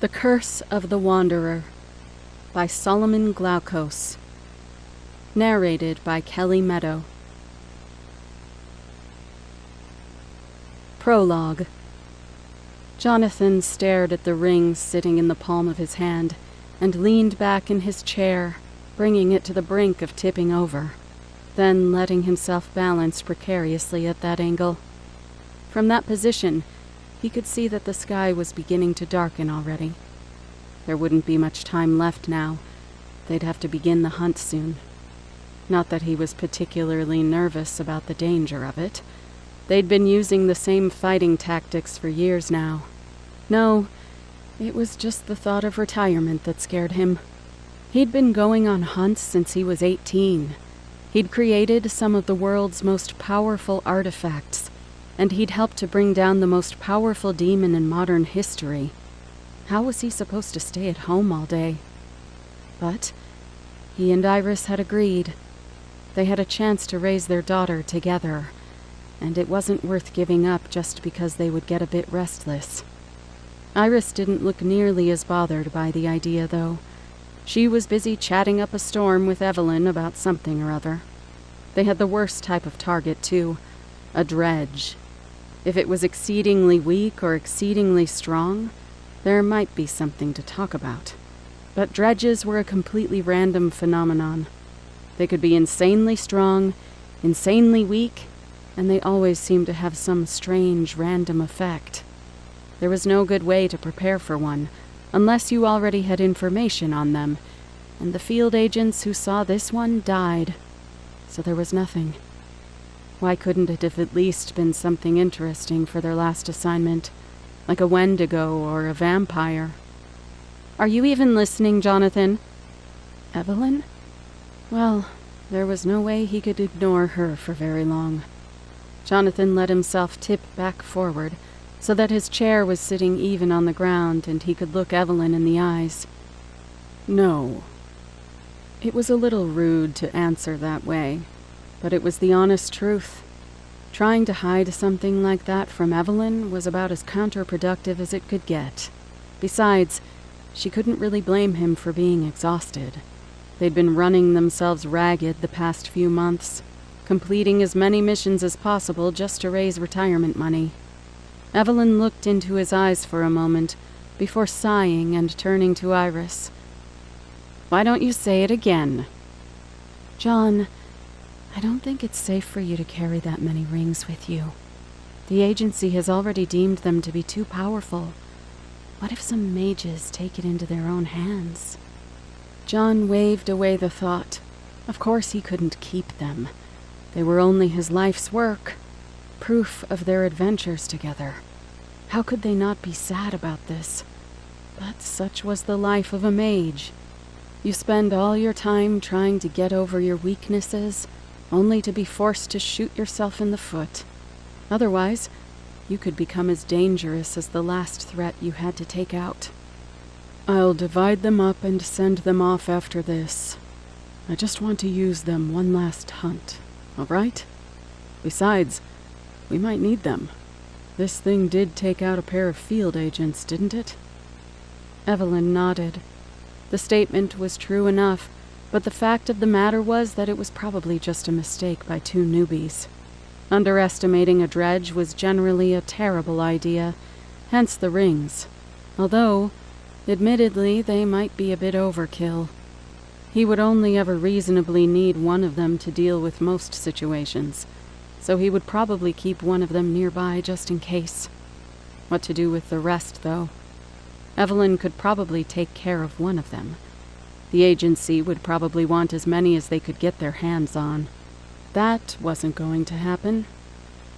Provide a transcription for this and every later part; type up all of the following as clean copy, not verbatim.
The Curse of the Wanderer by Solomon Glaukos. Narrated by Meadow. Prologue. Jonathan stared at the ring sitting in the palm of his hand and leaned back in his chair, bringing it to the brink of tipping over, then letting himself balance precariously at that angle. From that position, he could see that the sky was beginning to darken already. There wouldn't be much time left now. They'd have to begin the hunt soon. Not that he was particularly nervous about the danger of it. They'd been using the same fighting tactics for years now. No, it was just the thought of retirement that scared him. He'd been going on hunts since he was 18. He'd created some of the world's most powerful artifacts, and he'd helped to bring down the most powerful demon in modern history. How was he supposed to stay at home all day? But he and Iris had agreed. They had a chance to raise their daughter together, and it wasn't worth giving up just because they would get a bit restless. Iris didn't look nearly as bothered by the idea, though. She was busy chatting up a storm with Evelyn about something or other. They had the worst type of target, too, a dredge. If it was exceedingly weak or exceedingly strong, there might be something to talk about. But dredges were a completely random phenomenon. They could be insanely strong, insanely weak, and they always seemed to have some strange random effect. There was no good way to prepare for one, unless you already had information on them, and the field agents who saw this one died, so there was nothing. Why couldn't it have at least been something interesting for their last assignment, like a Wendigo or a vampire? Are you even listening, Jonathan? Evelyn? Well, there was no way he could ignore her for very long. Jonathan let himself tip back forward, so that his chair was sitting even on the ground and he could look Evelyn in the eyes. No. It was a little rude to answer that way, but it was the honest truth. Trying to hide something like that from Evelyn was about as counterproductive as it could get. Besides, she couldn't really blame him for being exhausted. They'd been running themselves ragged the past few months, completing as many missions as possible just to raise retirement money. Evelyn looked into his eyes for a moment, before sighing and turning to Iris. Why don't you say it again? John, I don't think it's safe for you to carry that many rings with you. The agency has already deemed them to be too powerful. What if some mages take it into their own hands? John waved away the thought. Of course he couldn't keep them. They were only his life's work, proof of their adventures together. How could they not be sad about this? But such was the life of a mage. You spend all your time trying to get over your weaknesses, only to be forced to shoot yourself in the foot. Otherwise, you could become as dangerous as the last threat you had to take out. I'll divide them up and send them off after this. I just want to use them one last hunt, all right? Besides, we might need them. This thing did take out a pair of field agents, didn't it? Evelyn nodded. The statement was true enough, but the fact of the matter was that it was probably just a mistake by two newbies. Underestimating a dredge was generally a terrible idea, hence the rings. Although, admittedly, they might be a bit overkill. He would only ever reasonably need one of them to deal with most situations, so he would probably keep one of them nearby just in case. What to do with the rest, though? Evelyn could probably take care of one of them. The agency would probably want as many as they could get their hands on. That wasn't going to happen.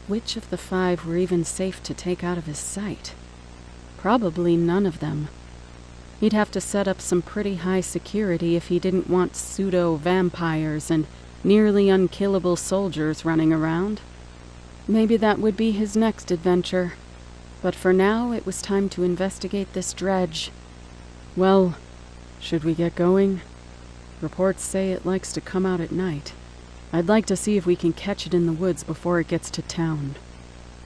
Which of the 5 were even safe to take out of his sight? Probably none of them. He'd have to set up some pretty high security if he didn't want pseudo-vampires and nearly unkillable soldiers running around. Maybe that would be his next adventure. But for now, it was time to investigate this dredge. Well, should we get going? Reports say it likes to come out at night. I'd like to see if we can catch it in the woods before it gets to town.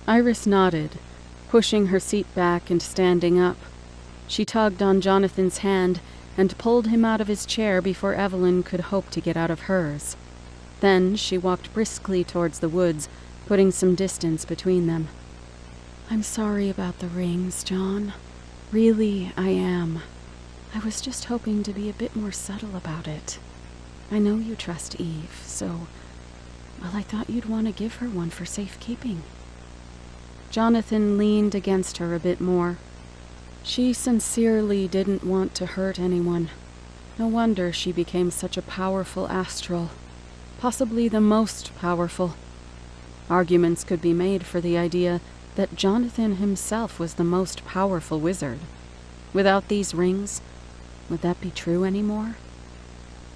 Iris nodded, pushing her seat back and standing up. She tugged on Jonathan's hand and pulled him out of his chair before Evelyn could hope to get out of hers. Then she walked briskly towards the woods, putting some distance between them. "I'm sorry about the rings, John. Really, I am. I was just hoping to be a bit more subtle about it. I know you trust Eve, so, well, I thought you'd want to give her one for safekeeping." Jonathan leaned against her a bit more. She sincerely didn't want to hurt anyone. No wonder she became such a powerful astral, possibly the most powerful. Arguments could be made for the idea that Jonathan himself was the most powerful wizard. Without these rings, would that be true anymore?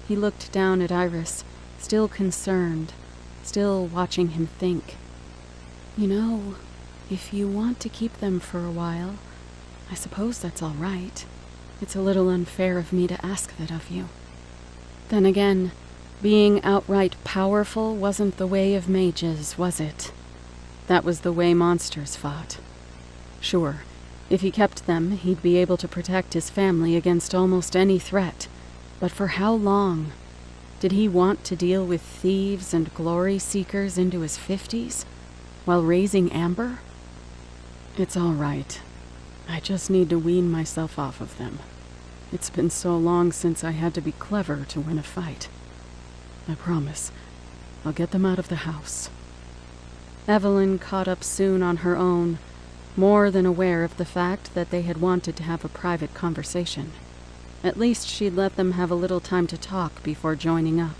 He looked down at Iris, still concerned, still watching him think. "You know, if you want to keep them for a while, I suppose that's all right. It's a little unfair of me to ask that of you." Then again, being outright powerful wasn't the way of mages, was it? That was the way monsters fought. Sure, if he kept them, he'd be able to protect his family against almost any threat. But for how long? Did he want to deal with thieves and glory seekers into his 50s, while raising Amber? "It's all right. I just need to wean myself off of them. It's been so long since I had to be clever to win a fight. I promise, I'll get them out of the house." Evelyn caught up soon on her own, more than aware of the fact that they had wanted to have a private conversation. At least she'd let them have a little time to talk before joining up.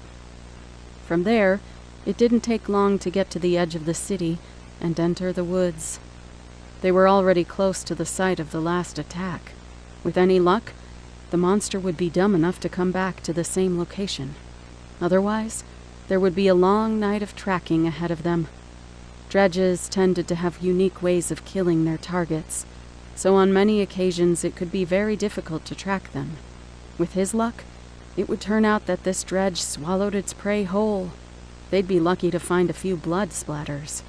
From there, it didn't take long to get to the edge of the city and enter the woods. They were already close to the site of the last attack. With any luck, the monster would be dumb enough to come back to the same location. Otherwise, there would be a long night of tracking ahead of them. Dredges tended to have unique ways of killing their targets, so on many occasions it could be very difficult to track them. With his luck, it would turn out that this dredge swallowed its prey whole. They'd be lucky to find a few blood splatters.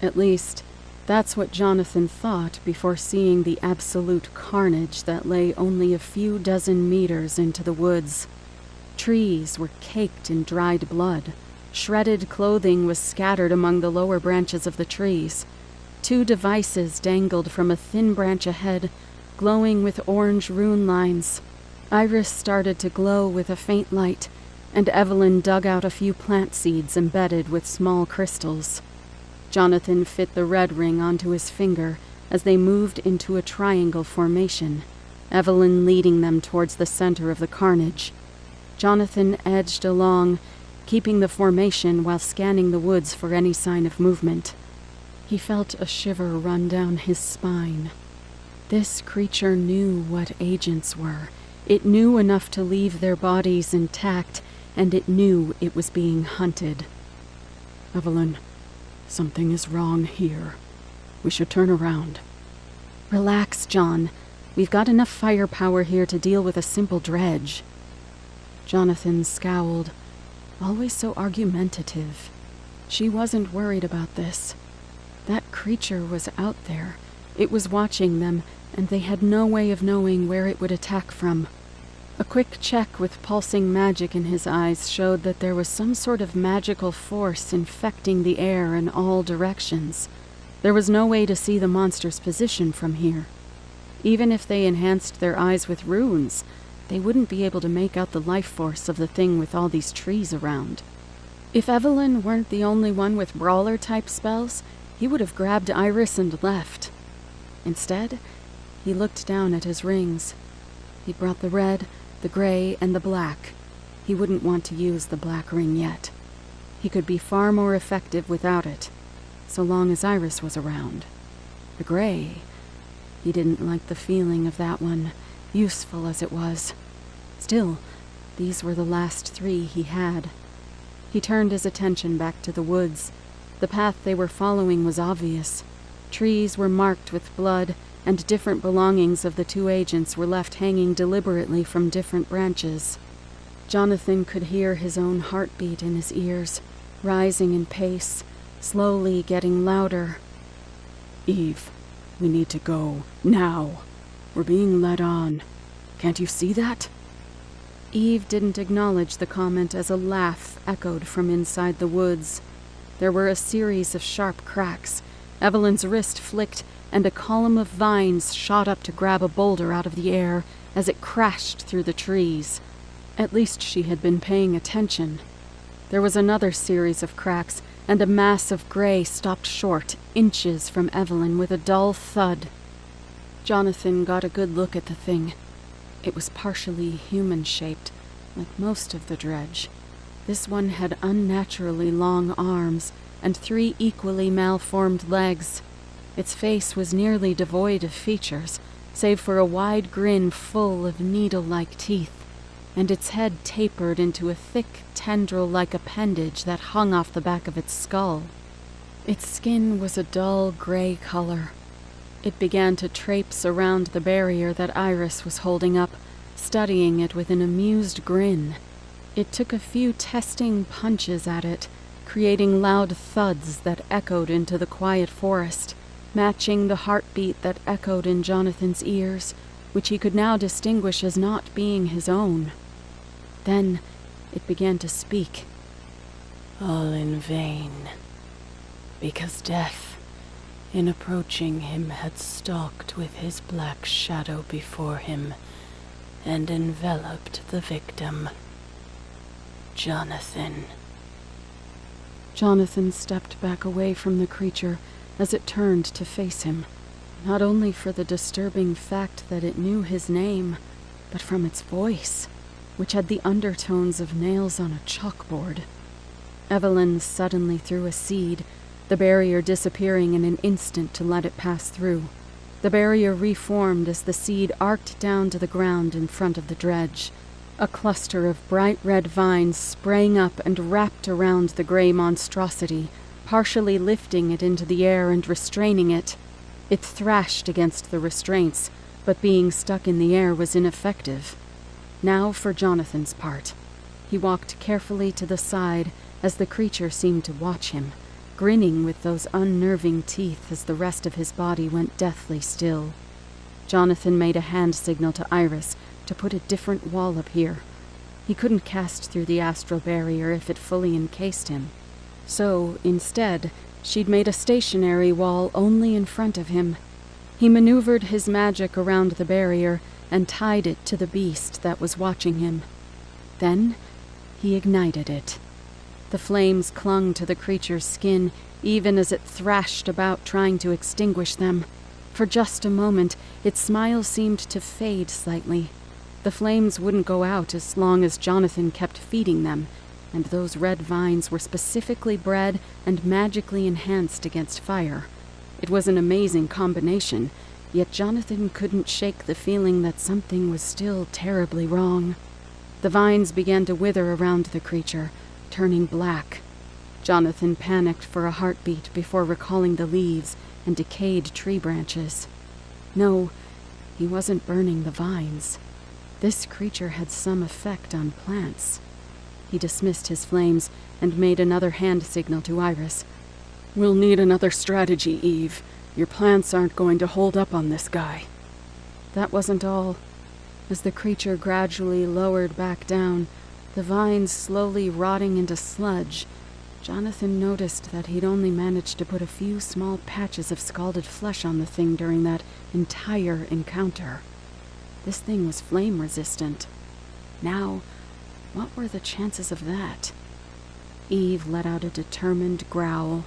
At least, that's what Jonathan thought before seeing the absolute carnage that lay only a few dozen meters into the woods. Trees were caked in dried blood. Shredded clothing was scattered among the lower branches of the trees. 2 devices dangled from a thin branch ahead, glowing with orange rune lines. Iris started to glow with a faint light, and Evelyn dug out a few plant seeds embedded with small crystals. Jonathan fit the red ring onto his finger as they moved into a triangle formation, Evelyn leading them towards the center of the carnage. Jonathan edged along, keeping the formation while scanning the woods for any sign of movement. He felt a shiver run down his spine. This creature knew what agents were. It knew enough to leave their bodies intact, and it knew it was being hunted. "Evelyn, something is wrong here. We should turn around." "Relax, John. We've got enough firepower here to deal with a simple dredge." Jonathan scowled, always so argumentative. She wasn't worried about this. That creature was out there. It was watching them, and they had no way of knowing where it would attack from. A quick check with pulsing magic in his eyes showed that there was some sort of magical force infecting the air in all directions. There was no way to see the monster's position from here. Even if they enhanced their eyes with runes, they wouldn't be able to make out the life force of the thing with all these trees around. If Evelyn weren't the only one with brawler-type spells, he would have grabbed Iris and left. Instead, he looked down at his rings. He brought the red, the gray, and the black. He wouldn't want to use the black ring yet. He could be far more effective without it, so long as Iris was around. The gray, he didn't like the feeling of that one, useful as it was. Still, these were the last 3 he had. He turned his attention back to the woods. The path they were following was obvious. Trees were marked with blood, and different belongings of the 2 agents were left hanging deliberately from different branches. Jonathan could hear his own heartbeat in his ears, rising in pace, slowly getting louder. "Eve, we need to go, now. We're being led on. Can't you see that?" Eve didn't acknowledge the comment as a laugh echoed from inside the woods. There were a series of sharp cracks. Evelyn's wrist flicked, and a column of vines shot up to grab a boulder out of the air as it crashed through the trees. At least she had been paying attention. There was another series of cracks, and a mass of gray stopped short, inches from Evelyn, with a dull thud. Jonathan got a good look at the thing. It was partially human-shaped, like most of the dredge. This one had unnaturally long arms and 3 equally malformed legs. Its face was nearly devoid of features, save for a wide grin full of needle-like teeth, and its head tapered into a thick, tendril-like appendage that hung off the back of its skull. Its skin was a dull gray color. It began to traipse around the barrier that Iris was holding up, studying it with an amused grin. It took a few testing punches at it, creating loud thuds that echoed into the quiet forest, matching the heartbeat that echoed in Jonathan's ears, which he could now distinguish as not being his own. Then it began to speak. "All in vain, because death, in approaching him, had stalked with his black shadow before him and enveloped the victim. Jonathan." Jonathan stepped back away from the creature as it turned to face him, not only for the disturbing fact that it knew his name, but from its voice, which had the undertones of nails on a chalkboard. Evelyn suddenly threw a seed, the barrier disappearing in an instant to let it pass through. The barrier reformed as the seed arced down to the ground in front of the dredge. A cluster of bright red vines sprang up and wrapped around the gray monstrosity, partially lifting it into the air and restraining it. It thrashed against the restraints, but being stuck in the air was ineffective. Now for Jonathan's part. He walked carefully to the side as the creature seemed to watch him, grinning with those unnerving teeth as the rest of his body went deathly still. Jonathan made a hand signal to Iris to put a different wall up here. He couldn't cast through the astral barrier if it fully encased him. So, instead, she'd made a stationary wall only in front of him. He maneuvered his magic around the barrier and tied it to the beast that was watching him. Then, he ignited it. The flames clung to the creature's skin, even as it thrashed about trying to extinguish them. For just a moment, its smile seemed to fade slightly. The flames wouldn't go out as long as Jonathan kept feeding them, and those red vines were specifically bred and magically enhanced against fire. It was an amazing combination, yet Jonathan couldn't shake the feeling that something was still terribly wrong. The vines began to wither around the creature, turning black. Jonathan panicked for a heartbeat before recalling the leaves and decayed tree branches. No, he wasn't burning the vines. This creature had some effect on plants. He dismissed his flames and made another hand signal to Iris. "We'll need another strategy, Eve. Your plants aren't going to hold up on this guy." That wasn't all. As the creature gradually lowered back down, the vines slowly rotting into sludge, Jonathan noticed that he'd only managed to put a few small patches of scalded flesh on the thing during that entire encounter. This thing was flame-resistant. Now, what were the chances of that? Eve let out a determined growl.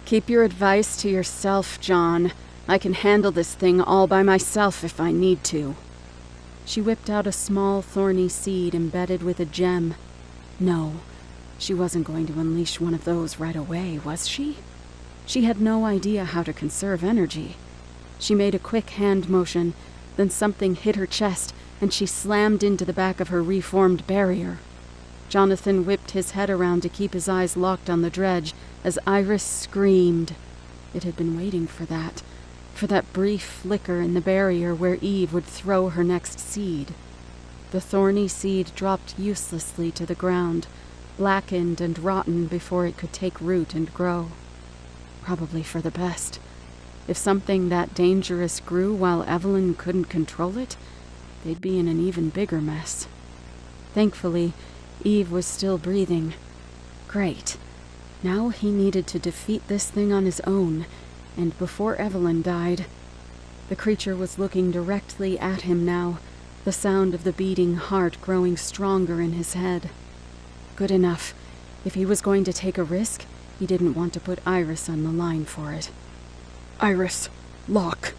"Keep your advice to yourself, John. I can handle this thing all by myself if I need to." She whipped out a small, thorny seed embedded with a gem. No, she wasn't going to unleash one of those right away, was she? She had no idea how to conserve energy. She made a quick hand motion, then something hit her chest, and she slammed into the back of her reformed barrier. Jonathan whipped his head around to keep his eyes locked on the dredge as Iris screamed. It had been waiting for that brief flicker in the barrier where Eve would throw her next seed. The thorny seed dropped uselessly to the ground, blackened and rotten before it could take root and grow. Probably for the best. If something that dangerous grew while Evelyn couldn't control it, they'd be in an even bigger mess. Thankfully, Eve was still breathing. Great. Now he needed to defeat this thing on his own, and before Evelyn died. The creature was looking directly at him now, the sound of the beating heart growing stronger in his head. Good enough. If he was going to take a risk, he didn't want to put Iris on the line for it. Iris, lock.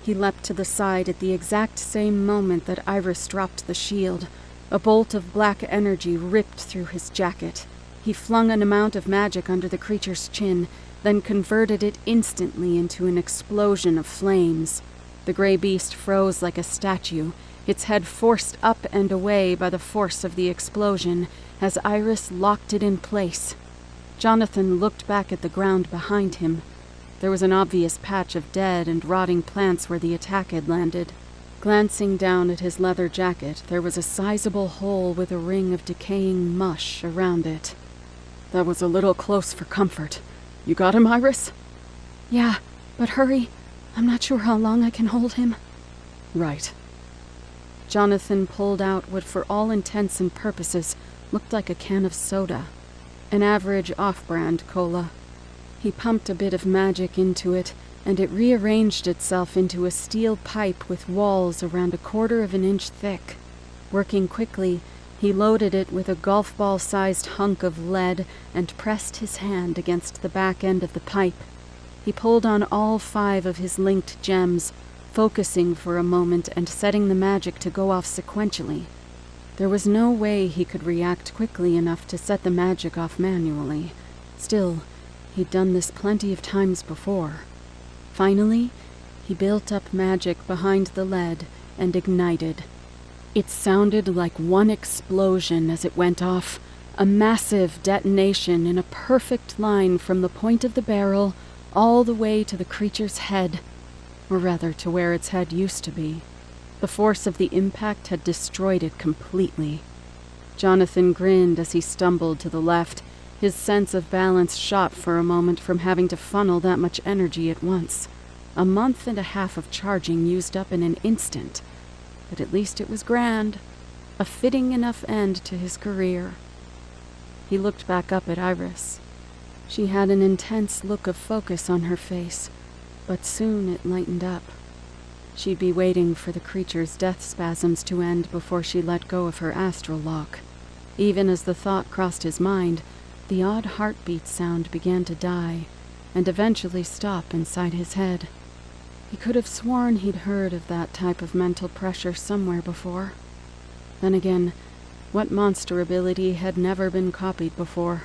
He leapt to the side at the exact same moment that Iris dropped the shield. A bolt of black energy ripped through his jacket. He flung an amount of magic under the creature's chin, then converted it instantly into an explosion of flames. The gray beast froze like a statue, its head forced up and away by the force of the explosion, as Iris locked it in place. Jonathan looked back at the ground behind him. There was an obvious patch of dead and rotting plants where the attack had landed. Glancing down at his leather jacket, there was a sizable hole with a ring of decaying mush around it. That was a little close for comfort. You got him, Iris? Yeah, but hurry. I'm not sure how long I can hold him. Right. Jonathan pulled out what for all intents and purposes looked like a can of soda. An average off-brand cola. He pumped a bit of magic into it, and it rearranged itself into a steel pipe with walls around 1/4 inch thick. Working quickly, he loaded it with a golf ball-sized hunk of lead and pressed his hand against the back end of the pipe. He pulled on all 5 of his linked gems, focusing for a moment and setting the magic to go off sequentially. There was no way he could react quickly enough to set the magic off manually. Still, he'd done this plenty of times before. Finally, he built up magic behind the lead and ignited. It sounded like one explosion as it went off, a massive detonation in a perfect line from the point of the barrel all the way to the creature's head, or rather to where its head used to be. The force of the impact had destroyed it completely. Jonathan grinned as he stumbled to the left, his sense of balance shot for a moment from having to funnel that much energy at once. 1.5 months of charging used up in an instant, but at least it was grand, a fitting enough end to his career. He looked back up at Iris. She had an intense look of focus on her face, but soon it lightened up. She'd be waiting for the creature's death spasms to end before she let go of her astral lock. Even as the thought crossed his mind, the odd heartbeat sound began to die, and eventually stop inside his head. He could have sworn he'd heard of that type of mental pressure somewhere before. Then again, what monster ability had never been copied before?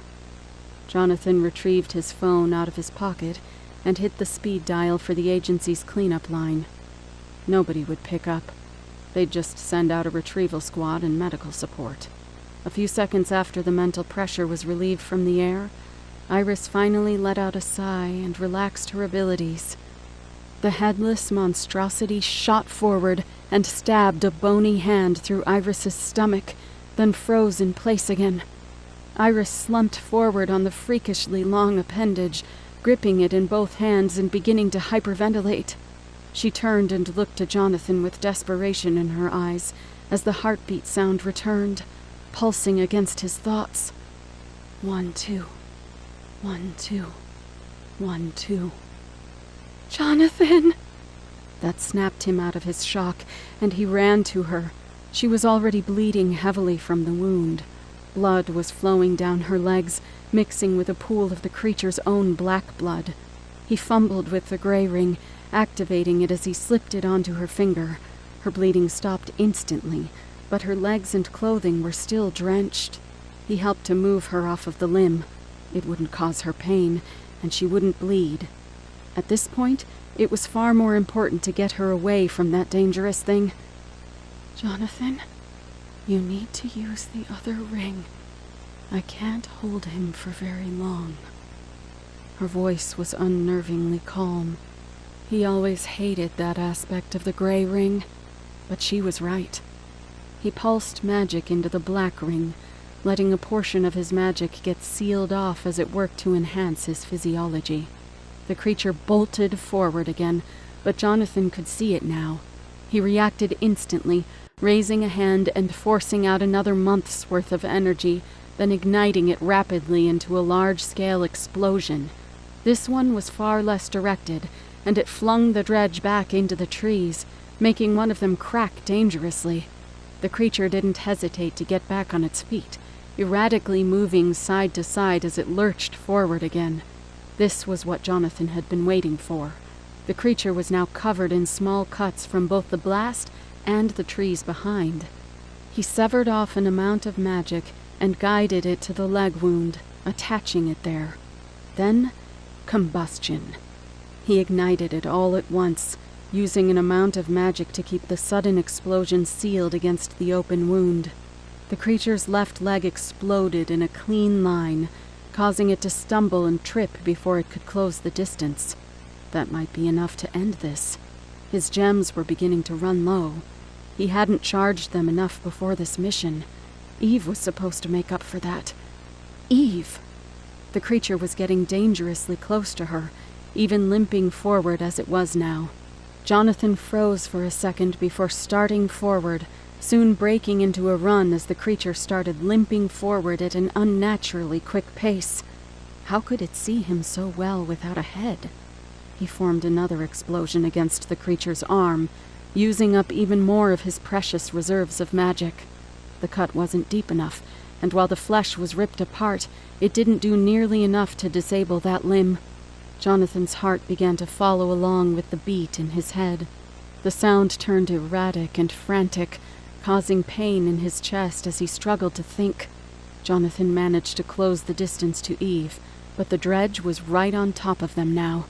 Jonathan retrieved his phone out of his pocket and hit the speed dial for the agency's cleanup line. Nobody would pick up. They'd just send out a retrieval squad and medical support. A few seconds after the mental pressure was relieved from the air, Iris finally let out a sigh and relaxed her abilities. The headless monstrosity shot forward and stabbed a bony hand through Iris's stomach, then froze in place again. Iris slumped forward on the freakishly long appendage, gripping it in both hands and beginning to hyperventilate. She turned and looked to Jonathan with desperation in her eyes as the heartbeat sound returned, pulsing against his thoughts. 1, 2. 1, 2. 1, 2. Jonathan! That snapped him out of his shock, and he ran to her. She was already bleeding heavily from the wound. Blood was flowing down her legs, mixing with a pool of the creature's own black blood. He fumbled with the gray ring, activating it as he slipped it onto her finger. Her bleeding stopped instantly, but her legs and clothing were still drenched. He helped to move her off of the limb. It wouldn't cause her pain, and she wouldn't bleed. At this point, it was far more important to get her away from that dangerous thing. Jonathan, you need to use the other ring. I can't hold him for very long. Her voice was unnervingly calm. He always hated that aspect of the gray ring, but she was right. He pulsed magic into the black ring, letting a portion of his magic get sealed off as it worked to enhance his physiology. The creature bolted forward again, but Jonathan could see it now. He reacted instantly, raising a hand and forcing out another month's worth of energy, then igniting it rapidly into a large-scale explosion. This one was far less directed, and it flung the dredge back into the trees, making one of them crack dangerously. The creature didn't hesitate to get back on its feet, erratically moving side to side as it lurched forward again. This was what Jonathan had been waiting for. The creature was now covered in small cuts from both the blast and the trees behind. He severed off an amount of magic and guided it to the leg wound, attaching it there. Then, combustion. He ignited it all at once, using an amount of magic to keep the sudden explosion sealed against the open wound. The creature's left leg exploded in a clean line, causing it to stumble and trip before it could close the distance. That might be enough to end this. His gems were beginning to run low. He hadn't charged them enough before this mission. Eve was supposed to make up for that. Eve! The creature was getting dangerously close to her, even limping forward as it was now. Jonathan froze for a second before starting forward, soon breaking into a run as the creature started limping forward at an unnaturally quick pace. How could it see him so well without a head? He formed another explosion against the creature's arm, using up even more of his precious reserves of magic. The cut wasn't deep enough, and while the flesh was ripped apart, it didn't do nearly enough to disable that limb. Jonathan's heart began to follow along with the beat in his head. The sound turned erratic and frantic, causing pain in his chest as he struggled to think. Jonathan managed to close the distance to Eve, but the dredge was right on top of them now.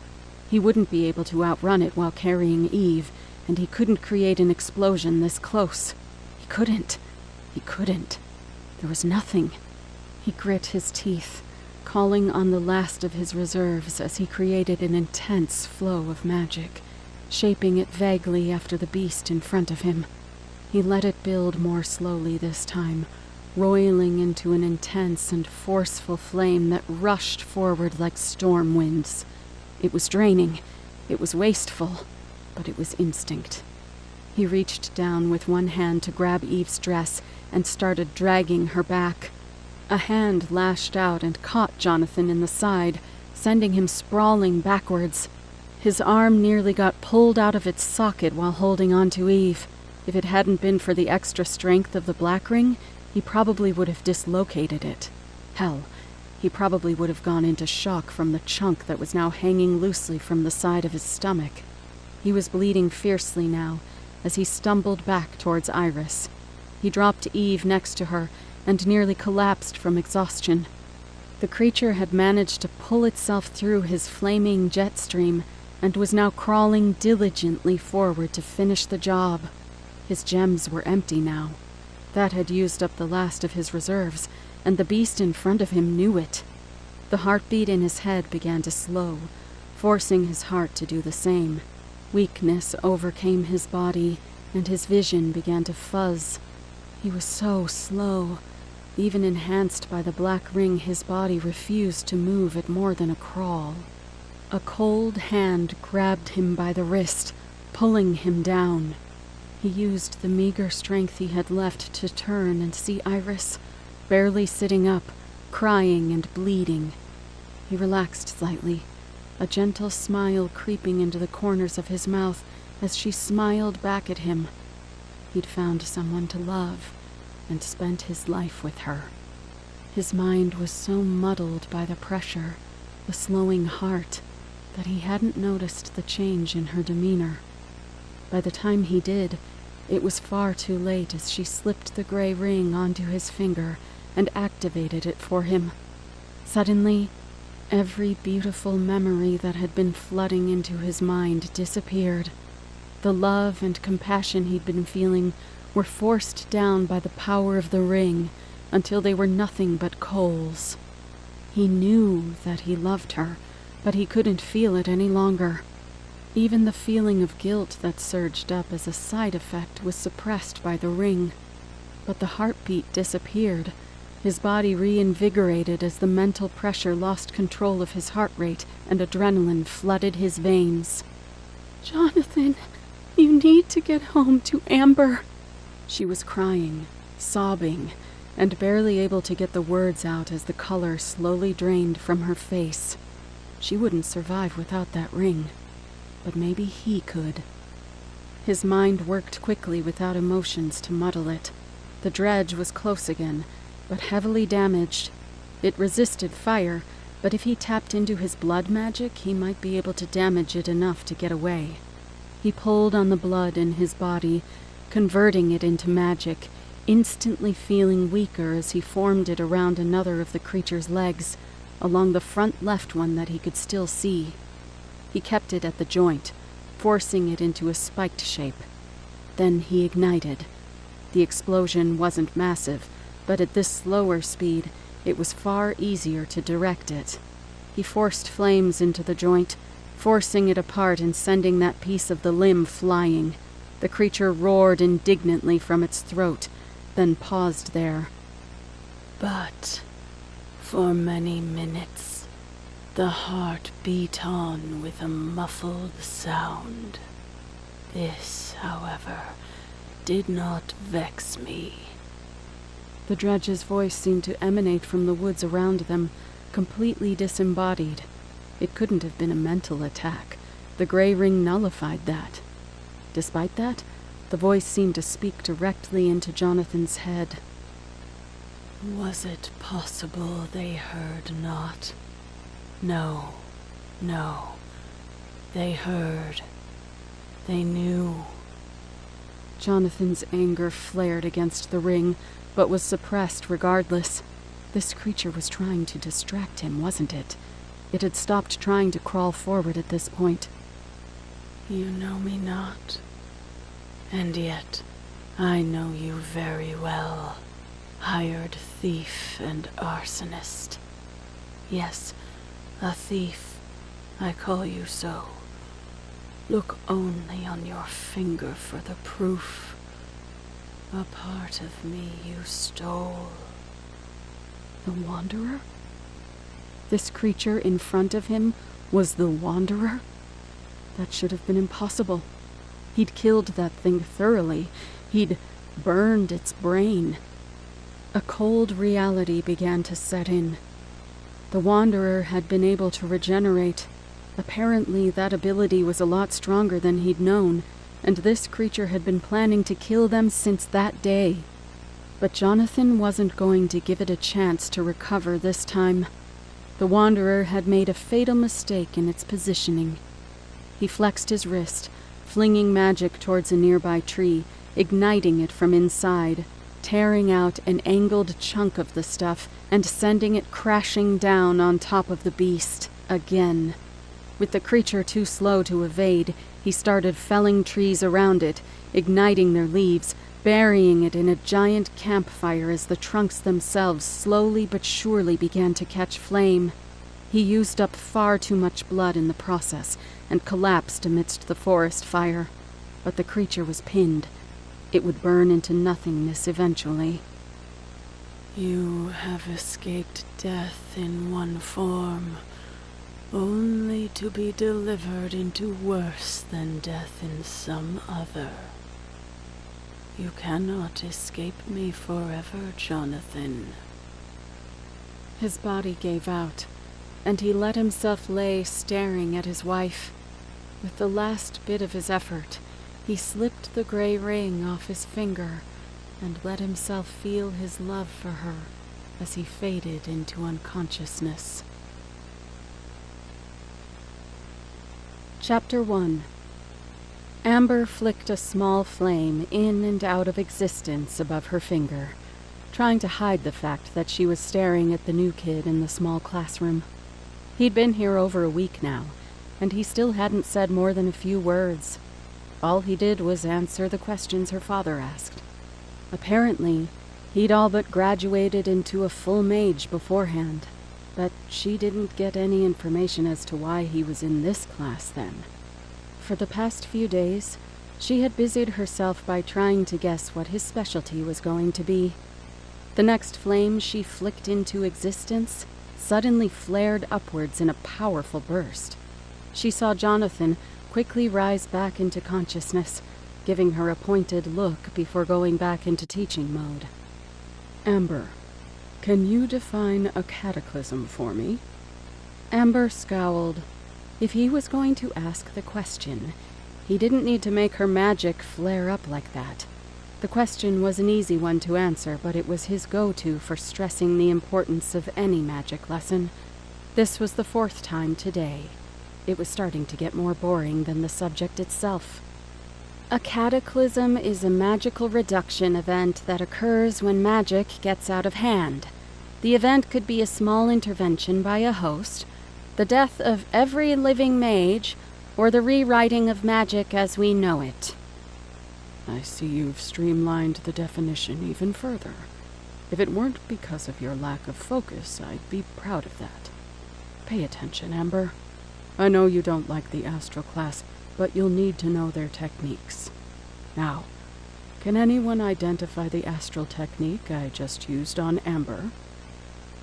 He wouldn't be able to outrun it while carrying Eve, and he couldn't create an explosion this close. He couldn't. There was nothing. He grit his teeth, calling on the last of his reserves as he created an intense flow of magic, shaping it vaguely after the beast in front of him. He let it build more slowly this time, roiling into an intense and forceful flame that rushed forward like storm winds. It was draining, it was wasteful, but it was instinct. He reached down with one hand to grab Eve's dress and started dragging her back. A hand lashed out and caught Jonathan in the side, sending him sprawling backwards. His arm nearly got pulled out of its socket while holding on to Eve. If it hadn't been for the extra strength of the black ring, he probably would have dislocated it. Hell, he probably would have gone into shock from the chunk that was now hanging loosely from the side of his stomach. He was bleeding fiercely now, as he stumbled back towards Iris. He dropped Eve next to her and nearly collapsed from exhaustion. The creature had managed to pull itself through his flaming jet stream and was now crawling diligently forward to finish the job. His gems were empty now. That had used up the last of his reserves, and the beast in front of him knew it. The heartbeat in his head began to slow, forcing his heart to do the same. Weakness overcame his body, and his vision began to fuzz. He was so slow. Even enhanced by the black ring, his body refused to move at more than a crawl. A cold hand grabbed him by the wrist, pulling him down. He used the meager strength he had left to turn and see Iris, barely sitting up, crying and bleeding. He relaxed slightly, a gentle smile creeping into the corners of his mouth as she smiled back at him. He'd found someone to love and spent his life with her. His mind was so muddled by the pressure, the slowing heart, that he hadn't noticed the change in her demeanor. By the time he did, it was far too late as she slipped the gray ring onto his finger and activated it for him. Suddenly, every beautiful memory that had been flooding into his mind disappeared. The love and compassion he'd been feeling were forced down by the power of the ring until they were nothing but coals. He knew that he loved her, but he couldn't feel it any longer. Even the feeling of guilt that surged up as a side effect was suppressed by the ring. But the heartbeat disappeared. his body reinvigorated as the mental pressure lost control of his heart rate and adrenaline flooded his veins. "Jonathan, you need to get home to Amber." She was crying, sobbing, and barely able to get the words out as the color slowly drained from her face. She wouldn't survive without that ring, but maybe he could. His mind worked quickly without emotions to muddle it. The dredge was close again, but heavily damaged. It resisted fire, but if he tapped into his blood magic, he might be able to damage it enough to get away. He pulled on the blood in his body, converting it into magic, instantly feeling weaker as he formed it around another of the creature's legs, along the front left one that he could still see. He kept it at the joint, forcing it into a spiked shape. Then he ignited. The explosion wasn't massive, but at this slower speed, it was far easier to direct it. He forced flames into the joint, forcing it apart and sending that piece of the limb flying. The creature roared indignantly from its throat, then paused there. But for many minutes, the heart beat on with a muffled sound. This, however, did not vex me. The dredge's voice seemed to emanate from the woods around them, completely disembodied. It couldn't have been a mental attack. The gray ring nullified that. Despite that, the voice seemed to speak directly into Jonathan's head. Was it possible they heard not? No. They heard. They knew. Jonathan's anger flared against the ring, but was suppressed regardless. This creature was trying to distract him, wasn't it? It had stopped trying to crawl forward at this point. You know me not, and yet I know you very well, hired thief and arsonist. Yes, a thief, I call you so. Look only on your finger for the proof. A part of me you stole. The Wanderer? This creature in front of him was the Wanderer? That should have been impossible. He'd killed that thing thoroughly. He'd burned its brain. A cold reality began to set in. The Wanderer had been able to regenerate. Apparently, that ability was a lot stronger than he'd known, and this creature had been planning to kill them since that day. But Jonathan wasn't going to give it a chance to recover this time. The Wanderer had made a fatal mistake in its positioning. He flexed his wrist, flinging magic towards a nearby tree, igniting it from inside, tearing out an angled chunk of the stuff and sending it crashing down on top of the beast again. With the creature too slow to evade, he started felling trees around it, igniting their leaves, burying it in a giant campfire as the trunks themselves slowly but surely began to catch flame. He used up far too much blood in the process and collapsed amidst the forest fire. But the creature was pinned. It would burn into nothingness eventually. You have escaped death in one form, only to be delivered into worse than death in some other. You cannot escape me forever, Jonathan. His body gave out, and he let himself lay staring at his wife. With the last bit of his effort, he slipped the gray ring off his finger and let himself feel his love for her as he faded into unconsciousness. Chapter 1. Amber flicked a small flame in and out of existence above her finger, trying to hide the fact that she was staring at the new kid in the small classroom. He'd been here over a week now, and he still hadn't said more than a few words. All he did was answer the questions her father asked. Apparently, he'd all but graduated into a full mage beforehand, but she didn't get any information as to why he was in this class then. For the past few days, she had busied herself by trying to guess what his specialty was going to be. The next flame she flicked into existence suddenly flared upwards in a powerful burst. She saw Jonathan quickly rise back into consciousness, giving her a pointed look before going back into teaching mode. Amber, can you define a cataclysm for me? Amber scowled. If he was going to ask the question, he didn't need to make her magic flare up like that. The question was an easy one to answer, but it was his go-to for stressing the importance of any magic lesson. This was the 4th time today. It was starting to get more boring than the subject itself. A cataclysm is a magical reduction event that occurs when magic gets out of hand. The event could be a small intervention by a host, the death of every living mage, or the rewriting of magic as we know it. I see you've streamlined the definition even further. If it weren't because of your lack of focus, I'd be proud of that. Pay attention, Amber. I know you don't like the astral class, but you'll need to know their techniques. Now, can anyone identify the astral technique I just used on Amber?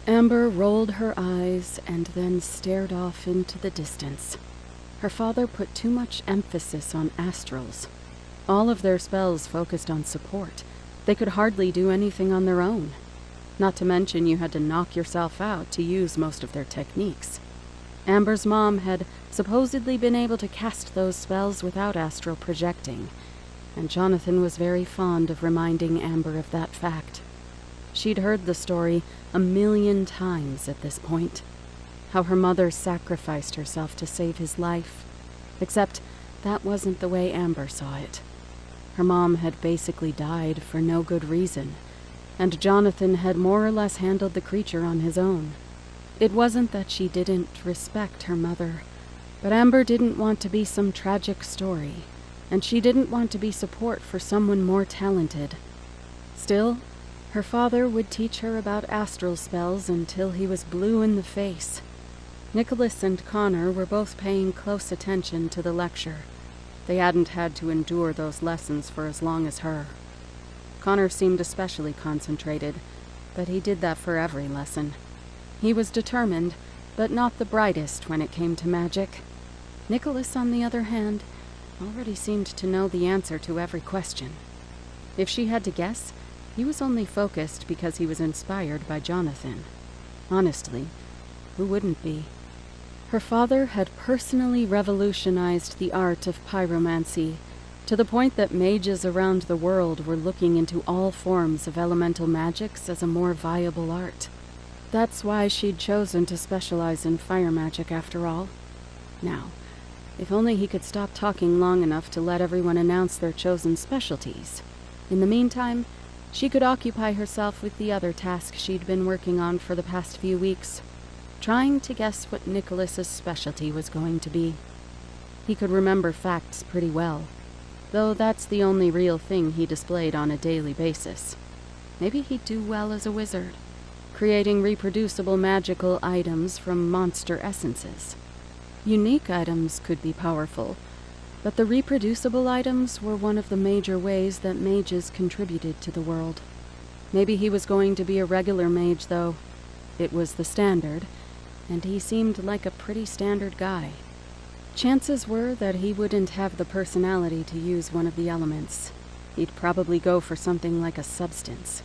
Amber rolled her eyes and then stared off into the distance. Her father put too much emphasis on astrals. All of their spells focused on support. They could hardly do anything on their own. Not to mention you had to knock yourself out to use most of their techniques. Amber's mom had supposedly been able to cast those spells without astral projecting, and Jonathan was very fond of reminding Amber of that fact. She'd heard the story 1,000,000 times at this point, how her mother sacrificed herself to save his life, except that wasn't the way Amber saw it. Her mom had basically died for no good reason, and Jonathan had more or less handled the creature on his own. It wasn't that she didn't respect her mother, but Amber didn't want to be some tragic story, and she didn't want to be support for someone more talented. Still, her father would teach her about astral spells until he was blue in the face. Nicholas and Connor were both paying close attention to the lecture. They hadn't had to endure those lessons for as long as her. Connor seemed especially concentrated, but he did that for every lesson. He was determined, but not the brightest when it came to magic. Nicholas, on the other hand, already seemed to know the answer to every question. If she had to guess, he was only focused because he was inspired by Jonathan. Honestly, who wouldn't be? Her father had personally revolutionized the art of pyromancy, to the point that mages around the world were looking into all forms of elemental magics as a more viable art. That's why she'd chosen to specialize in fire magic after all. Now, if only he could stop talking long enough to let everyone announce their chosen specialties. In the meantime, she could occupy herself with the other task she'd been working on for the past few weeks, trying to guess what Nicholas's specialty was going to be. He could remember facts pretty well, though that's the only real thing he displayed on a daily basis. Maybe he'd do well as a wizard, creating reproducible magical items from monster essences. Unique items could be powerful, but the reproducible items were one of the major ways that mages contributed to the world. Maybe he was going to be a regular mage, though. It was the standard, and he seemed like a pretty standard guy. Chances were that he wouldn't have the personality to use one of the elements. He'd probably go for something like a substance.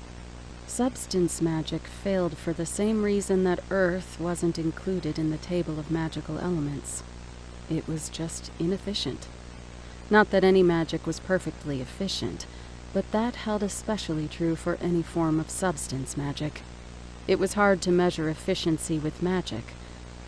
Substance magic failed for the same reason that Earth wasn't included in the table of magical elements. It was just inefficient. Not that any magic was perfectly efficient, but that held especially true for any form of substance magic. It was hard to measure efficiency with magic,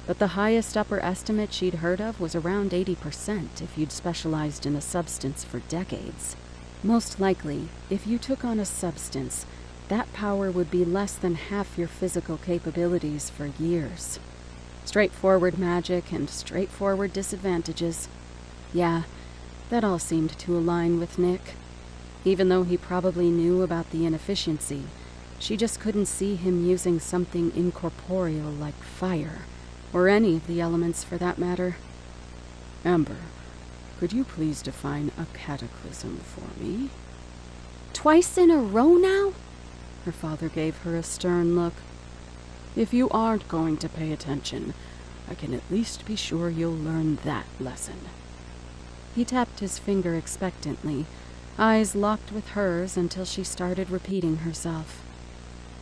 but the highest upper estimate she'd heard of was around 80% if you'd specialized in a substance for decades. Most likely, if you took on a substance, that power would be less than half your physical capabilities for years. Straightforward magic and straightforward disadvantages. Yeah, that all seemed to align with Nick. Even though he probably knew about the inefficiency, she just couldn't see him using something incorporeal like fire, or any of the elements for that matter. Amber, could you please define a cataclysm for me? Twice in a row now? Her father gave her a stern look. If you aren't going to pay attention, I can at least be sure you'll learn that lesson. He tapped his finger expectantly, eyes locked with hers until she started repeating herself.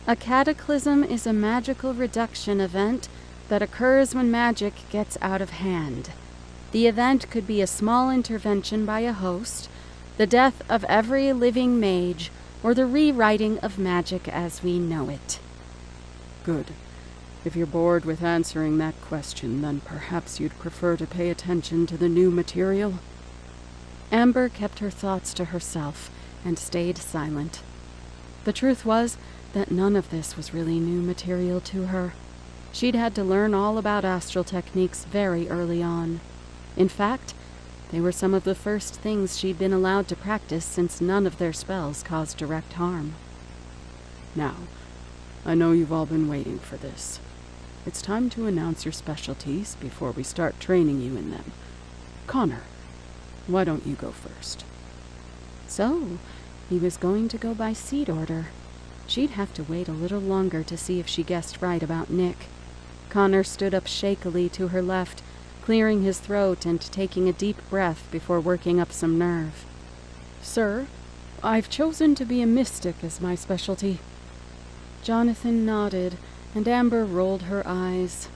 A cataclysm is a magical reduction event that occurs when magic gets out of hand. The event could be a small intervention by a host, the death of every living mage, or the rewriting of magic as we know it. Good. If you're bored with answering that question, then perhaps you'd prefer to pay attention to the new material? Amber kept her thoughts to herself and stayed silent. The truth was that none of this was really new material to her. She'd had to learn all about astral techniques very early on. In fact, they were some of the first things she'd been allowed to practice since none of their spells caused direct harm. Now, I know you've all been waiting for this. It's time to announce your specialties before we start training you in them. Connor, why don't you go first? So, he was going to go by seed order. She'd have to wait a little longer to see if she guessed right about Nick. Connor stood up shakily to her left, clearing his throat and taking a deep breath before working up some nerve. Sir, I've chosen to be a mystic as my specialty. Jonathan nodded, and Amber rolled her eyes.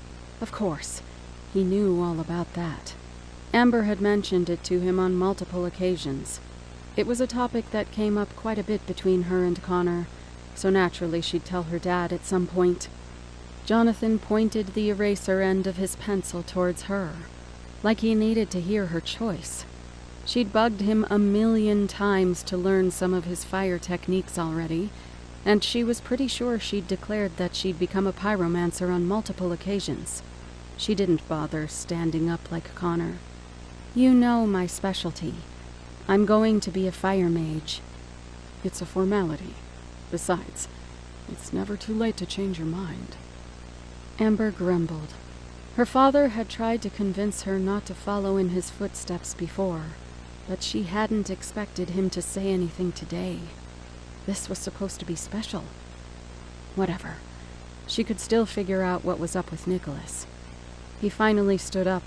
Of course, he knew all about that. Amber had mentioned it to him on multiple occasions. It was a topic that came up quite a bit between her and Connor, so naturally she'd tell her dad at some point. Jonathan pointed the eraser end of his pencil towards her, like he needed to hear her choice. She'd bugged him 1,000,000 times to learn some of his fire techniques already, and she was pretty sure she'd declared that she'd become a pyromancer on multiple occasions. She didn't bother standing up like Connor. You know my specialty. I'm going to be a fire mage. It's a formality. Besides, it's never too late to change your mind. Amber grumbled. Her father had tried to convince her not to follow in his footsteps before, but she hadn't expected him to say anything today. This was supposed to be special. Whatever. She could still figure out what was up with Nicholas. He finally stood up,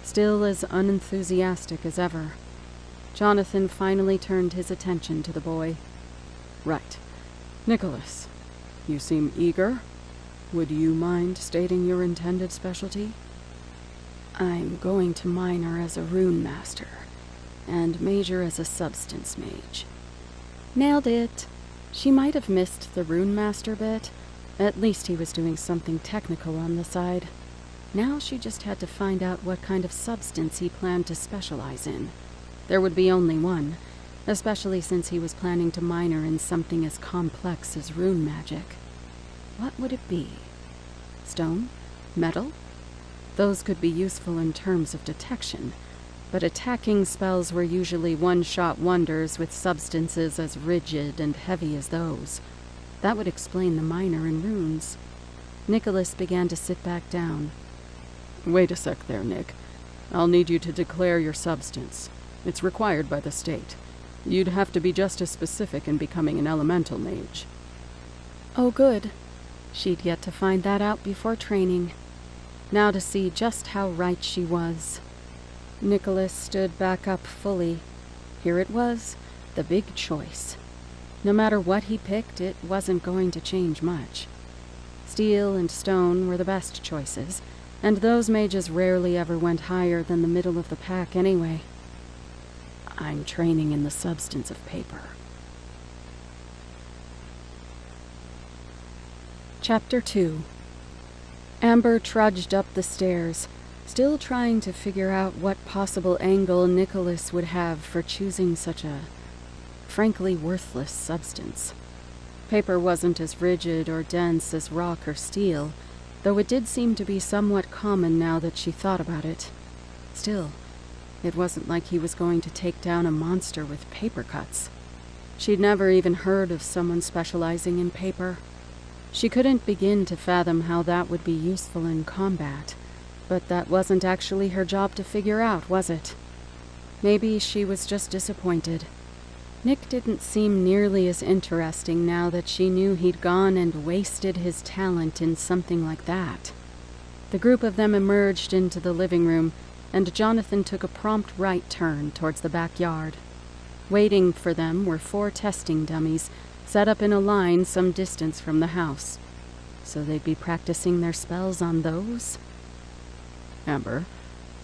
still as unenthusiastic as ever. Jonathan finally turned his attention to the boy. Right. Nicholas, you seem eager. Would you mind stating your intended specialty? I'm going to minor as a rune master, and major as a substance mage. Nailed it. She might have missed the rune master bit. At least he was doing something technical on the side. Now she just had to find out what kind of substance he planned to specialize in. There would be only one, especially since he was planning to minor in something as complex as rune magic. What would it be? Stone? Metal? Those could be useful in terms of detection, but attacking spells were usually one-shot wonders with substances as rigid and heavy as those. That would explain the minor in runes. Nicholas began to sit back down. Wait a sec there, Nick. I'll need you to declare your substance. It's required by the state. You'd have to be just as specific in becoming an elemental mage. Oh, good. She'd yet to find that out before training. Now to see just how right she was. Nicholas stood back up fully. Here it was, the big choice. No matter what he picked, it wasn't going to change much. Steel and stone were the best choices, and those mages rarely ever went higher than the middle of the pack anyway. I'm training in the substance of paper. Chapter 2. Amber trudged up the stairs, still trying to figure out what possible angle Nicholas would have for choosing such a frankly worthless substance. Paper wasn't as rigid or dense as rock or steel, though it did seem to be somewhat common now that she thought about it. Still, it wasn't like he was going to take down a monster with paper cuts. She'd never even heard of someone specializing in paper. She couldn't begin to fathom how that would be useful in combat, but that wasn't actually her job to figure out, was it? Maybe she was just disappointed. Nick didn't seem nearly as interesting now that she knew he'd gone and wasted his talent in something like that. The group of them emerged into the living room, and Jonathan took a prompt right turn towards the backyard. Waiting for them were 4 testing dummies, set up in a line some distance from the house. So they'd be practicing their spells on those? Amber,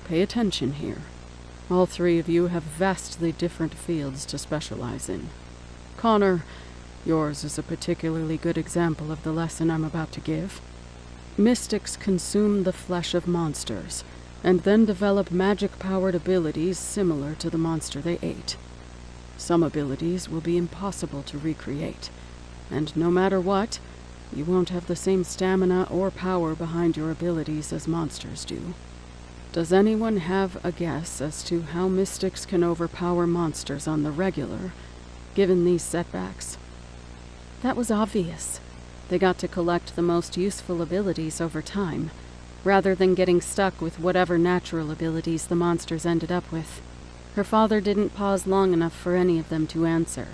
pay attention here. All 3 of you have vastly different fields to specialize in. Connor, yours is a particularly good example of the lesson I'm about to give. Mystics consume the flesh of monsters, and then develop magic-powered abilities similar to the monster they ate. Some abilities will be impossible to recreate, and no matter what, you won't have the same stamina or power behind your abilities as monsters do. Does anyone have a guess as to how mystics can overpower monsters on the regular, given these setbacks? That was obvious. They got to collect the most useful abilities over time, rather than getting stuck with whatever natural abilities the monsters ended up with. Her father didn't pause long enough for any of them to answer.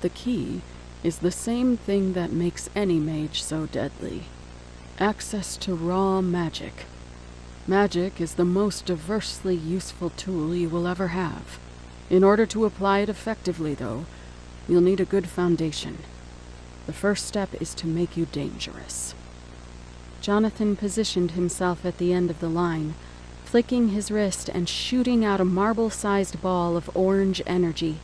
The key is the same thing that makes any mage so deadly: access to raw magic. Magic is the most diversely useful tool you will ever have. In order to apply it effectively, though, you'll need a good foundation. The first step is to make you dangerous. Jonathan positioned himself at the end of the line, flicking his wrist and shooting out a marble-sized ball of orange energy.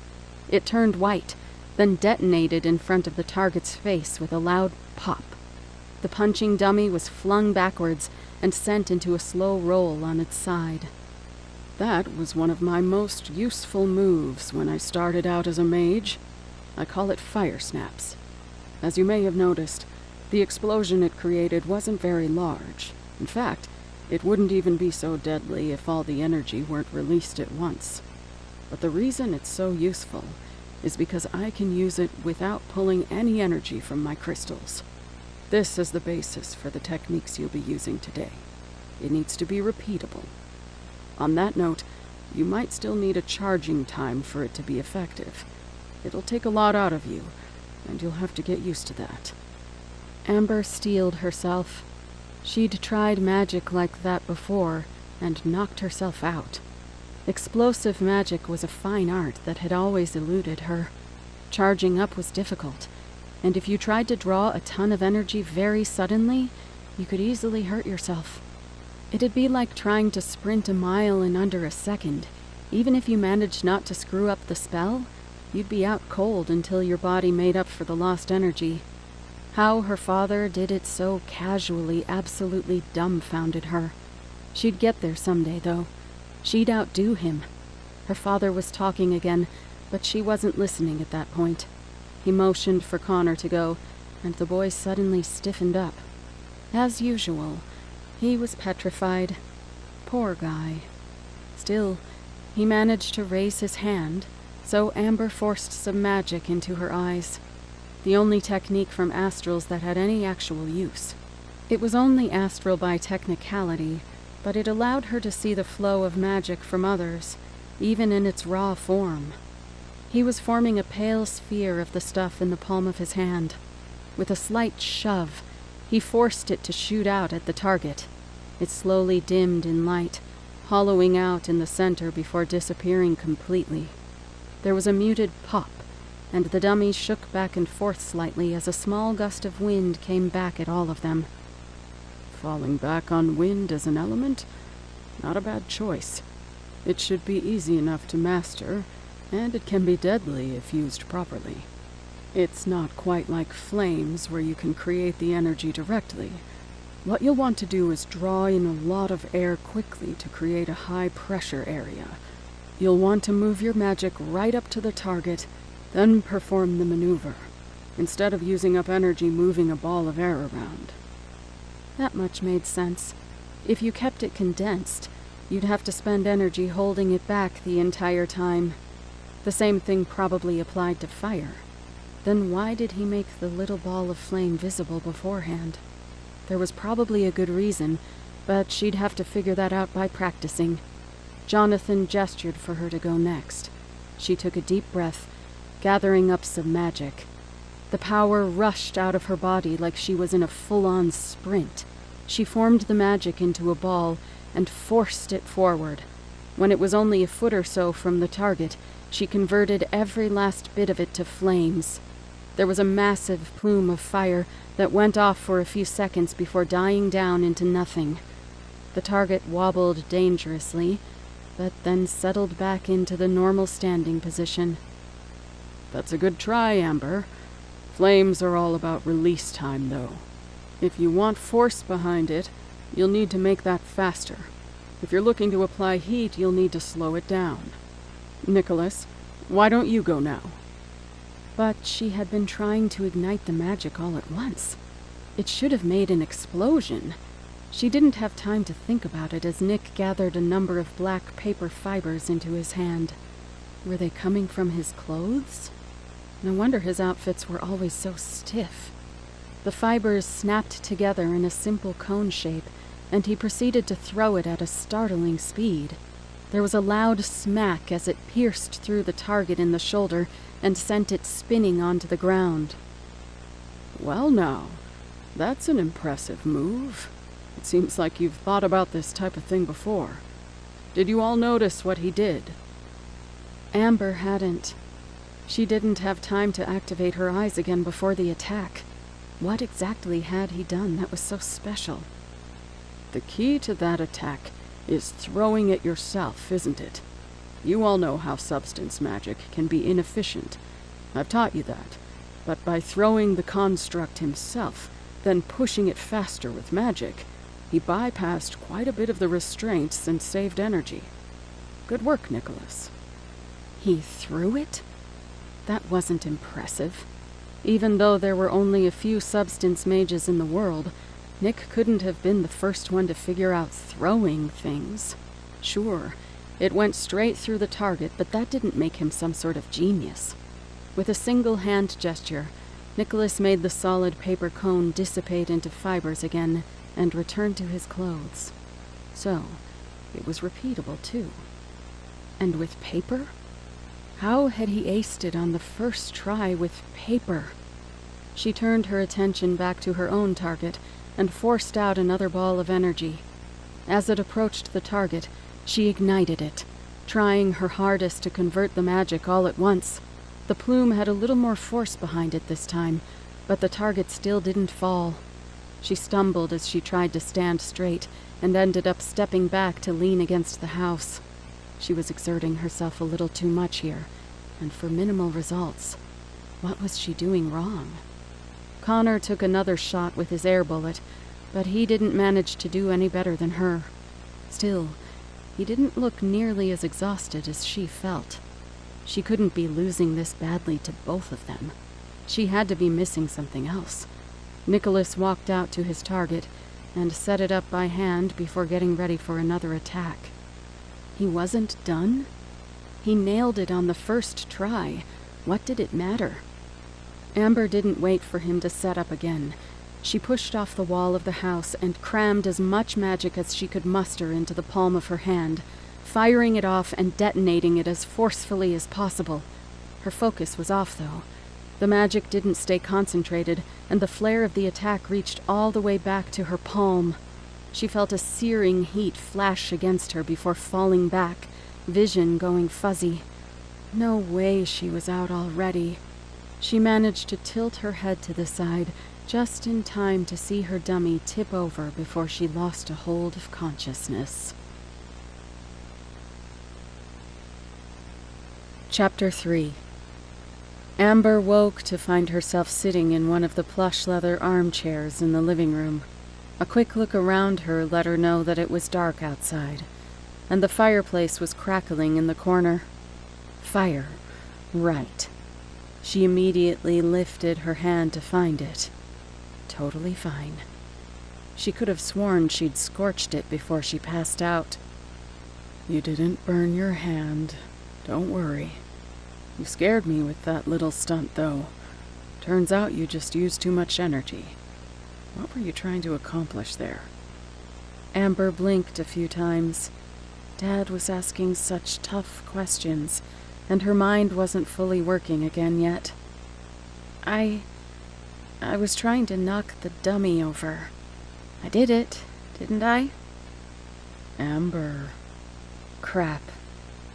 It turned white, then detonated in front of the target's face with a loud pop. The punching dummy was flung backwards and sent into a slow roll on its side. That was one of my most useful moves when I started out as a mage. I call it fire snaps. As you may have noticed, the explosion it created wasn't very large. In fact, it wouldn't even be so deadly if all the energy weren't released at once. But the reason it's so useful is because I can use it without pulling any energy from my crystals. This is the basis for the techniques you'll be using today. It needs to be repeatable. On that note, you might still need a charging time for it to be effective. It'll take a lot out of you, and you'll have to get used to that. Amber steeled herself. She'd tried magic like that before, and knocked herself out. Explosive magic was a fine art that had always eluded her. Charging up was difficult, and if you tried to draw a ton of energy very suddenly, you could easily hurt yourself. It'd be like trying to sprint a mile in under a second. Even if you managed not to screw up the spell, you'd be out cold until your body made up for the lost energy. How her father did it so casually absolutely dumbfounded her. She'd get there someday, though. She'd outdo him. Her father was talking again, but she wasn't listening at that point. He motioned for Connor to go, and the boy suddenly stiffened up. As usual, he was petrified. Poor guy. Still, he managed to raise his hand, so Amber forced some magic into her eyes. The only technique from astrals that had any actual use. It was only astral by technicality, but it allowed her to see the flow of magic from others, even in its raw form. He was forming a pale sphere of the stuff in the palm of his hand. With a slight shove, he forced it to shoot out at the target. It slowly dimmed in light, hollowing out in the center before disappearing completely. There was a muted pop, and the dummy shook back and forth slightly as a small gust of wind came back at all of them. Falling back on wind as an element? Not a bad choice. It should be easy enough to master, and it can be deadly if used properly. It's not quite like flames where you can create the energy directly. What you'll want to do is draw in a lot of air quickly to create a high-pressure area. You'll want to move your magic right up to the target, then perform the maneuver, instead of using up energy moving a ball of air around. That much made sense. If you kept it condensed, you'd have to spend energy holding it back the entire time. The same thing probably applied to fire. Then why did he make the little ball of flame visible beforehand? There was probably a good reason, but she'd have to figure that out by practicing. Jonathan gestured for her to go next. She took a deep breath, gathering up some magic. The power rushed out of her body like she was in a full-on sprint. She formed the magic into a ball and forced it forward. When it was only a foot or so from the target, she converted every last bit of it to flames. There was a massive plume of fire that went off for a few seconds before dying down into nothing. The target wobbled dangerously, but then settled back into the normal standing position. That's a good try, Amber. Flames are all about release time, though. If you want force behind it, you'll need to make that faster. If you're looking to apply heat, you'll need to slow it down. Nicholas, why don't you go now? But she had been trying to ignite the magic all at once. It should have made an explosion. She didn't have time to think about it as Nick gathered a number of black paper fibers into his hand. Were they coming from his clothes? No wonder his outfits were always so stiff. The fibers snapped together in a simple cone shape, and he proceeded to throw it at a startling speed. There was a loud smack as it pierced through the target in the shoulder and sent it spinning onto the ground. Well now, that's an impressive move. It seems like you've thought about this type of thing before. Did you all notice what he did? Amber hadn't. She didn't have time to activate her eyes again before the attack. What exactly had he done that was so special? The key to that attack is throwing it yourself, isn't it? You all know how substance magic can be inefficient. I've taught you that. But by throwing the construct himself, then pushing it faster with magic, he bypassed quite a bit of the restraints and saved energy. Good work, Nicholas. He threw it? That wasn't impressive. Even though there were only a few substance mages in the world, Nick couldn't have been the first one to figure out throwing things. Sure, it went straight through the target, but that didn't make him some sort of genius. With a single hand gesture, Nicholas made the solid paper cone dissipate into fibers again and returned to his clothes. So, it was repeatable too. And with paper? How had he aced it on the first try with paper? She turned her attention back to her own target and forced out another ball of energy. As it approached the target, she ignited it, trying her hardest to convert the magic all at once. The plume had a little more force behind it this time, but the target still didn't fall. She stumbled as she tried to stand straight and ended up stepping back to lean against the house. She was exerting herself a little too much here, and for minimal results. What was she doing wrong? Connor took another shot with his air bullet, but he didn't manage to do any better than her. Still, he didn't look nearly as exhausted as she felt. She couldn't be losing this badly to both of them. She had to be missing something else. Nicholas walked out to his target and set it up by hand before getting ready for another attack. He wasn't done? He nailed it on the first try. What did it matter? Amber didn't wait for him to set up again. She pushed off the wall of the house and crammed as much magic as she could muster into the palm of her hand, firing it off and detonating it as forcefully as possible. Her focus was off, though. The magic didn't stay concentrated, and the flare of the attack reached all the way back to her palm. She felt a searing heat flash against her before falling back, vision going fuzzy. No way she was out already. She managed to tilt her head to the side, just in time to see her dummy tip over before she lost a hold of consciousness. Chapter 3. Amber woke to find herself sitting in one of the plush leather armchairs in the living room. A quick look around her let her know that it was dark outside, and the fireplace was crackling in the corner. Fire. Right. She immediately lifted her hand to find it. Totally fine. She could have sworn she'd scorched it before she passed out. You didn't burn your hand. Don't worry. You scared me with that little stunt, though. Turns out you just used too much energy. What were you trying to accomplish there? Amber blinked a few times. Dad was asking such tough questions, and her mind wasn't fully working again yet. I was trying to knock the dummy over. I did it, didn't I? Amber. Crap.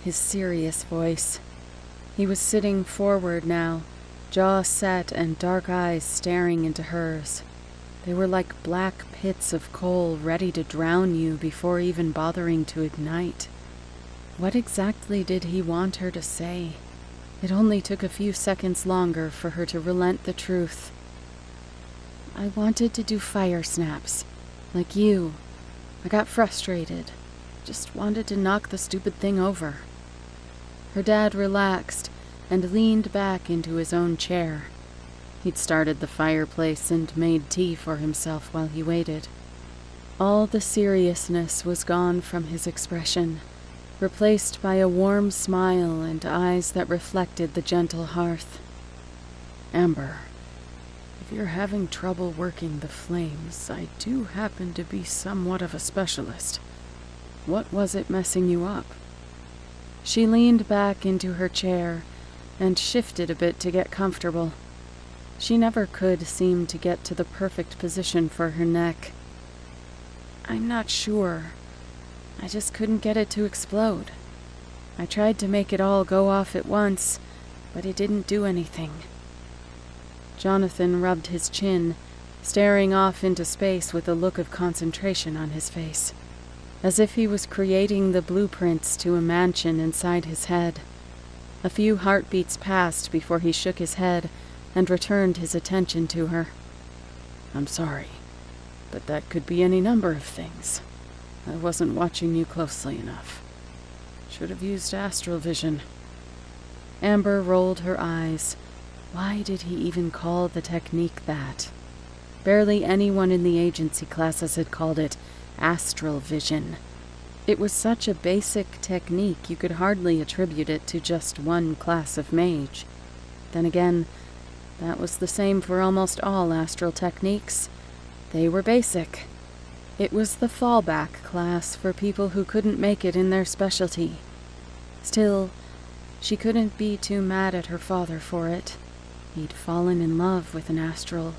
His serious voice. He was sitting forward now, jaw set and dark eyes staring into hers. They were like black pits of coal ready to drown you before even bothering to ignite. What exactly did he want her to say? It only took a few seconds longer for her to relent the truth. I wanted to do fire snaps, like you. I got frustrated. Just wanted to knock the stupid thing over. Her dad relaxed and leaned back into his own chair. He'd started the fireplace and made tea for himself while he waited. All the seriousness was gone from his expression, replaced by a warm smile and eyes that reflected the gentle hearth. Amber, if you're having trouble working the flames, I do happen to be somewhat of a specialist. What was it messing you up? She leaned back into her chair and shifted a bit to get comfortable. She never could seem to get to the perfect position for her neck. I'm not sure. I just couldn't get it to explode. I tried to make it all go off at once, but it didn't do anything. Jonathan rubbed his chin, staring off into space with a look of concentration on his face, as if he was creating the blueprints to a mansion inside his head. A few heartbeats passed before he shook his head and returned his attention to her. I'm sorry, but that could be any number of things. I wasn't watching you closely enough. Should have used astral vision. Amber rolled her eyes. Why did he even call the technique that? Barely anyone in the agency classes had called it astral vision. It was such a basic technique you could hardly attribute it to just one class of mage. Then again, that was the same for almost all astral techniques. They were basic. It was the fallback class for people who couldn't make it in their specialty. Still, she couldn't be too mad at her father for it. He'd fallen in love with an astral.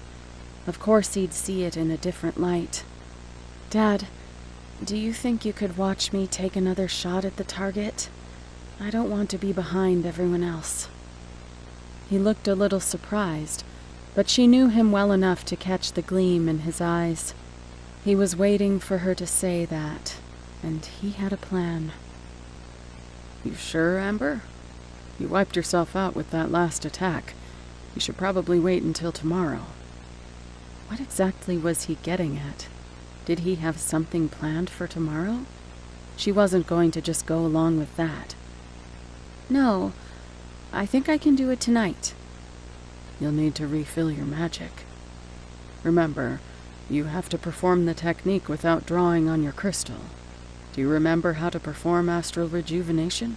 Of course he'd see it in a different light. Dad, do you think you could watch me take another shot at the target? I don't want to be behind everyone else. He looked a little surprised, but she knew him well enough to catch the gleam in his eyes. He was waiting for her to say that, and he had a plan. You sure, Amber? You wiped yourself out with that last attack. You should probably wait until tomorrow. What exactly was he getting at? Did he have something planned for tomorrow? She wasn't going to just go along with that. No, I think I can do it tonight. You'll need to refill your magic. Remember, you have to perform the technique without drawing on your crystal. Do you remember how to perform astral rejuvenation?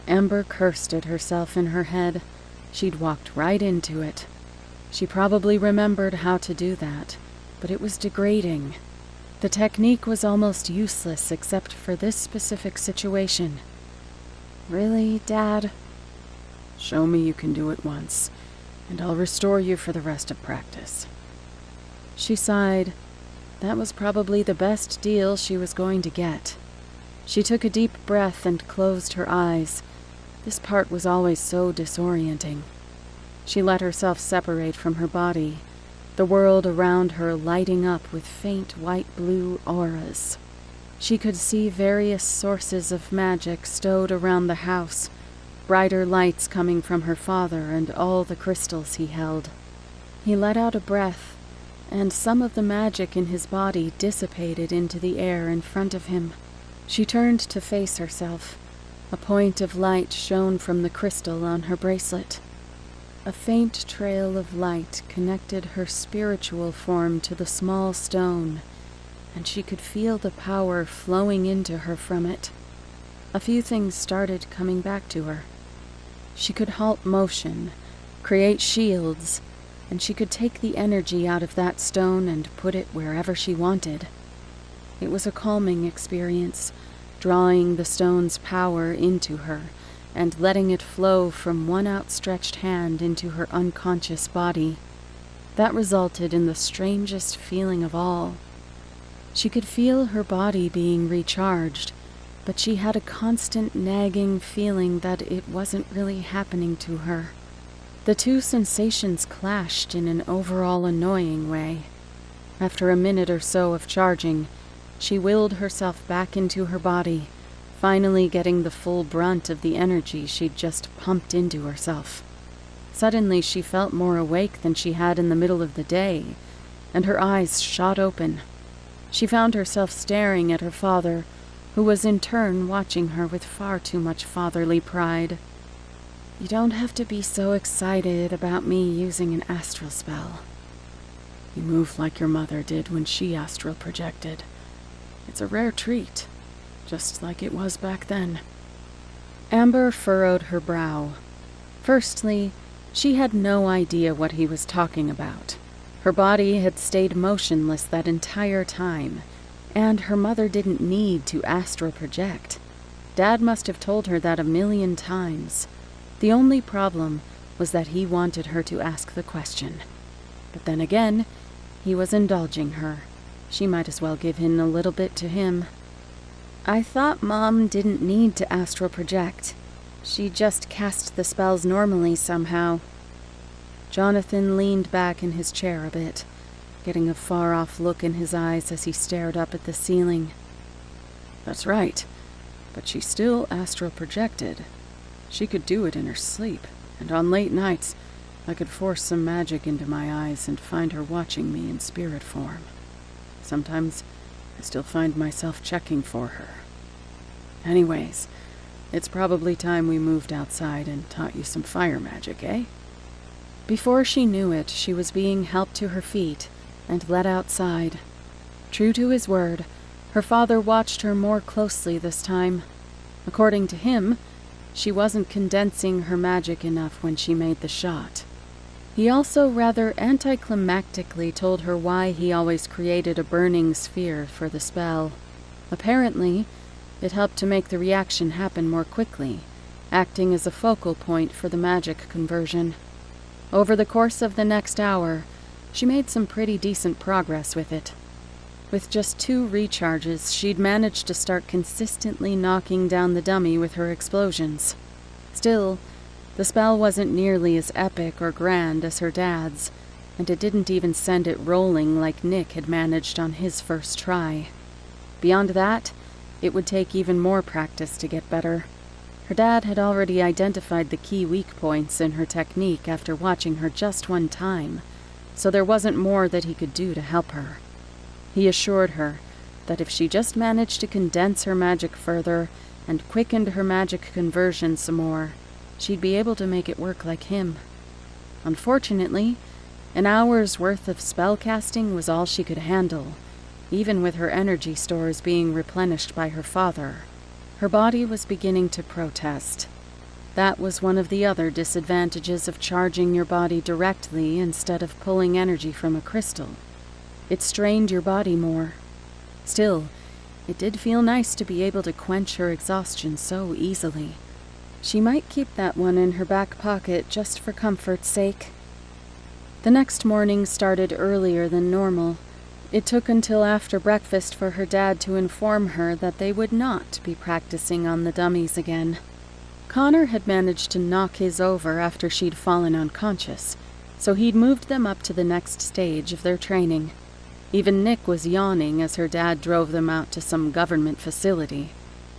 Amber cursed at herself in her head. She'd walked right into it. She probably remembered how to do that, but it was degrading. The technique was almost useless except for this specific situation. Really, Dad? Show me you can do it once, and I'll restore you for the rest of practice. She sighed. That was probably the best deal she was going to get. She took a deep breath and closed her eyes. This part was always so disorienting. She let herself separate from her body, the world around her lighting up with faint white-blue auras. She could see various sources of magic stowed around the house, brighter lights coming from her father and all the crystals he held. He let out a breath, and some of the magic in his body dissipated into the air in front of him. She turned to face herself. A point of light shone from the crystal on her bracelet. A faint trail of light connected her spiritual form to the small stone, and she could feel the power flowing into her from it. A few things started coming back to her. She could halt motion, create shields, and she could take the energy out of that stone and put it wherever she wanted. It was a calming experience, drawing the stone's power into her and letting it flow from one outstretched hand into her unconscious body. That resulted in the strangest feeling of all. She could feel her body being recharged, but she had a constant nagging feeling that it wasn't really happening to her. The two sensations clashed in an overall annoying way. After a minute or so of charging, she willed herself back into her body, finally getting the full brunt of the energy she'd just pumped into herself. Suddenly, she felt more awake than she had in the middle of the day, and her eyes shot open. She found herself staring at her father, who was in turn watching her with far too much fatherly pride. "You don't have to be so excited about me using an astral spell. You move like your mother did when she astral projected. It's a rare treat, just like it was back then." Amber furrowed her brow. Firstly, she had no idea what he was talking about. Her body had stayed motionless that entire time, and her mother didn't need to astral project. Dad must have told her that 1,000,000 times. The only problem was that he wanted her to ask the question. But then again, he was indulging her. She might as well give in a little bit to him. "I thought Mom didn't need to astral project. She just cast the spells normally somehow." Jonathan leaned back in his chair a bit, getting a far-off look in his eyes as he stared up at the ceiling. "That's right, but she still astral projected. She could do it in her sleep, and on late nights, I could force some magic into my eyes and find her watching me in spirit form. Sometimes I still find myself checking for her. Anyways, it's probably time we moved outside and taught you some fire magic, eh?" Before she knew it, she was being helped to her feet and led outside. True to his word, her father watched her more closely this time. According to him, she wasn't condensing her magic enough when she made the shot. He also rather anticlimactically told her why he always created a burning sphere for the spell. Apparently, it helped to make the reaction happen more quickly, acting as a focal point for the magic conversion. Over the course of the next hour, she made some pretty decent progress with it. With just 2 recharges, she'd managed to start consistently knocking down the dummy with her explosions. Still, the spell wasn't nearly as epic or grand as her dad's, and it didn't even send it rolling like Nick had managed on his first try. Beyond that, it would take even more practice to get better. Her dad had already identified the key weak points in her technique after watching her just one time, so there wasn't more that he could do to help her. He assured her that if she just managed to condense her magic further and quickened her magic conversion some more, she'd be able to make it work like him. Unfortunately, an hour's worth of spell casting was all she could handle, even with her energy stores being replenished by her father. Her body was beginning to protest. That was one of the other disadvantages of charging your body directly instead of pulling energy from a crystal. It strained your body more. Still, it did feel nice to be able to quench her exhaustion so easily. She might keep that one in her back pocket just for comfort's sake. The next morning started earlier than normal. It took until after breakfast for her dad to inform her that they would not be practicing on the dummies again. Connor had managed to knock his over after she'd fallen unconscious, so he'd moved them up to the next stage of their training. Even Nick was yawning as her dad drove them out to some government facility.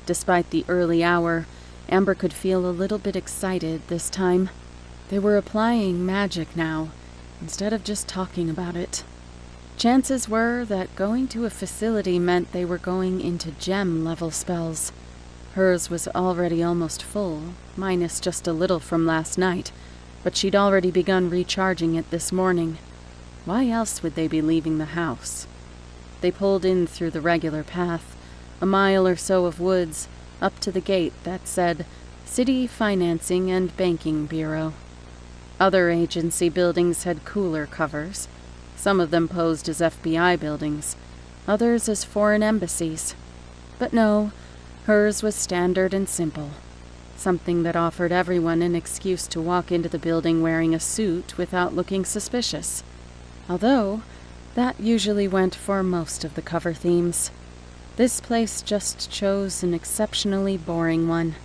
Despite the early hour, Amber could feel a little bit excited this time. They were applying magic now, instead of just talking about it. Chances were that going to a facility meant they were going into gem-level spells. Hers was already almost full, minus just a little from last night, but she'd already begun recharging it this morning. Why else would they be leaving the house? They pulled in through the regular path, a mile or so of woods, up to the gate that said, City Financing and Banking Bureau. Other agency buildings had cooler covers. Some of them posed as FBI buildings, others as foreign embassies. But no, hers was standard and simple. something that offered everyone an excuse to walk into the building wearing a suit without looking suspicious. Although, that usually went for most of the cover themes. This place just chose an exceptionally boring one.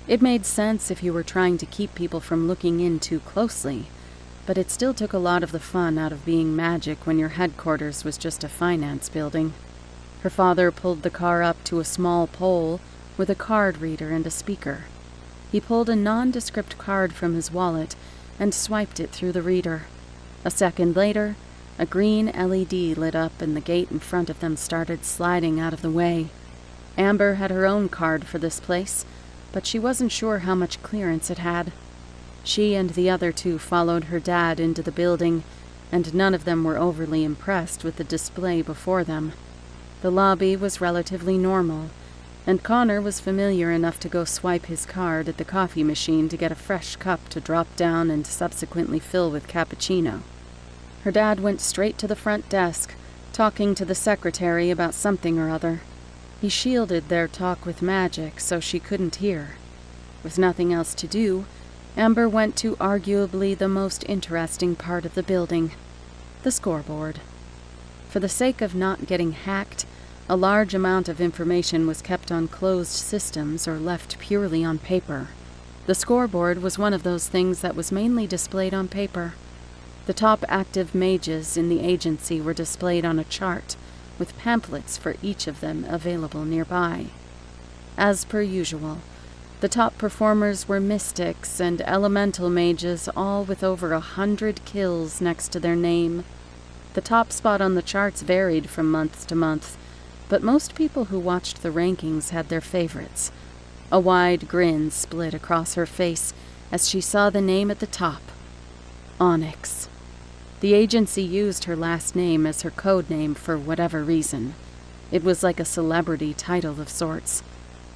It made sense if you were trying to keep people from looking in too closely, but it still took a lot of the fun out of being magic when your headquarters was just a finance building. Her father pulled the car up to a small pole with a card reader and a speaker. He pulled a nondescript card from his wallet and swiped it through the reader. A second later, a green LED lit up and the gate in front of them started sliding out of the way. Amber had her own card for this place, but she wasn't sure how much clearance it had. She and the other two followed her dad into the building, and none of them were overly impressed with the display before them. The lobby was relatively normal, and Connor was familiar enough to go swipe his card at the coffee machine to get a fresh cup to drop down and subsequently fill with cappuccino. Her dad went straight to the front desk, talking to the secretary about something or other. He shielded their talk with magic so she couldn't hear. With nothing else to do, Amber went to arguably the most interesting part of the building, the scoreboard. For the sake of not getting hacked, a large amount of information was kept on closed systems or left purely on paper. The scoreboard was one of those things that was mainly displayed on paper. The top active mages in the agency were displayed on a chart, with pamphlets for each of them available nearby. As per usual, the top performers were mystics and elemental mages, all with over 100 kills next to their name. The top spot on the charts varied from month to month, but most people who watched the rankings had their favorites. A wide grin split across her face as she saw the name at the top, Onyx. The agency used her last name as her code name for whatever reason. It was like a celebrity title of sorts.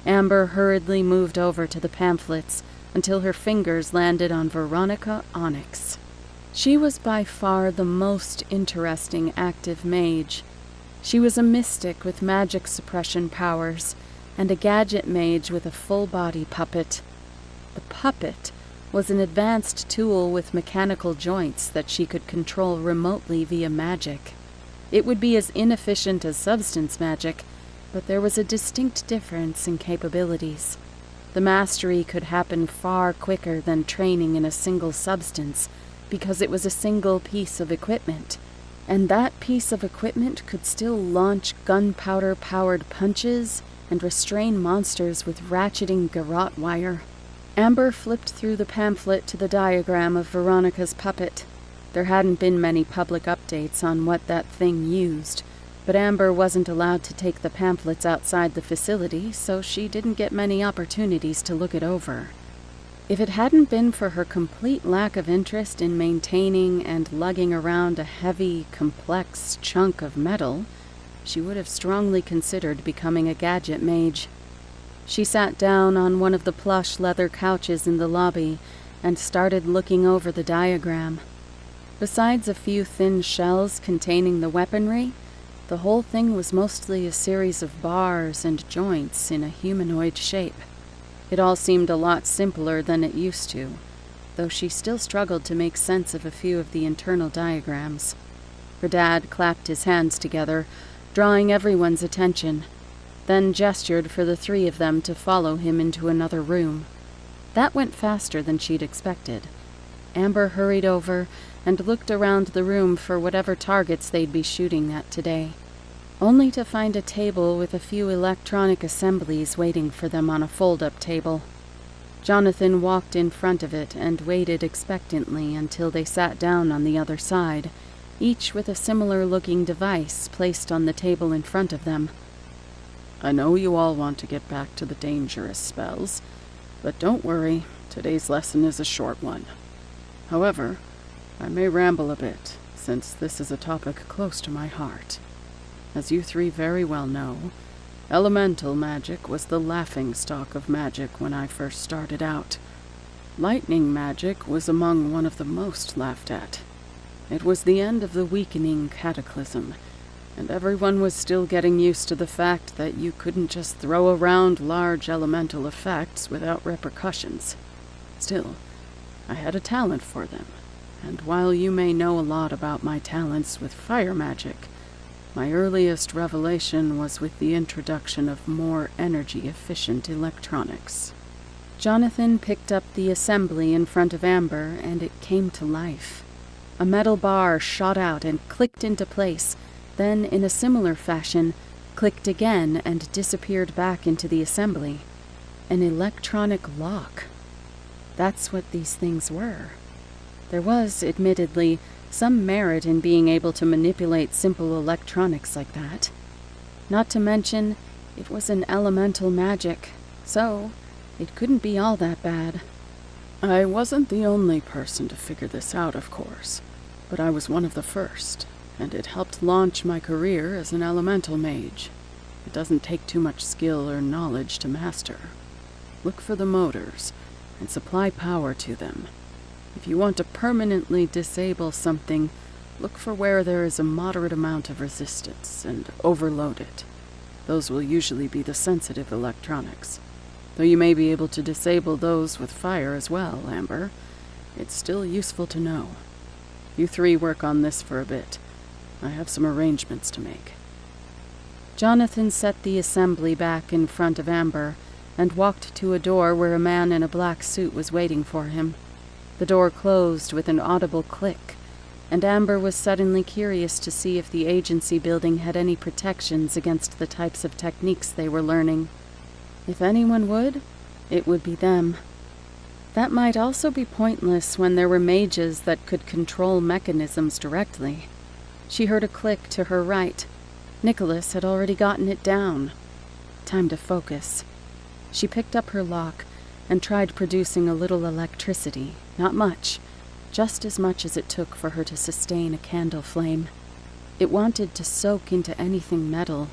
Amber hurriedly moved over to the pamphlets until her fingers landed on Veronica Onyx. She was by far the most interesting active mage. She was a mystic with magic suppression powers, and a gadget mage with a full-body puppet. The puppet was an advanced tool with mechanical joints that she could control remotely via magic. It would be as inefficient as substance magic, but there was a distinct difference in capabilities. The mastery could happen far quicker than training in a single substance, because it was a single piece of equipment, and that piece of equipment could still launch gunpowder-powered punches and restrain monsters with ratcheting garrote wire. Amber flipped through the pamphlet to the diagram of Veronica's puppet. There hadn't been many public updates on what that thing used, but Amber wasn't allowed to take the pamphlets outside the facility, so she didn't get many opportunities to look it over. If it hadn't been for her complete lack of interest in maintaining and lugging around a heavy, complex chunk of metal, she would have strongly considered becoming a gadget mage. She sat down on one of the plush leather couches in the lobby and started looking over the diagram. Besides a few thin shells containing the weaponry, the whole thing was mostly a series of bars and joints in a humanoid shape. It all seemed a lot simpler than it used to, though she still struggled to make sense of a few of the internal diagrams. Her dad clapped his hands together, drawing everyone's attention, then gestured for the three of them to follow him into another room. That went faster than she'd expected. Amber hurried over and looked around the room for whatever targets they'd be shooting at today, only to find a table with a few electronic assemblies waiting for them on a fold-up table. Jonathan walked in front of it and waited expectantly until they sat down on the other side, each with a similar-looking device placed on the table in front of them. I know you all want to get back to the dangerous spells, but don't worry, today's lesson is a short one. However, I may ramble a bit, since this is a topic close to my heart. As you three very well know, elemental magic was the laughingstock of magic when I first started out. Lightning magic was among one of the most laughed at. It was the end of the weakening cataclysm, and everyone was still getting used to the fact that you couldn't just throw around large elemental effects without repercussions. Still, I had a talent for them, and while you may know a lot about my talents with fire magic, my earliest revelation was with the introduction of more energy-efficient electronics. Jonathan picked up the assembly in front of Amber, and it came to life. A metal bar shot out and clicked into place, then, in a similar fashion, clicked again and disappeared back into the assembly. An electronic lock. That's what these things were. There was, admittedly, some merit in being able to manipulate simple electronics like that. Not to mention, it was an elemental magic, so it couldn't be all that bad. I wasn't the only person to figure this out, of course, but I was one of the first, and it helped launch my career as an elemental mage. It doesn't take too much skill or knowledge to master. Look for the motors, and supply power to them. If you want to permanently disable something, look for where there is a moderate amount of resistance, and overload it. Those will usually be the sensitive electronics. Though you may be able to disable those with fire as well, Amber, it's still useful to know. You three work on this for a bit. I have some arrangements to make. Jonathan set the assembly back in front of Amber and walked to a door where a man in a black suit was waiting for him. The door closed with an audible click, and Amber was suddenly curious to see if the agency building had any protections against the types of techniques they were learning. If anyone would, it would be them. That might also be pointless when there were mages that could control mechanisms directly. She heard a click to her right. Nicholas had already gotten it down. Time to focus. She picked up her lock and tried producing a little electricity. Not much, just as much as it took for her to sustain a candle flame. It wanted to soak into anything metal,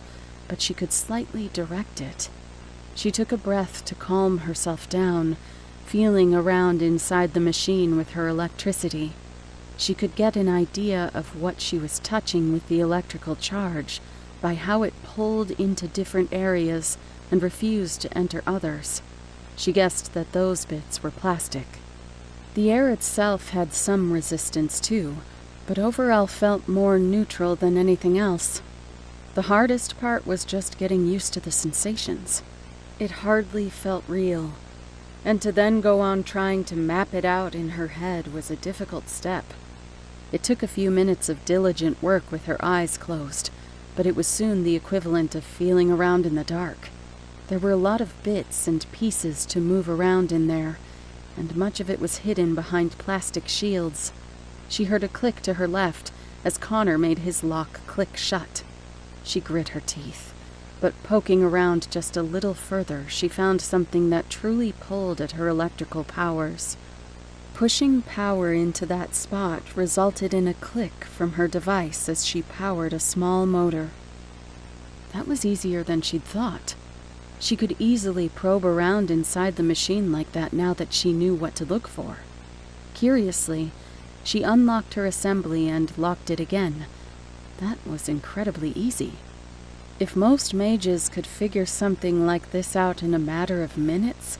but she could slightly direct it. She took a breath to calm herself down, feeling around inside the machine with her electricity. She could get an idea of what she was touching with the electrical charge by how it pulled into different areas and refused to enter others. She guessed that those bits were plastic. The air itself had some resistance too, but overall felt more neutral than anything else. The hardest part was just getting used to the sensations. It hardly felt real, and to then go on trying to map it out in her head was a difficult step. It took a few minutes of diligent work with her eyes closed, but it was soon the equivalent of feeling around in the dark. There were a lot of bits and pieces to move around in there, and much of it was hidden behind plastic shields. She heard a click to her left as Connor made his lock click shut. She grit her teeth, but poking around just a little further, she found something that truly pulled at her electrical powers. Pushing power into that spot resulted in a click from her device as she powered a small motor. That was easier than she'd thought. She could easily probe around inside the machine like that now that she knew what to look for. Curiously, she unlocked her assembly and locked it again. That was incredibly easy. If most mages could figure something like this out in a matter of minutes,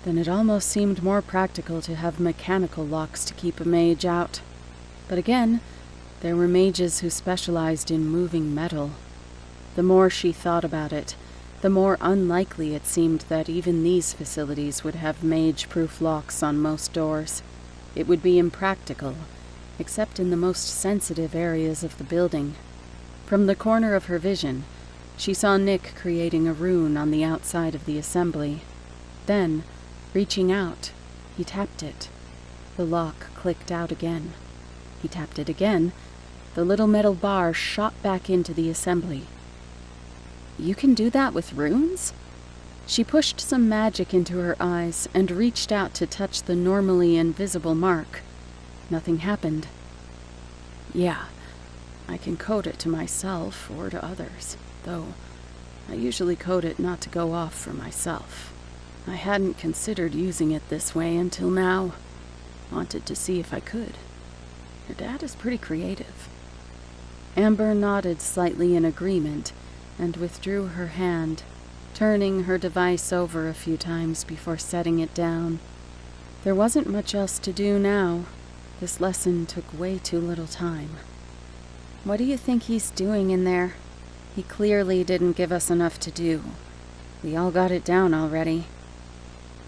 then it almost seemed more practical to have mechanical locks to keep a mage out. But again, there were mages who specialized in moving metal. The more she thought about it, the more unlikely it seemed that even these facilities would have mage-proof locks on most doors. It would be impractical, except in the most sensitive areas of the building. From the corner of her vision, she saw Nick creating a rune on the outside of the assembly. Then, reaching out, he tapped it. The lock clicked out again. He tapped it again. The little metal bar shot back into the assembly. You can do that with runes? She pushed some magic into her eyes and reached out to touch the normally invisible mark. Nothing happened. Yeah, I can code it to myself or to others, though I usually code it not to go off for myself. I hadn't considered using it this way until now. Wanted to see if I could. Your dad is pretty creative. Amber nodded slightly in agreement and withdrew her hand, turning her device over a few times before setting it down. There wasn't much else to do now. This lesson took way too little time. What do you think he's doing in there? He clearly didn't give us enough to do. We all got it down already.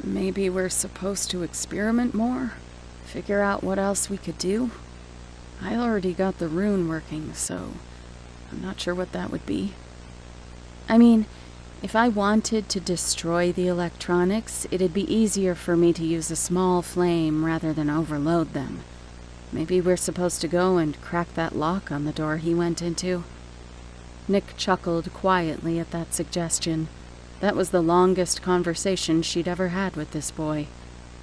Maybe we're supposed to experiment more? Figure out what else we could do? I already got the rune working, so I'm not sure what that would be. I mean, if I wanted to destroy the electronics, it'd be easier for me to use a small flame rather than overload them. Maybe we're supposed to go and crack that lock on the door he went into. Nick chuckled quietly at that suggestion. That was the longest conversation she'd ever had with this boy.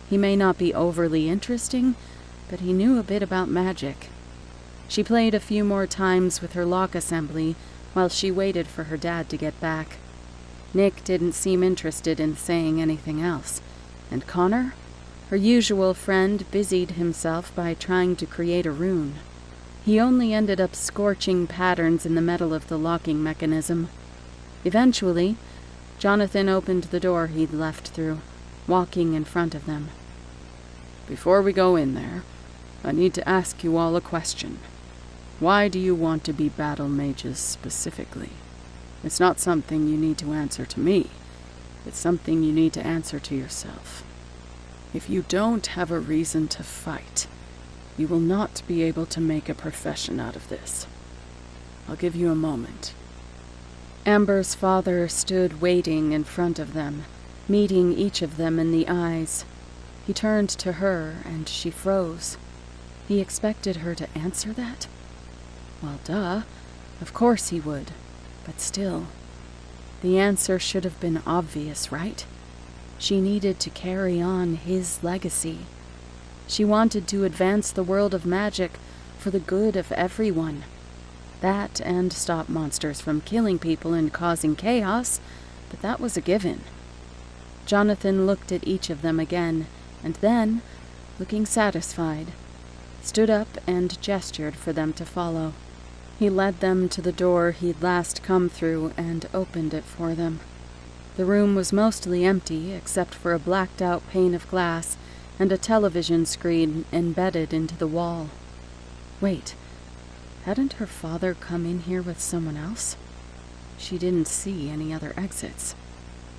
He may not be overly interesting, but he knew a bit about magic. She played a few more times with her lock assembly while she waited for her dad to get back. Nick didn't seem interested in saying anything else, and Connor, her usual friend, busied himself by trying to create a rune. He only ended up scorching patterns in the metal of the locking mechanism. Eventually, Jonathan opened the door he'd left through, walking in front of them. Before we go in there, I need to ask you all a question. Why do you want to be battle mages specifically? It's not something you need to answer to me. It's something you need to answer to yourself. If you don't have a reason to fight, you will not be able to make a profession out of this. I'll give you a moment. Amber's father stood waiting in front of them, meeting each of them in the eyes. He turned to her, and she froze. He expected her to answer that? Well, duh. Of course he would. But still, the answer should have been obvious, right? She needed to carry on his legacy. She wanted to advance the world of magic for the good of everyone. That and stop monsters from killing people and causing chaos, but that was a given. Jonathan looked at each of them again, and then, looking satisfied, stood up and gestured for them to follow. He led them to the door he'd last come through and opened it for them. The room was mostly empty except for a blacked-out pane of glass and a television screen embedded into the wall. Wait, hadn't her father come in here with someone else? She didn't see any other exits.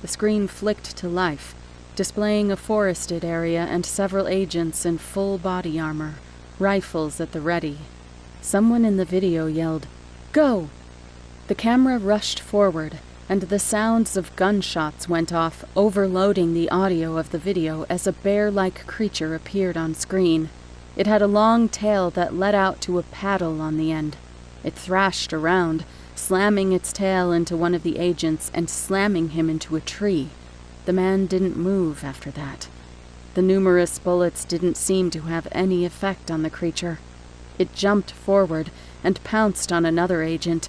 The screen flicked to life, displaying a forested area and several agents in full body armor, rifles at the ready. Someone in the video yelled, "Go!" The camera rushed forward, and the sounds of gunshots went off, overloading the audio of the video as a bear-like creature appeared on screen. It had a long tail that led out to a paddle on the end. It thrashed around, slamming its tail into one of the agents and slamming him into a tree. The man didn't move after that. The numerous bullets didn't seem to have any effect on the creature. It jumped forward and pounced on another agent,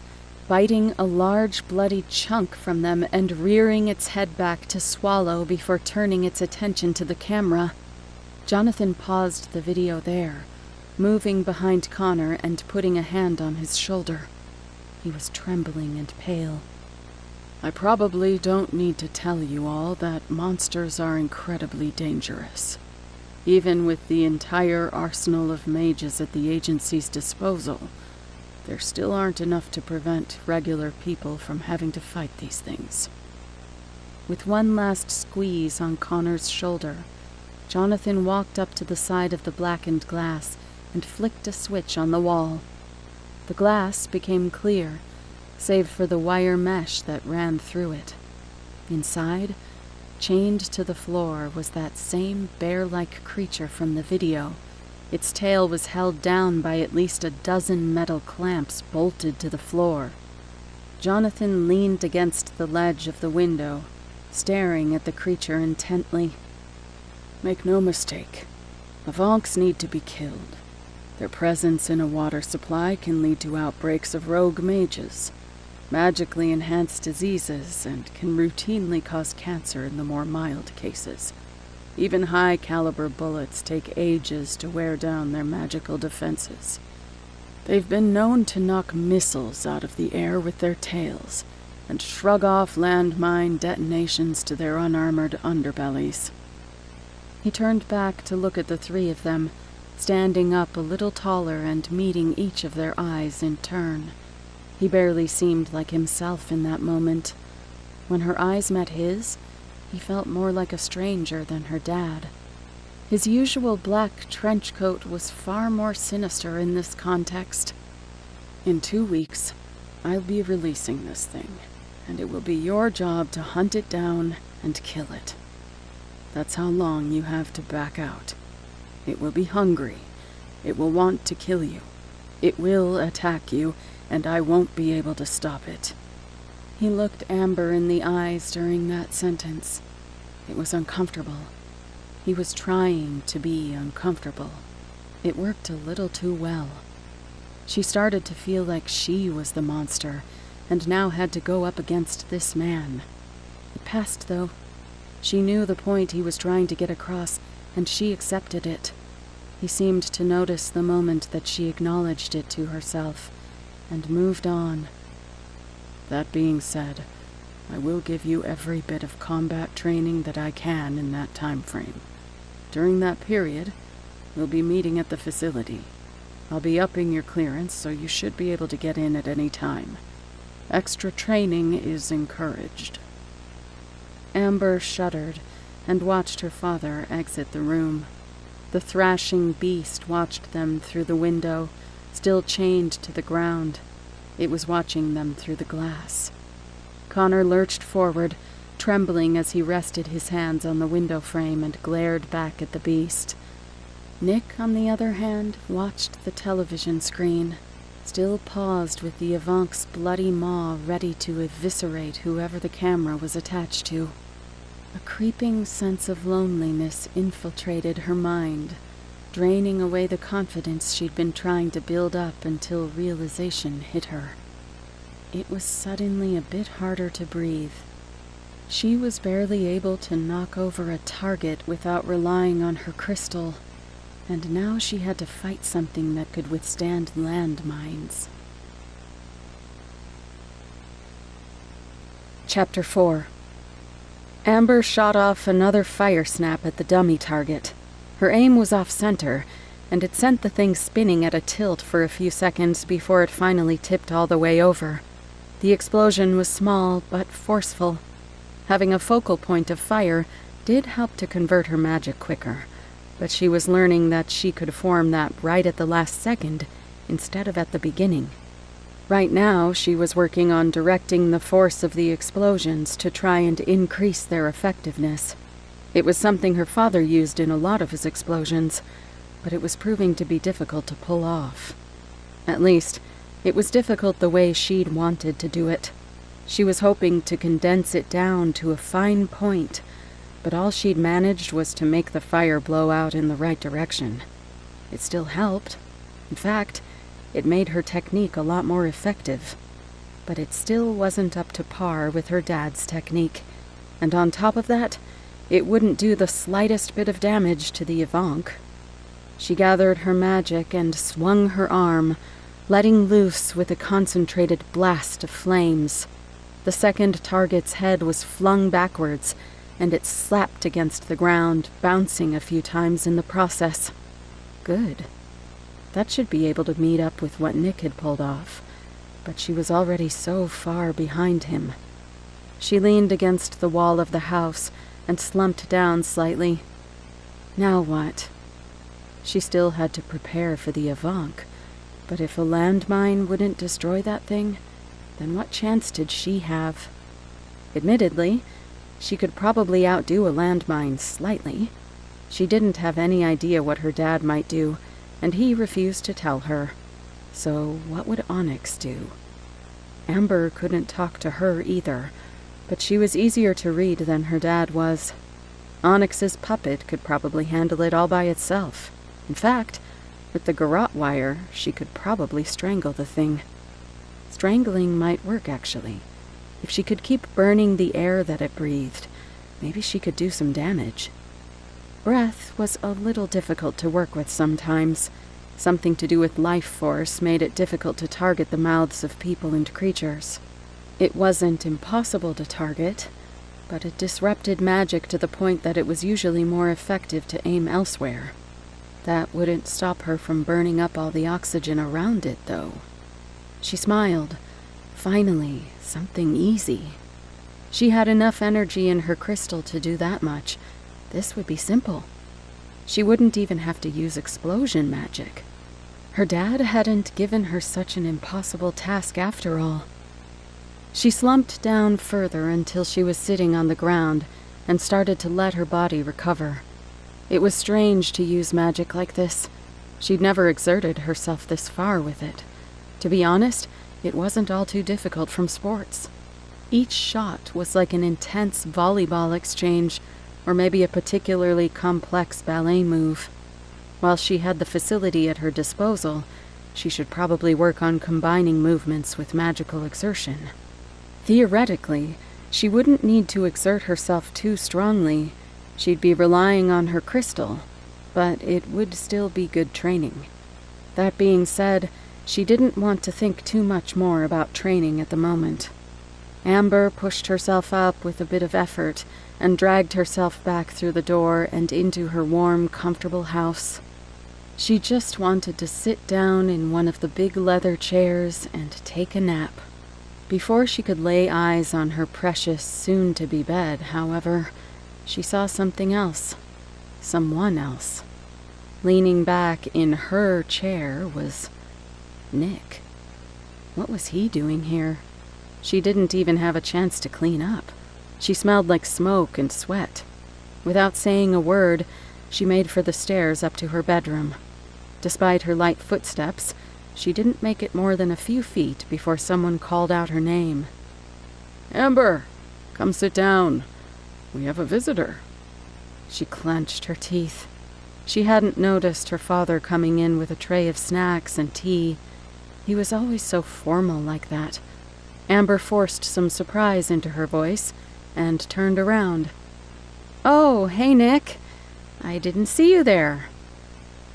biting a large bloody chunk from them and rearing its head back to swallow before turning its attention to the camera. Jonathan paused the video there, moving behind Connor and putting a hand on his shoulder. He was trembling and pale. I probably don't need to tell you all that monsters are incredibly dangerous. Even with the entire arsenal of mages at the agency's disposal, there still aren't enough to prevent regular people from having to fight these things. With one last squeeze on Connor's shoulder, Jonathan walked up to the side of the blackened glass and flicked a switch on the wall. The glass became clear, save for the wire mesh that ran through it. Inside, chained to the floor, was that same bear-like creature from the video. Its tail was held down by at least a dozen metal clamps bolted to the floor. Jonathan leaned against the ledge of the window, staring at the creature intently. Make no mistake, Avonks need to be killed. Their presence in a water supply can lead to outbreaks of rogue mages, magically enhanced diseases, and can routinely cause cancer in the more mild cases. Even high-caliber bullets take ages to wear down their magical defenses. They've been known to knock missiles out of the air with their tails and shrug off landmine detonations to their unarmored underbellies. He turned back to look at the three of them, standing up a little taller and meeting each of their eyes in turn. He barely seemed like himself in that moment. When her eyes met his, he felt more like a stranger than her dad. His usual black trench coat was far more sinister in this context. In 2 weeks, I'll be releasing this thing, and it will be your job to hunt it down and kill it. That's how long you have to back out. It will be hungry. It will want to kill you. It will attack you, and I won't be able to stop it. He looked Amber in the eyes during that sentence. It was uncomfortable. He was trying to be uncomfortable. It worked a little too well. She started to feel like she was the monster, and now had to go up against this man. It passed, though. She knew the point he was trying to get across, and she accepted it. He seemed to notice the moment that she acknowledged it to herself, and moved on. That being said, I will give you every bit of combat training that I can in that time frame. During that period, we'll be meeting at the facility. I'll be upping your clearance, so you should be able to get in at any time. Extra training is encouraged. Amber shuddered and watched her father exit the room. The thrashing beast watched them through the window, still chained to the ground. It was watching them through the glass. Connor lurched forward, trembling as he rested his hands on the window frame and glared back at the beast. Nick, on the other hand, watched the television screen, still paused with the Avank's bloody maw ready to eviscerate whoever the camera was attached to. A creeping sense of loneliness infiltrated her mind, draining away the confidence she'd been trying to build up until realization hit her. It was suddenly a bit harder to breathe. She was barely able to knock over a target without relying on her crystal, and now she had to fight something that could withstand landmines. Chapter 4. Amber shot off another fire snap at the dummy target. Her aim was off-center, and it sent the thing spinning at a tilt for a few seconds before it finally tipped all the way over. The explosion was small but forceful. Having a focal point of fire did help to convert her magic quicker, but she was learning that she could form that right at the last second instead of at the beginning. Right now, she was working on directing the force of the explosions to try and increase their effectiveness. It was something her father used in a lot of his explosions, but it was proving to be difficult to pull off. At least, it was difficult the way she'd wanted to do it. She was hoping to condense it down to a fine point, but all she'd managed was to make the fire blow out in the right direction. It still helped. In fact, it made her technique a lot more effective. But it still wasn't up to par with her dad's technique, and on top of that, it wouldn't do the slightest bit of damage to the Avank. She gathered her magic and swung her arm, letting loose with a concentrated blast of flames. The second target's head was flung backwards, and it slapped against the ground, bouncing a few times in the process. Good. That should be able to meet up with what Nick had pulled off, but she was already so far behind him. She leaned against the wall of the house and slumped down slightly. Now what? She still had to prepare for the Avank, but if a landmine wouldn't destroy that thing, then what chance did she have? Admittedly, she could probably outdo a landmine slightly. She didn't have any idea what her dad might do, and he refused to tell her. So what would Onyx do? Amber couldn't talk to her either, but she was easier to read than her dad was. Onyx's puppet could probably handle it all by itself. In fact, with the garrote wire, she could probably strangle the thing. Strangling might work, actually. If she could keep burning the air that it breathed, maybe she could do some damage. Breath was a little difficult to work with sometimes, Something to do with life force made it difficult to target the mouths of people and creatures. It wasn't impossible to target, but it disrupted magic to the point that it was usually more effective to aim elsewhere. That wouldn't stop her from burning up all the oxygen around it, though. She smiled. Finally, something easy. She had enough energy in her crystal to do that much. This would be simple. She wouldn't even have to use explosion magic. Her dad hadn't given her such an impossible task after all. She slumped down further until she was sitting on the ground and started to let her body recover. It was strange to use magic like this. She'd never exerted herself this far with it. To be honest, it wasn't all too difficult from sports. Each shot was like an intense volleyball exchange, or maybe a particularly complex ballet move. While she had the facility at her disposal, she should probably work on combining movements with magical exertion. Theoretically, she wouldn't need to exert herself too strongly. She'd be relying on her crystal, but it would still be good training. That being said, she didn't want to think too much more about training at the moment. Amber pushed herself up with a bit of effort and dragged herself back through the door and into her warm, comfortable house. She just wanted to sit down in one of the big leather chairs and take a nap. Before she could lay eyes on her precious, soon-to-be bed, however, she saw something else. Someone else. Leaning back in her chair was Nick. What was he doing here? She didn't even have a chance to clean up. She smelled like smoke and sweat. Without saying a word, she made for the stairs up to her bedroom. Despite her light footsteps, she didn't make it more than a few feet before someone called out her name. "Amber, come sit down. We have a visitor." She clenched her teeth. She hadn't noticed her father coming in with a tray of snacks and tea. He was always so formal like that. Amber forced some surprise into her voice and turned around. "Oh, hey, Nick. I didn't see you there."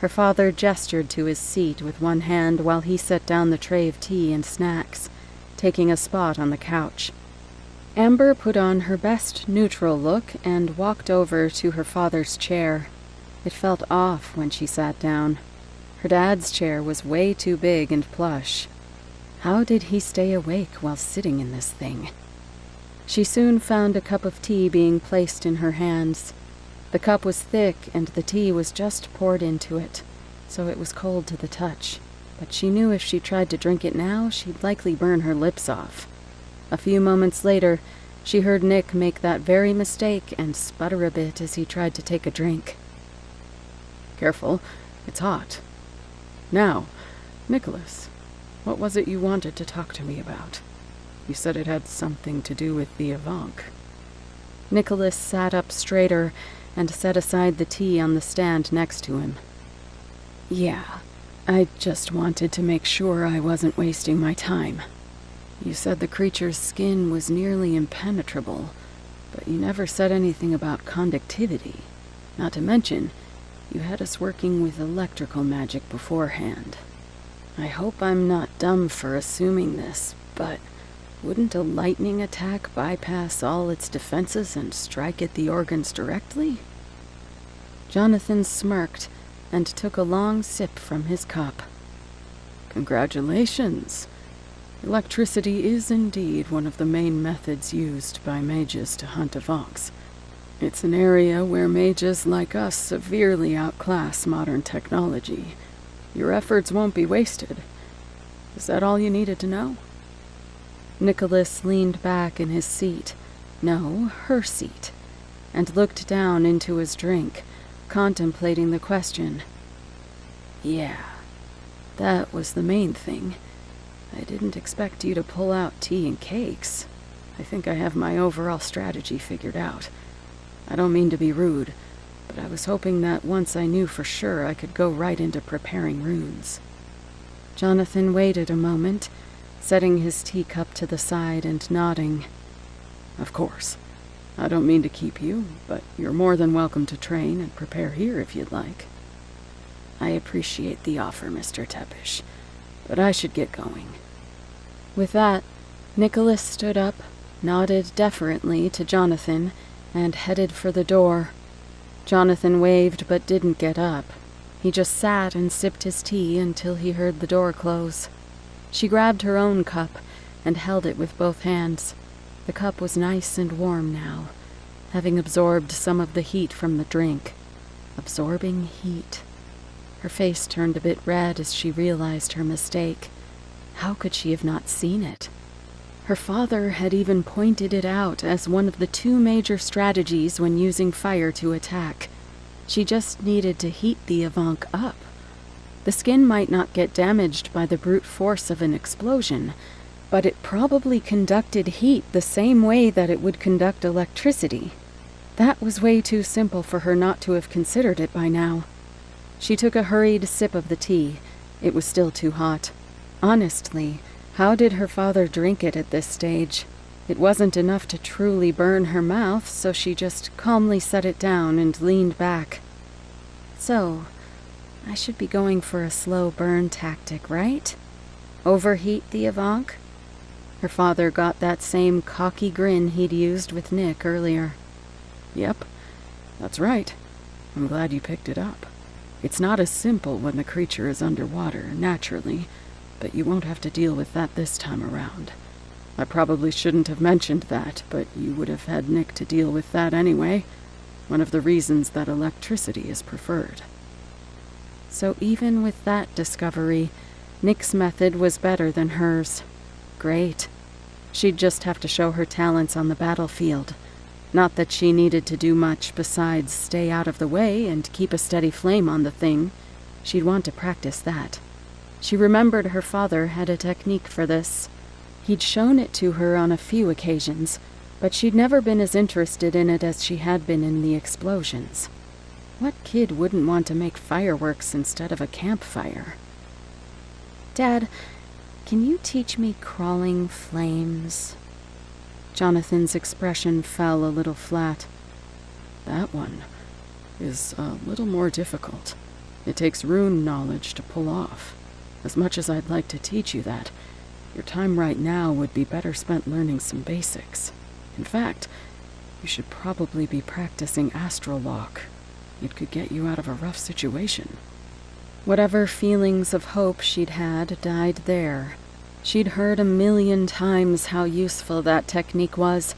Her father gestured to his seat with one hand while he set down the tray of tea and snacks, taking a spot on the couch. Amber put on her best neutral look and walked over to her father's chair. It felt off when she sat down. Her dad's chair was way too big and plush. How did he stay awake while sitting in this thing? She soon found a cup of tea being placed in her hands. The cup was thick and the tea was just poured into it, so it was cold to the touch. But she knew if she tried to drink it now, she'd likely burn her lips off. A few moments later, she heard Nick make that very mistake and sputter a bit as he tried to take a drink. "Careful, it's hot. Now, Nicholas, what was it you wanted to talk to me about? You said it had something to do with the Audiobook." Nicholas sat up straighter and set aside the tea on the stand next to him. "Yeah, I just wanted to make sure I wasn't wasting my time. You said the creature's skin was nearly impenetrable, but you never said anything about conductivity. Not to mention, you had us working with electrical magic beforehand. I hope I'm not dumb for assuming this, but wouldn't a lightning attack bypass all its defenses and strike at the organs directly?" Jonathan smirked and took a long sip from his cup. "Congratulations. Electricity is indeed one of the main methods used by mages to hunt Audioboks. It's an area where mages like us severely outclass modern technology. Your efforts won't be wasted. Is that all you needed to know?" Nicholas leaned back in his seat, no, her seat, and looked down into his drink, contemplating the question. "Yeah, that was the main thing. I didn't expect you to pull out tea and cakes. I think I have my overall strategy figured out. I don't mean to be rude, but I was hoping that once I knew for sure I could go right into preparing runes." Jonathan waited a moment, setting his teacup to the side and nodding. "Of course. I don't mean to keep you, but you're more than welcome to train and prepare here if you'd like." I appreciate the offer, Mr. Tepish, but I should get going. With that, Nicholas stood up, nodded deferently to Jonathan, and headed for the door. Jonathan waved but didn't get up. He just sat and sipped his tea until he heard the door close. She grabbed her own cup and held it with both hands. The cup was nice and warm now, having absorbed some of the heat from the drink. Absorbing heat. Her face turned a bit red as she realized her mistake. How could she have not seen it? Her father had even pointed it out as one of the 2 major strategies when using fire to attack. She just needed to heat the Avank up. The skin might not get damaged by the brute force of an explosion, but it probably conducted heat the same way that it would conduct electricity. That was way too simple for her not to have considered it by now. She took a hurried sip of the tea. It was still too hot. Honestly, how did her father drink it at this stage? It wasn't enough to truly burn her mouth, so she just calmly set it down and leaned back. So, I should be going for a slow burn tactic, right? Overheat the Avank? Her father got that same cocky grin he'd used with Nick earlier. Yep, that's right. I'm glad you picked it up. It's not as simple when the creature is underwater, naturally, but you won't have to deal with that this time around. I probably shouldn't have mentioned that, but you would have had Nick to deal with that anyway. One of the reasons that electricity is preferred. So even with that discovery, Nick's method was better than hers. Great. She'd just have to show her talents on the battlefield. Not that she needed to do much besides stay out of the way and keep a steady flame on the thing. She'd want to practice that. She remembered her father had a technique for this. He'd shown it to her on a few occasions, but she'd never been as interested in it as she had been in the explosions. What kid wouldn't want to make fireworks instead of a campfire? Dad, can you teach me crawling flames? Jonathan's expression fell a little flat. That one is a little more difficult. It takes rune knowledge to pull off. As much as I'd like to teach you that, your time right now would be better spent learning some basics. In fact, you should probably be practicing astral lock. It could get you out of a rough situation. Whatever feelings of hope she'd had died there. She'd heard 1,000,000 times how useful that technique was,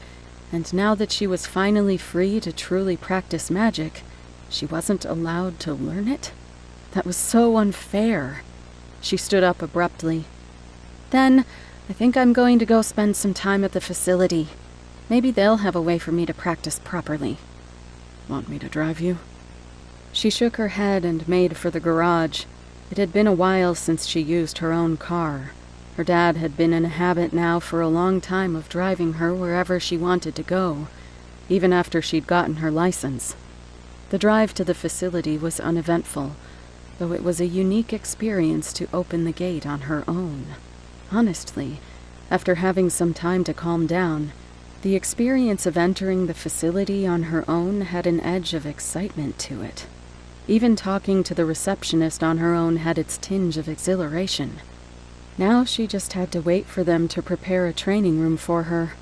and now that she was finally free to truly practice magic, she wasn't allowed to learn it? That was so unfair. She stood up abruptly. Then, I think I'm going to go spend some time at the facility. Maybe they'll have a way for me to practice properly. Want me to drive you? She shook her head and made for the garage. It had been a while since she used her own car. Her dad had been in a habit now for a long time of driving her wherever she wanted to go, even after she'd gotten her license. The drive to the facility was uneventful, though it was a unique experience to open the gate on her own. Honestly, after having some time to calm down, the experience of entering the facility on her own had an edge of excitement to it. Even talking to the receptionist on her own had its tinge of exhilaration. Now she just had to wait for them to prepare a training room for her.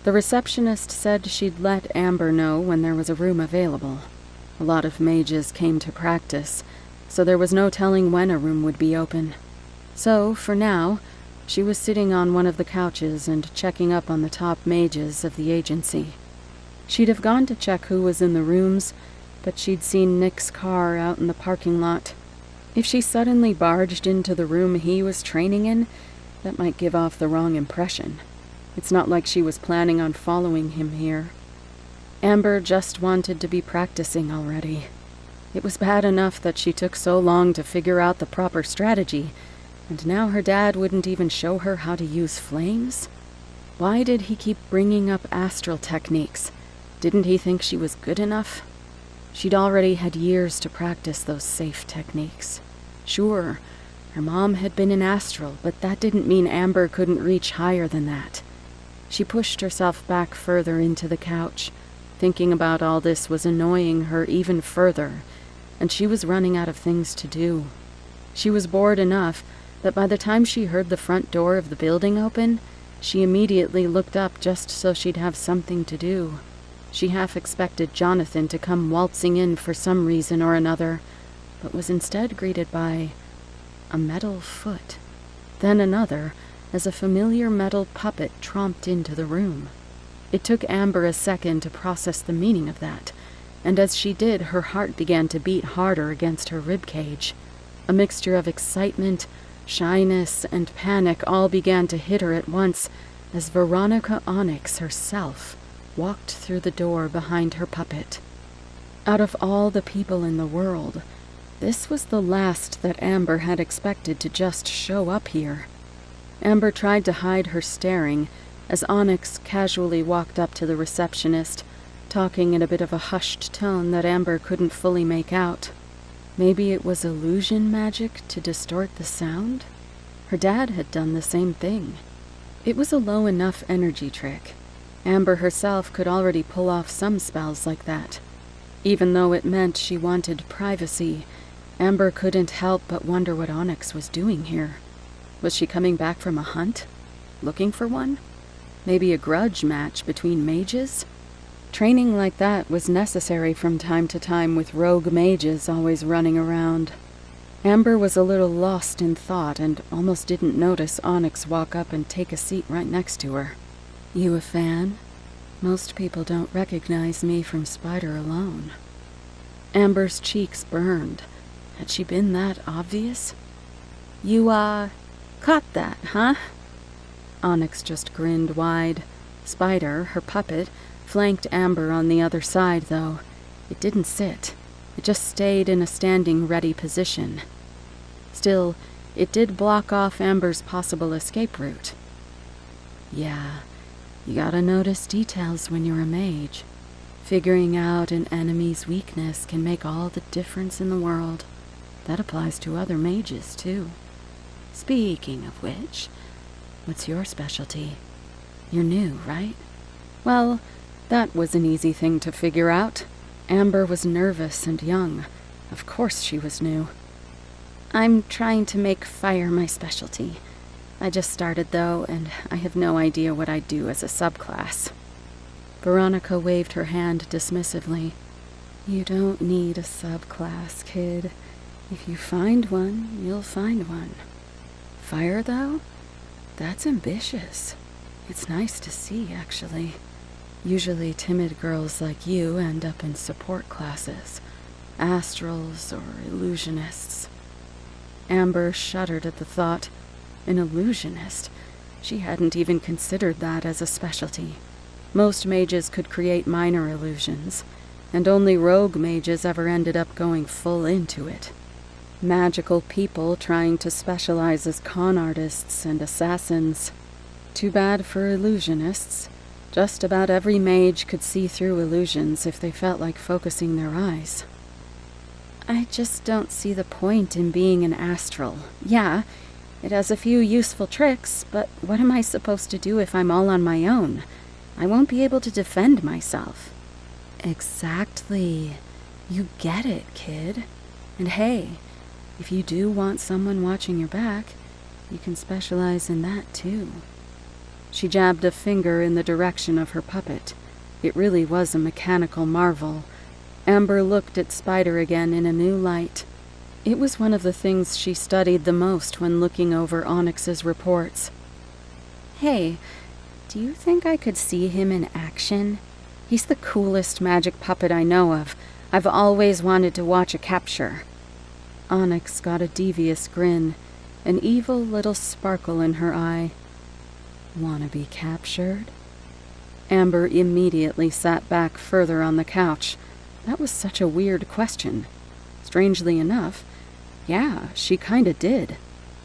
The receptionist said she'd let Amber know when there was a room available. A lot of mages came to practice, so there was no telling when a room would be open. So, for now, she was sitting on one of the couches and checking up on the top mages of the agency. She'd have gone to check who was in the rooms, but she'd seen Nick's car out in the parking lot. If she suddenly barged into the room he was training in, that might give off the wrong impression. It's not like she was planning on following him here. Amber just wanted to be practicing already. It was bad enough that she took so long to figure out the proper strategy, and now her dad wouldn't even show her how to use flames? Why did he keep bringing up astral techniques? Didn't he think she was good enough? She'd already had years to practice those safe techniques. Sure, her mom had been an astral, but that didn't mean Amber couldn't reach higher than that. She pushed herself back further into the couch. Thinking about all this was annoying her even further, and she was running out of things to do. She was bored enough that by the time she heard the front door of the building open, she immediately looked up just so she'd have something to do. She half expected Jonathan to come waltzing in for some reason or another, but was instead greeted by a metal foot, then another, as a familiar metal puppet tromped into the room. It took Amber a second to process the meaning of that, and as she did, her heart began to beat harder against her ribcage. A mixture of excitement, shyness, and panic all began to hit her at once as Veronica Onyx herself walked through the door behind her puppet. Out of all the people in the world, this was the last that Amber had expected to just show up here. Amber tried to hide her staring as Onyx casually walked up to the receptionist, talking in a bit of a hushed tone that Amber couldn't fully make out. Maybe it was illusion magic to distort the sound? Her dad had done the same thing. It was a low enough energy trick. Amber herself could already pull off some spells like that. Even though it meant she wanted privacy, Amber couldn't help but wonder what Onyx was doing here. Was she coming back from a hunt? Looking for one? Maybe a grudge match between mages? Training like that was necessary from time to time with rogue mages always running around. Amber was a little lost in thought and almost didn't notice Onyx walk up and take a seat right next to her. "You a fan? Most people don't recognize me from Spider alone." Amber's cheeks burned. Had she been that obvious? "You, caught that, huh?" Onyx just grinned wide. Spider, her puppet, flanked Amber on the other side, though. It didn't sit. It just stayed in a standing ready position. Still, it did block off Amber's possible escape route. Yeah, you gotta notice details when you're a mage. Figuring out an enemy's weakness can make all the difference in the world. That applies to other mages, too. Speaking of which, what's your specialty? You're new, right? Well, that was an easy thing to figure out. Amber was nervous and young. Of course she was new. "I'm trying to make fire my specialty. I just started, though, and I have no idea what I'd do as a subclass." Veronica waved her hand dismissively. "You don't need a subclass, kid. If you find one, you'll find one. Fire, though? That's ambitious. It's nice to see, actually. Usually timid girls like you end up in support classes, astrals or illusionists." Amber shuddered at the thought. An illusionist? She hadn't even considered that as a specialty. Most mages could create minor illusions, and only rogue mages ever ended up going full into it. Magical people trying to specialize as con artists and assassins. Too bad for illusionists. Just about every mage could see through illusions if they felt like focusing their eyes. "I just don't see the point in being an astral. Yeah, it has a few useful tricks, but what am I supposed to do if I'm all on my own? I won't be able to defend myself." Exactly. You get it, kid. And hey, if you do want someone watching your back, you can specialize in that too. She jabbed a finger in the direction of her puppet. It really was a mechanical marvel. Amber looked at Spider again in a new light. It was one of the things she studied the most when looking over Onyx's reports. "Hey, do you think I could see him in action? He's the coolest magic puppet I know of. I've always wanted to watch a capture." Onyx got a devious grin, an evil little sparkle in her eye. "Wanna be captured?" Amber immediately sat back further on the couch. That was such a weird question. Strangely enough, yeah, she kinda did.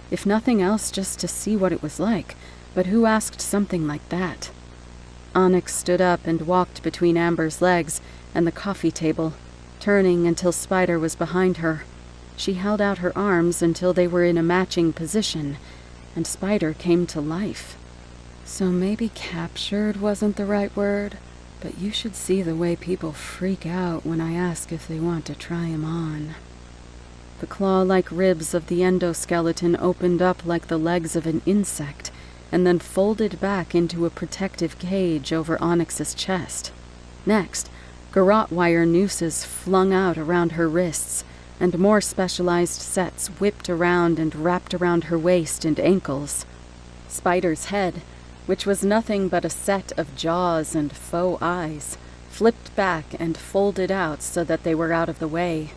If nothing else, just to see what it was like. But who asked something like that? Onyx stood up and walked between Amber's legs and the coffee table, turning until Spider was behind her. She held out her arms until they were in a matching position, and Spider came to life. So maybe captured wasn't the right word, but you should see the way people freak out when I ask if they want to try 'em on." The claw-like ribs of the endoskeleton opened up like the legs of an insect, and then folded back into a protective cage over Onyx's chest. Next, garrote wire nooses flung out around her wrists, and more specialized sets whipped around and wrapped around her waist and ankles. Spider's head, which was nothing but a set of jaws and faux eyes, flipped back and folded out so that they were out of the way.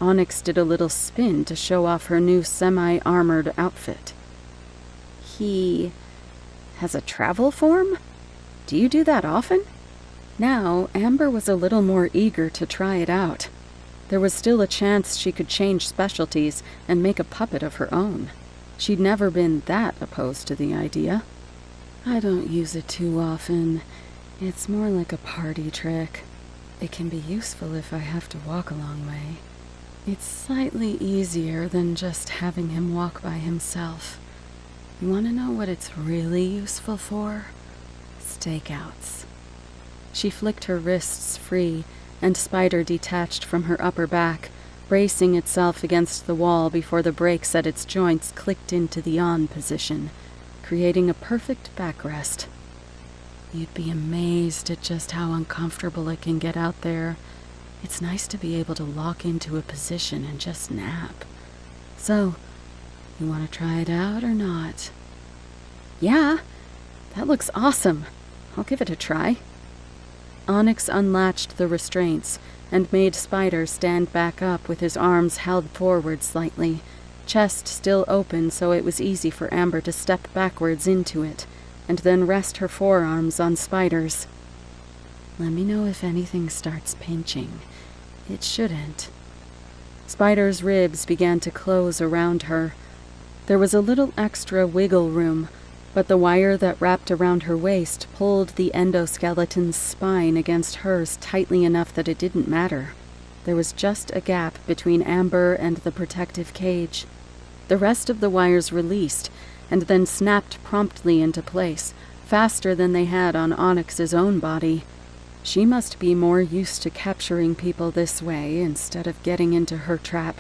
Onyx did a little spin to show off her new semi-armored outfit. "He has a travel form? Do you do that often?" Now, Amber was a little more eager to try it out. There was still a chance she could change specialties and make a puppet of her own. She'd never been that opposed to the idea. "I don't use it too often. It's more like a party trick. It can be useful if I have to walk a long way. It's slightly easier than just having him walk by himself. You want to know what it's really useful for? Stakeouts." She flicked her wrists free, and Spider detached from her upper back, bracing itself against the wall before the brakes at its joints clicked into the on position, creating a perfect backrest. "You'd be amazed at just how uncomfortable it can get out there. It's nice to be able to lock into a position and just nap. So, you want to try it out or not?" "Yeah, that looks awesome. I'll give it a try." Onyx unlatched the restraints and made Spider stand back up with his arms held forward slightly, chest still open so it was easy for Amber to step backwards into it, and then rest her forearms on Spider's. "Let me know if anything starts pinching. It shouldn't." Spider's ribs began to close around her. There was a little extra wiggle room, but the wire that wrapped around her waist pulled the endoskeleton's spine against hers tightly enough that it didn't matter. There was just a gap between Amber and the protective cage. The rest of the wires released, and then snapped promptly into place, faster than they had on Onyx's own body. She must be more used to capturing people this way instead of getting into her trap.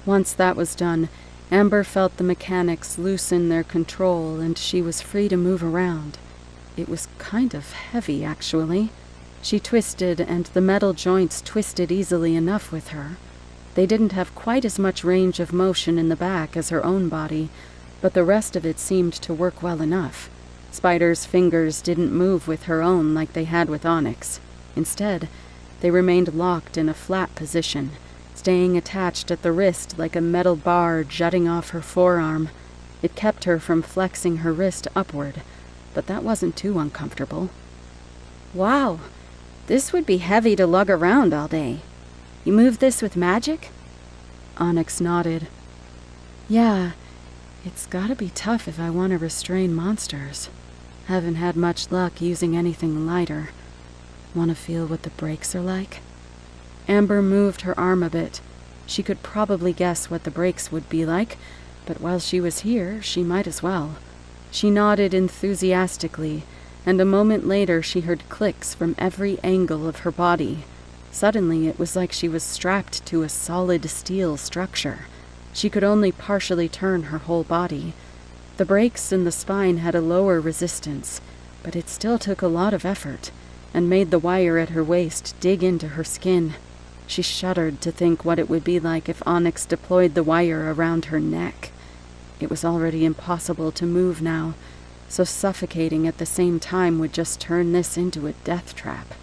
Once that was done, Amber felt the mechanics loosen their control and she was free to move around. It was kind of heavy, actually. She twisted and the metal joints twisted easily enough with her. They didn't have quite as much range of motion in the back as her own body, but the rest of it seemed to work well enough. Spider's fingers didn't move with her own like they had with Onyx. Instead, they remained locked in a flat position, staying attached at the wrist like a metal bar jutting off her forearm. It kept her from flexing her wrist upward, but that wasn't too uncomfortable. "Wow, this would be heavy to lug around all day. You move this with magic?" Onyx nodded. "Yeah, it's gotta be tough if I want to restrain monsters. Haven't had much luck using anything lighter. Want to feel what the brakes are like?" Amber moved her arm a bit. She could probably guess what the brakes would be like, but while she was here, she might as well. She nodded enthusiastically, and a moment later she heard clicks from every angle of her body. Suddenly it was like she was strapped to a solid steel structure. She could only partially turn her whole body. The brakes in the spine had a lower resistance, but it still took a lot of effort, and made the wire at her waist dig into her skin. She shuddered to think what it would be like if Onyx deployed the wire around her neck. It was already impossible to move now, so suffocating at the same time would just turn this into a death trap.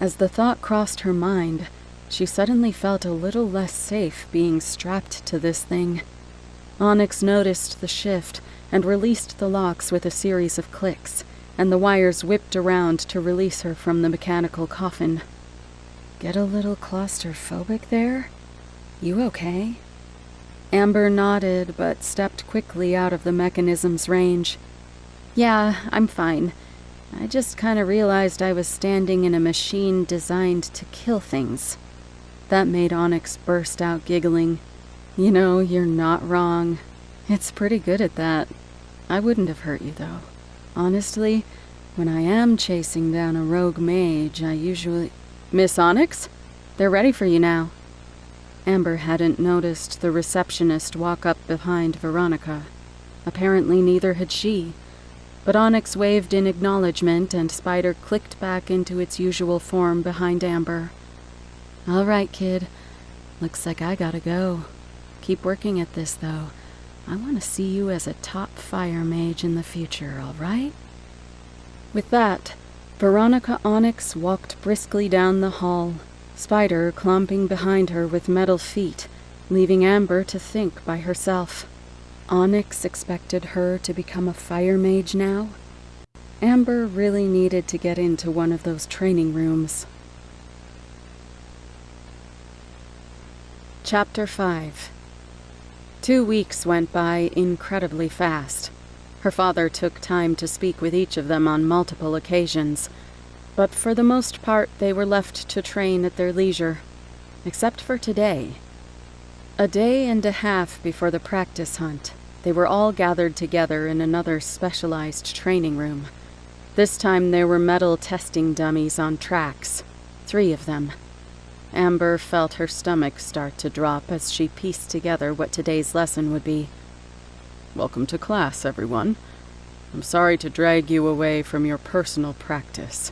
As the thought crossed her mind, she suddenly felt a little less safe being strapped to this thing. Onyx noticed the shift and released the locks with a series of clicks, and the wires whipped around to release her from the mechanical coffin. "Get a little claustrophobic there? You okay?" Amber nodded, but stepped quickly out of the mechanism's range. "Yeah, I'm fine. I just kinda realized I was standing in a machine designed to kill things." That made Onyx burst out giggling. "You know, you're not wrong. It's pretty good at that. I wouldn't have hurt you, though. Honestly, When I am chasing down a rogue mage, I usually... Miss Onyx? They're ready for you now. Amber hadn't noticed the receptionist walk up behind Veronica. Apparently neither had she. But Onyx waved in acknowledgement, and Spider clicked back into its usual form behind Amber. All right, kid. Looks like I gotta go. Keep working at this, though. I want to see you as a top fire mage in the future, all right? With that, Veronica Onyx walked briskly down the hall, Spider clomping behind her with metal feet, leaving Amber to think by herself. Onyx expected her to become a fire mage now? Amber really needed to get into one of those training rooms. Chapter 5. 2 weeks went by incredibly fast. Her father took time to speak with each of them on multiple occasions, but for the most part they were left to train at their leisure, except for today. A day and a half before the practice hunt, they were all gathered together in another specialized training room. This time there were metal testing dummies on tracks, 3 of them. Amber felt her stomach start to drop as she pieced together what today's lesson would be. Welcome to class, everyone. I'm sorry to drag you away from your personal practice.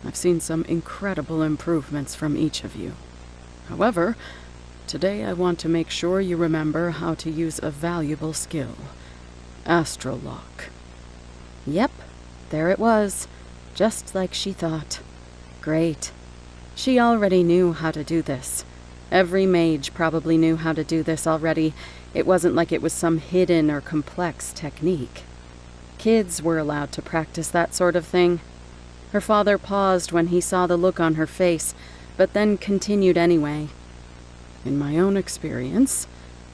I've seen some incredible improvements from each of you. However, today I want to make sure you remember how to use a valuable skill. Astral Lock. Yep, there it was, just like she thought. Great. She already knew how to do this. Every mage probably knew how to do this already. It wasn't like it was some hidden or complex technique. Kids were allowed to practice that sort of thing. Her father paused when he saw the look on her face, but then continued anyway. In my own experience,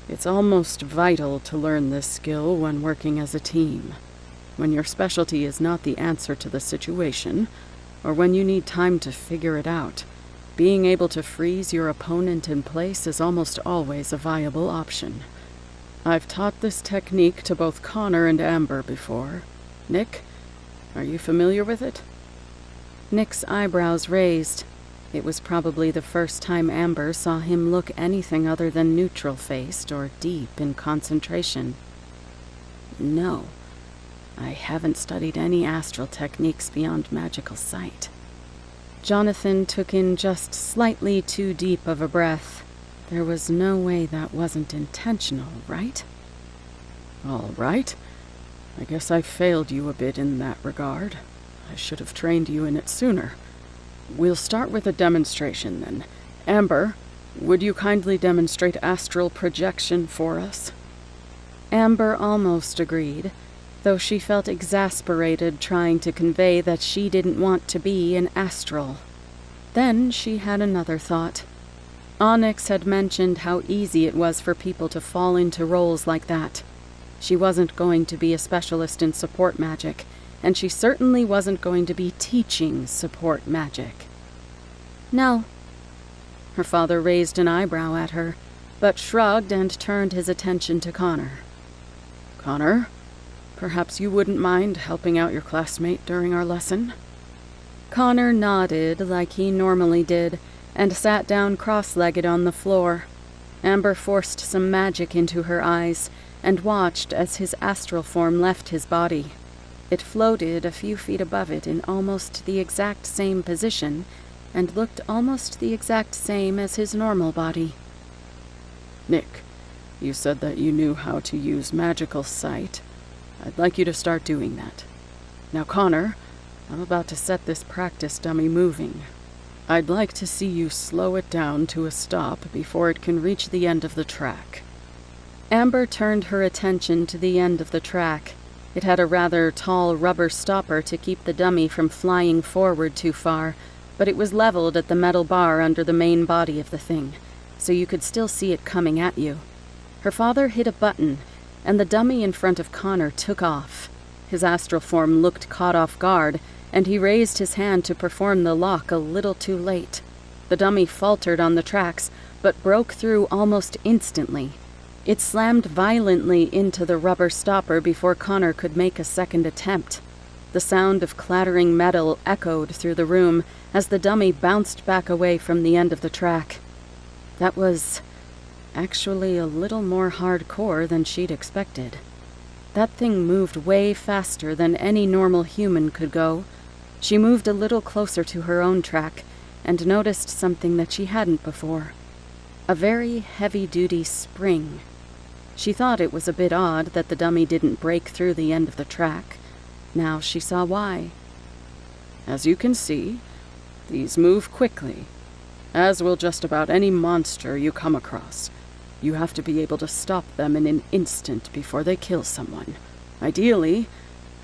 it's almost vital to learn this skill when working as a team. When your specialty is not the answer to the situation, or when you need time to figure it out, being able to freeze your opponent in place is almost always a viable option. I've taught this technique to both Connor and Amber before. Nick, are you familiar with it? Nick's eyebrows raised. It was probably the first time Amber saw him look anything other than neutral-faced or deep in concentration. No. I haven't studied any astral techniques beyond magical sight. Jonathan took in just slightly too deep of a breath. There was no way that wasn't intentional, right? All right. I guess I failed you a bit in that regard. I should have trained you in it sooner. We'll start with a demonstration then. Amber, would you kindly demonstrate astral projection for us? Amber almost agreed, though she felt exasperated trying to convey that she didn't want to be an astral. Then she had another thought. Onyx had mentioned how easy it was for people to fall into roles like that. She wasn't going to be a specialist in support magic, and she certainly wasn't going to be teaching support magic. No. Her father raised an eyebrow at her, but shrugged and turned his attention to Connor. Connor? Perhaps you wouldn't mind helping out your classmate during our lesson? Connor nodded like he normally did, and sat down cross-legged on the floor. Amber forced some magic into her eyes, and watched as his astral form left his body. It floated a few feet above it in almost the exact same position, and looked almost the exact same as his normal body. Nick, you said that you knew how to use magical sight. I'd like you to start doing that. Now, Connor, I'm about to set this practice dummy moving. I'd like to see you slow it down to a stop before it can reach the end of the track. Amber turned her attention to the end of the track. It had a rather tall rubber stopper to keep the dummy from flying forward too far, but it was leveled at the metal bar under the main body of the thing, so you could still see it coming at you. Her father hit a button, and the dummy in front of Connor took off. His astral form looked caught off guard, and he raised his hand to perform the lock a little too late. The dummy faltered on the tracks, but broke through almost instantly. It slammed violently into the rubber stopper before Connor could make a second attempt. The sound of clattering metal echoed through the room as the dummy bounced back away from the end of the track. That was actually a little more hardcore than she'd expected. That thing moved way faster than any normal human could go. She moved a little closer to her own track and noticed something that she hadn't before. A very heavy-duty spring. She thought it was a bit odd that the dummy didn't break through the end of the track. Now she saw why. As you can see, these move quickly, as will just about any monster you come across. You have to be able to stop them in an instant before they kill someone. Ideally,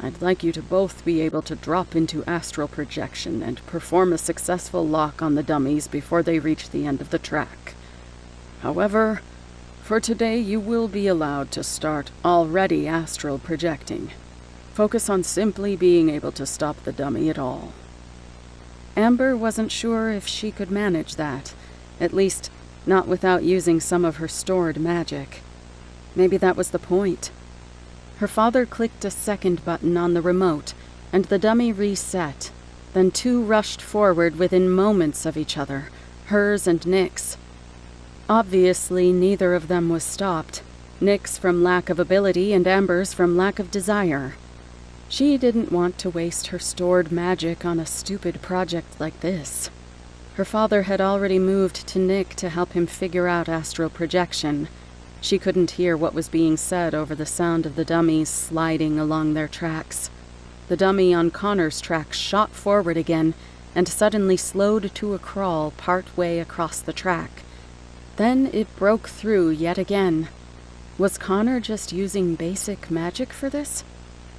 I'd like you to both be able to drop into astral projection and perform a successful lock on the dummies before they reach the end of the track. However, for today you will be allowed to start already astral projecting. Focus on simply being able to stop the dummy at all. Amber wasn't sure if she could manage that, at least not without using some of her stored magic. Maybe that was the point. Her father clicked a second button on the remote, and the dummy reset. Then two rushed forward within moments of each other, hers and Nick's. Obviously, neither of them was stopped. Nick's from lack of ability and Amber's from lack of desire. She didn't want to waste her stored magic on a stupid project like this. Her father had already moved to Nick to help him figure out astral projection. She couldn't hear what was being said over the sound of the dummies sliding along their tracks. The dummy on Connor's track shot forward again and suddenly slowed to a crawl part way across the track. Then it broke through yet again. Was Connor just using basic magic for this?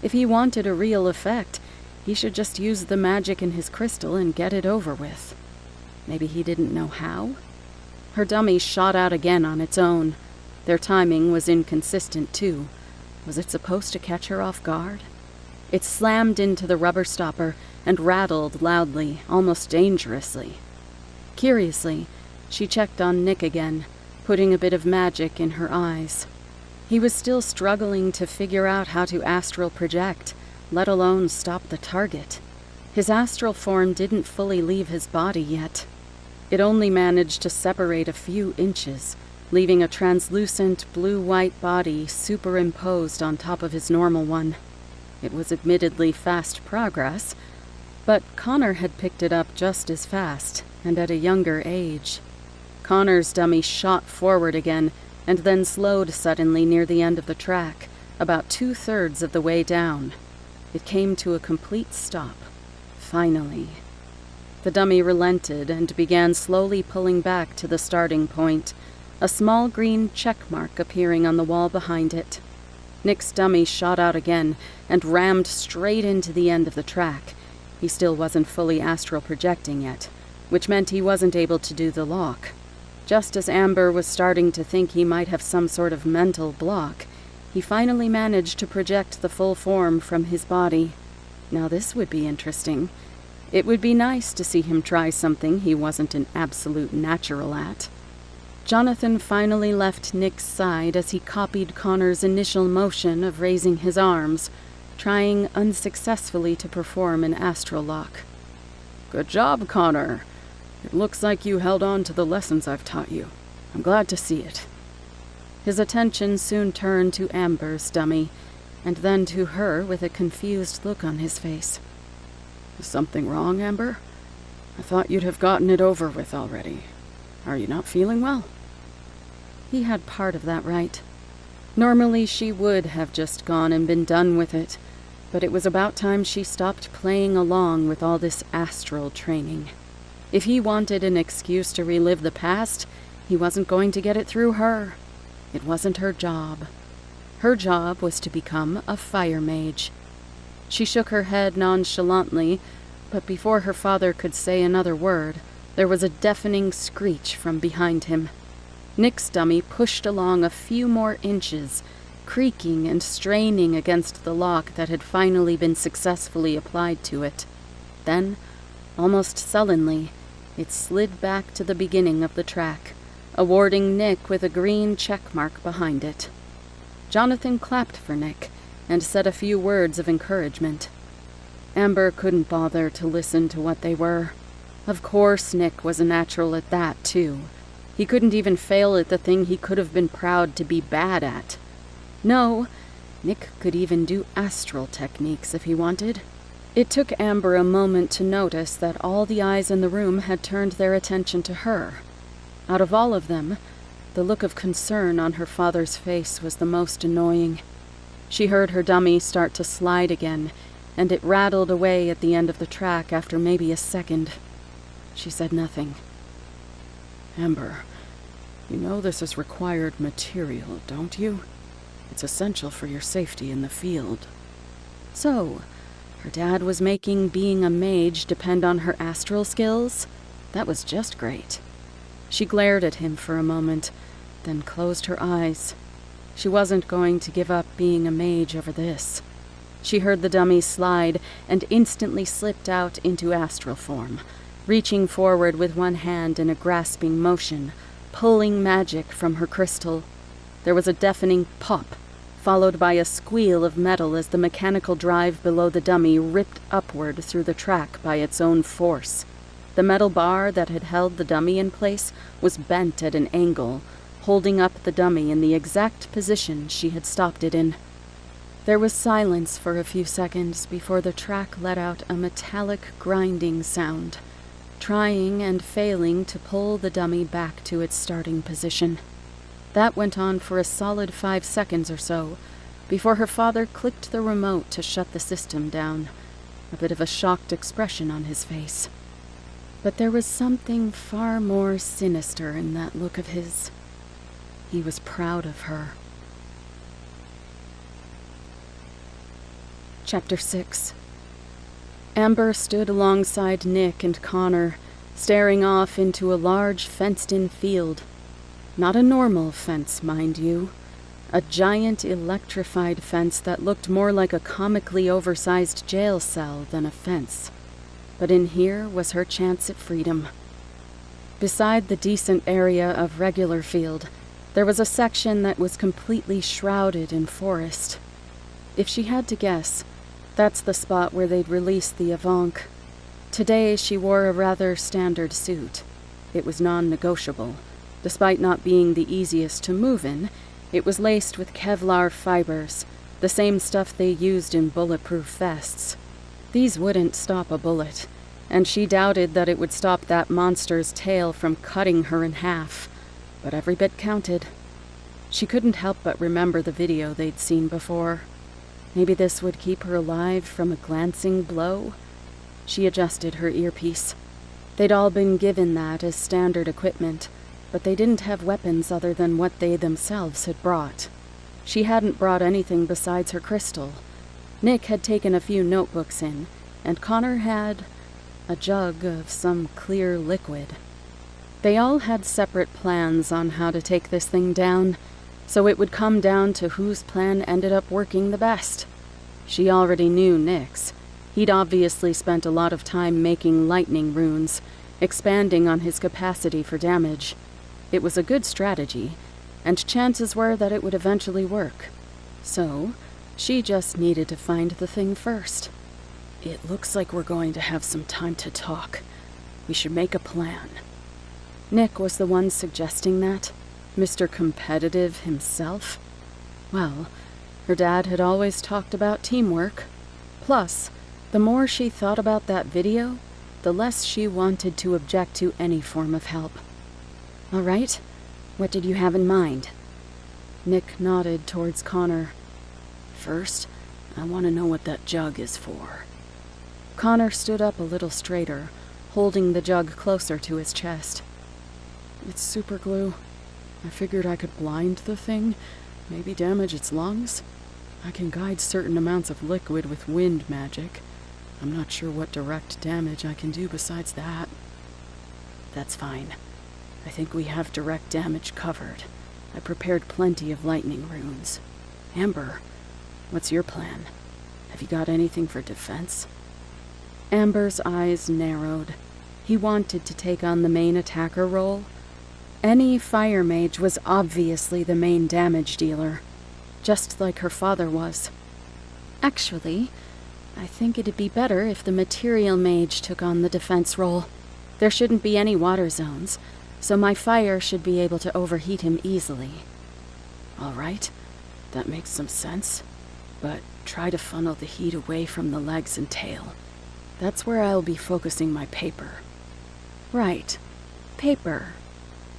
If he wanted a real effect, he should just use the magic in his crystal and get it over with. Maybe he didn't know how? Her dummy shot out again on its own. Their timing was inconsistent, too. Was it supposed to catch her off guard? It slammed into the rubber stopper and rattled loudly, almost dangerously. Curiously, she checked on Nick again, putting a bit of magic in her eyes. He was still struggling to figure out how to astral project, let alone stop the target. His astral form didn't fully leave his body yet. It only managed to separate a few inches, leaving a translucent blue-white body superimposed on top of his normal one. It was admittedly fast progress, but Connor had picked it up just as fast, and at a younger age. Connor's dummy shot forward again, and then slowed suddenly near the end of the track, about 2/3 of the way down. It came to a complete stop. Finally. The dummy relented and began slowly pulling back to the starting point, a small green check mark appearing on the wall behind it. Nick's dummy shot out again and rammed straight into the end of the track. He still wasn't fully astral projecting yet, which meant he wasn't able to do the lock. Just as Amber was starting to think he might have some sort of mental block, he finally managed to project the full form from his body. Now this would be interesting. It would be nice to see him try something he wasn't an absolute natural at. Jonathan finally left Nick's side as he copied Connor's initial motion of raising his arms, trying unsuccessfully to perform an astral lock. Good job, Connor. It looks like you held on to the lessons I've taught you. I'm glad to see it. His attention soon turned to Amber's dummy, and then to her with a confused look on his face. Is something wrong, Amber? I thought you'd have gotten it over with already. Are you not feeling well? He had part of that right. Normally she would have just gone and been done with it, but it was about time she stopped playing along with all this astral training. If he wanted an excuse to relive the past, he wasn't going to get it through her. It wasn't her job. Her job was to become a fire mage. She shook her head nonchalantly, but before her father could say another word, there was a deafening screech from behind him. Nick's dummy pushed along a few more inches, creaking and straining against the lock that had finally been successfully applied to it. Then, almost sullenly, it slid back to the beginning of the track, awarding Nick with a green check mark behind it. Jonathan clapped for Nick and said a few words of encouragement. Amber couldn't bother to listen to what they were. Of course Nick was a natural at that, too. He couldn't even fail at the thing he could have been proud to be bad at. No, Nick could even do astral techniques if he wanted. It took Amber a moment to notice that all the eyes in the room had turned their attention to her. Out of all of them, the look of concern on her father's face was the most annoying. She heard her dummy start to slide again, and it rattled away at the end of the track after maybe a second. She said nothing. Amber, you know this is required material, don't you? It's essential for your safety in the field. So, her dad was making being a mage depend on her astral skills? That was just great. She glared at him for a moment, then closed her eyes. She wasn't going to give up being a mage over this. She heard the dummy slide and instantly slipped out into astral form, reaching forward with one hand in a grasping motion, pulling magic from her crystal. There was a deafening pop, followed by a squeal of metal as the mechanical drive below the dummy ripped upward through the track by its own force. The metal bar that had held the dummy in place was bent at an angle, holding up the dummy in the exact position she had stopped it in. There was silence for a few seconds before the track let out a metallic grinding sound, trying and failing to pull the dummy back to its starting position. That went on for a solid 5 seconds or so, before her father clicked the remote to shut the system down, a bit of a shocked expression on his face. But there was something far more sinister in that look of his. He was proud of her. Chapter 6. Amber stood alongside Nick and Connor, staring off into a large fenced-in field. Not a normal fence, mind you. A giant electrified fence that looked more like a comically oversized jail cell than a fence. But in here was her chance at freedom. Beside the decent area of regular field, there was a section that was completely shrouded in forest. If she had to guess, that's the spot where they'd release the Avanc. Today she wore a rather standard suit. It was non-negotiable. Despite not being the easiest to move in, it was laced with Kevlar fibers, the same stuff they used in bulletproof vests. These wouldn't stop a bullet, and she doubted that it would stop that monster's tail from cutting her in half, but every bit counted. She couldn't help but remember the video they'd seen before. Maybe this would keep her alive from a glancing blow? She adjusted her earpiece. They'd all been given that as standard equipment, but they didn't have weapons other than what they themselves had brought. She hadn't brought anything besides her crystal. Nick had taken a few notebooks in, and Connor had a jug of some clear liquid. They all had separate plans on how to take this thing down, so it would come down to whose plan ended up working the best. She already knew Nick's. He'd obviously spent a lot of time making lightning runes, expanding on his capacity for damage. It was a good strategy, and chances were that it would eventually work. So, she just needed to find the thing first. It looks like we're going to have some time to talk. We should make a plan. Nick was the one suggesting that. Mr. Competitive himself. Well, her dad had always talked about teamwork. Plus, the more she thought about that video, the less she wanted to object to any form of help. All right, what did you have in mind? Nick nodded towards Connor. First, I want to know what that jug is for. Connor stood up a little straighter, holding the jug closer to his chest. It's super glue. I figured I could blind the thing, maybe damage its lungs. I can guide certain amounts of liquid with wind magic. I'm not sure what direct damage I can do besides that. That's fine. I think we have direct damage covered. I prepared plenty of lightning runes. Amber, what's your plan? Have you got anything for defense? Amber's eyes narrowed. He wanted to take on the main attacker role. Any fire mage was obviously the main damage dealer, just like her father was. Actually, I think it'd be better if the material mage took on the defense role. There shouldn't be any water zones, so my fire should be able to overheat him easily. All right, that makes some sense. But try to funnel the heat away from the legs and tail. That's where I'll be focusing my paper. Right. Paper.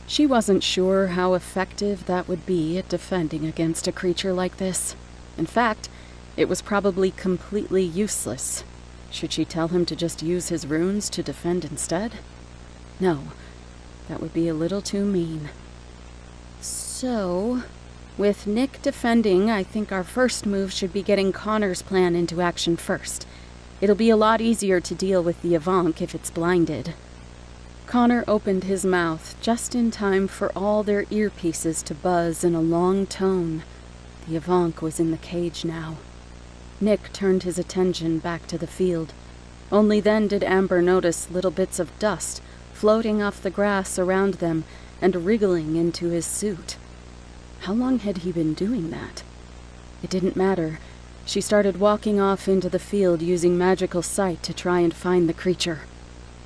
She wasn't sure how effective that would be at defending against a creature like this. In fact, it was probably completely useless. Should she tell him to just use his runes to defend instead? No, that would be a little too mean. So, with Nick defending, I think our first move should be getting Connor's plan into action first. It'll be a lot easier to deal with the Avank if it's blinded. Connor opened his mouth just in time for all their earpieces to buzz in a long tone. The Avank was in the cage now. Nick turned his attention back to the field. Only then did Amber notice little bits of dust floating off the grass around them and wriggling into his suit. How long had he been doing that? It didn't matter. She started walking off into the field using magical sight to try and find the creature.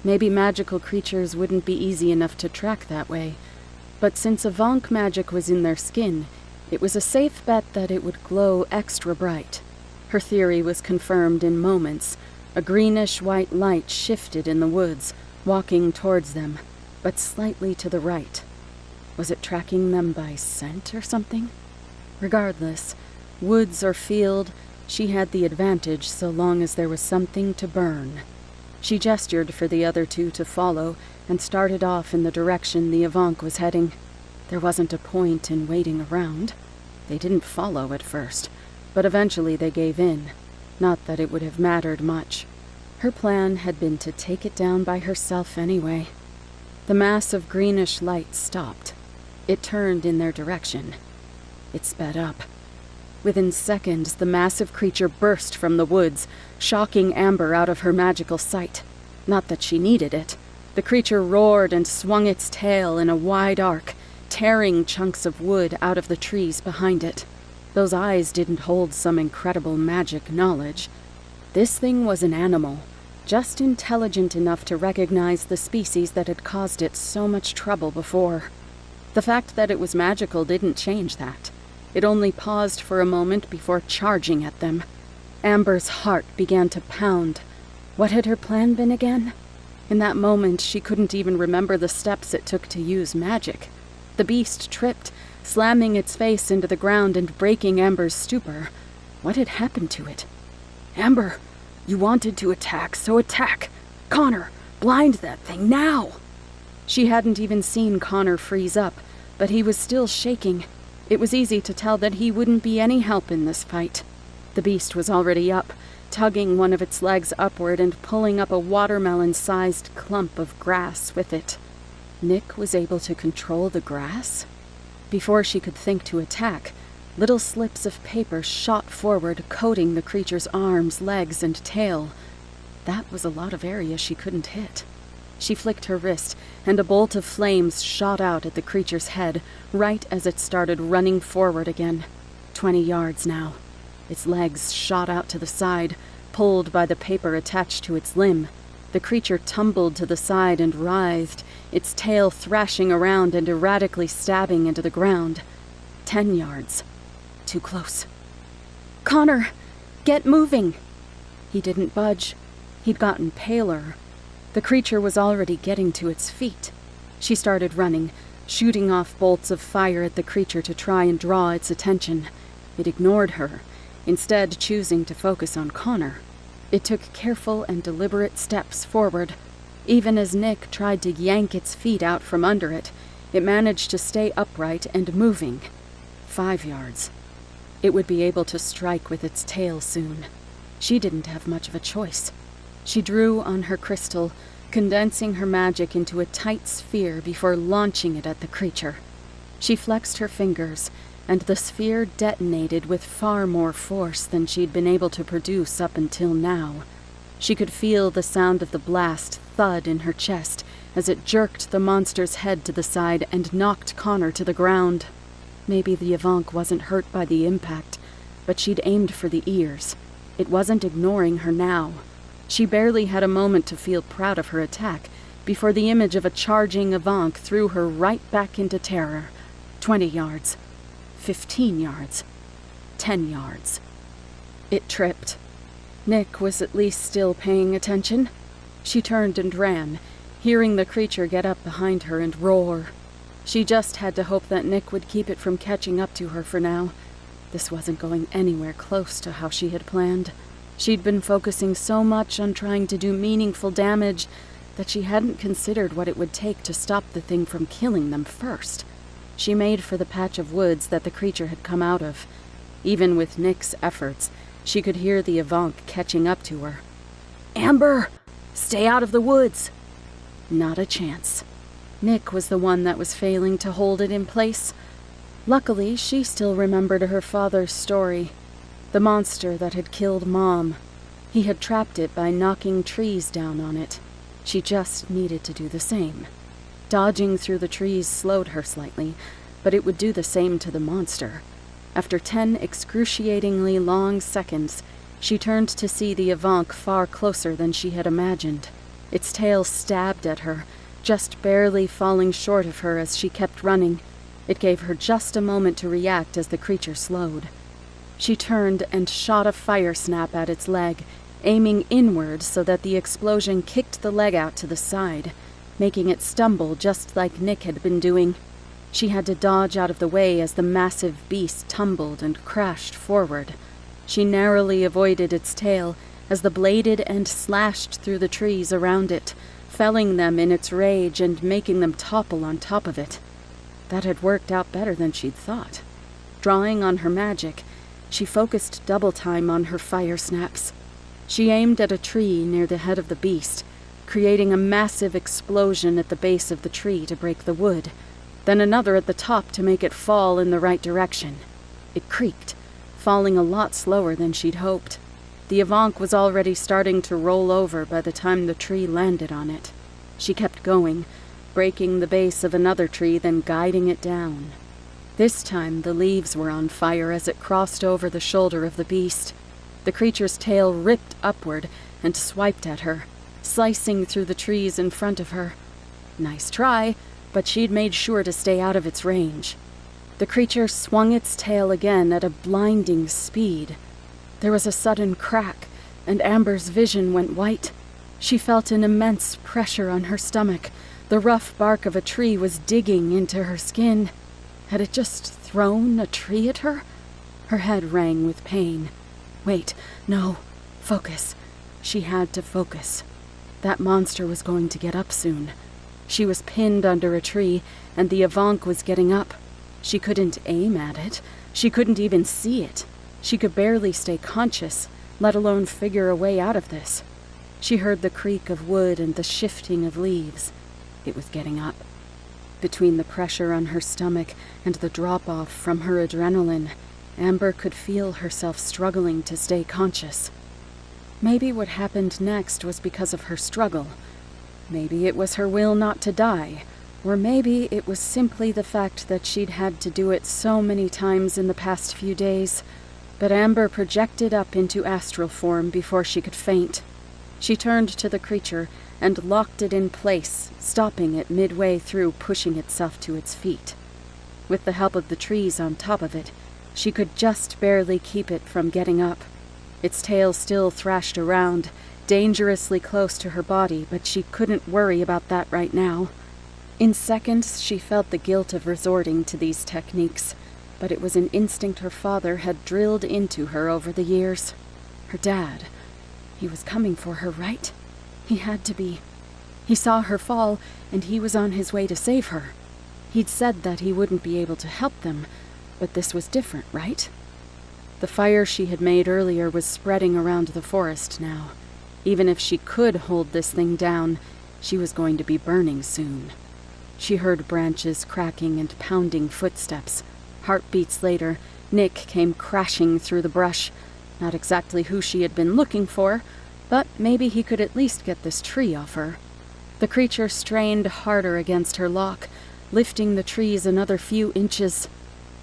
Maybe magical creatures wouldn't be easy enough to track that way, but since Avank magic was in their skin, it was a safe bet that it would glow extra bright. Her theory was confirmed in moments. A greenish-white light shifted in the woods, walking towards them, but slightly to the right. Was it tracking them by scent or something? Regardless, woods or field, she had the advantage so long as there was something to burn. She gestured for the other two to follow and started off in the direction the Avank was heading. There wasn't a point in waiting around. They didn't follow at first, but eventually they gave in. Not that it would have mattered much. Her plan had been to take it down by herself anyway. The mass of greenish light stopped. It turned in their direction. It sped up. Within seconds, the massive creature burst from the woods, shocking Amber out of her magical sight. Not that she needed it. The creature roared and swung its tail in a wide arc, tearing chunks of wood out of the trees behind it. Those eyes didn't hold some incredible magic knowledge. This thing was an animal, just intelligent enough to recognize the species that had caused it so much trouble before. The fact that it was magical didn't change that. It only paused for a moment before charging at them. Amber's heart began to pound. What had her plan been again? In that moment, she couldn't even remember the steps it took to use magic. The beast tripped, slamming its face into the ground and breaking Amber's stupor. What had happened to it? Amber, you wanted to attack, so attack. Connor, blind that thing now. She hadn't even seen Connor freeze up, but he was still shaking. It was easy to tell that he wouldn't be any help in this fight. The beast was already up, tugging one of its legs upward and pulling up a watermelon-sized clump of grass with it. Nick was able to control the grass? Before she could think to attack, little slips of paper shot forward, coating the creature's arms, legs, and tail. That was a lot of area she couldn't hit. She flicked her wrist, and a bolt of flames shot out at the creature's head, right as it started running forward again. 20 yards now. Its legs shot out to the side, pulled by the paper attached to its limb. The creature tumbled to the side and writhed, its tail thrashing around and erratically stabbing into the ground. 10 yards. Too close. "Connor, get moving!" He didn't budge. He'd gotten paler. The creature was already getting to its feet. She started running, shooting off bolts of fire at the creature to try and draw its attention. It ignored her, instead choosing to focus on Connor. It took careful and deliberate steps forward. Even as Nick tried to yank its feet out from under it, it managed to stay upright and moving. 5 yards. It would be able to strike with its tail soon. She didn't have much of a choice. She drew on her crystal, condensing her magic into a tight sphere before launching it at the creature. She flexed her fingers, and the sphere detonated with far more force than she'd been able to produce up until now. She could feel the sound of the blast thud in her chest as it jerked the monster's head to the side and knocked Connor to the ground. Maybe the Avank wasn't hurt by the impact, but she'd aimed for the ears. It wasn't ignoring her now. She barely had a moment to feel proud of her attack before the image of a charging Avank threw her right back into terror. 20 yards. 15 yards. 10 yards. It tripped. Nick was at least still paying attention. She turned and ran, hearing the creature get up behind her and roar. She just had to hope that Nick would keep it from catching up to her for now. This wasn't going anywhere close to how she had planned. She'd been focusing so much on trying to do meaningful damage that she hadn't considered what it would take to stop the thing from killing them first. She made for the patch of woods that the creature had come out of. Even with Nick's efforts, she could hear the Avank catching up to her. "Amber! Stay out of the woods!" Not a chance. Nick was the one that was failing to hold it in place. Luckily, she still remembered her father's story. The monster that had killed Mom. He had trapped it by knocking trees down on it. She just needed to do the same. Dodging through the trees slowed her slightly, but it would do the same to the monster. After 10 excruciatingly long seconds, she turned to see the Avank far closer than she had imagined. Its tail stabbed at her, just barely falling short of her as she kept running. It gave her just a moment to react as the creature slowed. She turned and shot a fire snap at its leg, aiming inward so that the explosion kicked the leg out to the side, making it stumble just like Nick had been doing. She had to dodge out of the way as the massive beast tumbled and crashed forward. She narrowly avoided its tail as the bladed end slashed through the trees around it, felling them in its rage and making them topple on top of it. That had worked out better than she'd thought. Drawing on her magic, she focused double time on her fire snaps. She aimed at a tree near the head of the beast, creating a massive explosion at the base of the tree to break the wood, then another at the top to make it fall in the right direction. It creaked, falling a lot slower than she'd hoped. The Avank was already starting to roll over by the time the tree landed on it. She kept going, breaking the base of another tree, then guiding it down. This time the leaves were on fire as it crossed over the shoulder of the beast. The creature's tail ripped upward and swiped at her, slicing through the trees in front of her. Nice try, but she'd made sure to stay out of its range. The creature swung its tail again at a blinding speed. There was a sudden crack, and Amber's vision went white. She felt an immense pressure on her stomach. The rough bark of a tree was digging into her skin. Had it just thrown a tree at her? Her head rang with pain. Wait, no, focus. She had to focus. That monster was going to get up soon. She was pinned under a tree, and the Avank was getting up. She couldn't aim at it. She couldn't even see it. She could barely stay conscious, let alone figure a way out of this. She heard the creak of wood and the shifting of leaves. It was getting up. Between the pressure on her stomach and the drop-off from her adrenaline, Amber could feel herself struggling to stay conscious. Maybe what happened next was because of her struggle. Maybe it was her will not to die, or maybe it was simply the fact that she'd had to do it so many times in the past few days. But Amber projected up into astral form before she could faint. She turned to the creature and locked it in place, stopping it midway through pushing itself to its feet. With the help of the trees on top of it, she could just barely keep it from getting up. Its tail still thrashed around, dangerously close to her body, but she couldn't worry about that right now. In seconds, she felt the guilt of resorting to these techniques, but it was an instinct her father had drilled into her over the years. Her dad. He was coming for her, right? He had to be. He saw her fall, and he was on his way to save her. He'd said that he wouldn't be able to help them, but this was different, right? The fire she had made earlier was spreading around the forest now. Even if she could hold this thing down, she was going to be burning soon. She heard branches cracking and pounding footsteps. Heartbeats later, Nick came crashing through the brush. Not exactly who she had been looking for, but maybe he could at least get this tree off her. The creature strained harder against her lock, lifting the trees another few inches.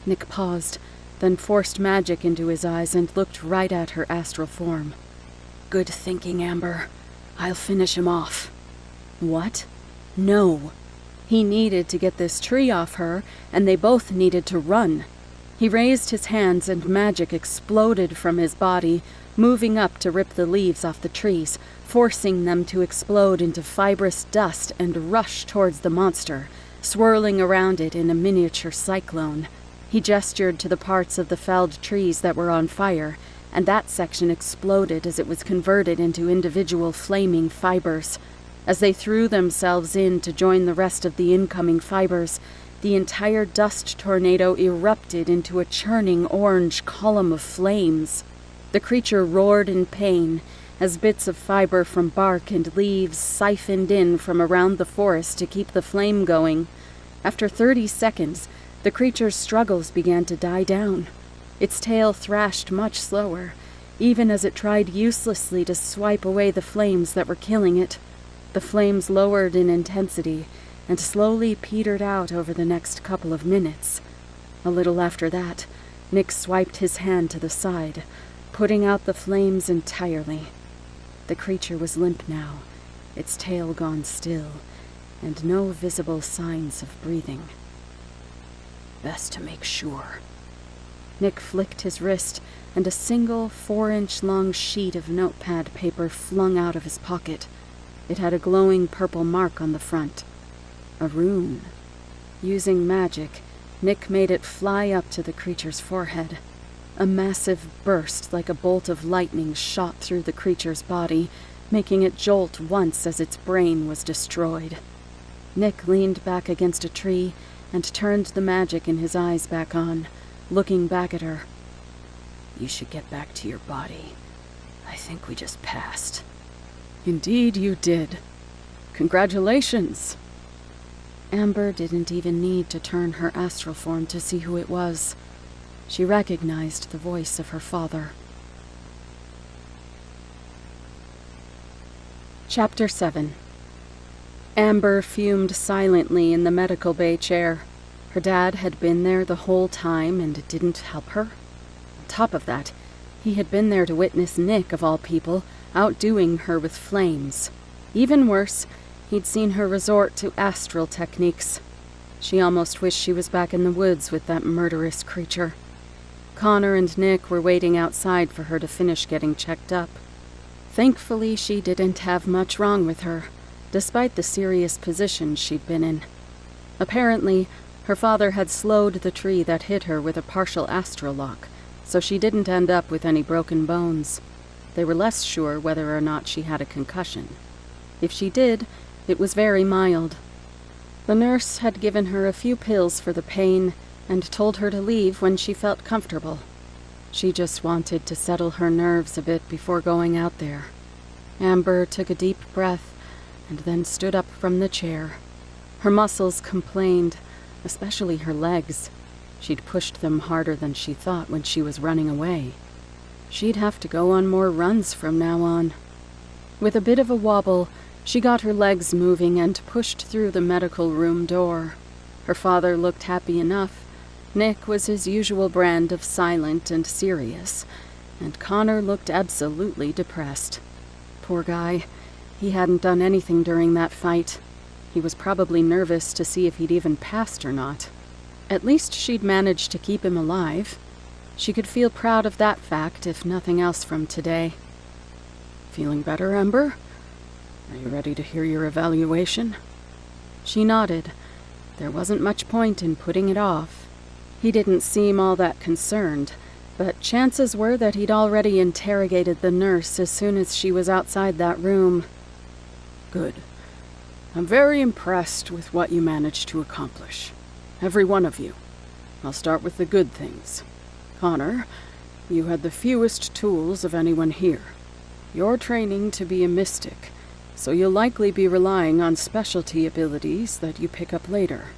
Nick paused, then forced magic into his eyes and looked right at her astral form. "Good thinking, Amber. I'll finish him off." What? No. He needed to get this tree off her, and they both needed to run. He raised his hands and magic exploded from his body, moving up to rip the leaves off the trees, forcing them to explode into fibrous dust and rush towards the monster, swirling around it in a miniature cyclone. He gestured to the parts of the felled trees that were on fire, and that section exploded as it was converted into individual flaming fibers. As they threw themselves in to join the rest of the incoming fibers, the entire dust tornado erupted into a churning orange column of flames. The creature roared in pain as bits of fiber from bark and leaves siphoned in from around the forest to keep the flame going. After 30 seconds, the creature's struggles began to die down. Its tail thrashed much slower, even as it tried uselessly to swipe away the flames that were killing it. The flames lowered in intensity and slowly petered out over the next couple of minutes. A little after that, Nick swiped his hand to the side, putting out the flames entirely. The creature was limp now, its tail gone still, and no visible signs of breathing. Best to make sure. Nick flicked his wrist, and a single 4-inch-long sheet of notepad paper flung out of his pocket. It had a glowing purple mark on the front. A rune. Using magic, Nick made it fly up to the creature's forehead. A massive burst like a bolt of lightning shot through the creature's body, making it jolt once as its brain was destroyed. Nick leaned back against a tree and turned the magic in his eyes back on, looking back at her. "You should get back to your body. I think we just passed." "Indeed you did. Congratulations." Amber didn't even need to turn her astral form to see who it was. She recognized the voice of her father. Chapter 7. Amber fumed silently in the medical bay chair. Her dad had been there the whole time and didn't help her. On top of that, he had been there to witness Nick, of all people, outdoing her with flames. Even worse, he'd seen her resort to astral techniques. She almost wished she was back in the woods with that murderous creature. Connor and Nick were waiting outside for her to finish getting checked up. Thankfully, she didn't have much wrong with her, despite the serious position she'd been in. Apparently, her father had slowed the tree that hit her with a partial astral lock, so she didn't end up with any broken bones. They were less sure whether or not she had a concussion. If she did, it was very mild. The nurse had given her a few pills for the pain and told her to leave when she felt comfortable. She just wanted to settle her nerves a bit before going out there. Amber took a deep breath and then stood up from the chair. Her muscles complained, especially her legs. She'd pushed them harder than she thought when she was running away. She'd have to go on more runs from now on. With a bit of a wobble, she got her legs moving and pushed through the medical room door. Her father looked happy enough. Nick was his usual brand of silent and serious, and Connor looked absolutely depressed. Poor guy. He hadn't done anything during that fight. He was probably nervous to see if he'd even passed or not. At least she'd managed to keep him alive. She could feel proud of that fact, if nothing else from today. "Feeling better, Amber? Are you ready to hear your evaluation?" She nodded. There wasn't much point in putting it off. He didn't seem all that concerned, but chances were that he'd already interrogated the nurse as soon as she was outside that room. "Good. I'm very impressed with what you managed to accomplish. Every one of you. I'll start with the good things. Connor, you had the fewest tools of anyone here. You're training to be a mystic, so you'll likely be relying on specialty abilities that you pick up later.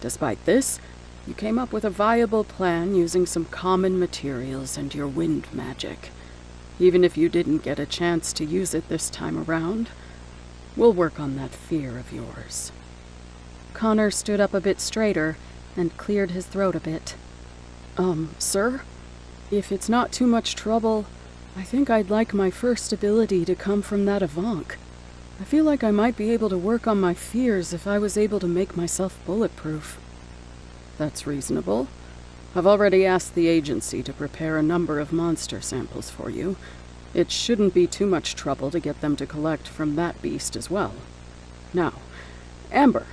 Despite this, you came up with a viable plan using some common materials and your wind magic. Even if you didn't get a chance to use it this time around, we'll work on that fear of yours." Connor stood up a bit straighter and cleared his throat a bit. Sir? If it's not too much trouble, I think I'd like my first ability to come from that Avank. I feel like I might be able to work on my fears if I was able to make myself bulletproof. That's reasonable. I've already asked the agency to prepare a number of monster samples for you. It shouldn't be too much trouble to get them to collect from that beast as well. Now, Amber,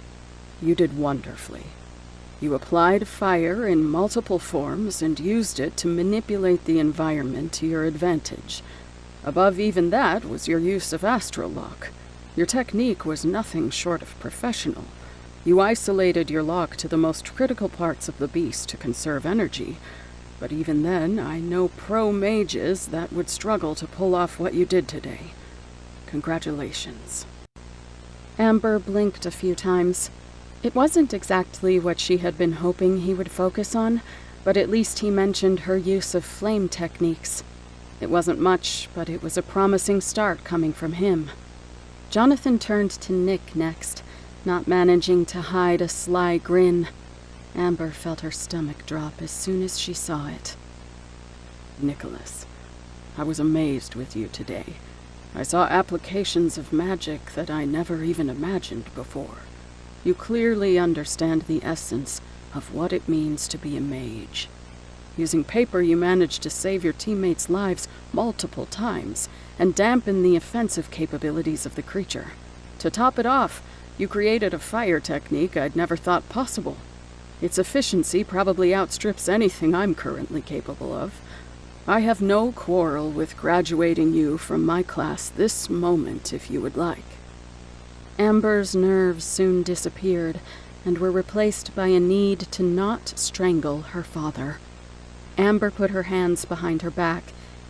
you did wonderfully. You applied fire in multiple forms and used it to manipulate the environment to your advantage. Above even that was your use of astral lock. Your technique was nothing short of professional. You isolated your lock to the most critical parts of the beast to conserve energy, but even then, I know pro-mages that would struggle to pull off what you did today. Congratulations. Amber blinked a few times. It wasn't exactly what she had been hoping he would focus on, but at least he mentioned her use of flame techniques. It wasn't much, but it was a promising start coming from him. Jonathan turned to Nick next, not managing to hide a sly grin. Amber felt her stomach drop as soon as she saw it. Nicholas, I was amazed with you today. I saw applications of magic that I never even imagined before. You clearly understand the essence of what it means to be a mage. Using paper, you managed to save your teammates' lives multiple times and dampen the offensive capabilities of the creature. To top it off, you created a fire technique I'd never thought possible. Its efficiency probably outstrips anything I'm currently capable of. I have no quarrel with graduating you from my class this moment if you would like. Amber's nerves soon disappeared and were replaced by a need to not strangle her father. Amber put her hands behind her back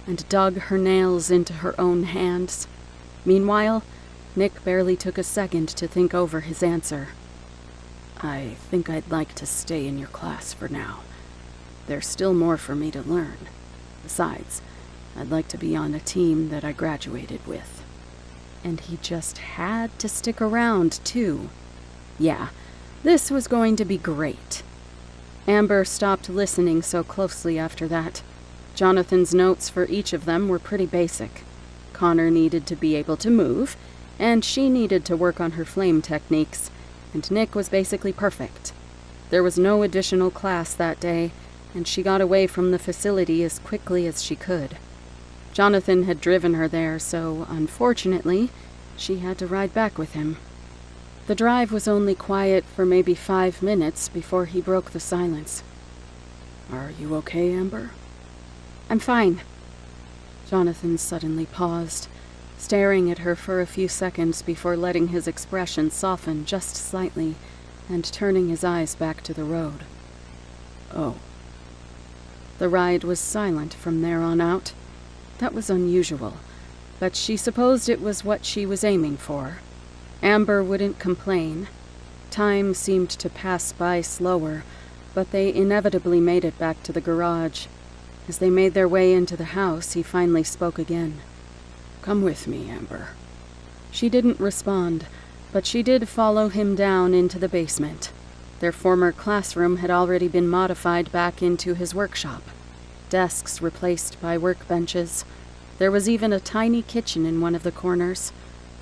and dug her nails into her own hands. Meanwhile, Nick barely took a second to think over his answer. I think I'd like to stay in your class for now. There's still more for me to learn. Besides, I'd like to be on a team that I graduated with. And he just had to stick around, too. Yeah, this was going to be great. Amber stopped listening so closely after that. Jonathan's notes for each of them were pretty basic. Connor needed to be able to move, and she needed to work on her flame techniques, and Nick was basically perfect. There was no additional class that day, and she got away from the facility as quickly as she could. Jonathan had driven her there, so, unfortunately, she had to ride back with him. The drive was only quiet for maybe 5 minutes before he broke the silence. Are you okay, Amber? I'm fine. Jonathan suddenly paused, staring at her for a few seconds before letting his expression soften just slightly and turning his eyes back to the road. Oh. The ride was silent from there on out. That was unusual, but she supposed it was what she was aiming for. Amber wouldn't complain. Time seemed to pass by slower, but they inevitably made it back to the garage. As they made their way into the house, he finally spoke again. Come with me, Amber. She didn't respond, but she did follow him down into the basement. Their former classroom had already been modified back into his workshop. Desks replaced by workbenches. There was even a tiny kitchen in one of the corners.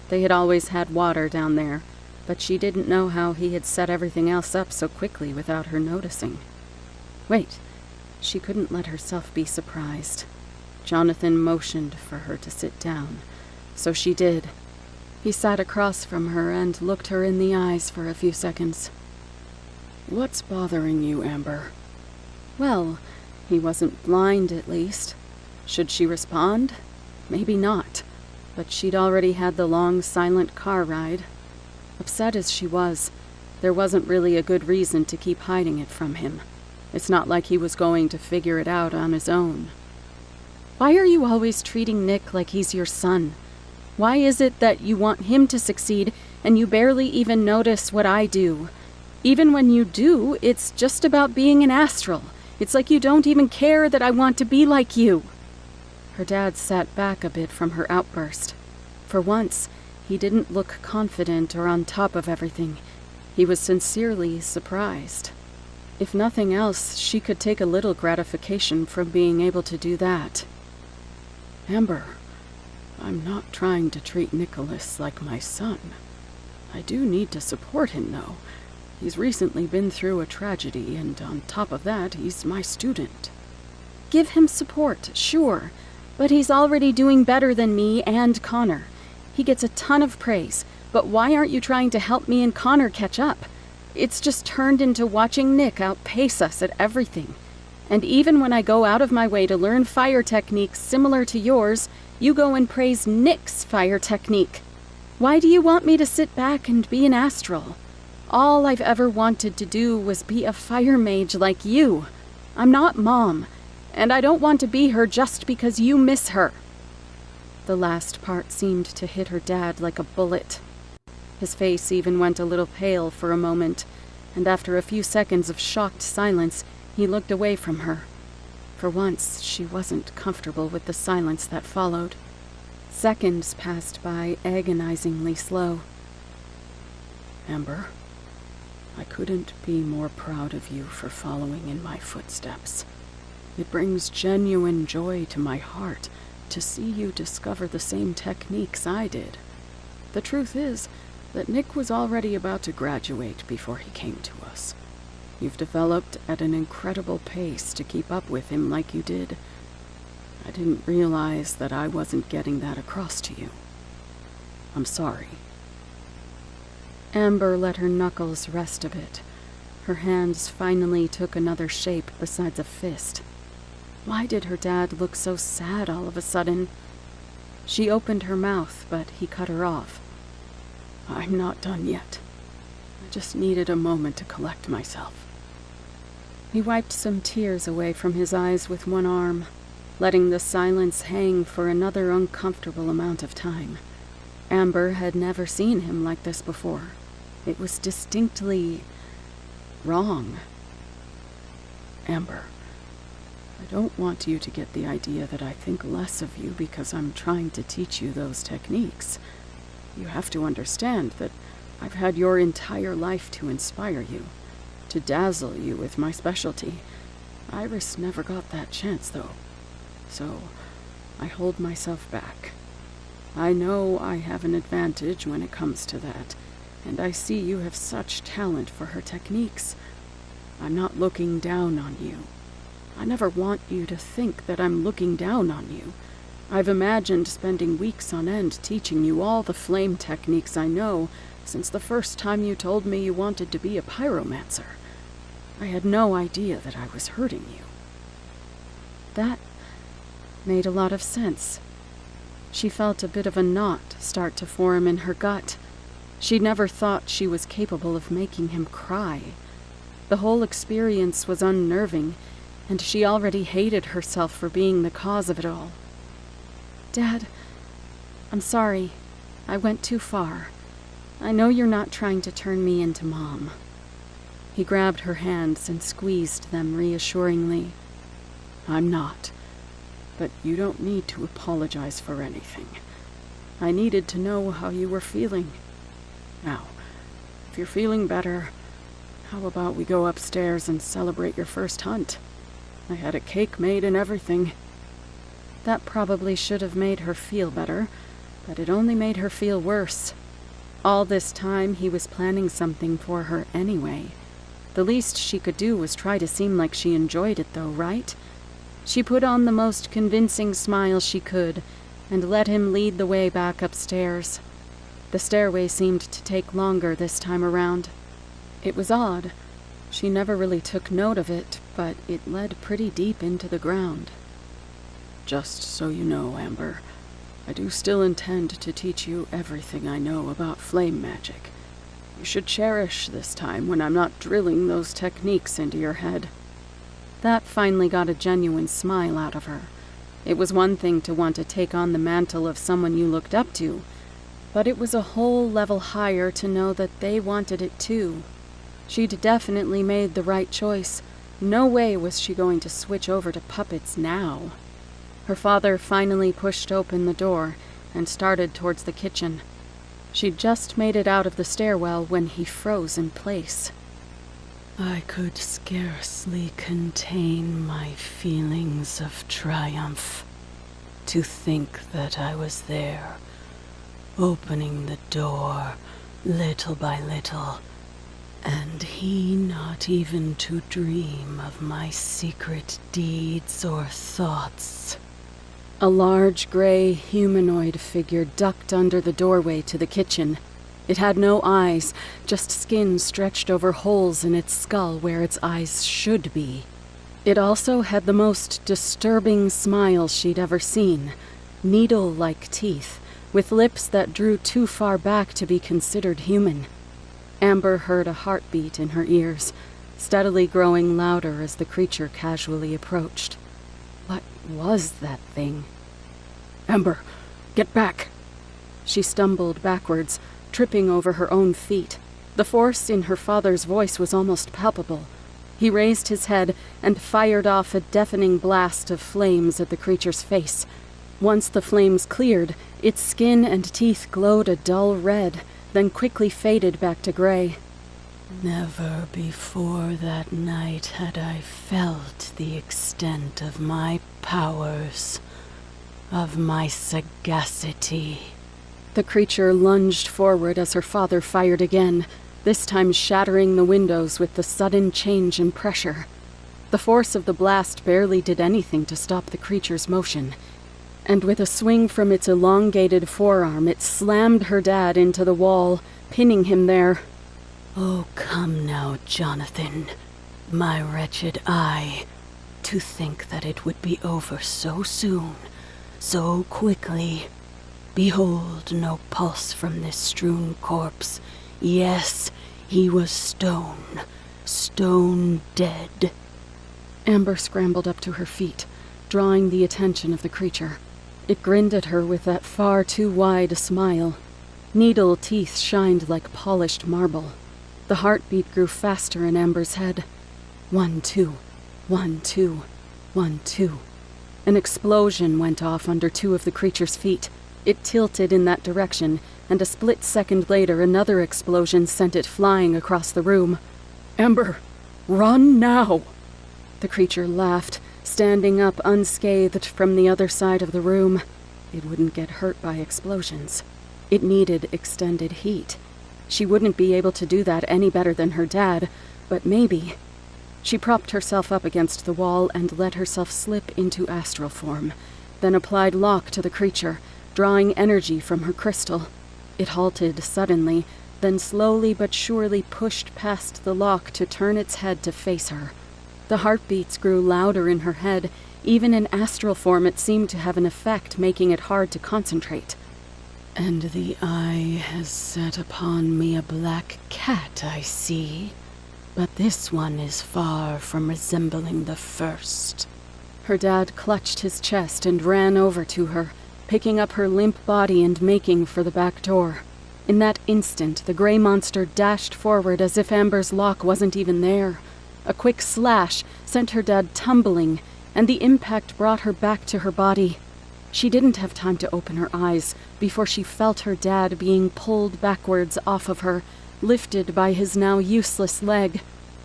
They had always had water down there, but she didn't know how he had set everything else up so quickly without her noticing. Wait, she couldn't let herself be surprised. Jonathan motioned for her to sit down, so she did. He sat across from her and looked her in the eyes for a few seconds. What's bothering you, Amber? Well, he wasn't blind, at least. Should she respond? Maybe not. But she'd already had the long, silent car ride. Upset as she was, there wasn't really a good reason to keep hiding it from him. It's not like he was going to figure it out on his own. Why are you always treating Nick like he's your son? Why is it that you want him to succeed and you barely even notice what I do? Even when you do, it's just about being an astral. It's like you don't even care that I want to be like you. Her dad sat back a bit from her outburst. For once, he didn't look confident or on top of everything. He was sincerely surprised. If nothing else, she could take a little gratification from being able to do that. Amber, I'm not trying to treat Nicholas like my son. I do need to support him, though. He's recently been through a tragedy, and on top of that, he's my student. Give him support, sure, but he's already doing better than me and Connor. He gets a ton of praise, but why aren't you trying to help me and Connor catch up? It's just turned into watching Nick outpace us at everything. And even when I go out of my way to learn fire techniques similar to yours, you go and praise Nick's fire technique. Why do you want me to sit back and be an astral? All I've ever wanted to do was be a fire mage like you. I'm not Mom, and I don't want to be her just because you miss her. The last part seemed to hit her dad like a bullet. His face even went a little pale for a moment, and after a few seconds of shocked silence, he looked away from her. For once, she wasn't comfortable with the silence that followed. Seconds passed by agonizingly slow. Amber, I couldn't be more proud of you for following in my footsteps. It brings genuine joy to my heart to see you discover the same techniques I did. The truth is that Nick was already about to graduate before he came to us. You've developed at an incredible pace to keep up with him like you did. I didn't realize that I wasn't getting that across to you. I'm sorry. Amber let her knuckles rest a bit. Her hands finally took another shape besides a fist. Why did her dad look so sad all of a sudden? She opened her mouth, but he cut her off. I'm not done yet. I just needed a moment to collect myself. He wiped some tears away from his eyes with one arm, letting the silence hang for another uncomfortable amount of time. Amber had never seen him like this before. It was distinctly wrong. Amber, I don't want you to get the idea that I think less of you because I'm trying to teach you those techniques. You have to understand that I've had your entire life to inspire you, to dazzle you with my specialty. Iris never got that chance, though. So I hold myself back. I know I have an advantage when it comes to that, and I see you have such talent for her techniques. I'm not looking down on you. I never want you to think that I'm looking down on you. I've imagined spending weeks on end teaching you all the flame techniques I know since the first time you told me you wanted to be a pyromancer. I had no idea that I was hurting you. That made a lot of sense. She felt a bit of a knot start to form in her gut. She never thought she was capable of making him cry. The whole experience was unnerving, and she already hated herself for being the cause of it all. Dad, I'm sorry. I went too far. I know you're not trying to turn me into Mom. He grabbed her hands and squeezed them reassuringly. I'm not. But you don't need to apologize for anything. I needed to know how you were feeling. Now, if you're feeling better, how about we go upstairs and celebrate your first hunt? I had a cake made and everything. That probably should have made her feel better, but it only made her feel worse. All this time, he was planning something for her anyway. The least she could do was try to seem like she enjoyed it, though, right? She put on the most convincing smile she could and let him lead the way back upstairs. The stairway seemed to take longer this time around. It was odd. She never really took note of it, but it led pretty deep into the ground. Just so you know, Amber, I do still intend to teach you everything I know about flame magic. You should cherish this time when I'm not drilling those techniques into your head. That finally got a genuine smile out of her. It was one thing to want to take on the mantle of someone you looked up to, but it was a whole level higher to know that they wanted it too. She'd definitely made the right choice. No way was she going to switch over to puppets now. Her father finally pushed open the door and started towards the kitchen. She'd just made it out of the stairwell when he froze in place. I could scarcely contain my feelings of triumph. To think that I was there, opening the door, little by little, and he not even to dream of my secret deeds or thoughts. A large gray humanoid figure ducked under the doorway to the kitchen. It had no eyes, just skin stretched over holes in its skull where its eyes should be. It also had the most disturbing smile she'd ever seen, needle-like teeth, with lips that drew too far back to be considered human. Amber heard a heartbeat in her ears, steadily growing louder as the creature casually approached. What was that thing? Amber, get back! She stumbled backwards, tripping over her own feet. The force in her father's voice was almost palpable. He raised his head and fired off a deafening blast of flames at the creature's face. Once the flames cleared, its skin and teeth glowed a dull red, then quickly faded back to gray. Never before that night had I felt the extent of my powers, of my sagacity. The creature lunged forward as her father fired again, this time shattering the windows with the sudden change in pressure. The force of the blast barely did anything to stop the creature's motion, and with a swing from its elongated forearm, it slammed her dad into the wall, pinning him there. Oh, come now, Jonathan, my wretched eye. To think that it would be over so soon, so quickly. Behold, no pulse from this strewn corpse. Yes, he was stone dead. Amber scrambled up to her feet, drawing the attention of the creature. It grinned at her with that far too wide a smile. Needle teeth shined like polished marble. The heartbeat grew faster in Amber's head. 1, 2, 1, 2, 1, 2. An explosion went off under two of the creature's feet. It tilted in that direction, and a split second later another explosion sent it flying across the room. Amber, run now! The creature laughed, standing up unscathed from the other side of the room. It wouldn't get hurt by explosions. It needed extended heat. She wouldn't be able to do that any better than her dad, but maybe. She propped herself up against the wall and let herself slip into astral form, then applied lock to the creature, drawing energy from her crystal. It halted suddenly, then slowly but surely pushed past the lock to turn its head to face her. The heartbeats grew louder in her head. Even in astral form it seemed to have an effect, making it hard to concentrate. And the eye has set upon me a black cat, I see. But this one is far from resembling the first. Her dad clutched his chest and ran over to her, picking up her limp body and making for the back door. In that instant, the gray monster dashed forward as if Amber's lock wasn't even there. A quick slash sent her dad tumbling, and the impact brought her back to her body. She didn't have time to open her eyes before she felt her dad being pulled backwards off of her, lifted by his now useless leg.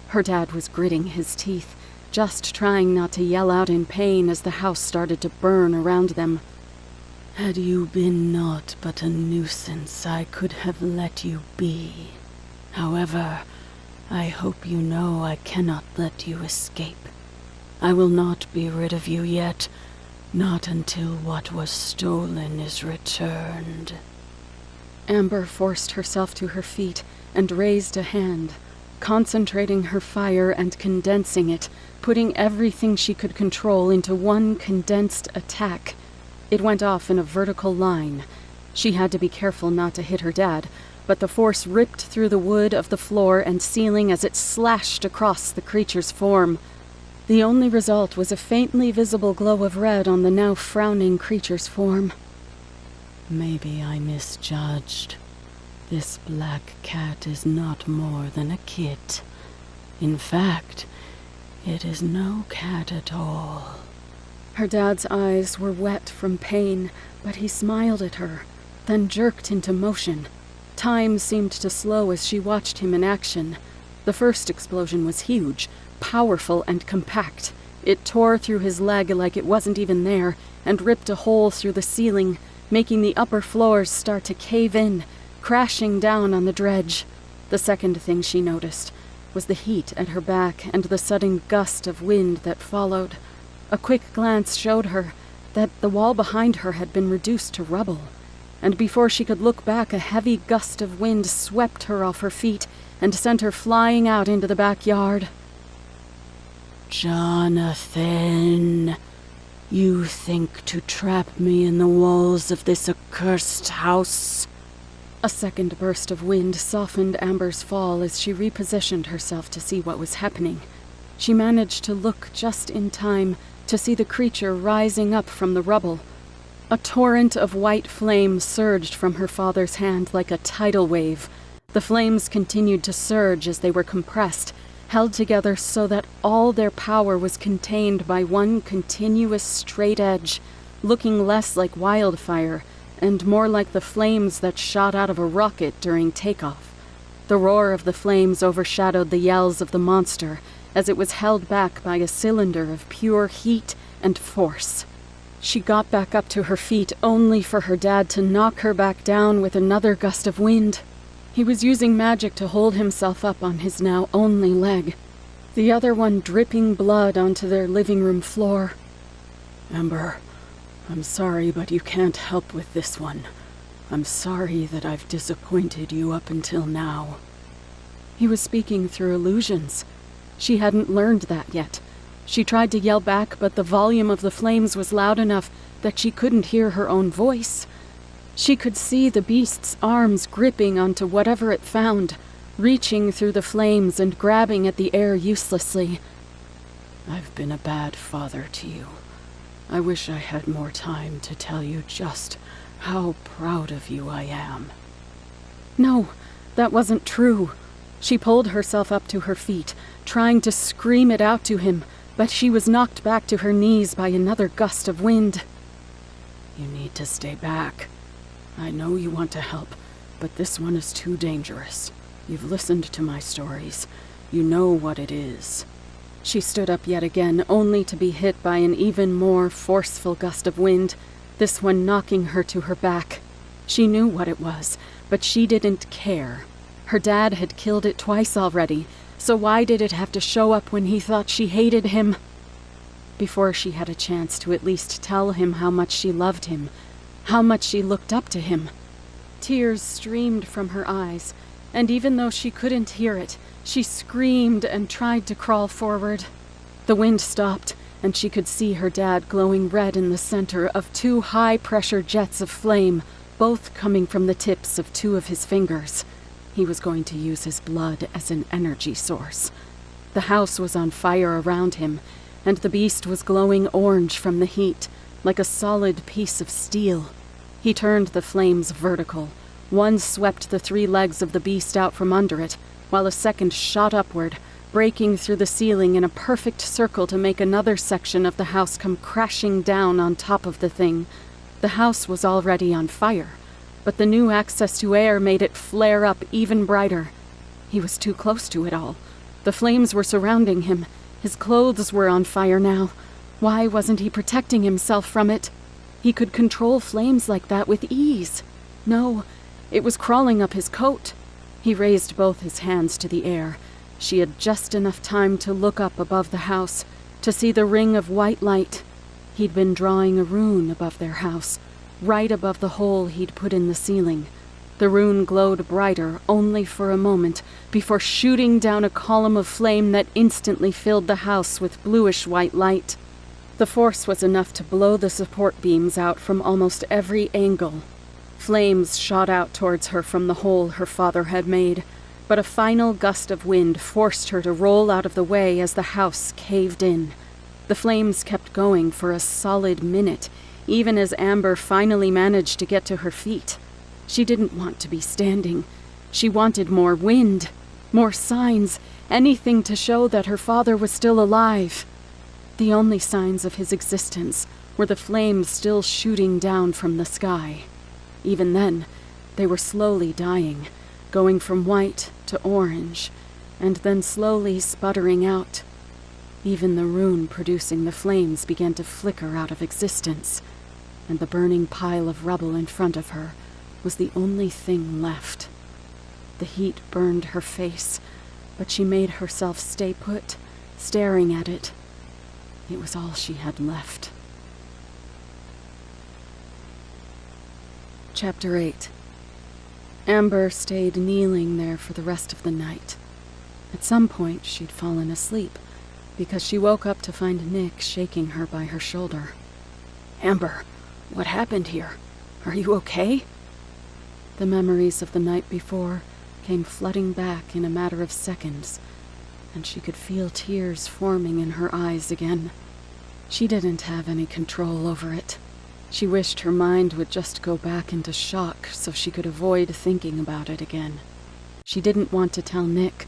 Her dad was gritting his teeth, just trying not to yell out in pain as the house started to burn around them. Had you been naught but a nuisance, I could have let you be. However, I hope you know I cannot let you escape. I will not be rid of you yet, not until what was stolen is returned. Amber forced herself to her feet and raised a hand, concentrating her fire and condensing it, putting everything she could control into one condensed attack. It went off in a vertical line. She had to be careful not to hit her dad, but the force ripped through the wood of the floor and ceiling as it slashed across the creature's form. The only result was a faintly visible glow of red on the now frowning creature's form. Maybe I misjudged. This black cat is not more than a kit. In fact, it is no cat at all. Her dad's eyes were wet from pain, but he smiled at her, then jerked into motion. Time seemed to slow as she watched him in action. The first explosion was huge, powerful and compact. It tore through his leg like it wasn't even there, and ripped a hole through the ceiling, making the upper floors start to cave in, crashing down on the dredge. The second thing she noticed was the heat at her back and the sudden gust of wind that followed. A quick glance showed her that the wall behind her had been reduced to rubble, and before she could look back, a heavy gust of wind swept her off her feet and sent her flying out into the backyard. Jonathan, you think to trap me in the walls of this accursed house? A second burst of wind softened Amber's fall as she repositioned herself to see what was happening. She managed to look just in time to see the creature rising up from the rubble. A torrent of white flame surged from her father's hand like a tidal wave. The flames continued to surge as they were compressed, held together so that all their power was contained by one continuous straight edge, looking less like wildfire and more like the flames that shot out of a rocket during takeoff. The roar of the flames overshadowed the yells of the monster as it was held back by a cylinder of pure heat and force. She got back up to her feet only for her dad to knock her back down with another gust of wind. He was using magic to hold himself up on his now only leg, the other one dripping blood onto their living room floor. Amber, I'm sorry, but you can't help with this one. I'm sorry that I've disappointed you up until now. He was speaking through illusions. She hadn't learned that yet. She tried to yell back, but the volume of the flames was loud enough that she couldn't hear her own voice. She could see the beast's arms gripping onto whatever it found, reaching through the flames and grabbing at the air uselessly. I've been a bad father to you. I wish I had more time to tell you just how proud of you I am. No, that wasn't true. She pulled herself up to her feet, trying to scream it out to him, but she was knocked back to her knees by another gust of wind. You need to stay back. I know you want to help, but this one is too dangerous. You've listened to my stories. You know what it is. She stood up yet again, only to be hit by an even more forceful gust of wind, this one knocking her to her back. She knew what it was, but she didn't care. Her dad had killed it twice already, so why did it have to show up when he thought she hated him? Before she had a chance to at least tell him how much she loved him, how much she looked up to him. Tears streamed from her eyes, and even though she couldn't hear it, she screamed and tried to crawl forward. The wind stopped, and she could see her dad glowing red in the center of two high-pressure jets of flame, both coming from the tips of two of his fingers. He was going to use his blood as an energy source. The house was on fire around him, and the beast was glowing orange from the heat, like a solid piece of steel. He turned the flames vertical. One swept the 3 legs of the beast out from under it, while a second shot upward, breaking through the ceiling in a perfect circle to make another section of the house come crashing down on top of the thing. The house was already on fire, but the new access to air made it flare up even brighter. He was too close to it all. The flames were surrounding him. His clothes were on fire now. Why wasn't he protecting himself from it? He could control flames like that with ease. No, it was crawling up his coat. He raised both his hands to the air. She had just enough time to look up above the house, to see the ring of white light. He'd been drawing a rune above their house, right above the hole he'd put in the ceiling. The rune glowed brighter only for a moment before shooting down a column of flame that instantly filled the house with bluish-white light. The force was enough to blow the support beams out from almost every angle. Flames shot out towards her from the hole her father had made, but a final gust of wind forced her to roll out of the way as the house caved in. The flames kept going for a solid minute, even as Amber finally managed to get to her feet. She didn't want to be standing. She wanted more wind, more signs, anything to show that her father was still alive. The only signs of his existence were the flames still shooting down from the sky. Even then, they were slowly dying, going from white to orange, and then slowly sputtering out. Even the rune producing the flames began to flicker out of existence, and the burning pile of rubble in front of her was the only thing left. The heat burned her face, but she made herself stay put, staring at it. It was all she had left. Chapter 8. Amber stayed kneeling there for the rest of the night. At some point, she'd fallen asleep, because she woke up to find Nick shaking her by her shoulder. "Amber, what happened here? Are you okay?" The memories of the night before came flooding back in a matter of seconds, and she could feel tears forming in her eyes again. She didn't have any control over it. She wished her mind would just go back into shock so she could avoid thinking about it again. She didn't want to tell Nick,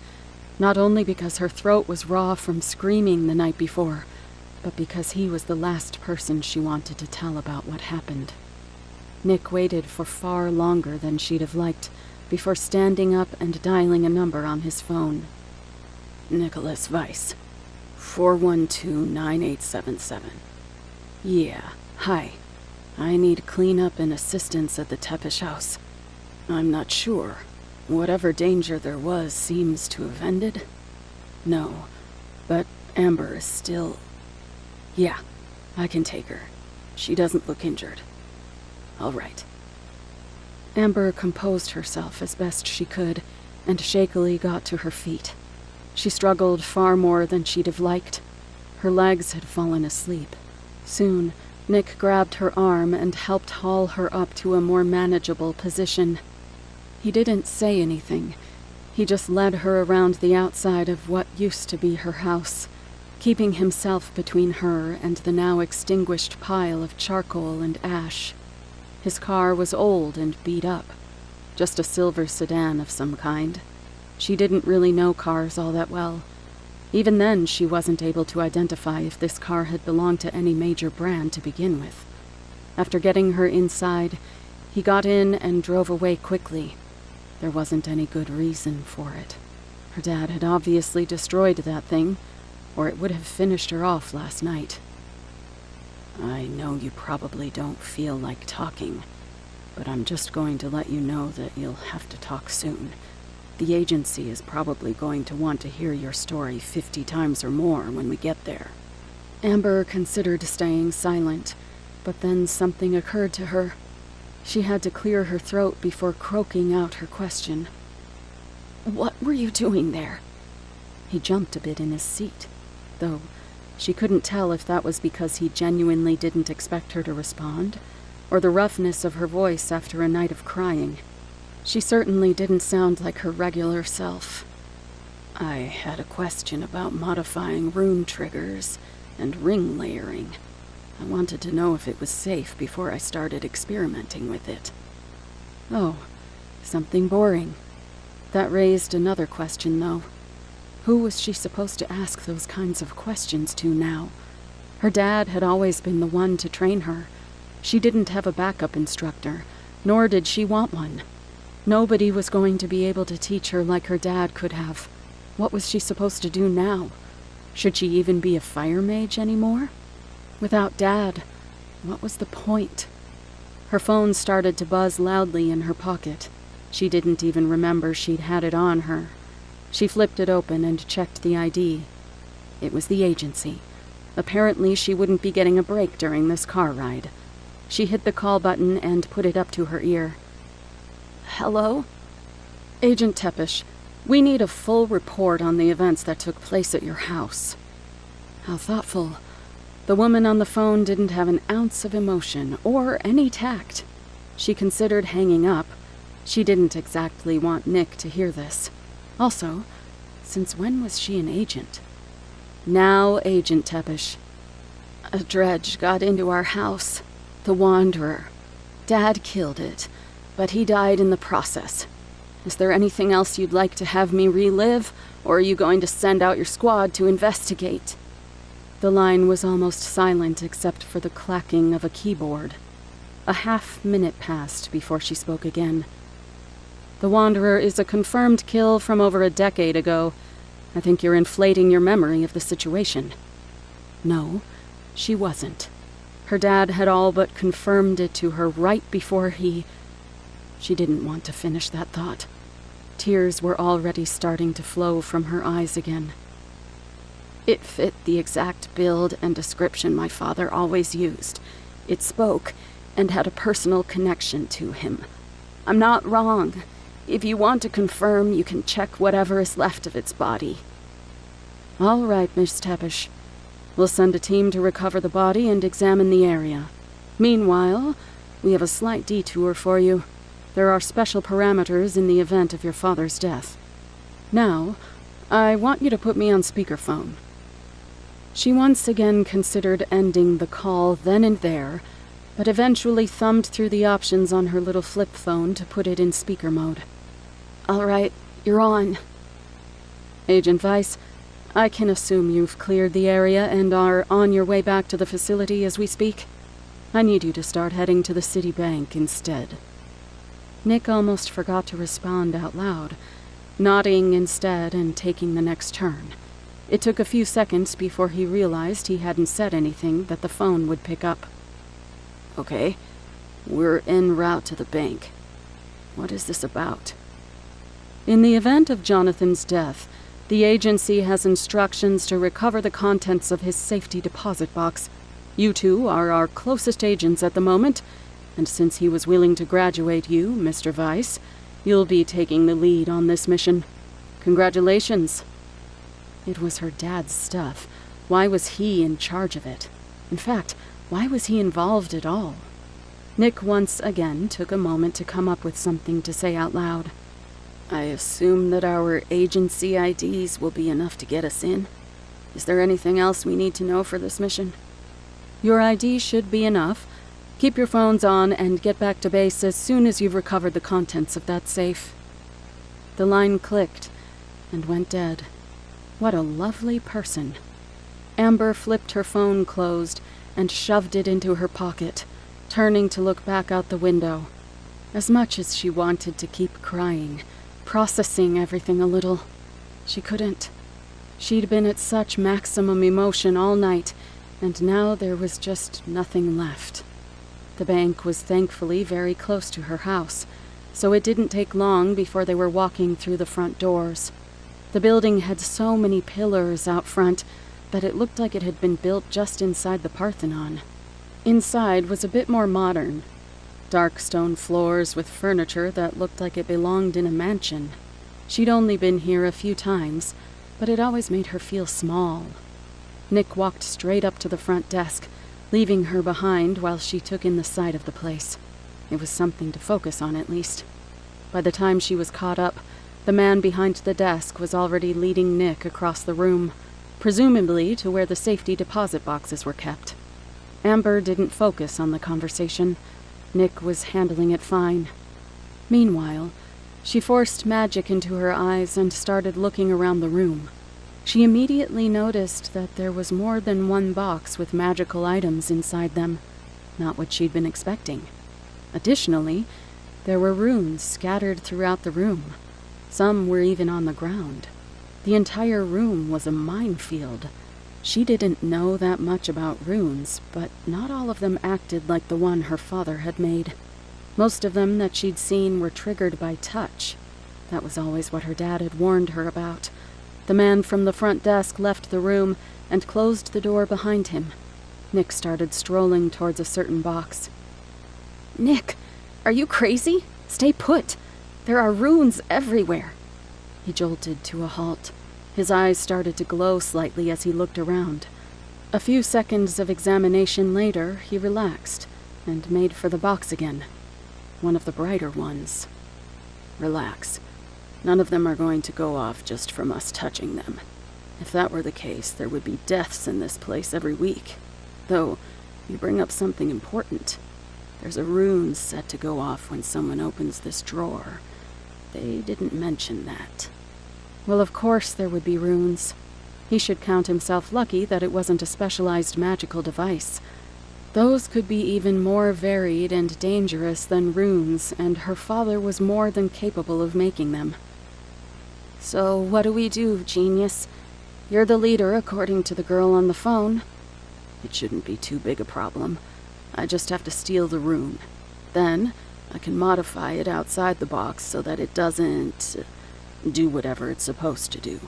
not only because her throat was raw from screaming the night before, but because he was the last person she wanted to tell about what happened. Nick waited for far longer than she'd have liked before standing up and dialing a number on his phone. "Nicholas Weiss, 412-9877. Yeah, hi. I need cleanup and assistance at the Tepish house. I'm not sure. Whatever danger there was seems to have ended. No, but Amber is still... Yeah, I can take her. She doesn't look injured. All right." Amber composed herself as best she could and shakily got to her feet. She struggled far more than she'd have liked. Her legs had fallen asleep. Soon, Nick grabbed her arm and helped haul her up to a more manageable position. He didn't say anything. He just led her around the outside of what used to be her house, keeping himself between her and the now extinguished pile of charcoal and ash. His car was old and beat up, just a silver sedan of some kind. She didn't really know cars all that well. Even then, she wasn't able to identify if this car had belonged to any major brand to begin with. After getting her inside, he got in and drove away quickly. There wasn't any good reason for it. Her dad had obviously destroyed that thing, or it would have finished her off last night. "I know you probably don't feel like talking, but I'm just going to let you know that you'll have to talk soon. The agency is probably going to want to hear your story 50 times or more when we get there." Amber considered staying silent, but then something occurred to her. She had to clear her throat before croaking out her question. "What were you doing there?" He jumped a bit in his seat, though she couldn't tell if that was because he genuinely didn't expect her to respond, or the roughness of her voice after a night of crying. She certainly didn't sound like her regular self. "I had a question about modifying rune triggers and ring layering. I wanted to know if it was safe before I started experimenting with it." Oh, something boring. That raised another question, though. Who was she supposed to ask those kinds of questions to now? Her dad had always been the one to train her. She didn't have a backup instructor, nor did she want one. Nobody was going to be able to teach her like her dad could have. What was she supposed to do now? Should she even be a fire mage anymore? Without Dad, what was the point? Her phone started to buzz loudly in her pocket. She didn't even remember she'd had it on her. She flipped it open and checked the ID. It was the agency. Apparently she wouldn't be getting a break during this car ride. She hit the call button and put it up to her ear. "Hello?" "Agent Tepish, we need a full report on the events that took place at your house." How thoughtful. The woman on the phone didn't have an ounce of emotion or any tact. She considered hanging up. She didn't exactly want Nick to hear this. Also, since when was she an agent? "Now, Agent Tepish. A dredge got into our house. The Wanderer. Dad killed it, but he died in the process. Is there anything else you'd like to have me relive, or are you going to send out your squad to investigate?" The line was almost silent except for the clacking of a keyboard. A half-minute passed before she spoke again. "The Wanderer is a confirmed kill from over a decade ago. I think you're inflating your memory of the situation." No, she wasn't. Her dad had all but confirmed it to her right before he... She didn't want to finish that thought. Tears were already starting to flow from her eyes again. "It fit the exact build and description my father always used. It spoke and had a personal connection to him. I'm not wrong. If you want to confirm, you can check whatever is left of its body." "All right, Miss Tepish. We'll send a team to recover the body and examine the area. Meanwhile, we have a slight detour for you. There are special parameters in the event of your father's death. Now, I want you to put me on speakerphone." She once again considered ending the call then and there, but eventually thumbed through the options on her little flip phone to put it in speaker mode. "All right, you're on." "Agent Weiss, I can assume you've cleared the area and are on your way back to the facility as we speak. I need you to start heading to the city bank instead." Nick almost forgot to respond out loud, nodding instead and taking the next turn. It took a few seconds before he realized he hadn't said anything that the phone would pick up. "Okay, we're en route to the bank. What is this about?" "In the event of Jonathan's death, the agency has instructions to recover the contents of his safety deposit box. You two are our closest agents at the moment, and since he was willing to graduate you, Mr. Weiss, you'll be taking the lead on this mission. Congratulations." It was her dad's stuff. Why was he in charge of it? In fact, why was he involved at all? Nick once again took a moment to come up with something to say out loud. "I assume that our agency IDs will be enough to get us in. Is there anything else we need to know for this mission?" "Your ID should be enough. Keep your phones on and get back to base as soon as you've recovered the contents of that safe." The line clicked and went dead. What a lovely person. Amber flipped her phone closed and shoved it into her pocket, turning to look back out the window. As much as she wanted to keep crying, processing everything a little, she couldn't. She'd been at such maximum emotion all night, and now there was just nothing left. The bank was thankfully very close to her house, so it didn't take long before they were walking through the front doors. The building had so many pillars out front that it looked like it had been built just inside the Parthenon. Inside was a bit more modern. Dark stone floors with furniture that looked like it belonged in a mansion. She'd only been here a few times, but it always made her feel small. Nick walked straight up to the front desk, leaving her behind while she took in the sight of the place. It was something to focus on, at least. By the time she was caught up, the man behind the desk was already leading Nick across the room, presumably to where the safety deposit boxes were kept. Amber didn't focus on the conversation. Nick was handling it fine. Meanwhile, she forced magic into her eyes and started looking around the room. She immediately noticed that there was more than one box with magical items inside them, not what she'd been expecting. Additionally, there were runes scattered throughout the room. Some were even on the ground. The entire room was a minefield. She didn't know that much about runes, but not all of them acted like the one her father had made. Most of them that she'd seen were triggered by touch. That was always what her dad had warned her about. The man from the front desk left the room and closed the door behind him. Nick started strolling towards a certain box. "Nick, are you crazy? Stay put. There are runes everywhere." He jolted to a halt. His eyes started to glow slightly as he looked around. A few seconds of examination later, he relaxed and made for the box again. One of the brighter ones. "Relax. None of them are going to go off just from us touching them. If that were the case, there would be deaths in this place every week. Though, you bring up something important. There's a rune set to go off when someone opens this drawer. They didn't mention that." Well, of course there would be runes. He should count himself lucky that it wasn't a specialized magical device. Those could be even more varied and dangerous than runes, and her father was more than capable of making them. So what do we do, genius? You're the leader, according to the girl on the phone. It shouldn't be too big a problem. I just have to steal the rune. Then, I can modify it outside the box so that it doesn't do whatever it's supposed to do.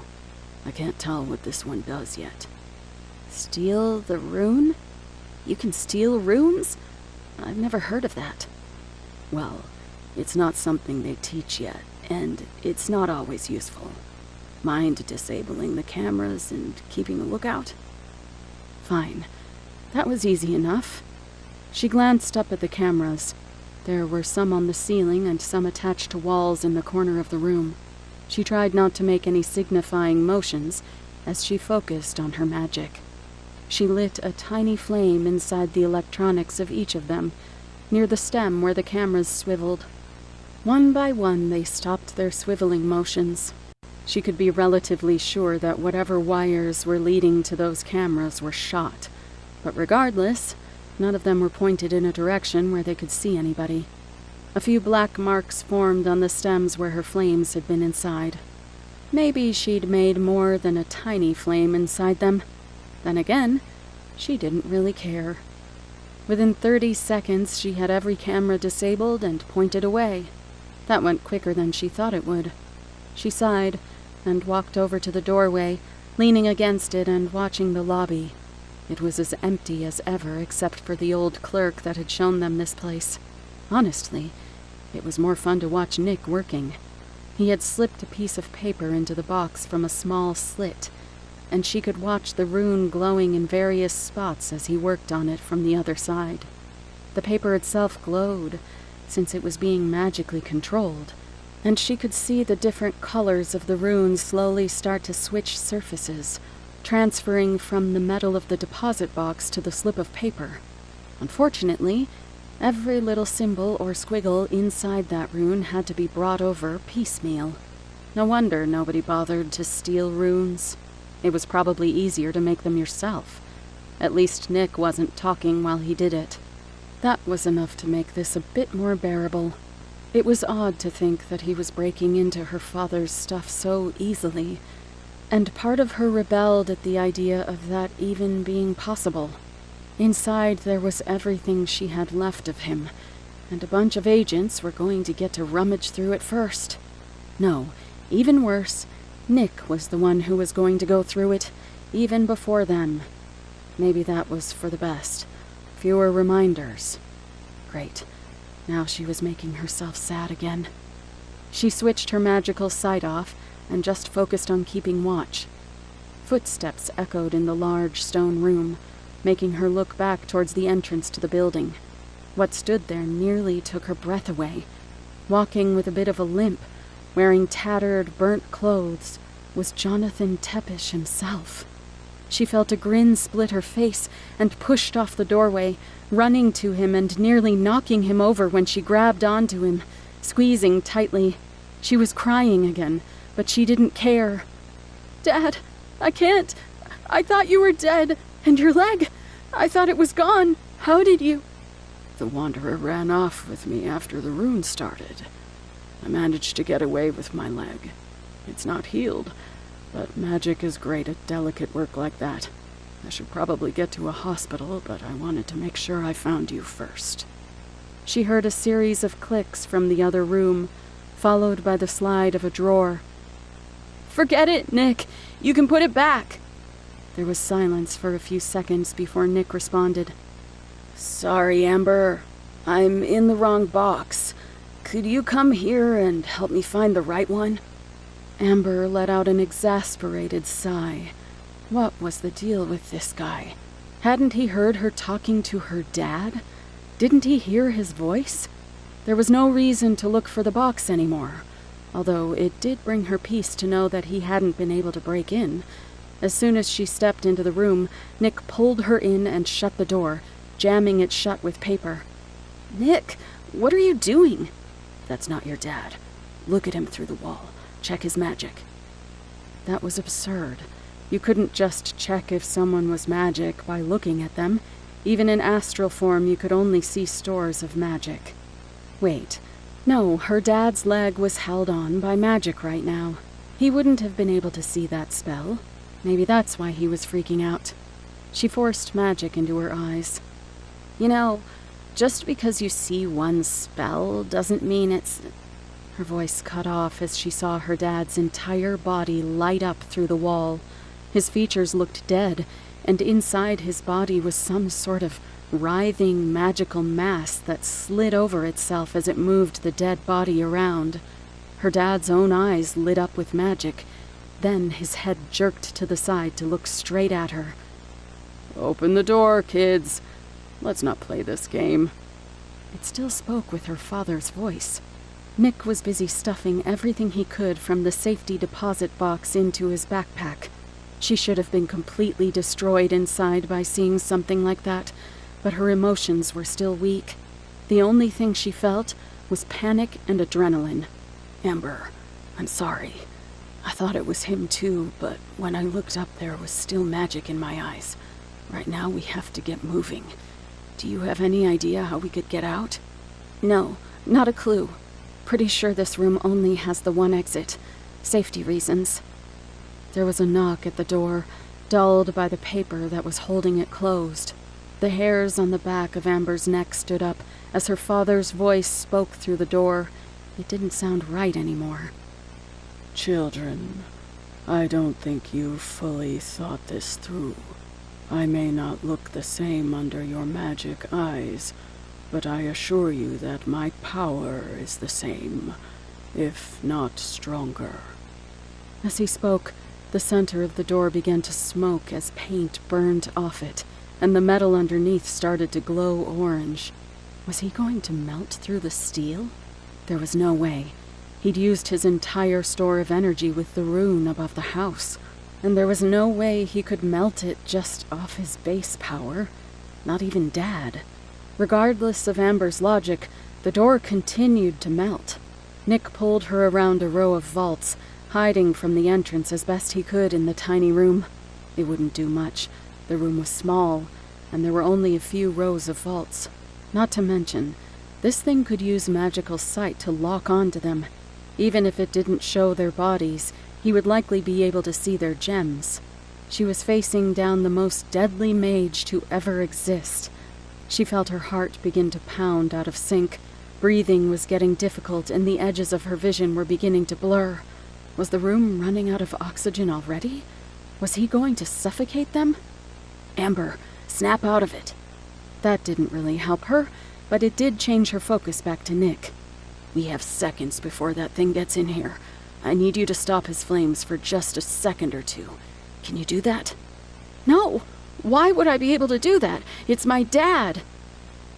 I can't tell what this one does yet. Steal the rune? You can steal runes? I've never heard of that. Well, it's not something they teach yet, and it's not always useful. Mind disabling the cameras and keeping a lookout? Fine. That was easy enough. She glanced up at the cameras. There were some on the ceiling and some attached to walls in the corner of the room. She tried not to make any signifying motions as she focused on her magic. She lit a tiny flame inside the electronics of each of them, near the stem where the cameras swiveled. One by one, they stopped their swiveling motions. She could be relatively sure that whatever wires were leading to those cameras were shot, but regardless, none of them were pointed in a direction where they could see anybody. A few black marks formed on the stems where her flames had been inside. Maybe she'd made more than a tiny flame inside them. Then again, she didn't really care. Within 30 seconds, she had every camera disabled and pointed away. That went quicker than she thought it would. She sighed and walked over to the doorway, leaning against it and watching the lobby. It was as empty as ever except for the old clerk that had shown them this place. Honestly, it was more fun to watch Nick working. He had slipped a piece of paper into the box from a small slit, and she could watch the rune glowing in various spots as he worked on it from the other side. The paper itself glowed, since it was being magically controlled, and she could see the different colors of the runes slowly start to switch surfaces, transferring from the metal of the deposit box to the slip of paper. Unfortunately, every little symbol or squiggle inside that rune had to be brought over piecemeal. No wonder nobody bothered to steal runes. It was probably easier to make them yourself. At least Nick wasn't talking while he did it. That was enough to make this a bit more bearable. It was odd to think that he was breaking into her father's stuff so easily, and part of her rebelled at the idea of that even being possible. Inside there was everything she had left of him, and a bunch of agents were going to get to rummage through it first. No, even worse, Nick was the one who was going to go through it, even before them. Maybe that was for the best. Fewer reminders. Great. Now she was making herself sad again. She switched her magical sight off and just focused on keeping watch. Footsteps echoed in the large stone room, making her look back towards the entrance to the building. What stood there nearly took her breath away. Walking with a bit of a limp, wearing tattered, burnt clothes, was Jonathan Tepish himself. She felt a grin split her face and pushed off the doorway, running to him and nearly knocking him over when she grabbed onto him, squeezing tightly. She was crying again, but she didn't care. "Dad, I can't. I thought you were dead. And your leg. I thought it was gone. How did you—" The Wanderer ran off with me after the rune started. I managed to get away with my leg. It's not healed, but magic is great at delicate work like that. I should probably get to a hospital, but I wanted to make sure I found you first. She heard a series of clicks from the other room, followed by the slide of a drawer. "Forget it, Nick. You can put it back." There was silence for a few seconds before Nick responded. "Sorry, Amber. I'm in the wrong box. Could you come here and help me find the right one?" Amber let out an exasperated sigh. What was the deal with this guy? Hadn't he heard her talking to her dad? Didn't he hear his voice? There was no reason to look for the box anymore, although it did bring her peace to know that he hadn't been able to break in. As soon as she stepped into the room, Nick pulled her in and shut the door, jamming it shut with paper. "Nick, what are you doing?" "That's not your dad. Look at him through the wall. Check his magic." That was absurd. You couldn't just check if someone was magic by looking at them. Even in astral form, you could only see stores of magic. Wait. No, her dad's leg was held on by magic right now. He wouldn't have been able to see that spell. Maybe that's why he was freaking out. She forced magic into her eyes. You know, just because you see one spell doesn't mean it's... Her voice cut off as she saw her dad's entire body light up through the wall. His features looked dead, and inside his body was some sort of writhing magical mass that slid over itself as it moved the dead body around. Her dad's own eyes lit up with magic. Then his head jerked to the side to look straight at her. "Open the door, kids. Let's not play this game." It still spoke with her father's voice. Nick was busy stuffing everything he could from the safety deposit box into his backpack. She should have been completely destroyed inside by seeing something like that, but her emotions were still weak. The only thing she felt was panic and adrenaline. "Amber, I'm sorry. I thought it was him too, but when I looked up there was still magic in my eyes. Right now we have to get moving. Do you have any idea how we could get out?" No, not a clue. Pretty sure this room only has the one exit. Safety reasons. There was a knock at the door, dulled by the paper that was holding it closed. The hairs on the back of Amber's neck stood up as her father's voice spoke through the door. It didn't sound right anymore. "Children, I don't think you've fully thought this through. I may not look the same under your magic eyes, but I assure you that my power is the same, if not stronger." As he spoke, the center of the door began to smoke as paint burned off it, and the metal underneath started to glow orange. Was he going to melt through the steel? There was no way. He'd used his entire store of energy with the rune above the house, and there was no way he could melt it just off his base power. Not even Dad. Regardless of Amber's logic, the door continued to melt. Nick pulled her around a row of vaults, hiding from the entrance as best he could in the tiny room. It wouldn't do much. The room was small, and there were only a few rows of vaults. Not to mention, this thing could use magical sight to lock onto them. Even if it didn't show their bodies, he would likely be able to see their gems. She was facing down the most deadly mage to ever exist. She felt her heart begin to pound out of sync. Breathing was getting difficult, and the edges of her vision were beginning to blur. Was the room running out of oxygen already? Was he going to suffocate them? "Amber, snap out of it." That didn't really help her, but it did change her focus back to Nick. "We have seconds before that thing gets in here. I need you to stop his flames for just a second or two. Can you do that?" No! Why would I be able to do that? It's my dad!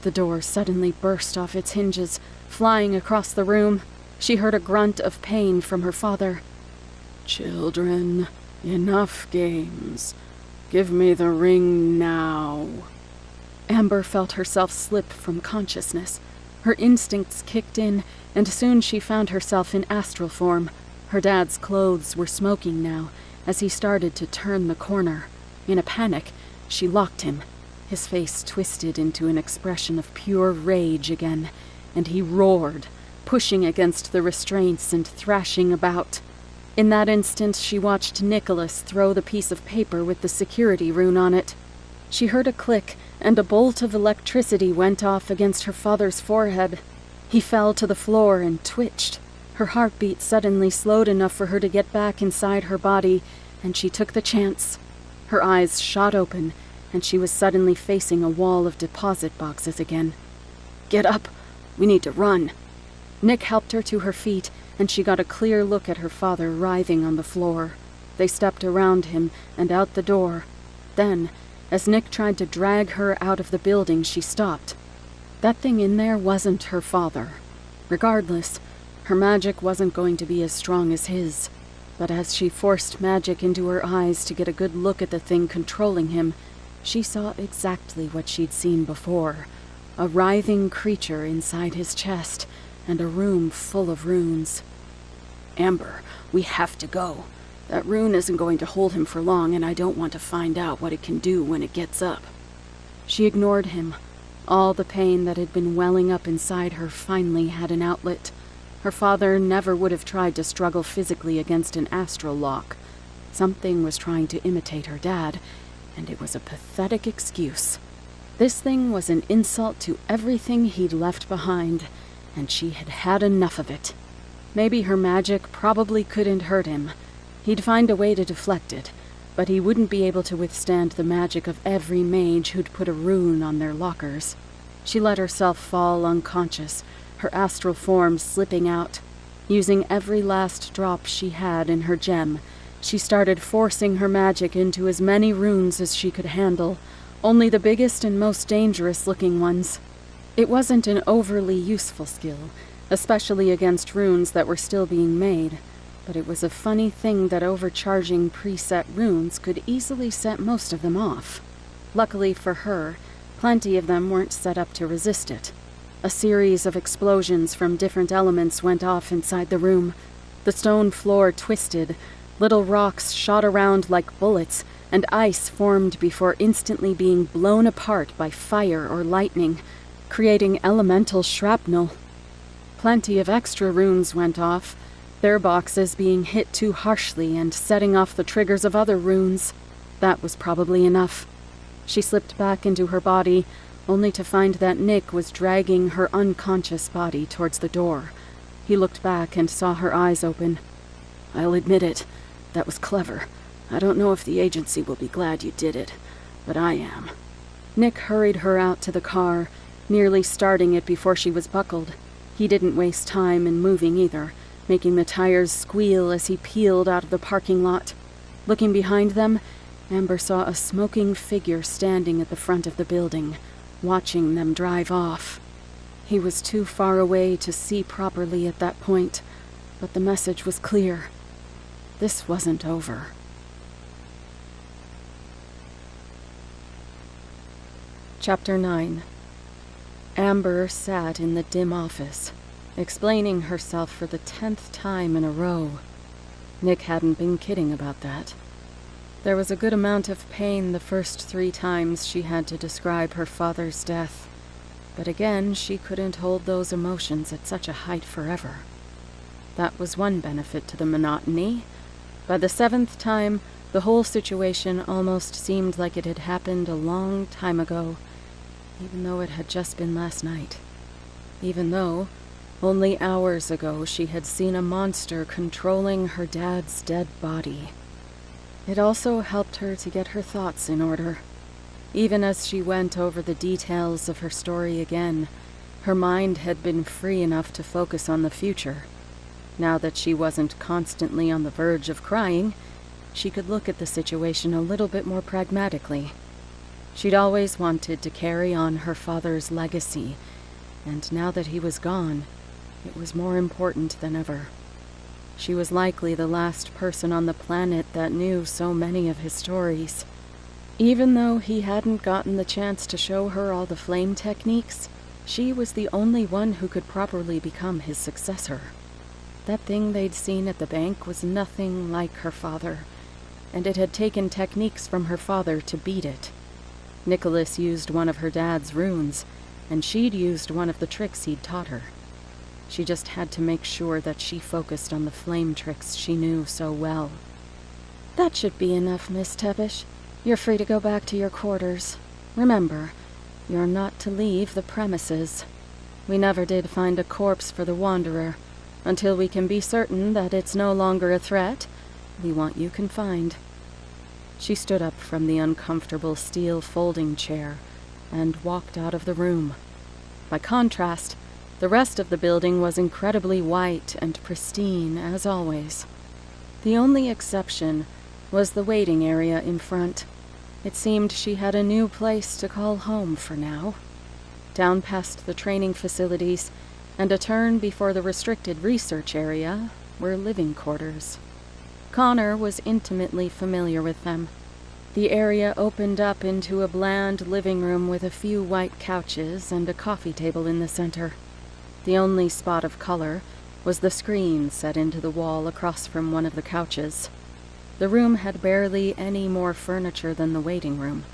The door suddenly burst off its hinges, flying across the room. She heard a grunt of pain from her father. "Children, enough games. Give me the ring now." Amber felt herself slip from consciousness. Her instincts kicked in, and soon she found herself in astral form. Her dad's clothes were smoking now, as he started to turn the corner. In a panic, she locked him. His face twisted into an expression of pure rage again, and he roared, pushing against the restraints and thrashing about. In that instant, she watched Nicholas throw the piece of paper with the security rune on it. She heard a click, and a bolt of electricity went off against her father's forehead. He fell to the floor and twitched. Her heartbeat suddenly slowed enough for her to get back inside her body, and she took the chance. Her eyes shot open, and she was suddenly facing a wall of deposit boxes again. "Get up! We need to run!" Nick helped her to her feet, and she got a clear look at her father writhing on the floor. They stepped around him and out the door. Then, as Nick tried to drag her out of the building, she stopped. That thing in there wasn't her father. Regardless, her magic wasn't going to be as strong as his. But as she forced magic into her eyes to get a good look at the thing controlling him, she saw exactly what she'd seen before. A writhing creature inside his chest, and a room full of runes. "Amber, we have to go. That rune isn't going to hold him for long, and I don't want to find out what it can do when it gets up." She ignored him. All the pain that had been welling up inside her finally had an outlet. Her father never would have tried to struggle physically against an astral lock. Something was trying to imitate her dad, and it was a pathetic excuse. This thing was an insult to everything he'd left behind, and she had had enough of it. Maybe her magic probably couldn't hurt him. He'd find a way to deflect it, but he wouldn't be able to withstand the magic of every mage who'd put a rune on their lockers. She let herself fall unconscious, her astral form slipping out. Using every last drop she had in her gem, she started forcing her magic into as many runes as she could handle, only the biggest and most dangerous-looking ones. It wasn't an overly useful skill, especially against runes that were still being made, but it was a funny thing that overcharging preset runes could easily set most of them off. Luckily for her, plenty of them weren't set up to resist it. A series of explosions from different elements went off inside the room. The stone floor twisted, little rocks shot around like bullets, and ice formed before instantly being blown apart by fire or lightning, creating elemental shrapnel. Plenty of extra runes went off, their boxes being hit too harshly and setting off the triggers of other runes. That was probably enough. She slipped back into her body, only to find that Nick was dragging her unconscious body towards the door. He looked back and saw her eyes open. "I'll admit it. That was clever. I don't know if the agency will be glad you did it, but I am." Nick hurried her out to the car, nearly starting it before she was buckled. He didn't waste time in moving either, making the tires squeal as he peeled out of the parking lot. Looking behind them, Amber saw a smoking figure standing at the front of the building, watching them drive off. He was too far away to see properly at that point, but the message was clear. This wasn't over. Chapter 9. Amber sat in the dim office, explaining herself for the 10th time in a row. Nick hadn't been kidding about that. There was a good amount of pain the first 3 times she had to describe her father's death, but again she couldn't hold those emotions at such a height forever. That was one benefit to the monotony. By the 7th time, the whole situation almost seemed like it had happened a long time ago, even though it had just been last night. Even though, only hours ago, she had seen a monster controlling her dad's dead body. It also helped her to get her thoughts in order. Even as she went over the details of her story again, her mind had been free enough to focus on the future. Now that she wasn't constantly on the verge of crying, she could look at the situation a little bit more pragmatically. She'd always wanted to carry on her father's legacy, and now that he was gone, it was more important than ever. She was likely the last person on the planet that knew so many of his stories. Even though he hadn't gotten the chance to show her all the flame techniques, she was the only one who could properly become his successor. That thing they'd seen at the bank was nothing like her father, and it had taken techniques from her father to beat it. Nicholas used one of her dad's runes, and she'd used one of the tricks he'd taught her. She just had to make sure that she focused on the flame tricks she knew so well. "That should be enough, Miss Tevish. You're free to go back to your quarters. Remember, you're not to leave the premises. We never did find a corpse for the Wanderer. Until we can be certain that it's no longer a threat, we want you confined." She stood up from the uncomfortable steel folding chair and walked out of the room. By contrast, the rest of the building was incredibly white and pristine, as always. The only exception was the waiting area in front. It seemed she had a new place to call home for now. Down past the training facilities, and a turn before the restricted research area, were living quarters. Connor was intimately familiar with them. The area opened up into a bland living room with a few white couches and a coffee table in the center. The only spot of color was the screen set into the wall across from one of the couches. The room had barely any more furniture than the waiting room,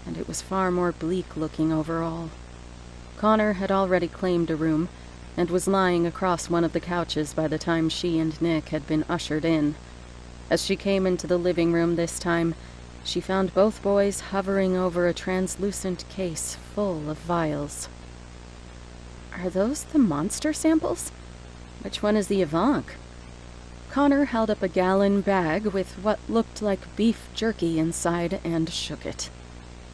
and it was far more bleak looking overall. Connor had already claimed a room, and was lying across one of the couches by the time she and Nick had been ushered in. As she came into the living room this time, she found both boys hovering over a translucent case full of vials. Are those the monster samples? Which one is the Avant? Connor held up a gallon bag with what looked like beef jerky inside and shook it.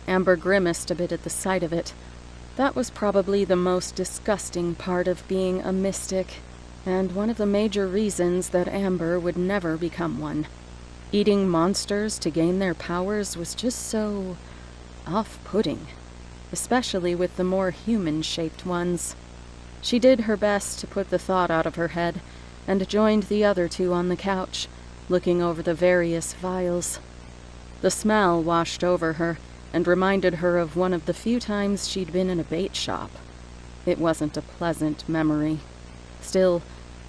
Amber grimaced a bit at the sight of it. That was probably the most disgusting part of being a mystic, and one of the major reasons that Amber would never become one. Eating monsters to gain their powers was just so off-putting, especially with the more human-shaped ones. She did her best to put the thought out of her head, and joined the other two on the couch, looking over the various vials. The smell washed over her, and reminded her of one of the few times she'd been in a bait shop. It wasn't a pleasant memory. Still,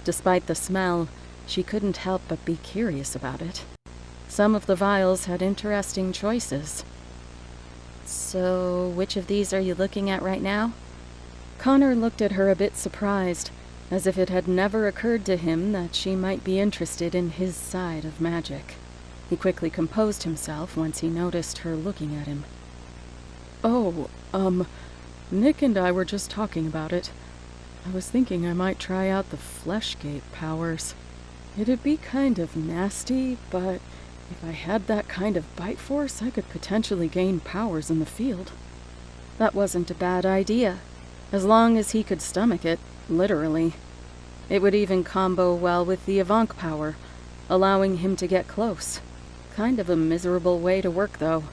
despite the smell, she couldn't help but be curious about it. Some of the vials had interesting choices. So, which of these are you looking at right now? Connor looked at her a bit surprised, as if it had never occurred to him that she might be interested in his side of magic. He quickly composed himself once he noticed her looking at him. Oh, Nick and I were just talking about it. I was thinking I might try out the Fleshgate powers. It'd be kind of nasty, but if I had that kind of bite force, I could potentially gain powers in the field. That wasn't a bad idea, as long as he could stomach it, literally. It would even combo well with the Avant power, allowing him to get close. Kind of a miserable way to work, though.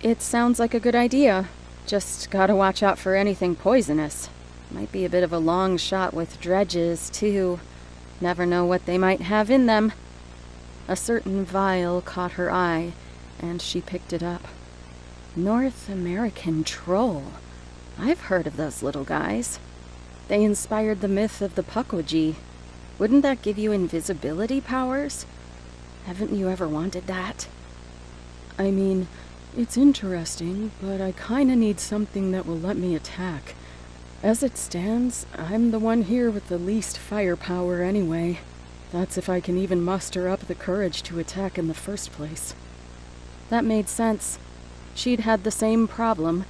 It sounds like a good idea. Just gotta watch out for anything poisonous. Might be a bit of a long shot with dredges, too. Never know what they might have in them. A certain vial caught her eye, and she picked it up. North American troll. I've heard of those little guys. They inspired the myth of the Puckwoji. Wouldn't that give you invisibility powers? Haven't you ever wanted that? I mean, it's interesting, but I kinda need something that will let me attack. As it stands, I'm the one here with the least firepower anyway. That's if I can even muster up the courage to attack in the first place. That made sense. She'd had the same problem,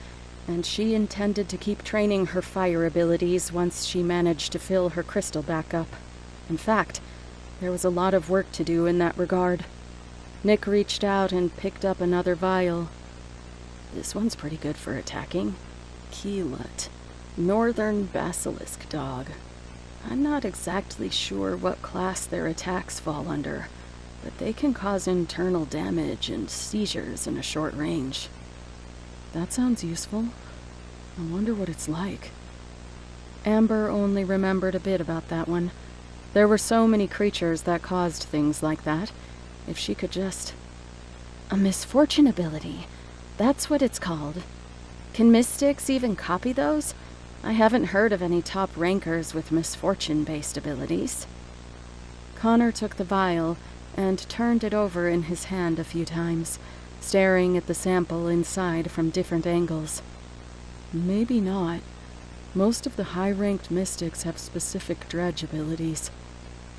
and she intended to keep training her fire abilities once she managed to fill her crystal back up. In fact, there was a lot of work to do in that regard. Nick reached out and picked up another vial. This one's pretty good for attacking. Keelut. Northern Basilisk Dog. I'm not exactly sure what class their attacks fall under, but they can cause internal damage and seizures in a short range. That sounds useful. I wonder what it's like. Amber only remembered a bit about that one. There were so many creatures that caused things like that. If she could just... A misfortune ability. That's what it's called. Can mystics even copy those? I haven't heard of any top rankers with misfortune-based abilities. Connor took the vial and turned it over in his hand a few times, staring at the sample inside from different angles. Maybe not. Most of the high-ranked mystics have specific dredge abilities.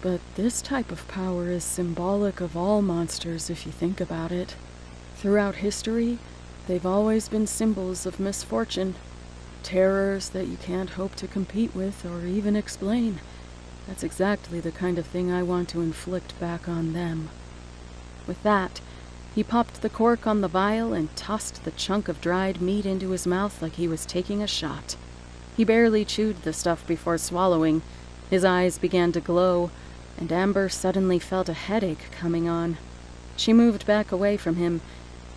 But this type of power is symbolic of all monsters if you think about it. Throughout history, they've always been symbols of misfortune. Terrors that you can't hope to compete with or even explain. That's exactly the kind of thing I want to inflict back on them. With that, he popped the cork on the vial and tossed the chunk of dried meat into his mouth like he was taking a shot. He barely chewed the stuff before swallowing. His eyes began to glow, and Amber suddenly felt a headache coming on. She moved back away from him,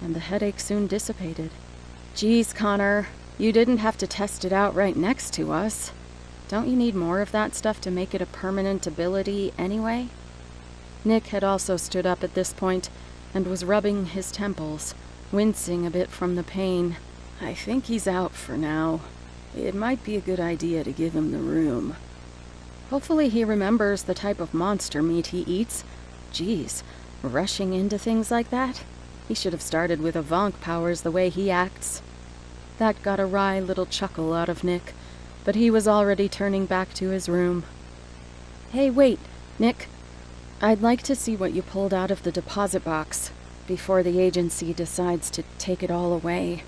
and the headache soon dissipated. Geez, Connor, you didn't have to test it out right next to us. Don't you need more of that stuff to make it a permanent ability anyway? Nick had also stood up at this point and was rubbing his temples, wincing a bit from the pain. I think he's out for now. It might be a good idea to give him the room. Hopefully he remembers the type of monster meat he eats. Geez, rushing into things like that? He should have started with Avant powers the way he acts. That got a wry little chuckle out of Nick, but he was already turning back to his room. "Hey, wait, Nick. I'd like to see what you pulled out of the deposit box before the agency decides to take it all away."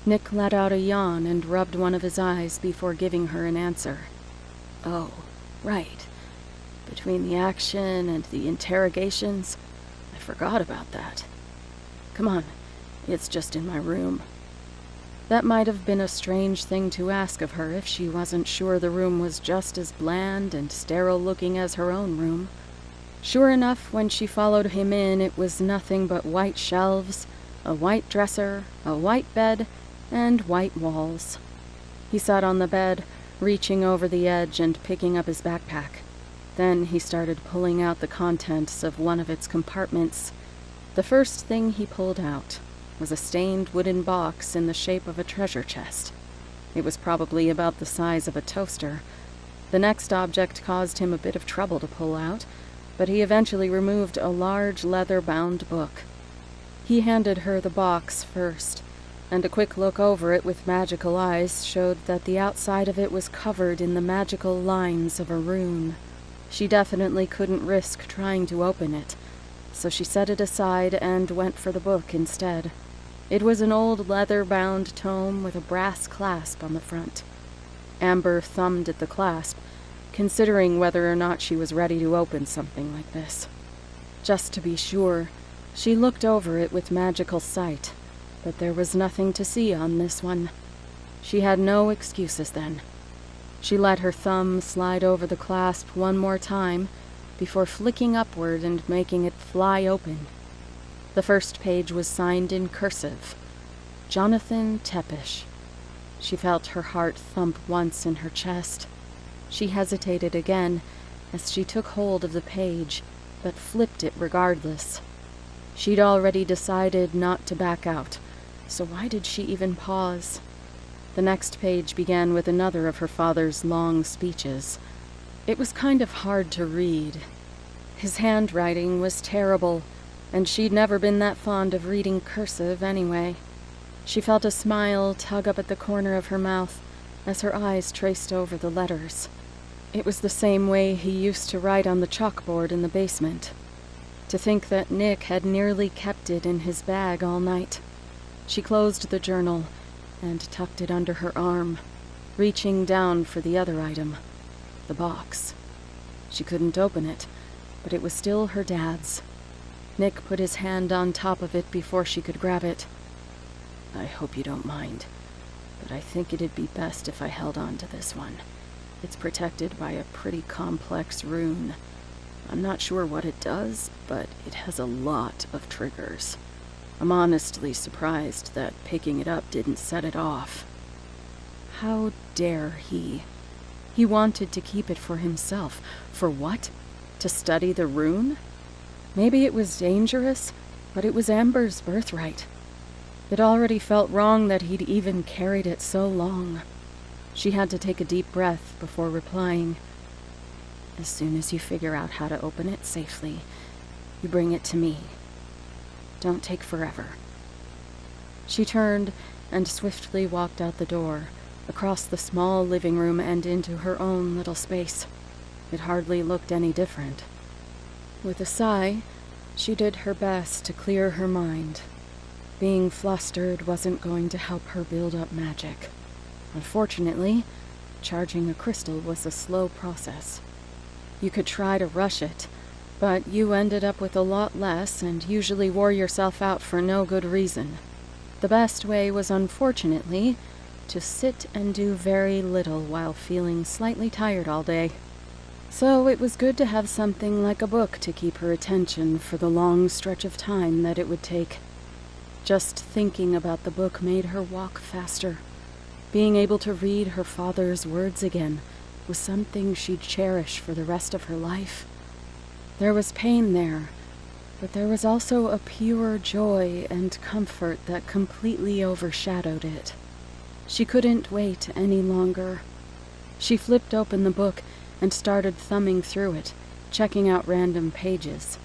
Nick let out a yawn and rubbed one of his eyes before giving her an answer. "Oh, right. Between the action and the interrogations, I forgot about that. Come on, it's just in my room." That might have been a strange thing to ask of her if she wasn't sure the room was just as bland and sterile-looking as her own room. Sure enough, when she followed him in, it was nothing but white shelves, a white dresser, a white bed, and white walls. He sat on the bed, reaching over the edge and picking up his backpack. Then he started pulling out the contents of one of its compartments. The first thing he pulled out was a stained wooden box in the shape of a treasure chest. It was probably about the size of a toaster. The next object caused him a bit of trouble to pull out, but he eventually removed a large leather-bound book. He handed her the box first, and a quick look over it with magical eyes showed that the outside of it was covered in the magical lines of a rune. She definitely couldn't risk trying to open it, so she set it aside and went for the book instead. It was an old leather-bound tome with a brass clasp on the front. Amber thumbed at the clasp, considering whether or not she was ready to open something like this. Just to be sure, she looked over it with magical sight, but there was nothing to see on this one. She had no excuses then. She let her thumb slide over the clasp one more time before flicking upward and making it fly open. The first page was signed in cursive, Jonathan Tepish. She felt her heart thump once in her chest. She hesitated again as she took hold of the page, but flipped it regardless. She'd already decided not to back out, so why did she even pause? The next page began with another of her father's long speeches. It was kind of hard to read. His handwriting was terrible, and she'd never been that fond of reading cursive anyway. She felt a smile tug up at the corner of her mouth as her eyes traced over the letters. It was the same way he used to write on the chalkboard in the basement. To think that Nick had nearly kept it in his bag all night. She closed the journal and tucked it under her arm, reaching down for the other item, the box. She couldn't open it, but it was still her dad's. Nick put his hand on top of it before she could grab it. "I hope you don't mind, but I think it'd be best if I held on to this one. It's protected by a pretty complex rune. I'm not sure what it does, but it has a lot of triggers. I'm honestly surprised that picking it up didn't set it off." How dare he? He wanted to keep it for himself. For what? To study the rune? Maybe it was dangerous, but it was Amber's birthright. It already felt wrong that he'd even carried it so long. She had to take a deep breath before replying. "As soon as you figure out how to open it safely, you bring it to me. Don't take forever." She turned and swiftly walked out the door, across the small living room and into her own little space. It hardly looked any different. With a sigh, she did her best to clear her mind. Being flustered wasn't going to help her build up magic. Unfortunately, charging a crystal was a slow process. You could try to rush it, but you ended up with a lot less and usually wore yourself out for no good reason. The best way was, unfortunately, to sit and do very little while feeling slightly tired all day. So it was good to have something like a book to keep her attention for the long stretch of time that it would take. Just thinking about the book made her walk faster. Being able to read her father's words again was something she'd cherish for the rest of her life. There was pain there, but there was also a pure joy and comfort that completely overshadowed it. She couldn't wait any longer. She flipped open the book and started thumbing through it, checking out random pages.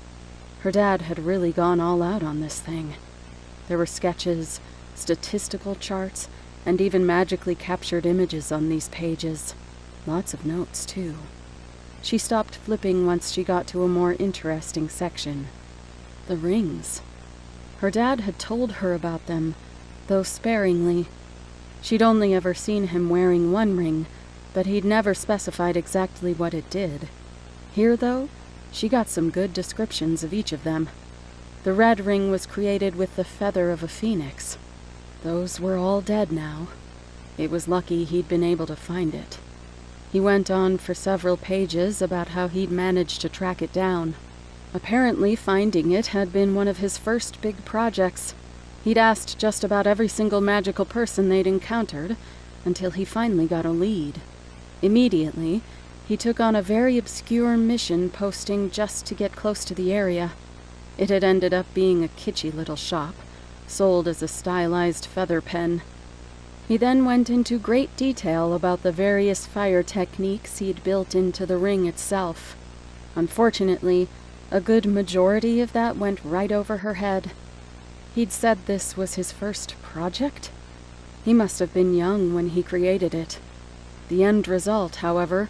Her dad had really gone all out on this thing. There were sketches, statistical charts, and even magically captured images on these pages. Lots of notes, too. She stopped flipping once she got to a more interesting section. The rings. Her dad had told her about them, though sparingly. She'd only ever seen him wearing one ring, but he'd never specified exactly what it did. Here, though, she got some good descriptions of each of them. The red ring was created with the feather of a phoenix. Those were all dead now. It was lucky he'd been able to find it. He went on for several pages about how he'd managed to track it down. Apparently, finding it had been one of his first big projects. He'd asked just about every single magical person they'd encountered, until he finally got a lead. Immediately, he took on a very obscure mission posting just to get close to the area. It had ended up being a kitschy little shop, sold as a stylized feather pen. He then went into great detail about the various fire techniques he'd built into the ring itself. Unfortunately, a good majority of that went right over her head. He'd said this was his first project? He must have been young when he created it. The end result, however,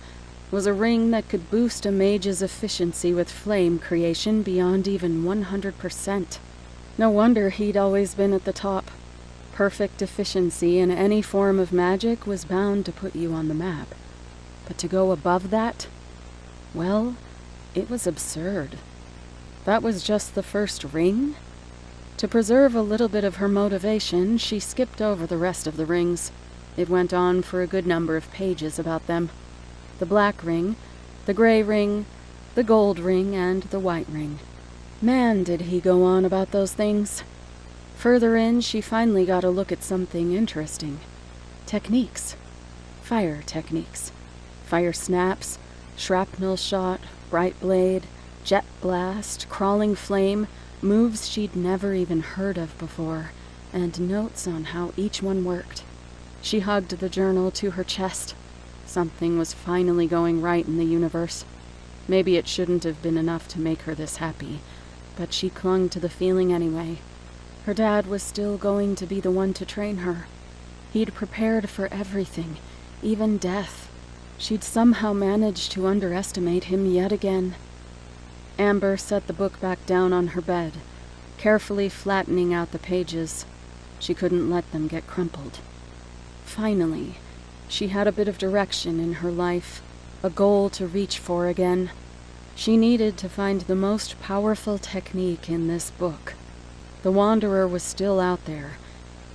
was a ring that could boost a mage's efficiency with flame creation beyond even 100%. No wonder he'd always been at the top. Perfect efficiency in any form of magic was bound to put you on the map. But to go above that? Well, it was absurd. That was just the first ring? To preserve a little bit of her motivation, she skipped over the rest of the rings. It went on for a good number of pages about them. The black ring, the gray ring, the gold ring, and the white ring. Man, did he go on about those things. Further in, she finally got a look at something interesting. Techniques. Fire techniques. Fire snaps, shrapnel shot, bright blade, jet blast, crawling flame, moves she'd never even heard of before, and notes on how each one worked. She hugged the journal to her chest. Something was finally going right in the universe. Maybe it shouldn't have been enough to make her this happy, but she clung to the feeling anyway. Her dad was still going to be the one to train her. He'd prepared for everything, even death. She'd somehow managed to underestimate him yet again. Amber set the book back down on her bed, carefully flattening out the pages. She couldn't let them get crumpled. Finally, she had a bit of direction in her life, a goal to reach for again. She needed to find the most powerful technique in this book. The Wanderer was still out there,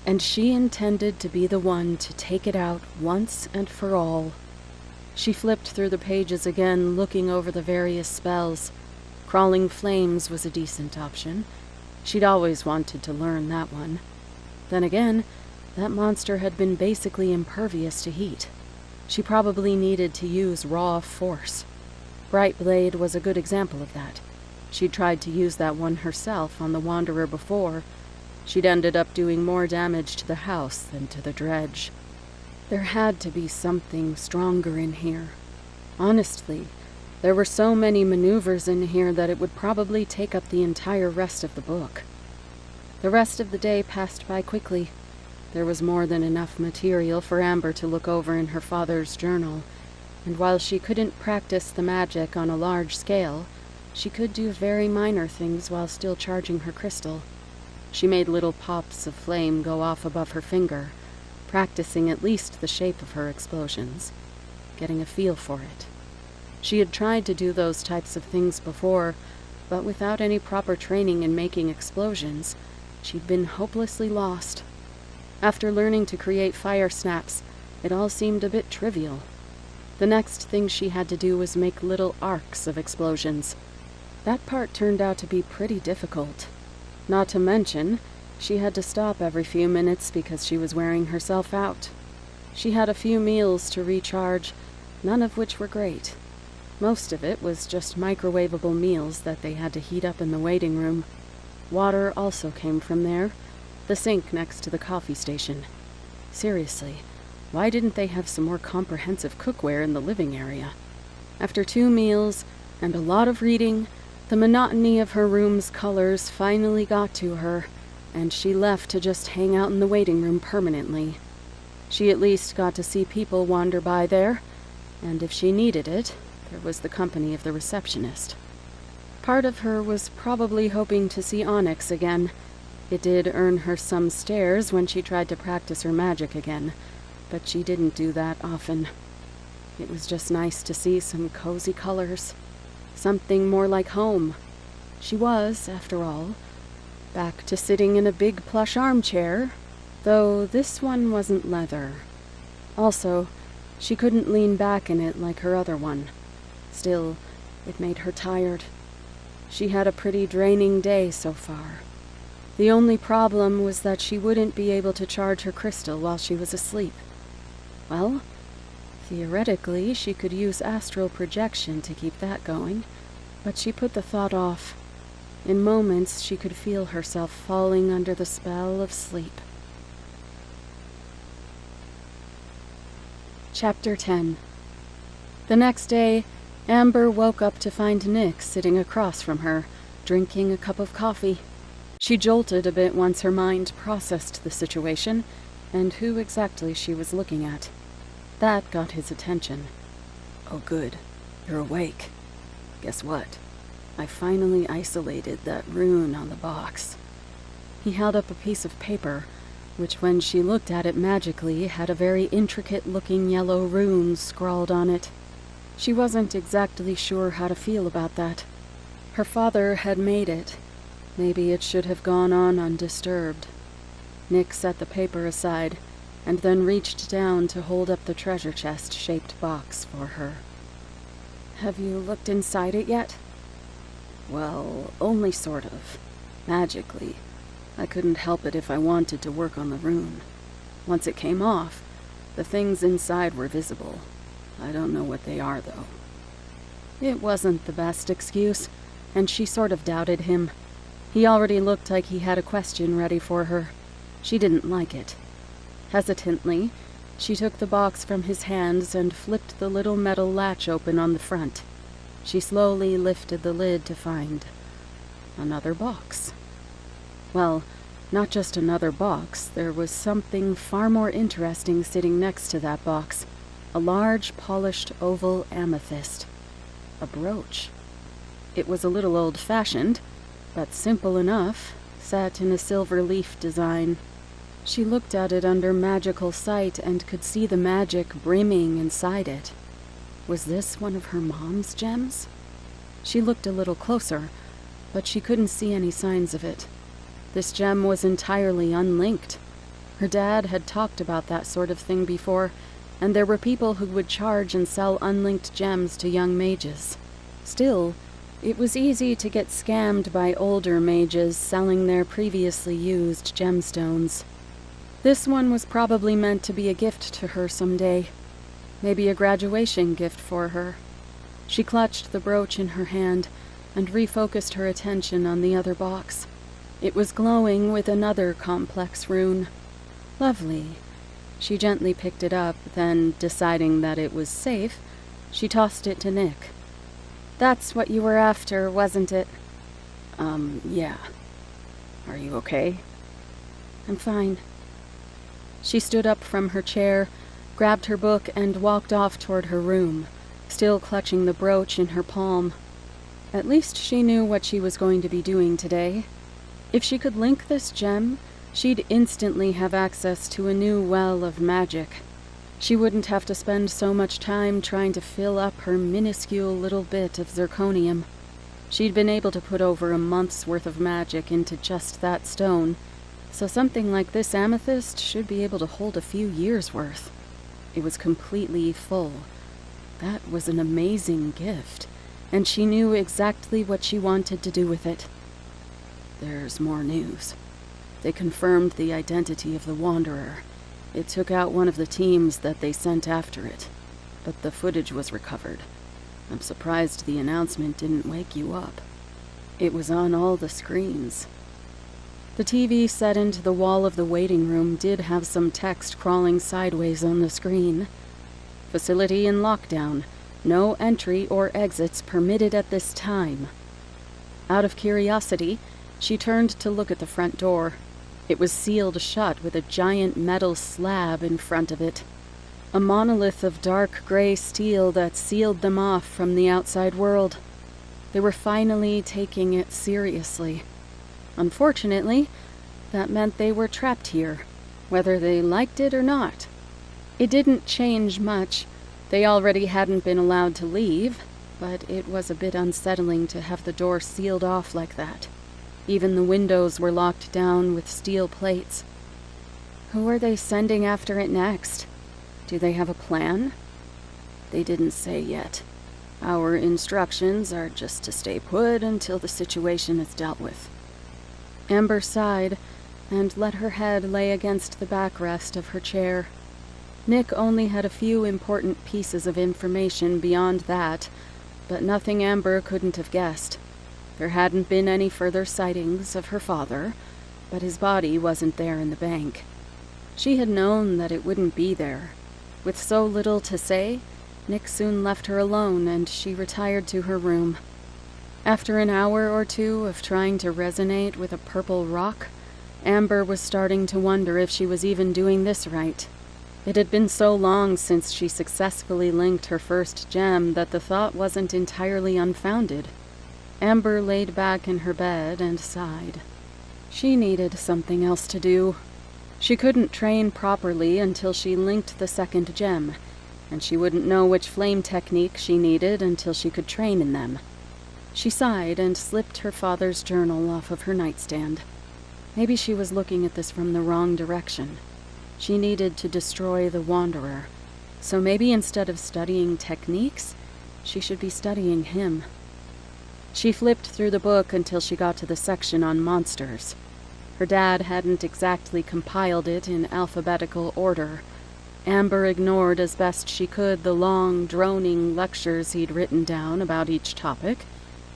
and she intended to be the one to take it out once and for all. She flipped through the pages again, looking over the various spells. Crawling flames was a decent option. She'd always wanted to learn that one. Then again, that monster had been basically impervious to heat. She probably needed to use raw force. Bright Blade was a good example of that. She'd tried to use that one herself on the Wanderer before. She'd ended up doing more damage to the house than to the dredge. There had to be something stronger in here. Honestly, there were so many maneuvers in here that it would probably take up the entire rest of the book. The rest of the day passed by quickly. There was more than enough material for Amber to look over in her father's journal, and while she couldn't practice the magic on a large scale, she could do very minor things while still charging her crystal. She made little pops of flame go off above her finger, practicing at least the shape of her explosions, getting a feel for it. She had tried to do those types of things before, but without any proper training in making explosions, she'd been hopelessly lost. After learning to create fire snaps, it all seemed a bit trivial. The next thing she had to do was make little arcs of explosions. That part turned out to be pretty difficult. Not to mention, she had to stop every few minutes because she was wearing herself out. She had a few meals to recharge, none of which were great. Most of it was just microwavable meals that they had to heat up in the waiting room. Water also came from there, the sink next to the coffee station. Seriously, why didn't they have some more comprehensive cookware in the living area? After 2 meals and a lot of reading, the monotony of her room's colors finally got to her, and she left to just hang out in the waiting room permanently. She at least got to see people wander by there, and if she needed it, there was the company of the receptionist. Part of her was probably hoping to see Onyx again. It did earn her some stares when she tried to practice her magic again, but she didn't do that often. It was just nice to see some cozy colors, something more like home. She was, after all, back to sitting in a big plush armchair, though this one wasn't leather. Also, she couldn't lean back in it like her other one. Still, it made her tired. She had a pretty draining day so far. The only problem was that she wouldn't be able to charge her crystal while she was asleep. Well, theoretically, she could use astral projection to keep that going, but she put the thought off. In moments, she could feel herself falling under the spell of sleep. Chapter 10. The next day, Amber woke up to find Nick sitting across from her, drinking a cup of coffee. She jolted a bit once her mind processed the situation and who exactly she was looking at. That got his attention. "Oh good, you're awake. Guess what? I finally isolated that rune on the box." He held up a piece of paper, which when she looked at it magically had a very intricate-looking yellow rune scrawled on it. She wasn't exactly sure how to feel about that. Her father had made it. Maybe it should have gone on undisturbed. Nick set the paper aside, and then reached down to hold up the treasure chest-shaped box for her. "Have you looked inside it yet?" "Well, only sort of. Magically. I couldn't help it if I wanted to work on the rune. Once it came off, the things inside were visible. I don't know what they are, though." It wasn't the best excuse, and she sort of doubted him. He already looked like he had a question ready for her. She didn't like it. Hesitantly, she took the box from his hands and flipped the little metal latch open on the front. She slowly lifted the lid to find another box. Well, not just another box, there was something far more interesting sitting next to that box. A large, polished oval amethyst. A brooch. It was a little old-fashioned, but simple enough, set in a silver leaf design. She looked at it under magical sight and could see the magic brimming inside it. Was this one of her mom's gems? She looked a little closer, but she couldn't see any signs of it. This gem was entirely unlinked. Her dad had talked about that sort of thing before, and there were people who would charge and sell unlinked gems to young mages. Still, it was easy to get scammed by older mages selling their previously used gemstones. This one was probably meant to be a gift to her someday. Maybe a graduation gift for her. She clutched the brooch in her hand and refocused her attention on the other box. It was glowing with another complex rune. Lovely. She gently picked it up, then, deciding that it was safe, she tossed it to Nick. "That's what you were after, wasn't it?" Yeah. Are you okay?" "I'm fine." She stood up from her chair, grabbed her book, and walked off toward her room, still clutching the brooch in her palm. At least she knew what she was going to be doing today. If she could link this gem, she'd instantly have access to a new well of magic. She wouldn't have to spend so much time trying to fill up her minuscule little bit of zirconium. She'd been able to put over a month's worth of magic into just that stone, so something like this amethyst should be able to hold a few years' worth. It was completely full. That was an amazing gift, and she knew exactly what she wanted to do with it. "There's more news. They confirmed the identity of the Wanderer. It took out one of the teams that they sent after it, but the footage was recovered. I'm surprised the announcement didn't wake you up. It was on all the screens." The TV set into the wall of the waiting room did have some text crawling sideways on the screen. "Facility in lockdown. No entry or exits permitted at this time." Out of curiosity, she turned to look at the front door. It was sealed shut with a giant metal slab in front of it, a monolith of dark gray steel that sealed them off from the outside world. They were finally taking it seriously. Unfortunately, that meant they were trapped here, whether they liked it or not. It didn't change much. They already hadn't been allowed to leave, but it was a bit unsettling to have the door sealed off like that. Even the windows were locked down with steel plates. Who are they sending after it next? Do they have a plan? They didn't say yet. Our instructions are just to stay put until the situation is dealt with. Amber sighed and let her head lay against the backrest of her chair. Nick only had a few important pieces of information beyond that, but nothing Amber couldn't have guessed. There hadn't been any further sightings of her father, but his body wasn't there in the bank. She had known that it wouldn't be there. With so little to say, Nick soon left her alone and she retired to her room. After an hour or two of trying to resonate with a purple rock, Amber was starting to wonder if she was even doing this right. It had been so long since she successfully linked her first gem that the thought wasn't entirely unfounded. Amber laid back in her bed and sighed. She needed something else to do. She couldn't train properly until she linked the second gem, and she wouldn't know which flame technique she needed until she could train in them. She sighed and slipped her father's journal off of her nightstand. Maybe she was looking at this from the wrong direction. She needed to destroy the Wanderer, so maybe instead of studying techniques, she should be studying him. She flipped through the book until she got to the section on monsters. Her dad hadn't exactly compiled it in alphabetical order. Amber ignored as best she could the long, droning lectures he'd written down about each topic,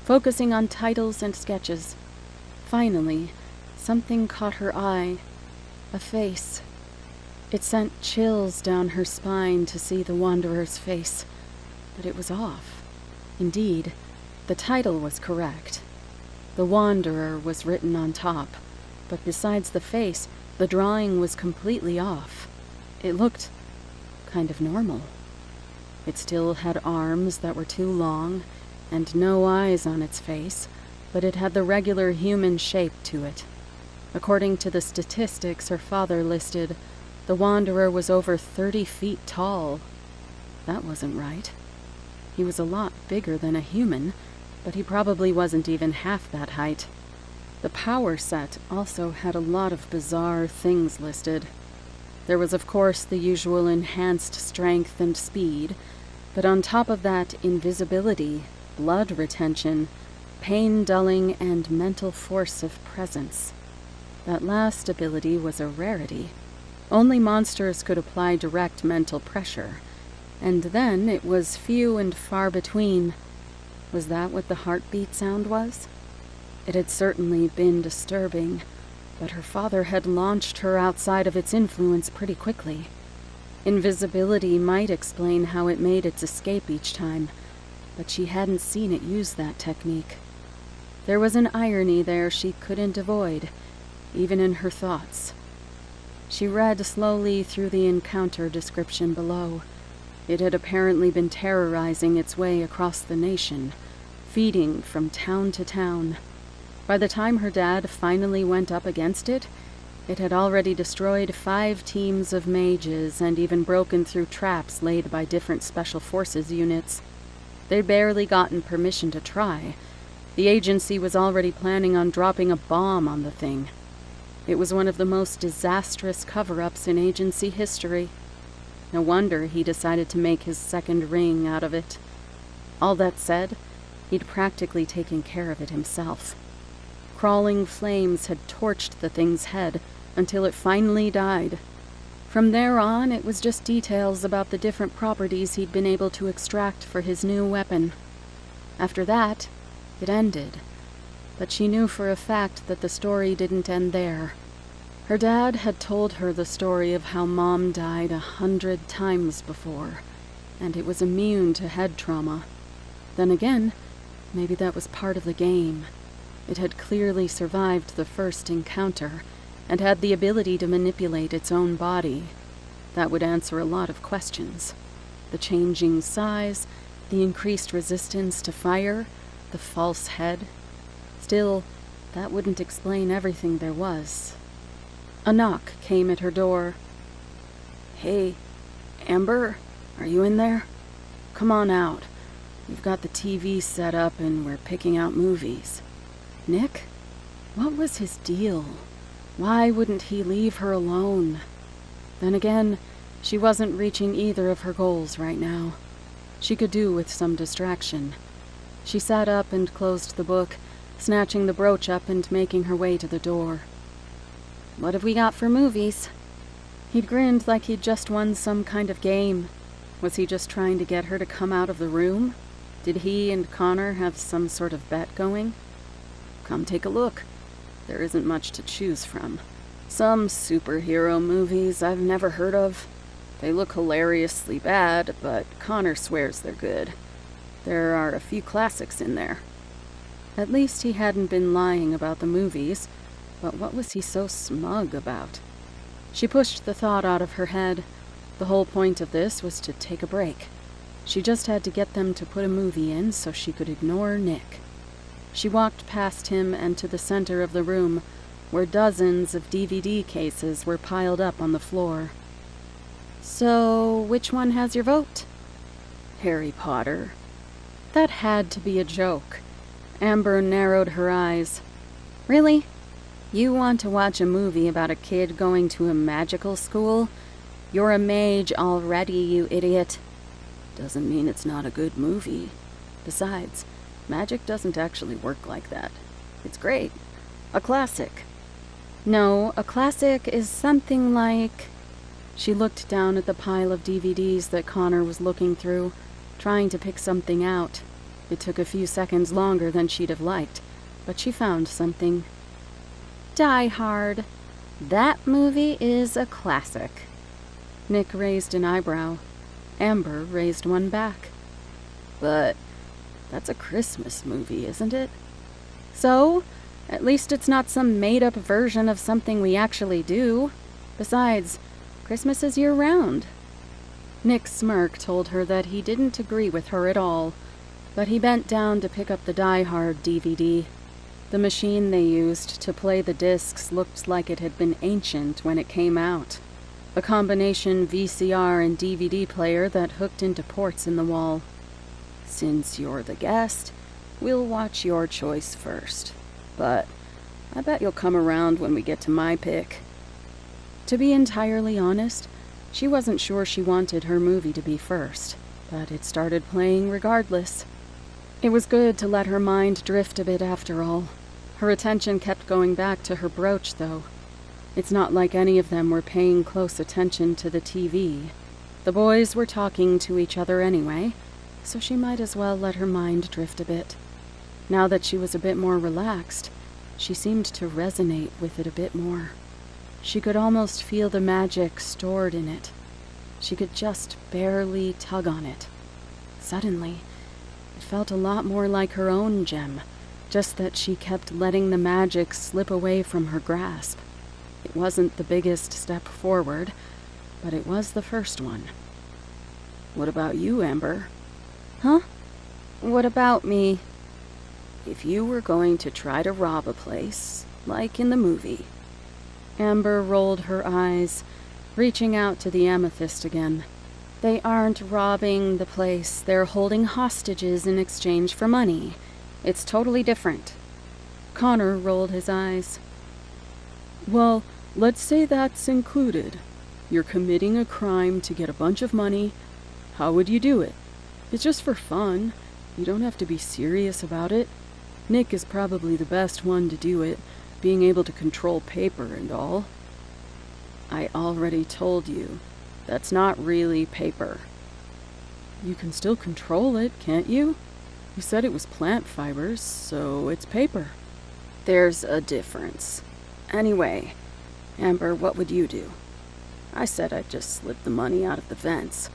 focusing on titles and sketches. Finally, something caught her eye. A face. It sent chills down her spine to see the Wanderer's face, but it was off. Indeed, the title was correct. The Wanderer was written on top, but besides the face, the drawing was completely off. It looked kind of normal. It still had arms that were too long, and no eyes on its face, but it had the regular human shape to it. According to the statistics her father listed, the Wanderer was over 30 feet tall. That wasn't right. He was a lot bigger than a human, but he probably wasn't even half that height. The power set also had a lot of bizarre things listed. There was, of course, the usual enhanced strength and speed, but on top of that, invisibility, blood retention, pain dulling, and mental force of presence. That last ability was a rarity. Only monsters could apply direct mental pressure, and then it was few and far between. Was that what the heartbeat sound was? It had certainly been disturbing, but her father had launched her outside of its influence pretty quickly. Invisibility might explain how it made its escape each time, but she hadn't seen it use that technique. There was an irony there she couldn't avoid, even in her thoughts. She read slowly through the encounter description below. It had apparently been terrorizing its way across the nation, feeding from town to town. By the time her dad finally went up against it, it had already destroyed 5 teams of mages and even broken through traps laid by different special forces units. They'd barely gotten permission to try. The agency was already planning on dropping a bomb on the thing. It was one of the most disastrous cover-ups in agency history. No wonder he decided to make his second ring out of it. All that said, he'd practically taken care of it himself. Crawling flames had torched the thing's head until it finally died. From there on, it was just details about the different properties he'd been able to extract for his new weapon. After that, it ended. But she knew for a fact that the story didn't end there. Her dad had told her the story of how Mom died 100 times before, and it was immune to head trauma. Then again, maybe that was part of the game. It had clearly survived the first encounter, and had the ability to manipulate its own body. That would answer a lot of questions. The changing size, the increased resistance to fire, the false head. Still, that wouldn't explain everything there was. A knock came at her door. "Hey, Amber, are you in there? Come on out. We've got the TV set up and we're picking out movies." Nick? What was his deal? Why wouldn't he leave her alone? Then again, she wasn't reaching either of her goals right now. She could do with some distraction. She sat up and closed the book, snatching the brooch up and making her way to the door. "What have we got for movies?" He'd grinned like he'd just won some kind of game. Was he just trying to get her to come out of the room? Did he and Connor have some sort of bet going? "Come take a look. There isn't much to choose from. Some superhero movies I've never heard of. They look hilariously bad, but Connor swears they're good. There are a few classics in there." At least he hadn't been lying about the movies, but what was he so smug about? She pushed the thought out of her head. The whole point of this was to take a break. She just had to get them to put a movie in so she could ignore Nick. She walked past him and to the center of the room, where dozens of DVD cases were piled up on the floor. "So, which one has your vote?" "Harry Potter." That had to be a joke. Amber narrowed her eyes. "Really? You want to watch a movie about a kid going to a magical school? You're a mage already, you idiot." "Doesn't mean it's not a good movie. Besides, magic doesn't actually work like that. It's great. A classic." "No, a classic is something like..." She looked down at the pile of DVDs that Connor was looking through, trying to pick something out. It took a few seconds longer than she'd have liked, but she found something. "Die Hard. That movie is a classic." Nick raised an eyebrow. Amber raised one back. "But that's a Christmas movie, isn't it?" "So? At least it's not some made-up version of something we actually do. Besides, Christmas is year-round." Nick's smirk told her that he didn't agree with her at all, but he bent down to pick up the Die Hard DVD. The machine they used to play the discs looked like it had been ancient when it came out. A combination VCR and DVD player that hooked into ports in the wall. "Since you're the guest, we'll watch your choice first. But I bet you'll come around when we get to my pick." To be entirely honest, she wasn't sure she wanted her movie to be first, but it started playing regardless. It was good to let her mind drift a bit after all. Her attention kept going back to her brooch, though. It's not like any of them were paying close attention to the TV. The boys were talking to each other anyway, so she might as well let her mind drift a bit. Now that she was a bit more relaxed, she seemed to resonate with it a bit more. She could almost feel the magic stored in it. She could just barely tug on it. Suddenly, it felt a lot more like her own gem, just that she kept letting the magic slip away from her grasp. It wasn't the biggest step forward, but it was the first one. "What about you, Amber?" "Huh? What about me?" "If you were going to try to rob a place, like in the movie." Amber rolled her eyes, reaching out to the amethyst again. "They aren't robbing the place. They're holding hostages in exchange for money. It's totally different." Connor rolled his eyes. "Well, let's say that's included. You're committing a crime to get a bunch of money. How would you do it? It's just for fun. You don't have to be serious about it. Nick is probably the best one to do it, being able to control paper and all." "I already told you, that's not really paper." "You can still control it, can't you? You said it was plant fibers, so it's paper." "There's a difference. Anyway, Amber, what would you do?" I said I'd just slip the money out of the vents,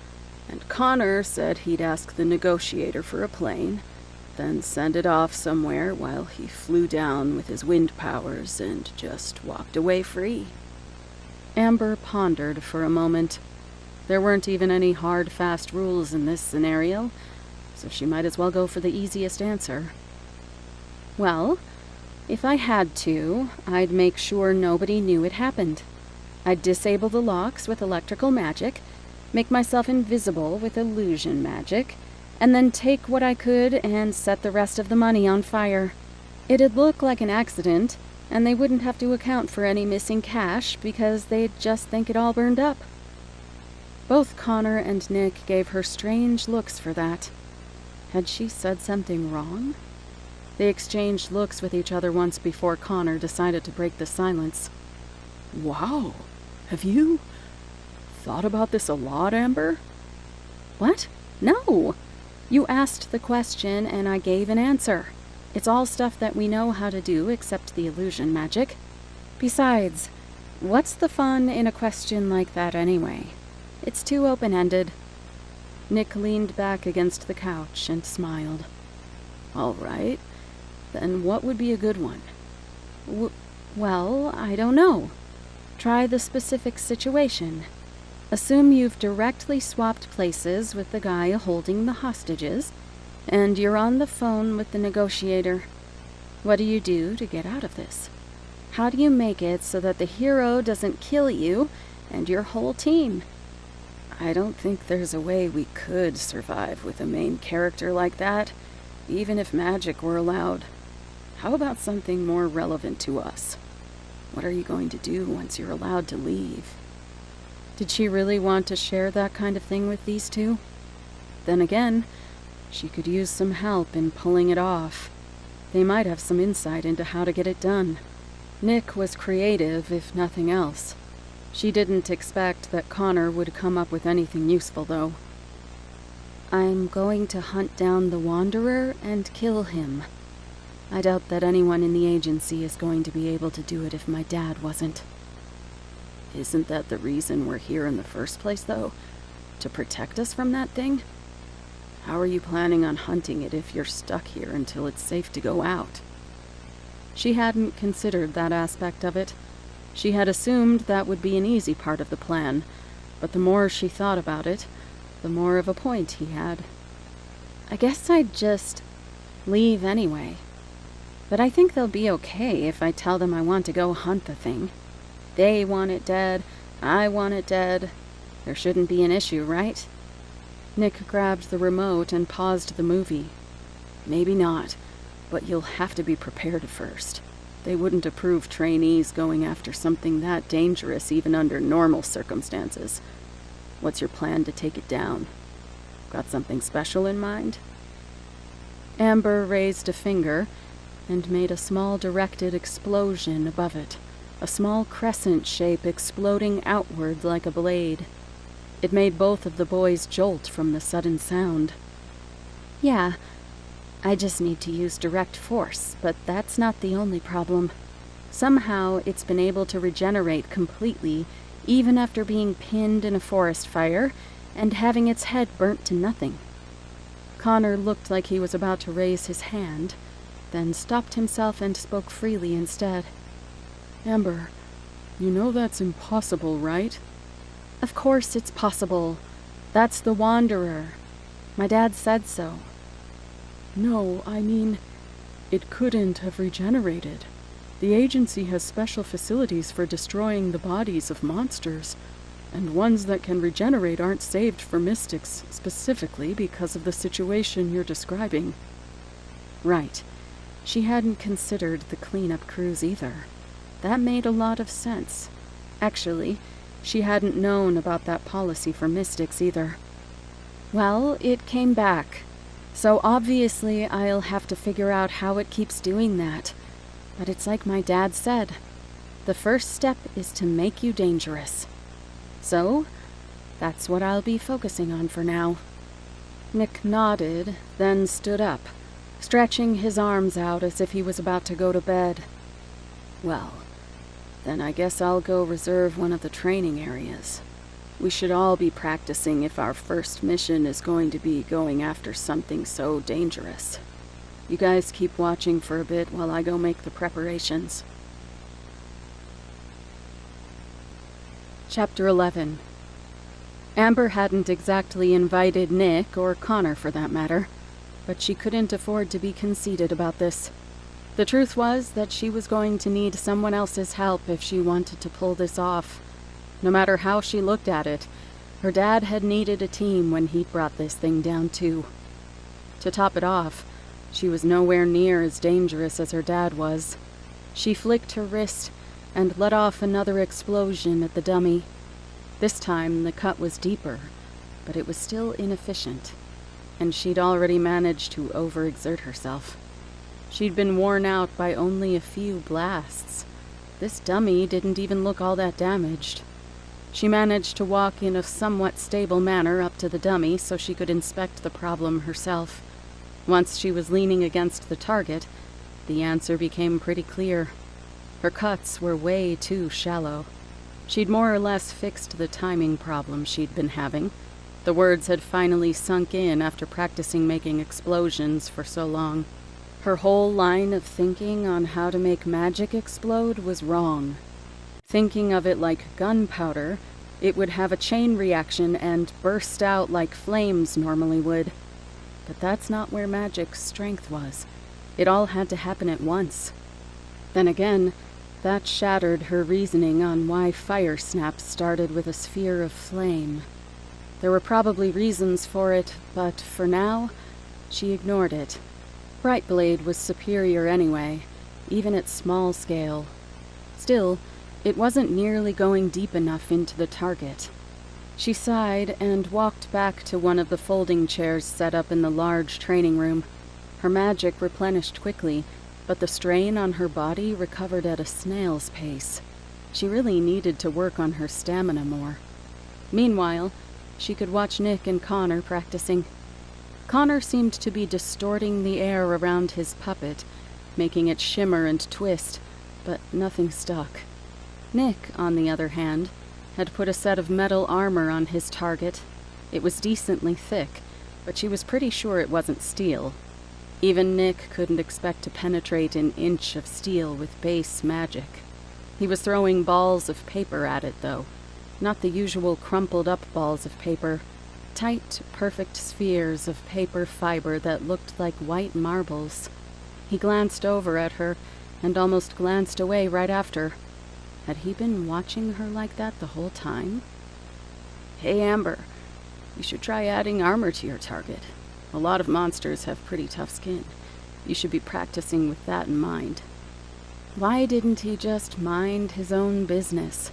and Connor said he'd ask the negotiator for a plane, then send it off somewhere while he flew down with his wind powers and just walked away free. Amber pondered for a moment. There weren't even any hard, fast rules in this scenario, so she might as well go for the easiest answer. Well, if I had to, I'd make sure nobody knew it happened. I'd disable the locks with electrical magic, make myself invisible with illusion magic, and then take what I could and set the rest of the money on fire. It'd look like an accident, and they wouldn't have to account for any missing cash because they'd just think it all burned up. Both Connor and Nick gave her strange looks for that. Had she said something wrong? They exchanged looks with each other once before Connor decided to break the silence. Wow, have you thought about this a lot, Amber? What? No! You asked the question and I gave an answer. It's all stuff that we know how to do except the illusion magic. Besides, what's the fun in a question like that anyway? It's too open-ended. Nick leaned back against the couch and smiled. All right. Then what would be a good one? Well, I don't know. Try the specific situation. Assume you've directly swapped places with the guy holding the hostages, and you're on the phone with the negotiator. What do you do to get out of this? How do you make it so that the hero doesn't kill you and your whole team? I don't think there's a way we could survive with a main character like that, even if magic were allowed. How about something more relevant to us? What are you going to do once you're allowed to leave? Did she really want to share that kind of thing with these two? Then again, she could use some help in pulling it off. They might have some insight into how to get it done. Nick was creative, if nothing else. She didn't expect that Connor would come up with anything useful, though. I'm going to hunt down the Wanderer and kill him. I doubt that anyone in the agency is going to be able to do it if my dad wasn't. Isn't that the reason we're here in the first place, though? To protect us from that thing? How are you planning on hunting it if you're stuck here until it's safe to go out? She hadn't considered that aspect of it. She had assumed that would be an easy part of the plan, but the more she thought about it, the more of a point he had. I guess I'd just leave anyway. But I think they'll be okay if I tell them I want to go hunt the thing. They want it dead, I want it dead. There shouldn't be an issue, right? Nick grabbed the remote and paused the movie. Maybe not, but you'll have to be prepared first. They wouldn't approve trainees going after something that dangerous even under normal circumstances. What's your plan to take it down? Got something special in mind? Amber raised a finger and made a small directed explosion above it, a small crescent shape exploding outward like a blade. It made both of the boys jolt from the sudden sound. Yeah, I just need to use direct force, but that's not the only problem. Somehow it's been able to regenerate completely, even after being pinned in a forest fire and having its head burnt to nothing. Connor looked like he was about to raise his hand, then stopped himself and spoke freely instead. Amber, you know that's impossible, right? Of course it's possible. That's the Wanderer. My dad said so. No, I mean, it couldn't have regenerated. The agency has special facilities for destroying the bodies of monsters, and ones that can regenerate aren't saved for mystics specifically because of the situation you're describing. Right. She hadn't considered the cleanup crews either. That made a lot of sense. Actually, she hadn't known about that policy for mystics either. Well, it came back. So obviously I'll have to figure out how it keeps doing that. But it's like my dad said. The first step is to make you dangerous. So, that's what I'll be focusing on for now. Nick nodded, then stood up, stretching his arms out as if he was about to go to bed. Well, then I guess I'll go reserve one of the training areas. We should all be practicing if our first mission is going to be going after something so dangerous. You guys keep watching for a bit while I go make the preparations. Chapter 11. Amber hadn't exactly invited Nick, or Connor for that matter, but she couldn't afford to be conceited about this. The truth was that she was going to need someone else's help if she wanted to pull this off. No matter how she looked at it, her dad had needed a team when he brought this thing down too. To top it off, she was nowhere near as dangerous as her dad was. She flicked her wrist and let off another explosion at the dummy. This time the cut was deeper, but it was still inefficient, and she'd already managed to overexert herself. She'd been worn out by only a few blasts. This dummy didn't even look all that damaged. She managed to walk in a somewhat stable manner up to the dummy so she could inspect the problem herself. Once she was leaning against the target, the answer became pretty clear. Her cuts were way too shallow. She'd more or less fixed the timing problem she'd been having. The words had finally sunk in after practicing making explosions for so long. Her whole line of thinking on how to make magic explode was wrong. Thinking of it like gunpowder, it would have a chain reaction and burst out like flames normally would. But that's not where magic's strength was. It all had to happen at once. Then again, that shattered her reasoning on why fire snaps started with a sphere of flame. There were probably reasons for it, but for now, she ignored it. Brightblade was superior anyway, even at small scale. Still, it wasn't nearly going deep enough into the target. She sighed and walked back to one of the folding chairs set up in the large training room. Her magic replenished quickly, but the strain on her body recovered at a snail's pace. She really needed to work on her stamina more. Meanwhile, she could watch Nick and Connor practicing. Connor seemed to be distorting the air around his puppet, making it shimmer and twist, but nothing stuck. Nick, on the other hand, had put a set of metal armor on his target. It was decently thick, but she was pretty sure it wasn't steel. Even Nick couldn't expect to penetrate an inch of steel with base magic. He was throwing balls of paper at it, though. Not the usual crumpled-up balls of paper. Tight, perfect spheres of paper fiber that looked like white marbles. He glanced over at her, and almost glanced away right after. Had he been watching her like that the whole time? Hey, Amber, you should try adding armor to your target. A lot of monsters have pretty tough skin. You should be practicing with that in mind. Why didn't he just mind his own business?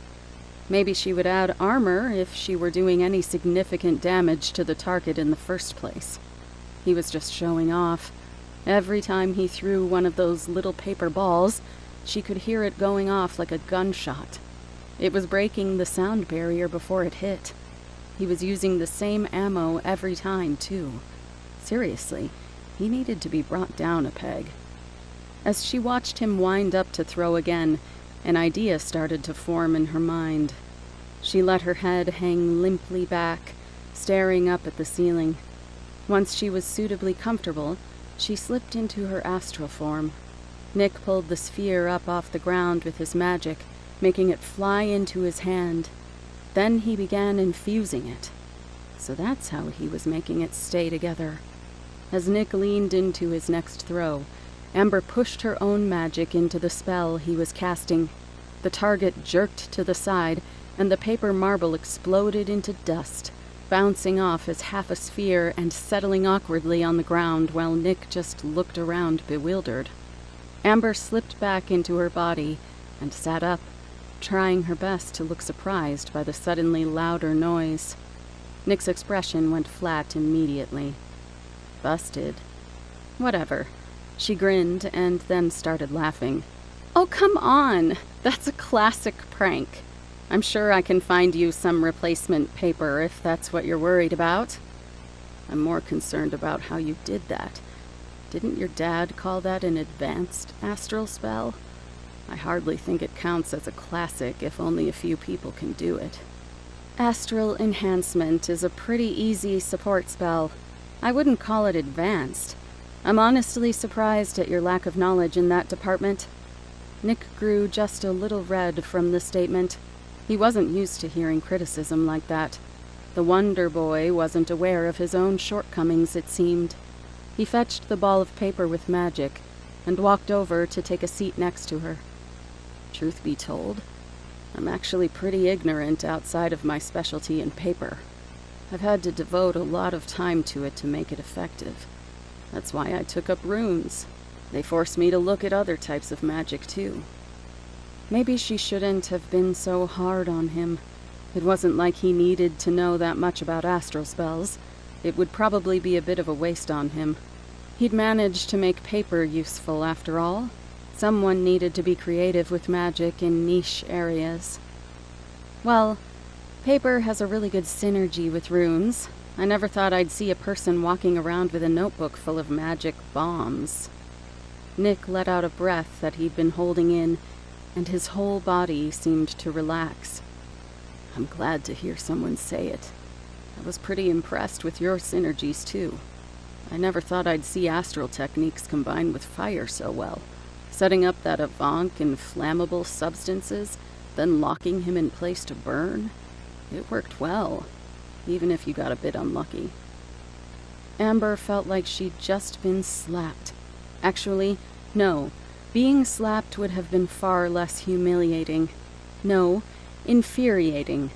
Maybe she would add armor if she were doing any significant damage to the target in the first place. He was just showing off. Every time he threw one of those little paper balls, she could hear it going off like a gunshot. It was breaking the sound barrier before it hit. He was using the same ammo every time, too. Seriously, he needed to be brought down a peg. As she watched him wind up to throw again, an idea started to form in her mind. She let her head hang limply back, staring up at the ceiling. Once she was suitably comfortable, she slipped into her astral form. Nick pulled the sphere up off the ground with his magic, making it fly into his hand. Then he began infusing it. So that's how he was making it stay together. As Nick leaned into his next throw, Amber pushed her own magic into the spell he was casting. The target jerked to the side, and the paper marble exploded into dust, bouncing off as half a sphere and settling awkwardly on the ground while Nick just looked around bewildered. Amber slipped back into her body and sat up, trying her best to look surprised by the suddenly louder noise. Nick's expression went flat immediately. Busted. Whatever. She grinned and then started laughing. Oh, come on! That's a classic prank. I'm sure I can find you some replacement paper if that's what you're worried about. I'm more concerned about how you did that. Didn't your dad call that an advanced astral spell? I hardly think it counts as a classic if only a few people can do it. Astral enhancement is a pretty easy support spell. I wouldn't call it advanced. I'm honestly surprised at your lack of knowledge in that department. Nick grew just a little red from the statement. He wasn't used to hearing criticism like that. The Wonder Boy wasn't aware of his own shortcomings, it seemed. He fetched the ball of paper with magic and walked over to take a seat next to her. Truth be told, I'm actually pretty ignorant outside of my specialty in paper. I've had to devote a lot of time to it to make it effective. That's why I took up runes. They forced me to look at other types of magic, too. Maybe she shouldn't have been so hard on him. It wasn't like he needed to know that much about astral spells. It would probably be a bit of a waste on him. He'd managed to make paper useful, after all. Someone needed to be creative with magic in niche areas. Well, paper has a really good synergy with runes. I never thought I'd see a person walking around with a notebook full of magic bombs. Nick let out a breath that he'd been holding in, and his whole body seemed to relax. I'm glad to hear someone say it. I was pretty impressed with your synergies, too. I never thought I'd see astral techniques combined with fire so well. Setting up that avant in flammable substances, then locking him in place to burn. It worked well, even if you got a bit unlucky. Amber felt like she'd just been slapped. Actually, no. Being slapped would have been far less humiliating. No, infuriating.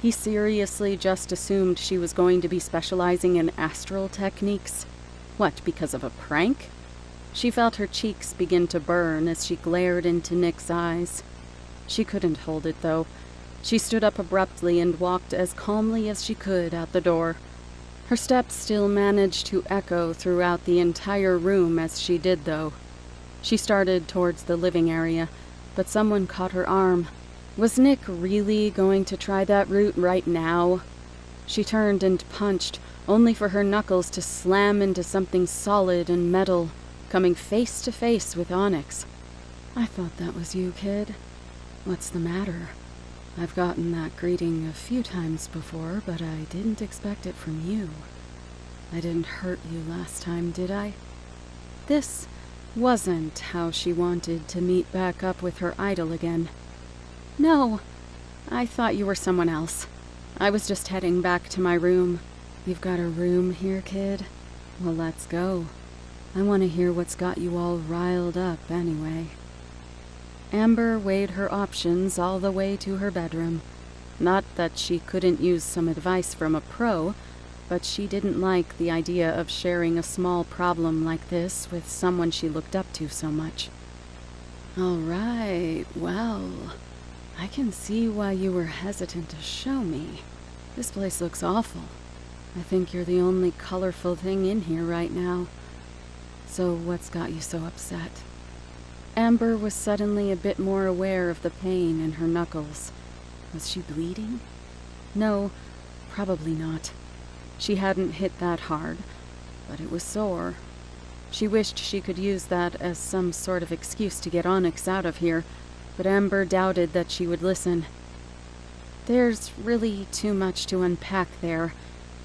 He seriously just assumed she was going to be specializing in astral techniques. What, because of a prank? She felt her cheeks begin to burn as she glared into Nick's eyes. She couldn't hold it, though. She stood up abruptly and walked as calmly as she could out the door. Her steps still managed to echo throughout the entire room as she did, though. She started towards the living area, but someone caught her arm. Was Nick really going to try that route right now? She turned and punched, only for her knuckles to slam into something solid and metal, coming face to face with Onyx. I thought that was you, kid. What's the matter? I've gotten that greeting a few times before, but I didn't expect it from you. I didn't hurt you last time, did I? This wasn't how she wanted to meet back up with her idol again. No, I thought you were someone else. I was just heading back to my room. You've got a room here, kid? Well, let's go. I want to hear what's got you all riled up anyway. Amber weighed her options all the way to her bedroom. Not that she couldn't use some advice from a pro, but she didn't like the idea of sharing a small problem like this with someone she looked up to so much. All right, well, I can see why you were hesitant to show me. This place looks awful. I think you're the only colorful thing in here right now. So what's got you so upset? Amber was suddenly a bit more aware of the pain in her knuckles. Was she bleeding? No, probably not. She hadn't hit that hard, but it was sore. She wished she could use that as some sort of excuse to get Onyx out of here, but Amber doubted that she would listen. There's really too much to unpack there,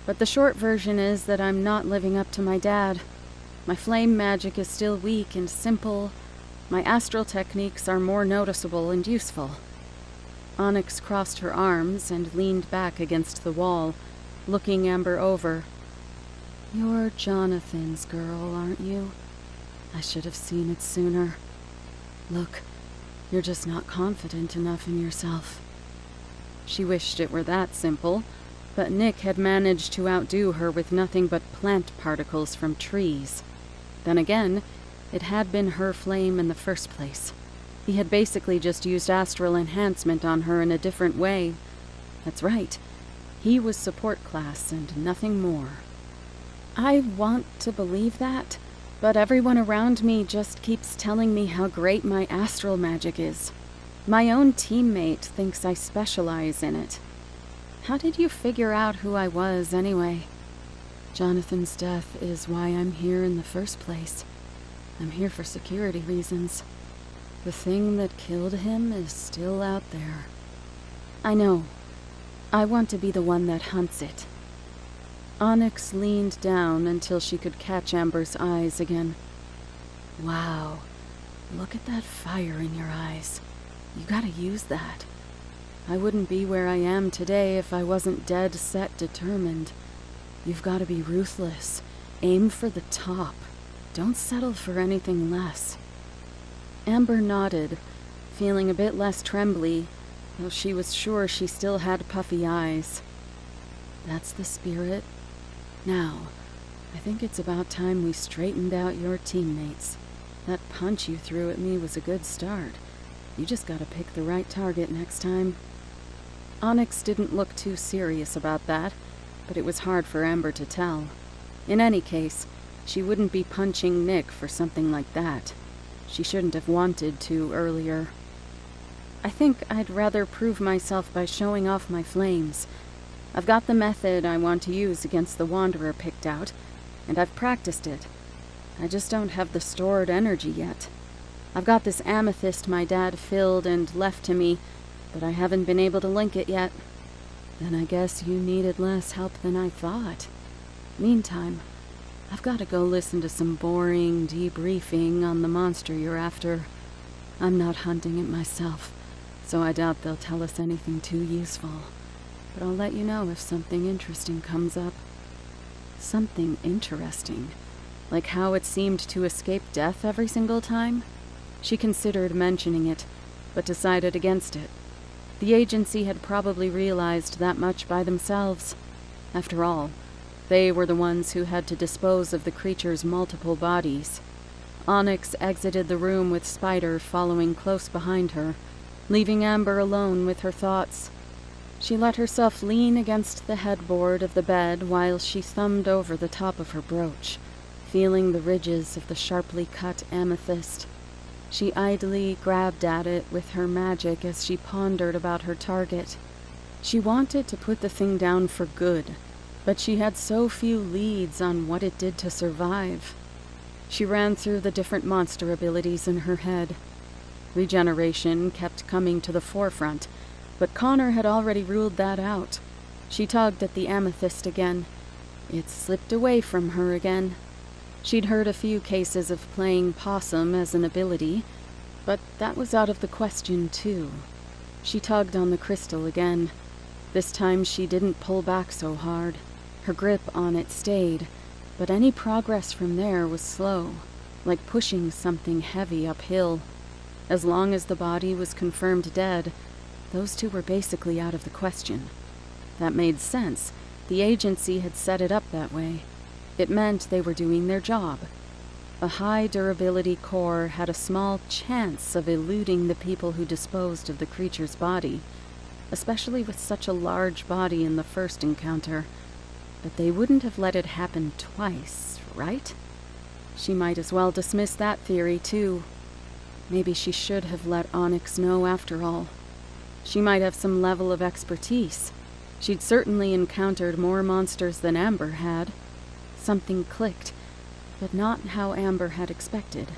but the short version is that I'm not living up to my dad. My flame magic is still weak and simple. My astral techniques are more noticeable and useful. Onyx crossed her arms and leaned back against the wall, looking Amber over. You're Jonathan's girl, aren't you? I should have seen it sooner. Look, you're just not confident enough in yourself. She wished it were that simple, but Nick had managed to outdo her with nothing but plant particles from trees. Then again, it had been her flame in the first place. He had basically just used astral enhancement on her in a different way. That's right. He was support class and nothing more. I want to believe that, but everyone around me just keeps telling me how great my astral magic is. My own teammate thinks I specialize in it. How did you figure out who I was, anyway? Jonathan's death is why I'm here in the first place. I'm here for security reasons. The thing that killed him is still out there. I know. I want to be the one that hunts it. Onyx leaned down until she could catch Amber's eyes again. Wow, look at that fire in your eyes. You gotta use that. I wouldn't be where I am today if I wasn't dead set determined. You've gotta be ruthless. Aim for the top. Don't settle for anything less. Amber nodded, feeling a bit less trembly, though she was sure she still had puffy eyes. That's the spirit. Now, I think it's about time we straightened out your teammates. That punch you threw at me was a good start. You just gotta pick the right target next time. Onyx didn't look too serious about that, but it was hard for Amber to tell. In any case, she wouldn't be punching Nick for something like that. She shouldn't have wanted to earlier. I think I'd rather prove myself by showing off my flames. I've got the method I want to use against the Wanderer picked out, and I've practiced it. I just don't have the stored energy yet. I've got this amethyst my dad filled and left to me, but I haven't been able to link it yet. Then I guess you needed less help than I thought. Meantime, I've got to go listen to some boring debriefing on the monster you're after. I'm not hunting it myself, so I doubt they'll tell us anything too useful. But I'll let you know if something interesting comes up. Something interesting? Like how it seemed to escape death every single time? She considered mentioning it, but decided against it. The agency had probably realized that much by themselves. After all, they were the ones who had to dispose of the creature's multiple bodies. Onyx exited the room with Spider following close behind her, leaving Amber alone with her thoughts. She let herself lean against the headboard of the bed while she thumbed over the top of her brooch, feeling the ridges of the sharply cut amethyst. She idly grabbed at it with her magic as she pondered about her target. She wanted to put the thing down for good, but she had so few leads on what it did to survive. She ran through the different monster abilities in her head. Regeneration kept coming to the forefront, but Connor had already ruled that out. She tugged at the amethyst again. It slipped away from her again. She'd heard a few cases of playing possum as an ability, but that was out of the question, too. She tugged on the crystal again. This time she didn't pull back so hard. Her grip on it stayed, but any progress from there was slow, like pushing something heavy uphill. As long as the body was confirmed dead, those two were basically out of the question. That made sense. The agency had set it up that way. It meant they were doing their job. A high durability core had a small chance of eluding the people who disposed of the creature's body, especially with such a large body in the first encounter. But they wouldn't have let it happen twice, right? She might as well dismiss that theory, too. Maybe she should have let Onyx know after all. She might have some level of expertise. She'd certainly encountered more monsters than Amber had. Something clicked, but not how Amber had expected.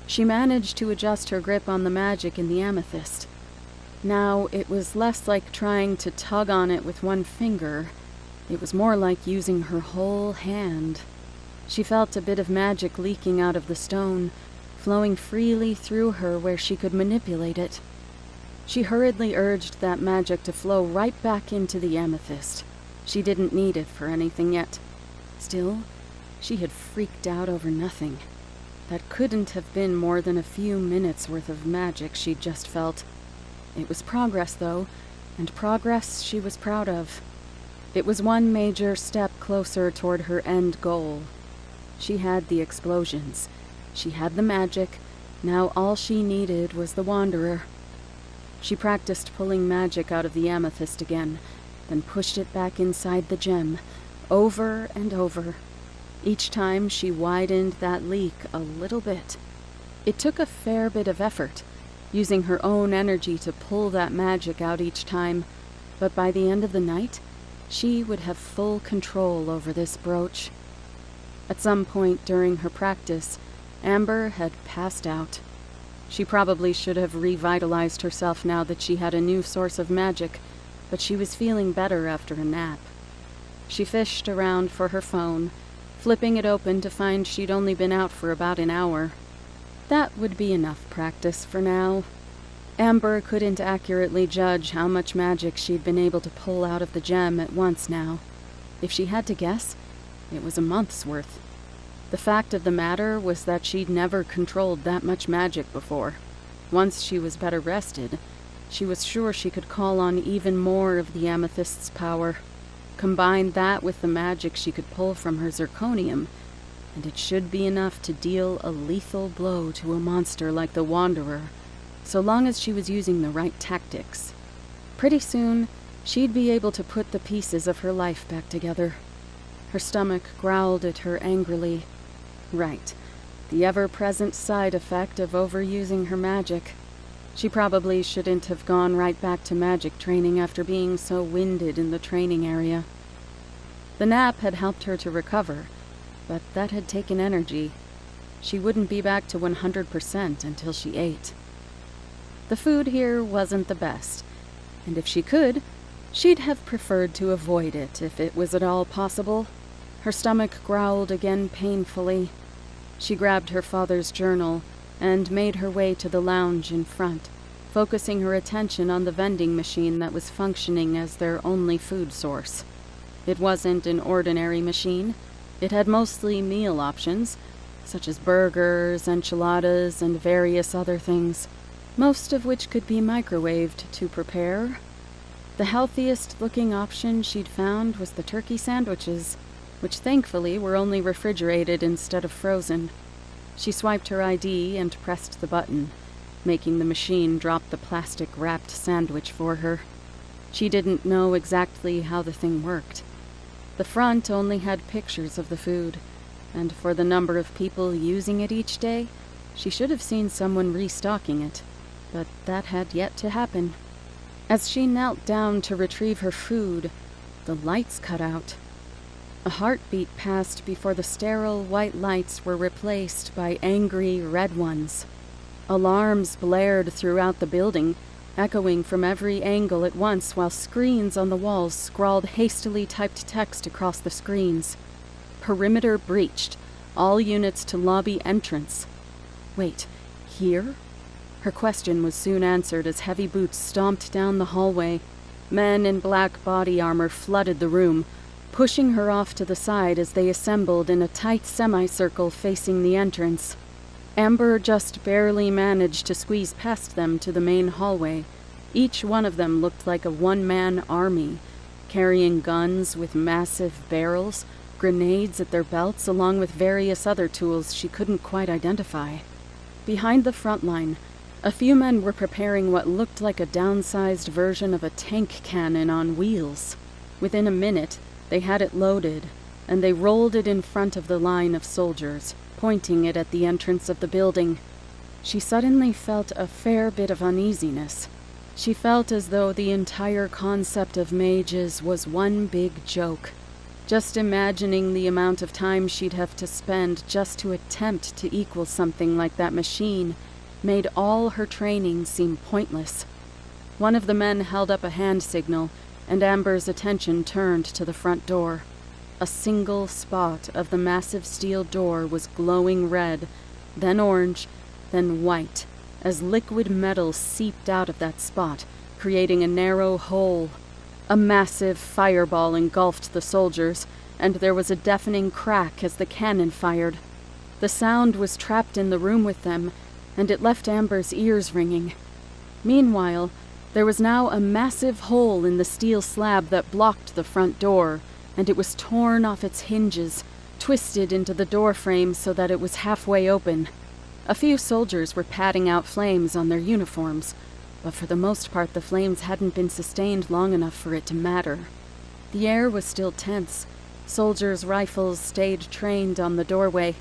She managed to adjust her grip on the magic in the amethyst. Now, it was less like trying to tug on it with one finger. It was more like using her whole hand. She felt a bit of magic leaking out of the stone, flowing freely through her where she could manipulate it. She hurriedly urged that magic to flow right back into the amethyst. She didn't need it for anything yet. Still, she had freaked out over nothing. That couldn't have been more than a few minutes worth of magic she'd just felt. It was progress, though, and progress she was proud of. It was one major step closer toward her end goal. She had the explosions. She had the magic. Now all she needed was the Wanderer. She practiced pulling magic out of the amethyst again, then pushed it back inside the gem, over and over. Each time she widened that leak a little bit. It took a fair bit of effort, using her own energy to pull that magic out each time, but by the end of the night, she would have full control over this brooch. At some point during her practice, Amber had passed out. She probably should have revitalized herself now that she had a new source of magic, but she was feeling better after a nap. She fished around for her phone, flipping it open to find she'd only been out for about an hour. That would be enough practice for now. Amber couldn't accurately judge how much magic she'd been able to pull out of the gem at once now. If she had to guess, it was a month's worth. The fact of the matter was that she'd never controlled that much magic before. Once she was better rested, she was sure she could call on even more of the amethyst's power. Combine that with the magic she could pull from her zirconium, and it should be enough to deal a lethal blow to a monster like the Wanderer, so long as she was using the right tactics. Pretty soon, she'd be able to put the pieces of her life back together. Her stomach growled at her angrily. Right, the ever-present side effect of overusing her magic. She probably shouldn't have gone right back to magic training after being so winded in the training area. The nap had helped her to recover, but that had taken energy. She wouldn't be back to 100% until she ate. The food here wasn't the best, and if she could, she'd have preferred to avoid it if it was at all possible. Her stomach growled again painfully. She grabbed her father's journal and made her way to the lounge in front, focusing her attention on the vending machine that was functioning as their only food source. It wasn't an ordinary machine. It had mostly meal options, such as burgers, enchiladas, and various other things, most of which could be microwaved to prepare. The healthiest-looking option she'd found was the turkey sandwiches, which thankfully were only refrigerated instead of frozen. She swiped her ID and pressed the button, making the machine drop the plastic-wrapped sandwich for her. She didn't know exactly how the thing worked. The front only had pictures of the food, and for the number of people using it each day, she should have seen someone restocking it, but that had yet to happen. As she knelt down to retrieve her food, the lights cut out. A heartbeat passed before the sterile white lights were replaced by angry red ones. Alarms blared throughout the building, echoing from every angle at once while screens on the walls scrawled hastily typed text across the screens. Perimeter breached. All units to lobby entrance. Wait, here? Her question was soon answered as heavy boots stomped down the hallway. Men in black body armor flooded the room, pushing her off to the side as they assembled in a tight semicircle facing the entrance. Amber just barely managed to squeeze past them to the main hallway. Each one of them looked like a one-man army, carrying guns with massive barrels, grenades at their belts, along with various other tools she couldn't quite identify. Behind the front line, a few men were preparing what looked like a downsized version of a tank cannon on wheels. Within a minute, they had it loaded, and they rolled it in front of the line of soldiers, pointing it at the entrance of the building. She suddenly felt a fair bit of uneasiness. She felt as though the entire concept of mages was one big joke. Just imagining the amount of time she'd have to spend just to attempt to equal something like that machine made all her training seem pointless. One of the men held up a hand signal, and Amber's attention turned to the front door. A single spot of the massive steel door was glowing red, then orange, then white, as liquid metal seeped out of that spot, creating a narrow hole. A massive fireball engulfed the soldiers, and there was a deafening crack as the cannon fired. The sound was trapped in the room with them, and it left Amber's ears ringing. Meanwhile, there was now a massive hole in the steel slab that blocked the front door, and it was torn off its hinges, twisted into the door frame so that it was halfway open. A few soldiers were patting out flames on their uniforms, but for the most part the flames hadn't been sustained long enough for it to matter. The air was still tense. Soldiers' rifles stayed trained on the doorway.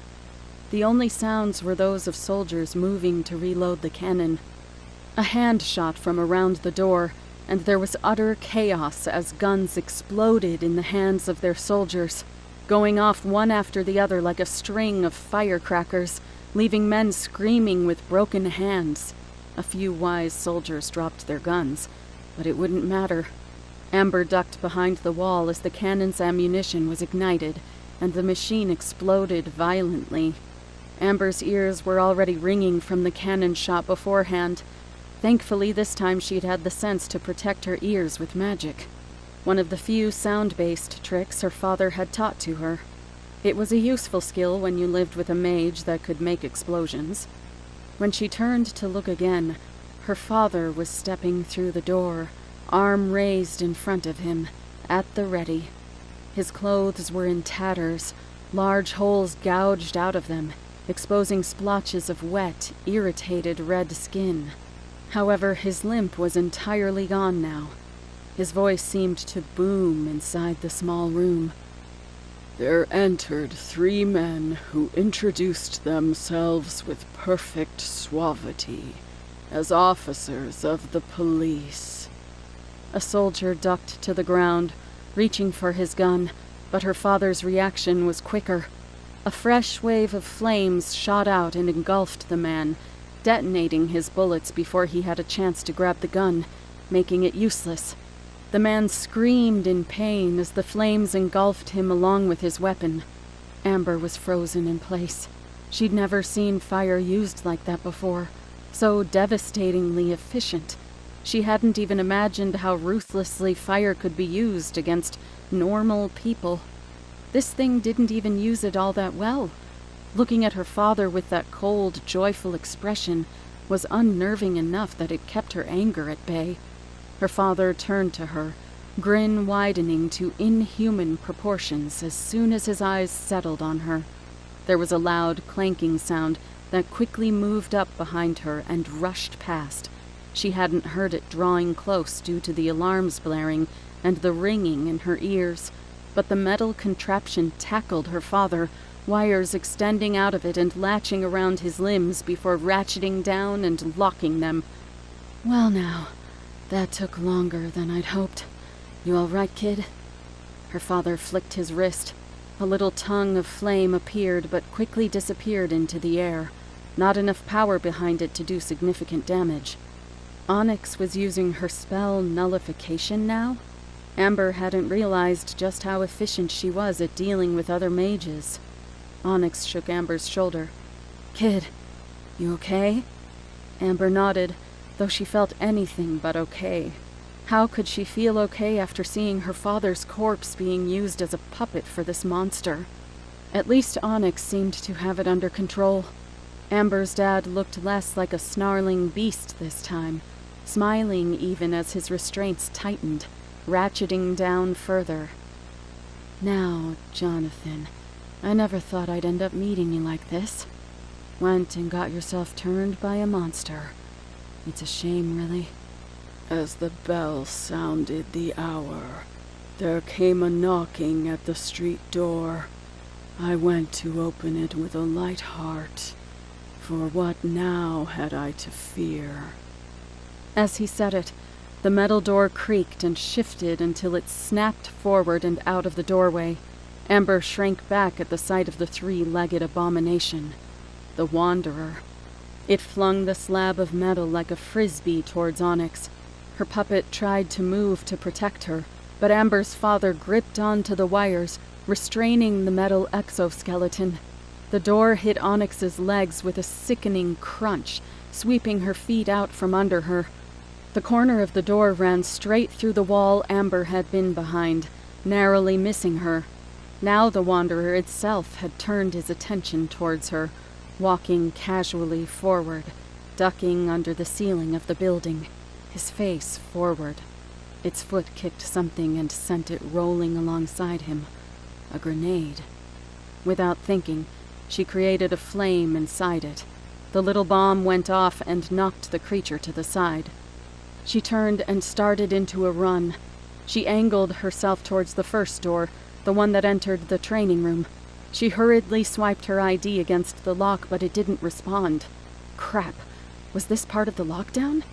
The only sounds were those of soldiers moving to reload the cannon. A hand shot from around the door, and there was utter chaos as guns exploded in the hands of their soldiers, going off one after the other like a string of firecrackers, leaving men screaming with broken hands. A few wise soldiers dropped their guns, but it wouldn't matter. Amber ducked behind the wall as the cannon's ammunition was ignited, and the machine exploded violently. Amber's ears were already ringing from the cannon shot beforehand. Thankfully, this time she'd had the sense to protect her ears with magic. One of the few sound-based tricks her father had taught to her. It was a useful skill when you lived with a mage that could make explosions. When she turned to look again, her father was stepping through the door, arm raised in front of him, at the ready. His clothes were in tatters, large holes gouged out of them, exposing splotches of wet, irritated red skin. However, his limp was entirely gone now. His voice seemed to boom inside the small room. There entered 3 men who introduced themselves with perfect suavity as officers of the police. A soldier ducked to the ground, reaching for his gun, but her father's reaction was quicker. A fresh wave of flames shot out and engulfed the man, detonating his bullets before he had a chance to grab the gun, making it useless. The man screamed in pain as the flames engulfed him along with his weapon. Amber was frozen in place. She'd never seen fire used like that before, so devastatingly efficient. She hadn't even imagined how ruthlessly fire could be used against normal people. This thing didn't even use it all that well. Looking at her father with that cold, joyful expression was unnerving enough that it kept her anger at bay. Her father turned to her, grin widening to inhuman proportions as soon as his eyes settled on her. There was a loud clanking sound that quickly moved up behind her and rushed past. She hadn't heard it drawing close due to the alarms blaring and the ringing in her ears, but the metal contraption tackled her father, wires extending out of it and latching around his limbs before ratcheting down and locking them. "Well now, that took longer than I'd hoped. You all right, kid?" Her father flicked his wrist. A little tongue of flame appeared but quickly disappeared into the air. Not enough power behind it to do significant damage. Onyx was using her spell nullification now? Amber hadn't realized just how efficient she was at dealing with other mages. Onyx shook Amber's shoulder. "Kid, you okay?" Amber nodded, though she felt anything but okay. How could she feel okay after seeing her father's corpse being used as a puppet for this monster? At least Onyx seemed to have it under control. Amber's dad looked less like a snarling beast this time, smiling even as his restraints tightened, ratcheting down further. "Now, Jonathan, I never thought I'd end up meeting you like this. Went and got yourself turned by a monster. It's a shame, really." As the bell sounded the hour, there came a knocking at the street door. I went to open it with a light heart, for what now had I to fear? As he said it, the metal door creaked and shifted until it snapped forward and out of the doorway. Amber shrank back at the sight of the 3-legged abomination, the Wanderer. It flung the slab of metal like a frisbee towards Onyx. Her puppet tried to move to protect her, but Amber's father gripped onto the wires, restraining the metal exoskeleton. The door hit Onyx's legs with a sickening crunch, sweeping her feet out from under her. The corner of the door ran straight through the wall Amber had been behind, narrowly missing her. Now the Wanderer itself had turned his attention towards her, walking casually forward, ducking under the ceiling of the building, his face forward. Its foot kicked something and sent it rolling alongside him. A grenade. Without thinking, she created a flame inside it. The little bomb went off and knocked the creature to the side. She turned and started into a run. She angled herself towards the first door, the one that entered the training room. She hurriedly swiped her ID against the lock, but it didn't respond. Crap. Was this part of the lockdown?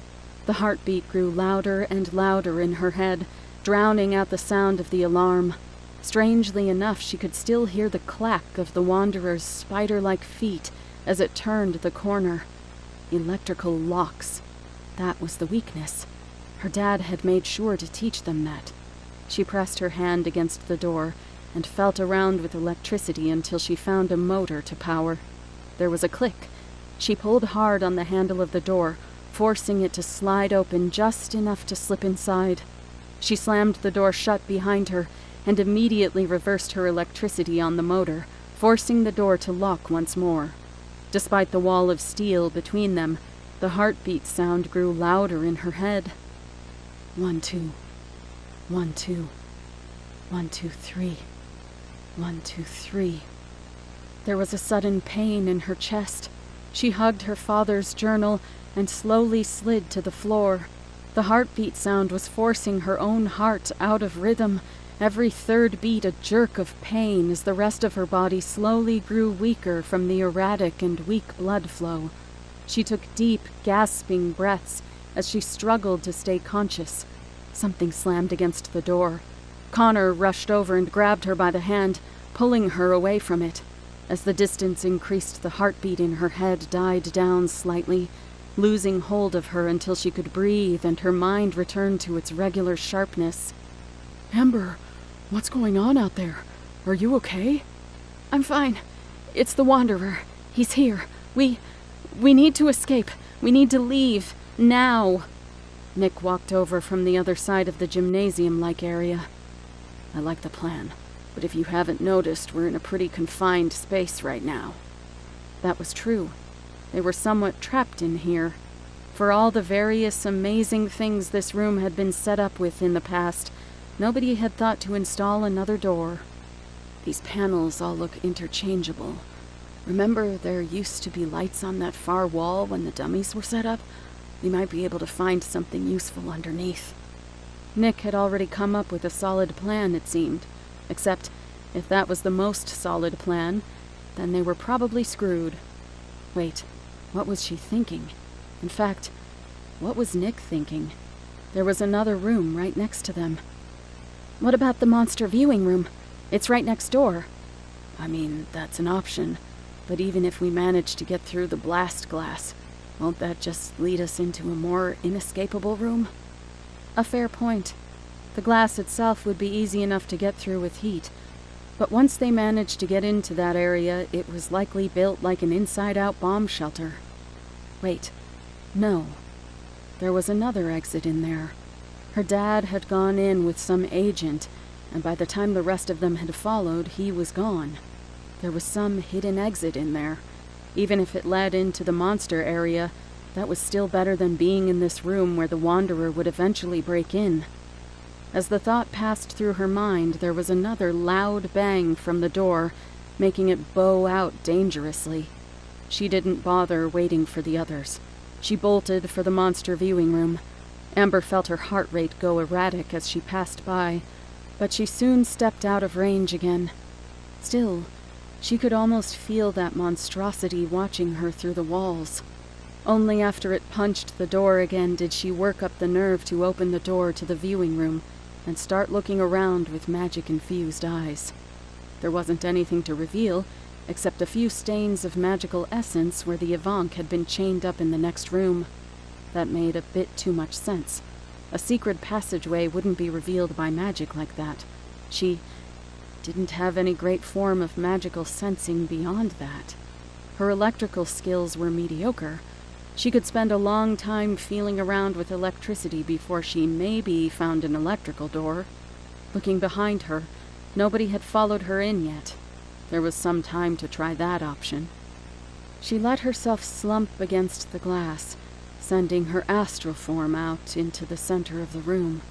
The heartbeat grew louder and louder in her head, drowning out the sound of the alarm. Strangely enough, she could still hear the clack of the Wanderer's spider-like feet as it turned the corner. Electrical locks. That was the weakness. Her dad had made sure to teach them that. She pressed her hand against the door and felt around with electricity until she found a motor to power. There was a click. She pulled hard on the handle of the door, forcing it to slide open just enough to slip inside. She slammed the door shut behind her and immediately reversed her electricity on the motor, forcing the door to lock once more. Despite the wall of steel between them, the heartbeat sound grew louder in her head. 1, 2, 1, 2, 1, 2, 3, 1, 2, 3. There was a sudden pain in her chest. She hugged her father's journal and slowly slid to the floor. The heartbeat sound was forcing her own heart out of rhythm, every third beat a jerk of pain as the rest of her body slowly grew weaker from the erratic and weak blood flow. She took deep, gasping breaths as she struggled to stay conscious. Something slammed against the door. Connor rushed over and grabbed her by the hand, pulling her away from it. As the distance increased, the heartbeat in her head died down slightly, losing hold of her until she could breathe and her mind returned to its regular sharpness. Amber, what's going on out there? Are you okay? I'm fine. It's the Wanderer. He's here. We need to escape. We need to leave. Now. Nick walked over from the other side of the gymnasium-like area. I like the plan, but if you haven't noticed, we're in a pretty confined space right now. That was true. They were somewhat trapped in here. For all the various amazing things this room had been set up with in the past, nobody had thought to install another door. These panels all look interchangeable. Remember, there used to be lights on that far wall when the dummies were set up? We might be able to find something useful underneath. Nick had already come up with a solid plan, it seemed. Except, if that was the most solid plan, then they were probably screwed. Wait, what was she thinking? In fact, what was Nick thinking? There was another room right next to them. What about the monster viewing room? It's right next door. I mean, that's an option. But even if we manage to get through the blast glass, won't that just lead us into a more inescapable room? A fair point. The glass itself would be easy enough to get through with heat. But once they managed to get into that area, it was likely built like an inside-out bomb shelter. Wait, no. There was another exit in there. Her dad had gone in with some agent, and by the time the rest of them had followed, he was gone. There was some hidden exit in there. Even if it led into the monster area, that was still better than being in this room where the Wanderer would eventually break in. As the thought passed through her mind, there was another loud bang from the door, making it bow out dangerously. She didn't bother waiting for the others. She bolted for the monster viewing room. Amber felt her heart rate go erratic as she passed by, but she soon stepped out of range again. Still, she could almost feel that monstrosity watching her through the walls. Only after it punched the door again did she work up the nerve to open the door to the viewing room and start looking around with magic-infused eyes. There wasn't anything to reveal, except a few stains of magical essence where the Yvank had been chained up in the next room. That made a bit too much sense. A secret passageway wouldn't be revealed by magic like that. She didn't have any great form of magical sensing beyond that. Her electrical skills were mediocre. She could spend a long time feeling around with electricity before she maybe found an electrical door. Looking behind her, nobody had followed her in yet. There was some time to try that option. She let herself slump against the glass, sending her astral form out into the center of the room.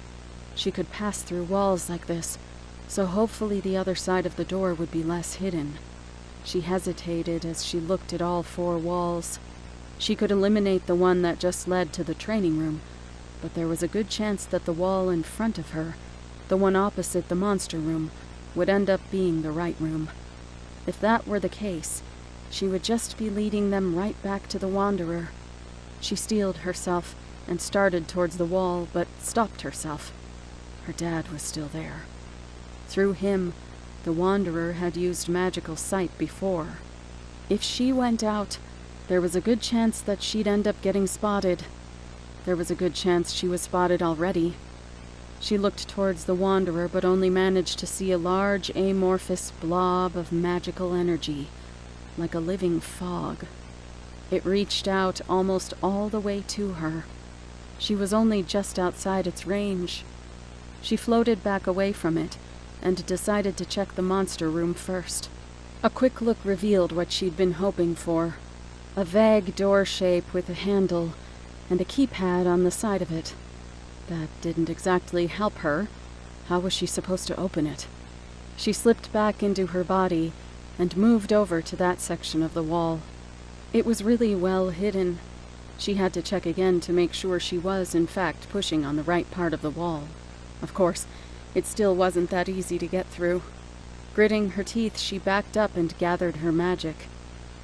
She could pass through walls like this, so hopefully the other side of the door would be less hidden. She hesitated as she looked at all four walls. She could eliminate the one that just led to the training room, but there was a good chance that the wall in front of her, the one opposite the monster room, would end up being the right room. If that were the case, she would just be leading them right back to the Wanderer. She steeled herself and started towards the wall, but stopped herself. Her dad was still there. Through him, the Wanderer had used magical sight before. If she went out, there was a good chance that she'd end up getting spotted. There was a good chance she was spotted already. She looked towards the Wanderer, but only managed to see a large, amorphous blob of magical energy, like a living fog. It reached out almost all the way to her. She was only just outside its range. She floated back away from it, and decided to check the monster room first. A quick look revealed what she'd been hoping for. A vague door shape with a handle, and a keypad on the side of it. That didn't exactly help her. How was she supposed to open it? She slipped back into her body and moved over to that section of the wall. It was really well hidden. She had to check again to make sure she was, in fact, pushing on the right part of the wall. Of course, it still wasn't that easy to get through. Gritting her teeth, she backed up and gathered her magic.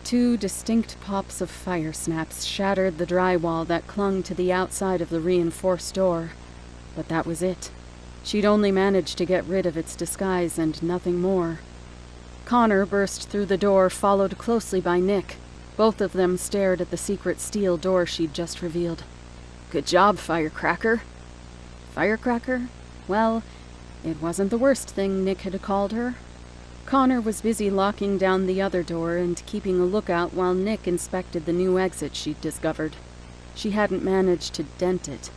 2 distinct pops of fire snaps shattered the drywall that clung to the outside of the reinforced door. But that was it. She'd only managed to get rid of its disguise and nothing more. Connor burst through the door, followed closely by Nick. Both of them stared at the secret steel door she'd just revealed. "Good job, Firecracker." Firecracker? Well, it wasn't the worst thing Nick had called her. Connor was busy locking down the other door and keeping a lookout while Nick inspected the new exit she'd discovered. She hadn't managed to dent it,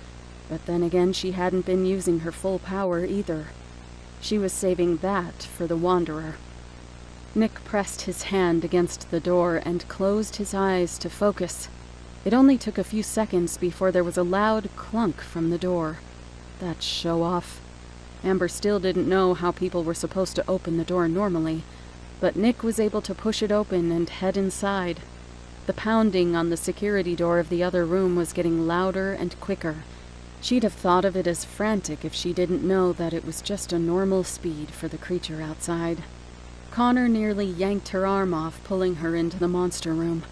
but then again she hadn't been using her full power either. She was saving that for the Wanderer. Nick pressed his hand against the door and closed his eyes to focus. It only took a few seconds before there was a loud clunk from the door. That show-off. Amber still didn't know how people were supposed to open the door normally, but Nick was able to push it open and head inside. The pounding on the security door of the other room was getting louder and quicker. She'd have thought of it as frantic if she didn't know that it was just a normal speed for the creature outside. Connor nearly yanked her arm off, pulling her into the monster room.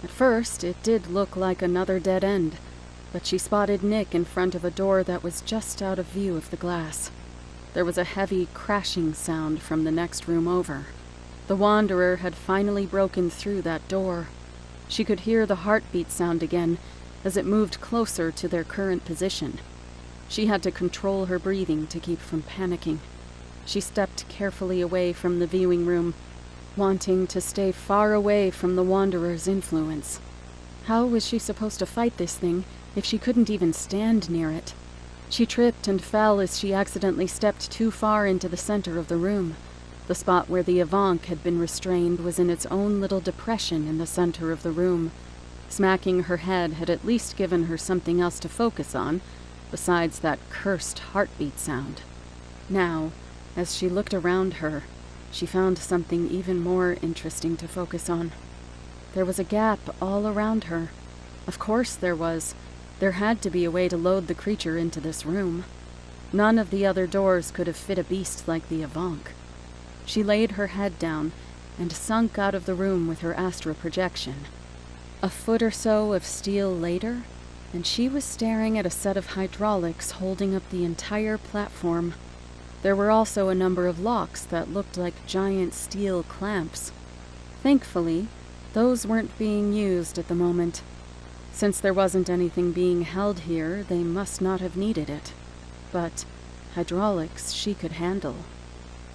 At first, it did look like another dead end, but she spotted Nick in front of a door that was just out of view of the glass. There was a heavy crashing sound from the next room over. The Wanderer had finally broken through that door. She could hear the heartbeat sound again as it moved closer to their current position. She had to control her breathing to keep from panicking. She stepped carefully away from the viewing room, wanting to stay far away from the Wanderer's influence. How was she supposed to fight this thing if she couldn't even stand near it? She tripped and fell as she accidentally stepped too far into the center of the room. The spot where the Avank had been restrained was in its own little depression in the center of the room. Smacking her head had at least given her something else to focus on, besides that cursed heartbeat sound. Now, as she looked around her, she found something even more interesting to focus on. There was a gap all around her. Of course there was. There had to be a way to load the creature into this room. None of the other doors could have fit a beast like the Avank. She laid her head down and sunk out of the room with her astral projection. A foot or so of steel later, and she was staring at a set of hydraulics holding up the entire platform. There were also a number of locks that looked like giant steel clamps. Thankfully, those weren't being used at the moment. Since there wasn't anything being held here, they must not have needed it. But hydraulics she could handle.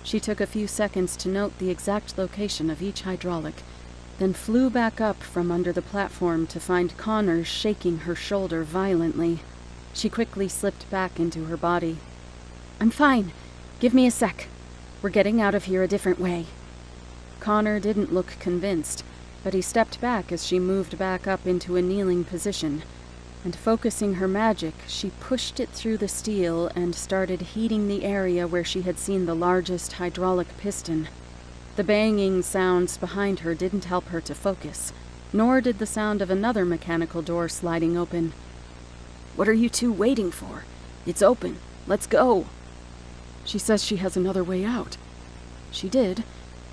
She took a few seconds to note the exact location of each hydraulic, then flew back up from under the platform to find Connor shaking her shoulder violently. She quickly slipped back into her body. "I'm fine. Give me a sec. We're getting out of here a different way." Connor didn't look convinced, but he stepped back as she moved back up into a kneeling position, and focusing her magic, she pushed it through the steel and started heating the area where she had seen the largest hydraulic piston. The banging sounds behind her didn't help her to focus, nor did the sound of another mechanical door sliding open. "What are you two waiting for? It's open. Let's go." "She says she has another way out." She did,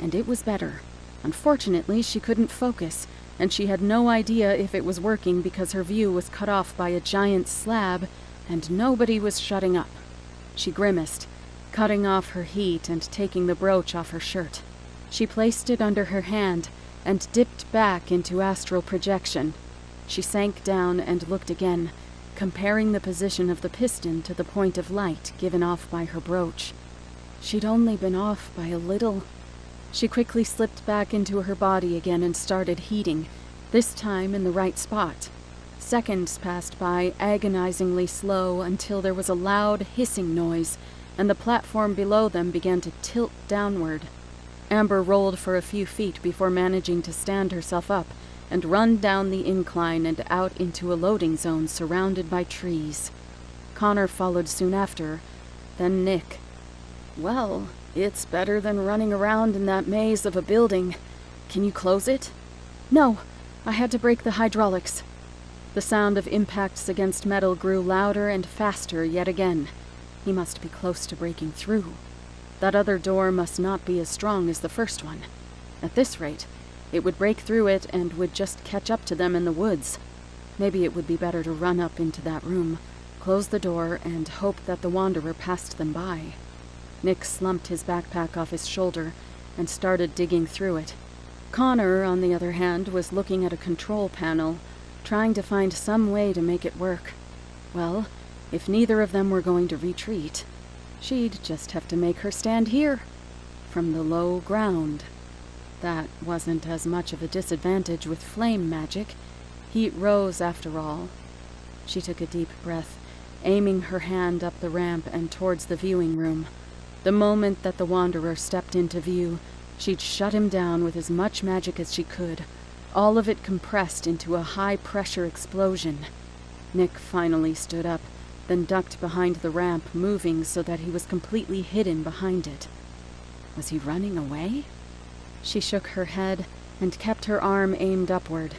and it was better. Unfortunately, she couldn't focus, and she had no idea if it was working because her view was cut off by a giant slab, and nobody was shutting up. She grimaced, cutting off her heat and taking the brooch off her shirt. She placed it under her hand and dipped back into astral projection. She sank down and looked again, comparing the position of the piston to the point of light given off by her brooch. She'd only been off by a little. She quickly slipped back into her body again and started heating, this time in the right spot. Seconds passed by, agonizingly slow, until there was a loud hissing noise, and the platform below them began to tilt downward. Amber rolled for a few feet before managing to stand herself up and run down the incline and out into a loading zone surrounded by trees. Connor followed soon after, then Nick. "Well, it's better than running around in that maze of a building. Can you close it?" "No, I had to break the hydraulics." The sound of impacts against metal grew louder and faster yet again. He must be close to breaking through. That other door must not be as strong as the first one. At this rate, it would break through it and would just catch up to them in the woods. Maybe it would be better to run up into that room, close the door, and hope that the Wanderer passed them by. Nick slumped his backpack off his shoulder and started digging through it. Connor, on the other hand, was looking at a control panel, trying to find some way to make it work. Well, if neither of them were going to retreat, she'd just have to make her stand here, from the low ground. That wasn't as much of a disadvantage with flame magic. Heat rose after all. She took a deep breath, aiming her hand up the ramp and towards the viewing room. The moment that the Wanderer stepped into view, she'd shut him down with as much magic as she could, all of it compressed into a high-pressure explosion. Nick finally stood up, then ducked behind the ramp, moving so that he was completely hidden behind it. Was he running away? She shook her head and kept her arm aimed upward.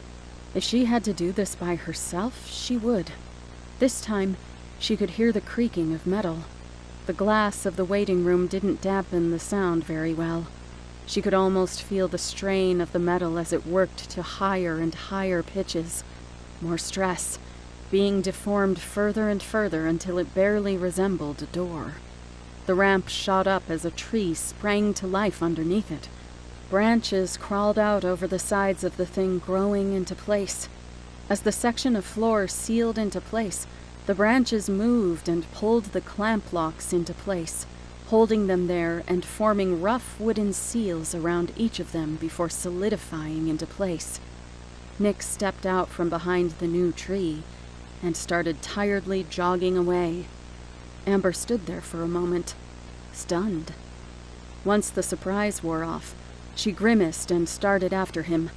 If she had to do this by herself, she would. This time, she could hear the creaking of metal. The glass of the waiting room didn't dampen the sound very well. She could almost feel the strain of the metal as it worked to higher and higher pitches. More stress, being deformed further and further until it barely resembled a door. The ramp shot up as a tree sprang to life underneath it. Branches crawled out over the sides of the thing, growing into place. As the section of floor sealed into place, the branches moved and pulled the clamp locks into place, holding them there and forming rough wooden seals around each of them before solidifying into place. Nick stepped out from behind the new tree and started tiredly jogging away. Amber stood there for a moment, stunned. Once the surprise wore off, she grimaced and started after him.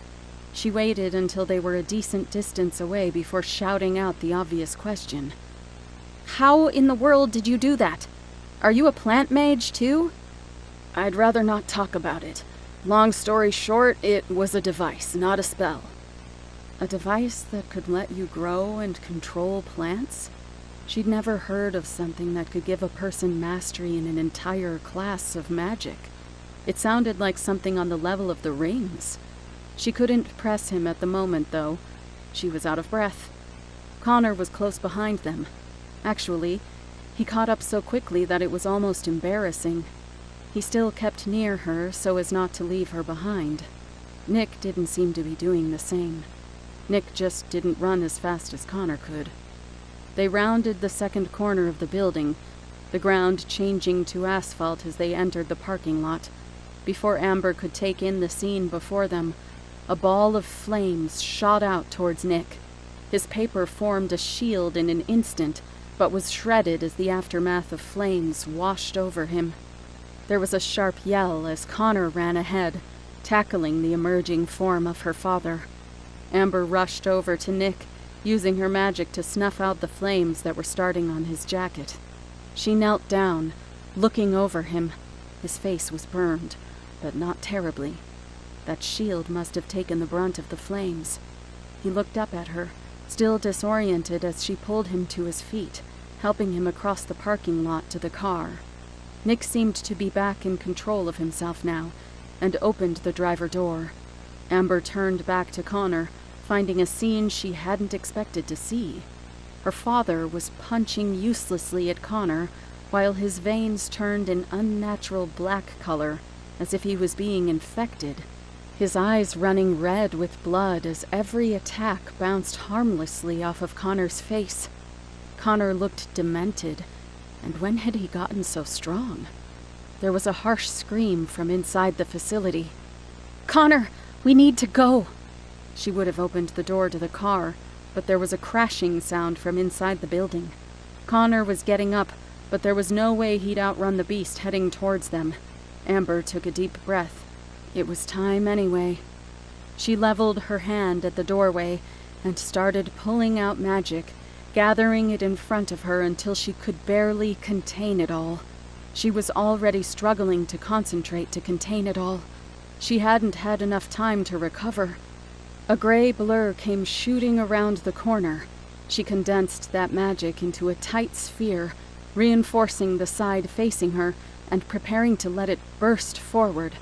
She waited until they were a decent distance away before shouting out the obvious question. "How in the world did you do that? Are you a plant mage, too?" "I'd rather not talk about it. Long story short, it was a device, not a spell." A device that could let you grow and control plants? She'd never heard of something that could give a person mastery in an entire class of magic. It sounded like something on the level of the rings. She couldn't press him at the moment, though. She was out of breath. Connor was close behind them. Actually, he caught up so quickly that it was almost embarrassing. He still kept near her so as not to leave her behind. Nick didn't seem to be doing the same. Nick just didn't run as fast as Connor could. They rounded the second corner of the building, the ground changing to asphalt as they entered the parking lot. Before Amber could take in the scene before them, a ball of flames shot out towards Nick. His paper formed a shield in an instant, but was shredded as the aftermath of flames washed over him. There was a sharp yell as Connor ran ahead, tackling the emerging form of her father. Amber rushed over to Nick, using her magic to snuff out the flames that were starting on his jacket. She knelt down, looking over him. His face was burned, but not terribly. That shield must have taken the brunt of the flames. He looked up at her, still disoriented as she pulled him to his feet, helping him across the parking lot to the car. Nick seemed to be back in control of himself now, and opened the driver door. Amber turned back to Connor, finding a scene she hadn't expected to see. Her father was punching uselessly at Connor, while his veins turned an unnatural black color, as if he was being infected, his eyes running red with blood as every attack bounced harmlessly off of Connor's face. Connor looked demented, and when had he gotten so strong? There was a harsh scream from inside the facility. "Connor, we need to go!" She would have opened the door to the car, but there was a crashing sound from inside the building. Connor was getting up, but there was no way he'd outrun the beast heading towards them. Amber took a deep breath. It was time anyway. She leveled her hand at the doorway and started pulling out magic, gathering it in front of her until she could barely contain it all. She was already struggling to concentrate to contain it all. She hadn't had enough time to recover. A gray blur came shooting around the corner. She condensed that magic into a tight sphere, reinforcing the side facing her and preparing to let it burst forward.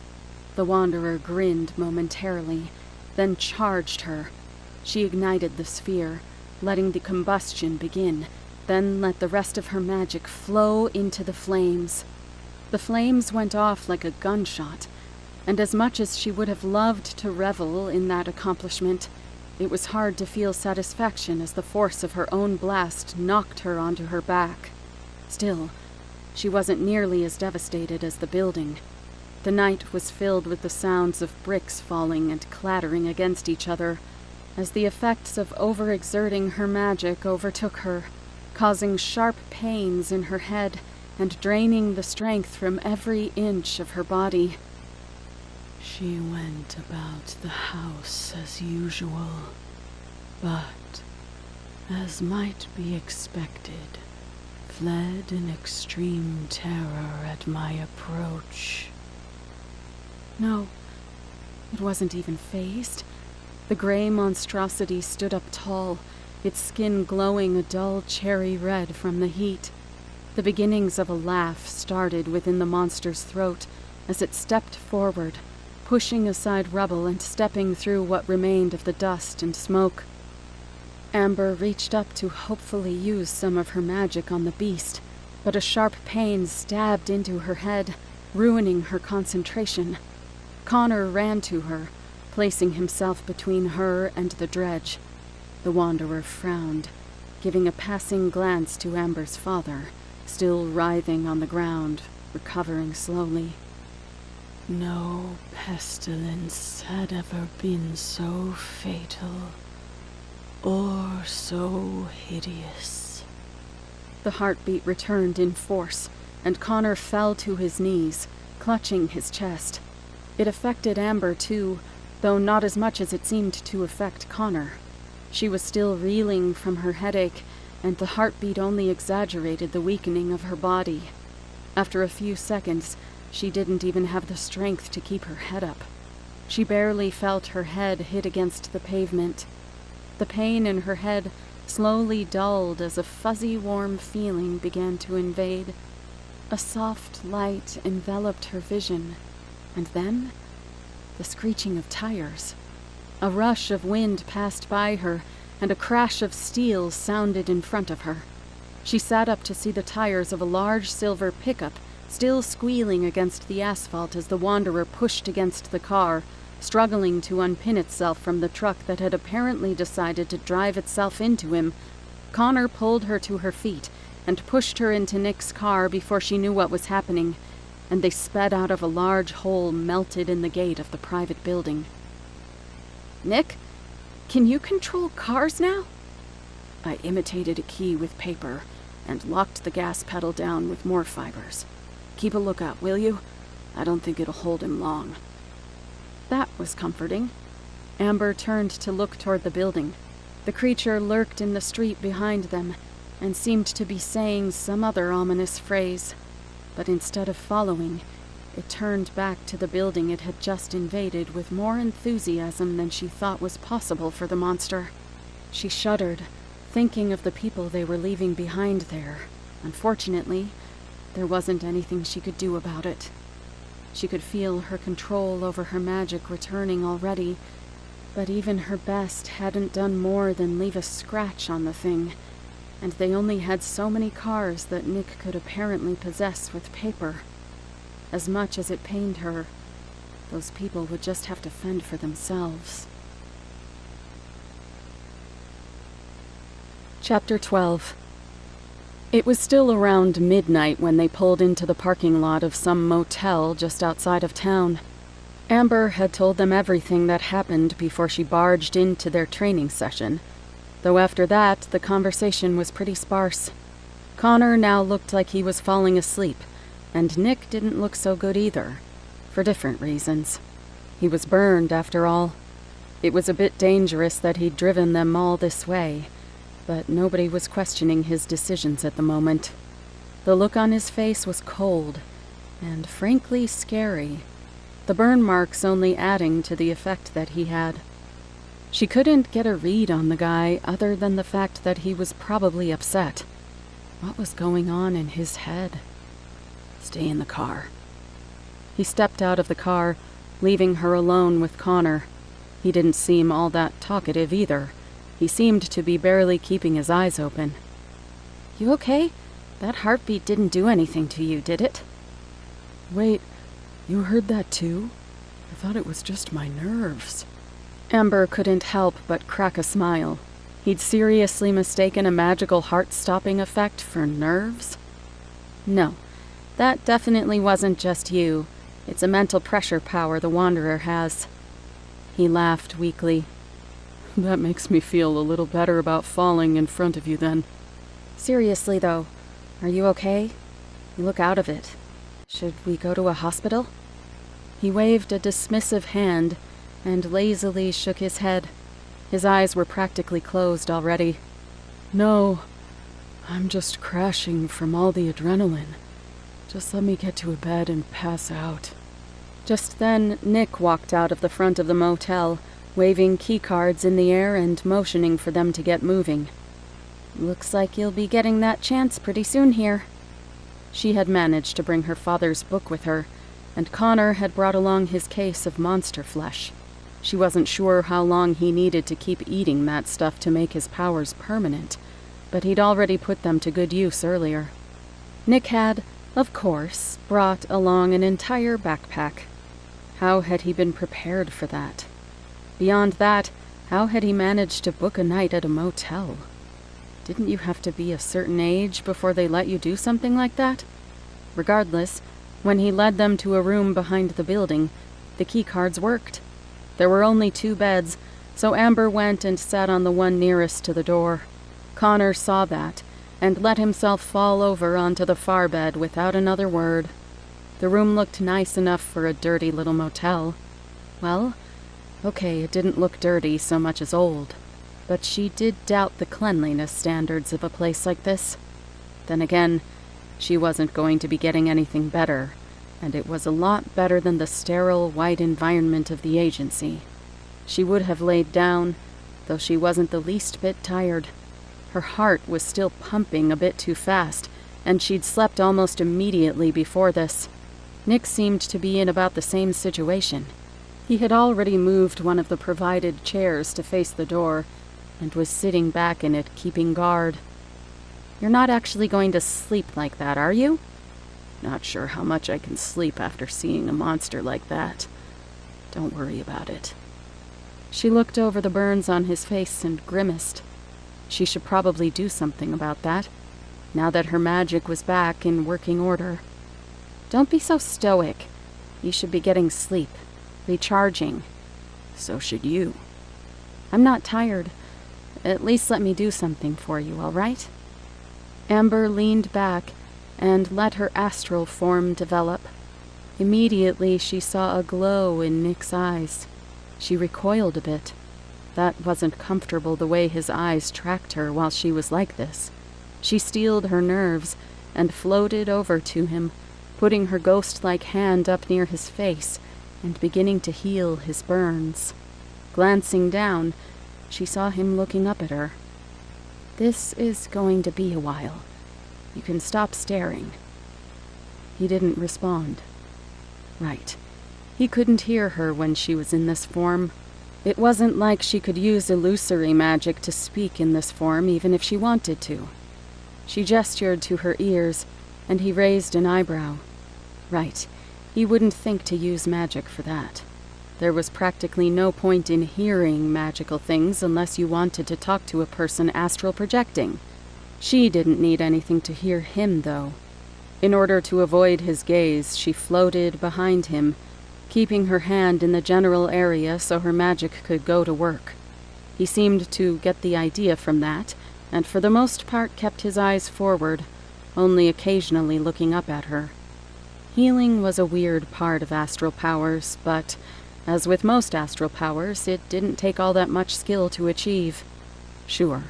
The Wanderer grinned momentarily, then charged her. She ignited the sphere, letting the combustion begin, then let the rest of her magic flow into the flames. The flames went off like a gunshot, and as much as she would have loved to revel in that accomplishment, it was hard to feel satisfaction as the force of her own blast knocked her onto her back. Still, she wasn't nearly as devastated as the building. The night was filled with the sounds of bricks falling and clattering against each other, as the effects of overexerting her magic overtook her, causing sharp pains in her head and draining the strength from every inch of her body. She went about the house as usual, but, as might be expected, fled in extreme terror at my approach. No, it wasn't even phased. The gray monstrosity stood up tall, its skin glowing a dull cherry red from the heat. The beginnings of a laugh started within the monster's throat as it stepped forward, pushing aside rubble and stepping through what remained of the dust and smoke. Amber reached up to hopefully use some of her magic on the beast, but a sharp pain stabbed into her head, ruining her concentration. Connor ran to her, placing himself between her and the dredge. The Wanderer frowned, giving a passing glance to Amber's father, still writhing on the ground, recovering slowly. No pestilence had ever been so fatal or so hideous. The heartbeat returned in force, and Connor fell to his knees, clutching his chest. It affected Amber too, though not as much as it seemed to affect Connor. She was still reeling from her headache, and the heartbeat only exaggerated the weakening of her body. After a few seconds, she didn't even have the strength to keep her head up. She barely felt her head hit against the pavement. The pain in her head slowly dulled as a fuzzy, warm feeling began to invade. A soft light enveloped her vision, and then the screeching of tires. A rush of wind passed by her, and a crash of steel sounded in front of her. She sat up to see the tires of a large silver pickup still squealing against the asphalt as the Wanderer pushed against the car, struggling to unpin itself from the truck that had apparently decided to drive itself into him. Connor pulled her to her feet and pushed her into Nick's car before she knew what was happening, and they sped out of a large hole melted in the gate of the private building. "Nick, can you control cars now?" I imitated a key with paper and locked the gas pedal down with more fibers. Keep a lookout, will you? I don't think it'll hold him long. That was comforting. Amber turned to look toward the building. The creature lurked in the street behind them and seemed to be saying some other ominous phrase. But instead of following, it turned back to the building it had just invaded with more enthusiasm than she thought was possible for the monster. She shuddered, thinking of the people they were leaving behind there. Unfortunately, there wasn't anything she could do about it. She could feel her control over her magic returning already, but even her best hadn't done more than leave a scratch on the thing, and they only had so many cars that Nick could apparently possess with paper. As much as it pained her, those people would just have to fend for themselves. Chapter 12. It was still around midnight when they pulled into the parking lot of some motel just outside of town. Amber had told them everything that happened before she barged into their training session, though after that, the conversation was pretty sparse. Connor now looked like he was falling asleep, and Nick didn't look so good either, for different reasons. He was burned, after all. It was a bit dangerous that he'd driven them all this way, but nobody was questioning his decisions at the moment. The look on his face was cold, and frankly scary, the burn marks only adding to the effect that he had. She couldn't get a read on the guy other than the fact that he was probably upset. What was going on in his head? Stay in the car. He stepped out of the car, leaving her alone with Connor. He didn't seem all that talkative either. He seemed to be barely keeping his eyes open. You okay? That heartbeat didn't do anything to you, did it? Wait, you heard that too? I thought it was just my nerves. Amber couldn't help but crack a smile. He'd seriously mistaken a magical heart-stopping effect for nerves? No, that definitely wasn't just you. It's a mental pressure power the Wanderer has. He laughed weakly. That makes me feel a little better about falling in front of you then. Seriously though, are you okay? You look out of it. Should we go to a hospital? He waved a dismissive hand and lazily shook his head. His eyes were practically closed already. No, I'm just crashing from all the adrenaline. Just let me get to a bed and pass out. Just then, Nick walked out of the front of the motel, waving keycards in the air and motioning for them to get moving. Looks like you'll be getting that chance pretty soon here. She had managed to bring her father's book with her, and Connor had brought along his case of monster flesh. She wasn't sure how long he needed to keep eating that stuff to make his powers permanent, but he'd already put them to good use earlier. Nick had, of course, brought along an entire backpack. How had he been prepared for that? Beyond that, how had he managed to book a night at a motel? Didn't you have to be a certain age before they let you do something like that? Regardless, when he led them to a room behind the building, the keycards worked. There were only 2 beds, so Amber went and sat on the one nearest to the door. Connor saw that, and let himself fall over onto the far bed without another word. The room looked nice enough for a dirty little motel. Well, okay, it didn't look dirty so much as old, but she did doubt the cleanliness standards of a place like this. Then again, she wasn't going to be getting anything better, and it was a lot better than the sterile, white environment of the agency. She would have laid down, though she wasn't the least bit tired. Her heart was still pumping a bit too fast, and she'd slept almost immediately before this. Nick seemed to be in about the same situation. He had already moved one of the provided chairs to face the door, and was sitting back in it, keeping guard. You're not actually going to sleep like that, are you? Not sure how much I can sleep after seeing a monster like that. Don't worry about it. She looked over the burns on his face and grimaced. She should probably do something about that, now that her magic was back in working order. Don't be so stoic. You should be getting sleep, recharging. So should you. I'm not tired. At least let me do something for you, all right? Amber leaned back and let her astral form develop. Immediately, she saw a glow in Nick's eyes. She recoiled a bit. That wasn't comfortable the way his eyes tracked her while she was like this. She steeled her nerves and floated over to him, putting her ghost-like hand up near his face and beginning to heal his burns. Glancing down, she saw him looking up at her. This is going to be a while. You can stop staring. He didn't respond. Right. He couldn't hear her when she was in this form. It wasn't like she could use illusory magic to speak in this form even if she wanted to. She gestured to her ears, and he raised an eyebrow. Right. He wouldn't think to use magic for that. There was practically no point in hearing magical things unless you wanted to talk to a person astral projecting. She didn't need anything to hear him, though. In order to avoid his gaze, she floated behind him, keeping her hand in the general area so her magic could go to work. He seemed to get the idea from that, and for the most part kept his eyes forward, only occasionally looking up at her. Healing was a weird part of astral powers, but, as with most astral powers, it didn't take all that much skill to achieve. Sure,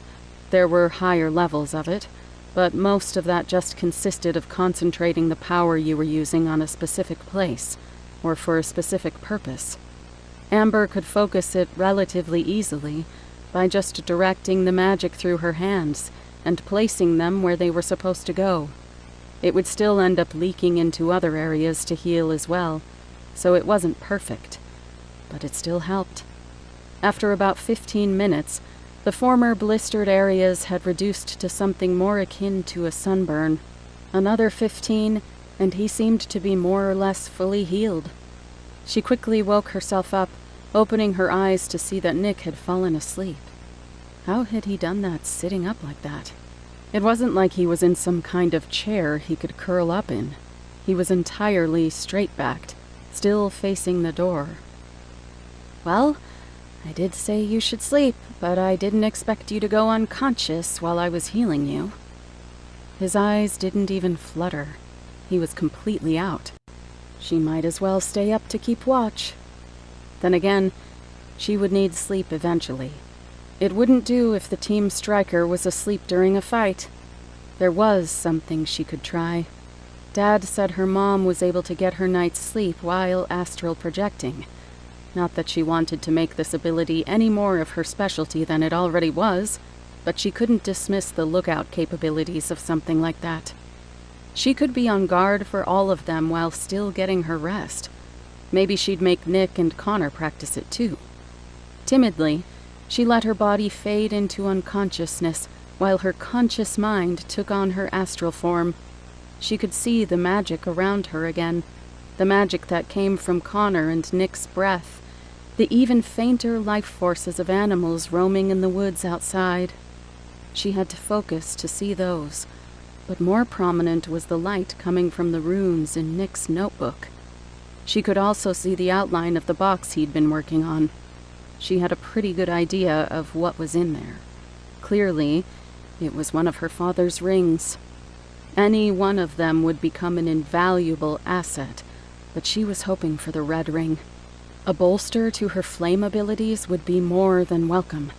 there were higher levels of it, but most of that just consisted of concentrating the power you were using on a specific place, or for a specific purpose. Amber could focus it relatively easily by just directing the magic through her hands and placing them where they were supposed to go. It would still end up leaking into other areas to heal as well, so it wasn't perfect, but it still helped. After about 15 minutes, the former blistered areas had reduced to something more akin to a sunburn. Another 15, and he seemed to be more or less fully healed. She quickly woke herself up, opening her eyes to see that Nick had fallen asleep. How had he done that sitting up like that? It wasn't like he was in some kind of chair he could curl up in. He was entirely straight-backed, still facing the door. "Well, I did say you should sleep, but I didn't expect you to go unconscious while I was healing you." His eyes didn't even flutter. He was completely out. She might as well stay up to keep watch. Then again, she would need sleep eventually. It wouldn't do if the team striker was asleep during a fight. There was something she could try. Dad said her mom was able to get her night's sleep while astral projecting. Not that she wanted to make this ability any more of her specialty than it already was, but she couldn't dismiss the lookout capabilities of something like that. She could be on guard for all of them while still getting her rest. Maybe she'd make Nick and Connor practice it too. Timidly, she let her body fade into unconsciousness while her conscious mind took on her astral form. She could see the magic around her again, the magic that came from Connor and Nick's breath, the even fainter life forces of animals roaming in the woods outside. She had to focus to see those, but more prominent was the light coming from the runes in Nick's notebook. She could also see the outline of the box he'd been working on. She had a pretty good idea of what was in there. Clearly, it was one of her father's rings. Any one of them would become an invaluable asset, but she was hoping for the red ring. A bolster to her flame abilities would be more than welcome.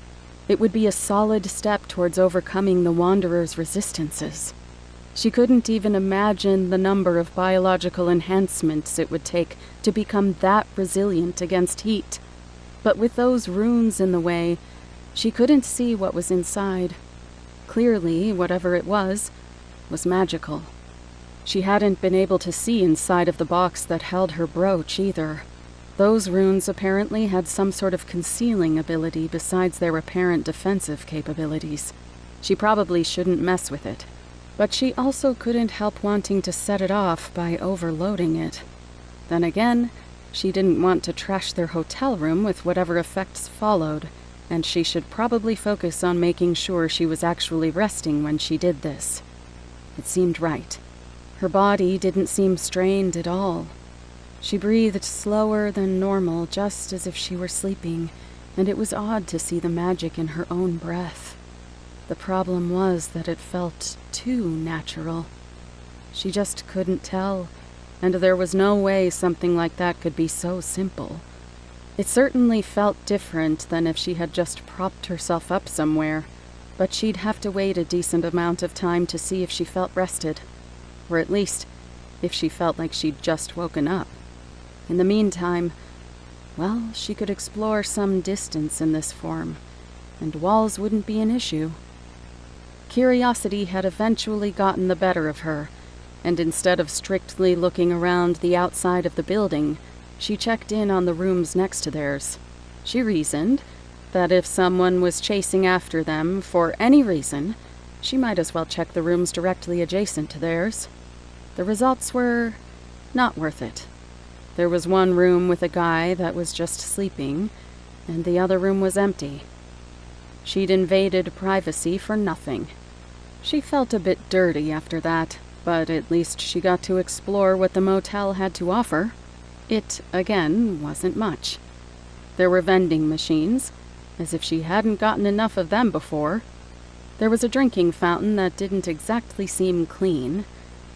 It would be a solid step towards overcoming the Wanderer's resistances. She couldn't even imagine the number of biological enhancements it would take to become that resilient against heat. But with those runes in the way, she couldn't see what was inside. Clearly, whatever it was magical. She hadn't been able to see inside of the box that held her brooch either. Those runes apparently had some sort of concealing ability besides their apparent defensive capabilities. She probably shouldn't mess with it, but she also couldn't help wanting to set it off by overloading it. Then again, she didn't want to trash their hotel room with whatever effects followed, and she should probably focus on making sure she was actually resting when she did this. It seemed right. Her body didn't seem strained at all. She breathed slower than normal, just as if she were sleeping, and it was odd to see the magic in her own breath. The problem was that it felt too natural. She just couldn't tell, and there was no way something like that could be so simple. It certainly felt different than if she had just propped herself up somewhere, but she'd have to wait a decent amount of time to see if she felt rested, or at least if she felt like she'd just woken up. In the meantime, well, she could explore some distance in this form, and walls wouldn't be an issue. Curiosity had eventually gotten the better of her, and instead of strictly looking around the outside of the building, she checked in on the rooms next to theirs. She reasoned that if someone was chasing after them for any reason, she might as well check the rooms directly adjacent to theirs. The results were not worth it. There was one room with a guy that was just sleeping, and the other room was empty. She'd invaded privacy for nothing. She felt a bit dirty after that, but at least she got to explore what the motel had to offer. It, again, wasn't much. There were vending machines, as if she hadn't gotten enough of them before. There was a drinking fountain that didn't exactly seem clean.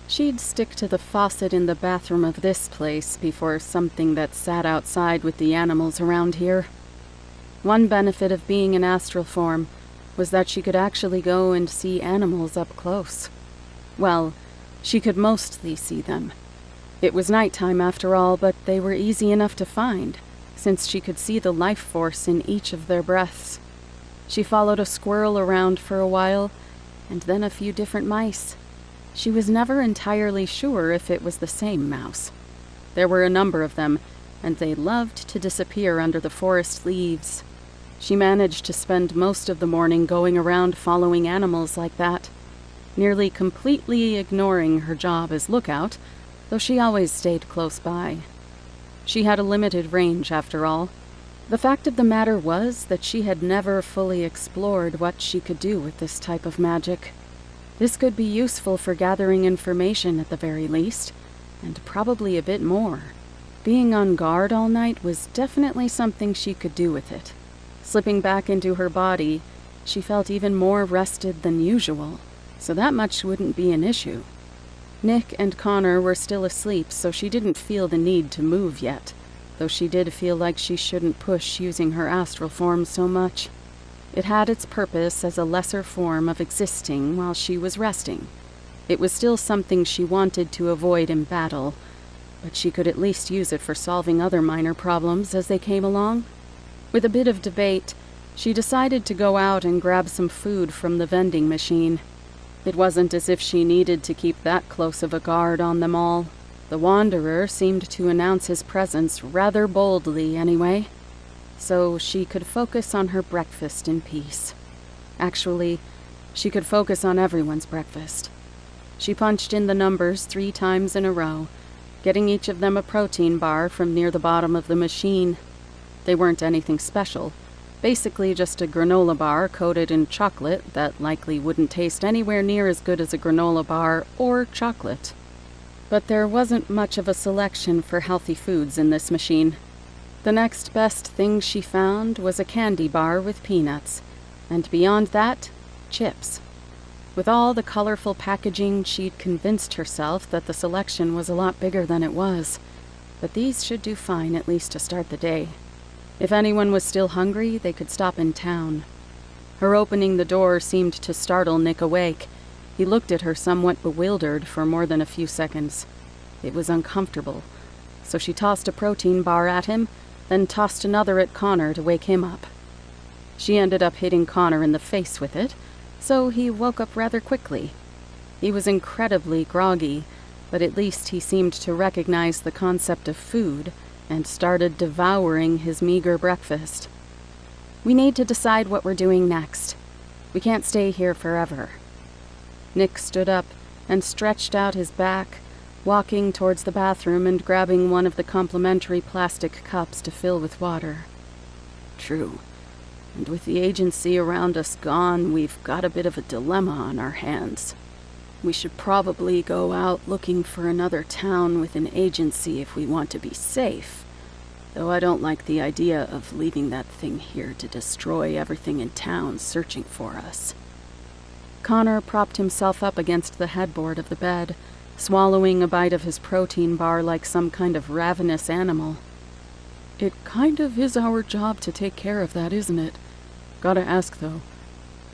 She'd stick to the faucet in the bathroom of this place before something that sat outside with the animals around here. One benefit of being in astral form was that she could actually go and see animals up close. Well, she could mostly see them. It was nighttime after all, but they were easy enough to find, since she could see the life force in each of their breaths. She followed a squirrel around for a while, and then a few different mice. She was never entirely sure if it was the same mouse. There were a number of them, and they loved to disappear under the forest leaves. She managed to spend most of the morning going around following animals like that, nearly completely ignoring her job as lookout, though she always stayed close by. She had a limited range, after all. The fact of the matter was that she had never fully explored what she could do with this type of magic. This could be useful for gathering information at the very least, and probably a bit more. Being on guard all night was definitely something she could do with it. Slipping back into her body, she felt even more rested than usual, so that much wouldn't be an issue. Nick and Connor were still asleep, so she didn't feel the need to move yet, though she did feel like she shouldn't push using her astral form so much. It had its purpose as a lesser form of existing while she was resting. It was still something she wanted to avoid in battle, but she could at least use it for solving other minor problems as they came along. With a bit of debate, she decided to go out and grab some food from the vending machine. It wasn't as if she needed to keep that close of a guard on them all. The Wanderer seemed to announce his presence rather boldly anyway, so she could focus on her breakfast in peace. Actually, she could focus on everyone's breakfast. She punched in the numbers 3 times in a row, getting each of them a protein bar from near the bottom of the machine. They weren't anything special. Basically just a granola bar coated in chocolate that likely wouldn't taste anywhere near as good as a granola bar or chocolate. But there wasn't much of a selection for healthy foods in this machine. The next best thing she found was a candy bar with peanuts, and beyond that, chips. With all the colorful packaging, she'd convinced herself that the selection was a lot bigger than it was, but these should do fine at least to start the day. If anyone was still hungry, they could stop in town. Her opening the door seemed to startle Nick awake. He looked at her somewhat bewildered for more than a few seconds. It was uncomfortable, so she tossed a protein bar at him, then tossed another at Connor to wake him up. She ended up hitting Connor in the face with it, so he woke up rather quickly. He was incredibly groggy, but at least he seemed to recognize the concept of food and started devouring his meager breakfast. "We need to decide what we're doing next. We can't stay here forever." Nick stood up and stretched out his back, walking towards the bathroom and grabbing one of the complimentary plastic cups to fill with water. "True. And with the agency around us gone, we've got a bit of a dilemma on our hands. We should probably go out looking for another town with an agency if we want to be safe, though I don't like the idea of leaving that thing here to destroy everything in town searching for us." Connor propped himself up against the headboard of the bed, swallowing a bite of his protein bar like some kind of ravenous animal. "It kind of is our job to take care of that, isn't it? Gotta ask, though,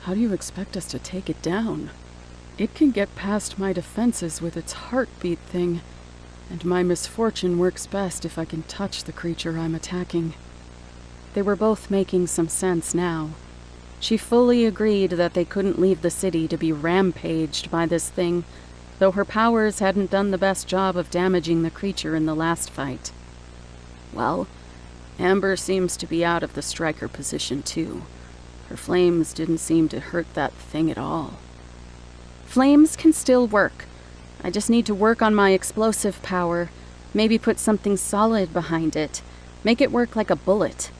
how do you expect us to take it down? It can get past my defenses with its heartbeat thing, and my misfortune works best if I can touch the creature I'm attacking." They were both making some sense now. She fully agreed that they couldn't leave the city to be rampaged by this thing, though her powers hadn't done the best job of damaging the creature in the last fight. "Well, Amber seems to be out of the striker position, too. Her flames didn't seem to hurt that thing at all." "Flames can still work. I just need to work on my explosive power, maybe put something solid behind it, make it work like a bullet.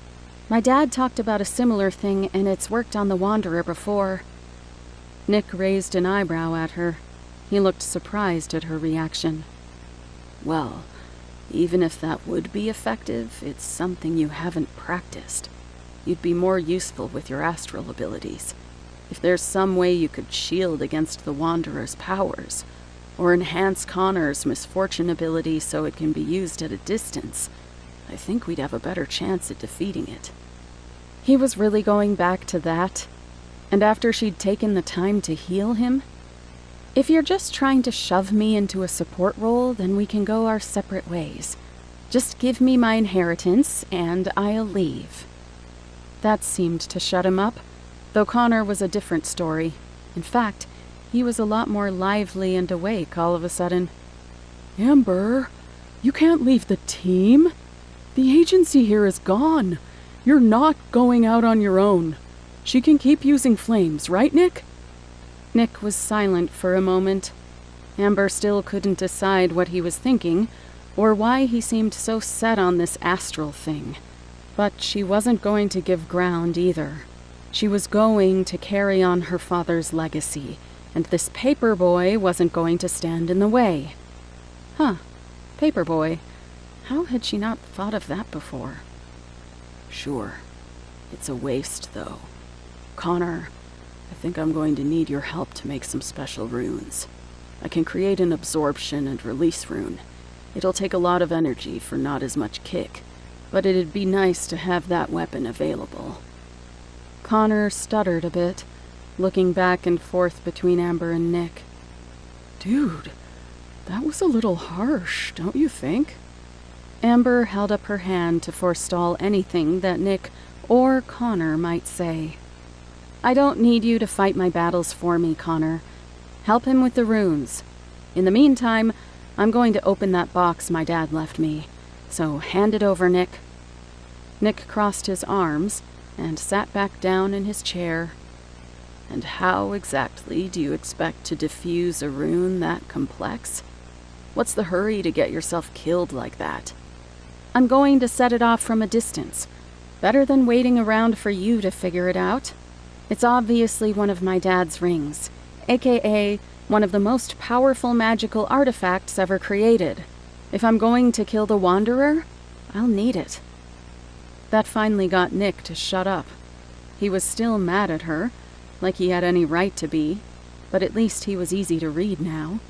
My dad talked about a similar thing, and it's worked on the Wanderer before." Nick raised an eyebrow at her. He looked surprised at her reaction. Well, even if that would be effective, it's something you haven't practiced. You'd be more useful with your astral abilities. If there's some way you could shield against the Wanderer's powers, or enhance Connor's misfortune ability so it can be used at a distance, I think we'd have a better chance at defeating it. He was really going back to that? And after she'd taken the time to heal him? If you're just trying to shove me into a support role, then we can go our separate ways. Just give me my inheritance, and I'll leave. That seemed to shut him up, though Connor was a different story. In fact, he was a lot more lively and awake all of a sudden. Amber, you can't leave the team. The agency here is gone. You're not going out on your own. She can keep using flames, right, Nick? Nick was silent for a moment. Amber still couldn't decide what he was thinking, or why he seemed so set on this astral thing. But she wasn't going to give ground either. She was going to carry on her father's legacy, and this paperboy wasn't going to stand in the way. Paperboy. How had she not thought of that before? Sure. It's a waste, though. Connor, I think I'm going to need your help to make some special runes. I can create an absorption and release rune. It'll take a lot of energy for not as much kick, but it'd be nice to have that weapon available. Connor stuttered a bit, looking back and forth between Amber and Nick. Dude, that was a little harsh, don't you think? Amber held up her hand to forestall anything that Nick or Connor might say. I don't need you to fight my battles for me, Connor. Help him with the runes. In the meantime, I'm going to open that box my dad left me, so hand it over, Nick. Nick crossed his arms and sat back down in his chair. And how exactly do you expect to defuse a rune that complex? What's the hurry to get yourself killed like that? I'm going to set it off from a distance. Better than waiting around for you to figure it out. It's obviously one of my dad's rings, aka one of the most powerful magical artifacts ever created. If I'm going to kill the Wanderer, I'll need it. That finally got Nick to shut up. He was still mad at her, like he had any right to be, but at least he was easy to read now.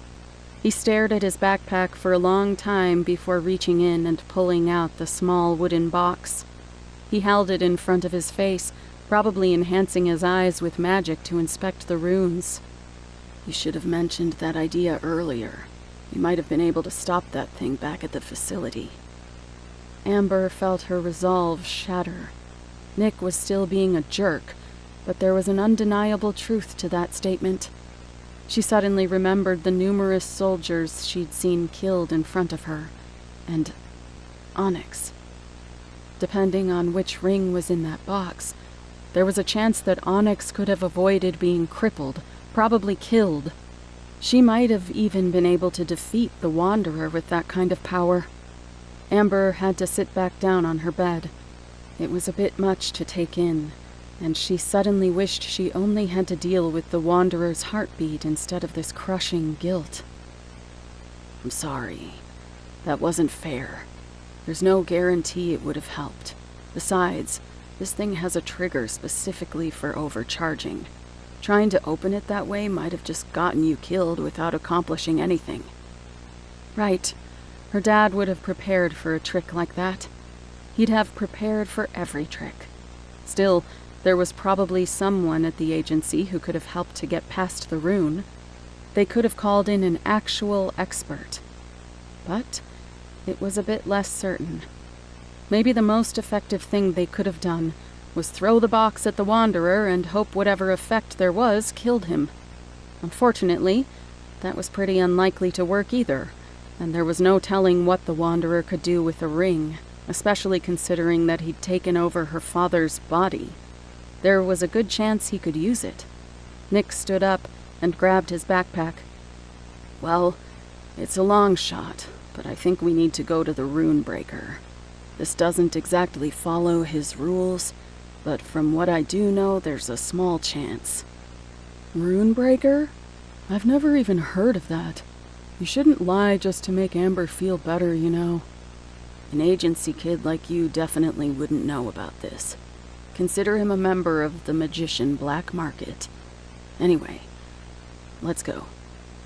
He stared at his backpack for a long time before reaching in and pulling out the small wooden box. He held it in front of his face, probably enhancing his eyes with magic to inspect the runes. You should have mentioned that idea earlier. You might have been able to stop that thing back at the facility. Amber felt her resolve shatter. Nick was still being a jerk, but there was an undeniable truth to that statement. She suddenly remembered the numerous soldiers she'd seen killed in front of her, and Onyx. Depending on which ring was in that box, there was a chance that Onyx could have avoided being crippled, probably killed. She might have even been able to defeat the Wanderer with that kind of power. Amber had to sit back down on her bed. It was a bit much to take in, and she suddenly wished she only had to deal with the Wanderer's heartbeat instead of this crushing guilt. I'm sorry. That wasn't fair. There's no guarantee it would have helped. Besides, this thing has a trigger specifically for overcharging. Trying to open it that way might have just gotten you killed without accomplishing anything. Right. Her dad would have prepared for a trick like that. He'd have prepared for every trick. Still, there was probably someone at the agency who could have helped to get past the rune. They could have called in an actual expert. But it was a bit less certain. Maybe the most effective thing they could have done was throw the box at the Wanderer and hope whatever effect there was killed him. Unfortunately, that was pretty unlikely to work either, and there was no telling what the Wanderer could do with a ring, especially considering that he'd taken over her father's body. There was a good chance he could use it. Nick stood up and grabbed his backpack. Well, it's a long shot, but I think we need to go to the Rune Breaker. This doesn't exactly follow his rules, but from what I do know, there's a small chance. Runebreaker? I've never even heard of that. You shouldn't lie just to make Amber feel better, you know. An agency kid like you definitely wouldn't know about this. Consider him a member of the magician black market. Anyway, let's go.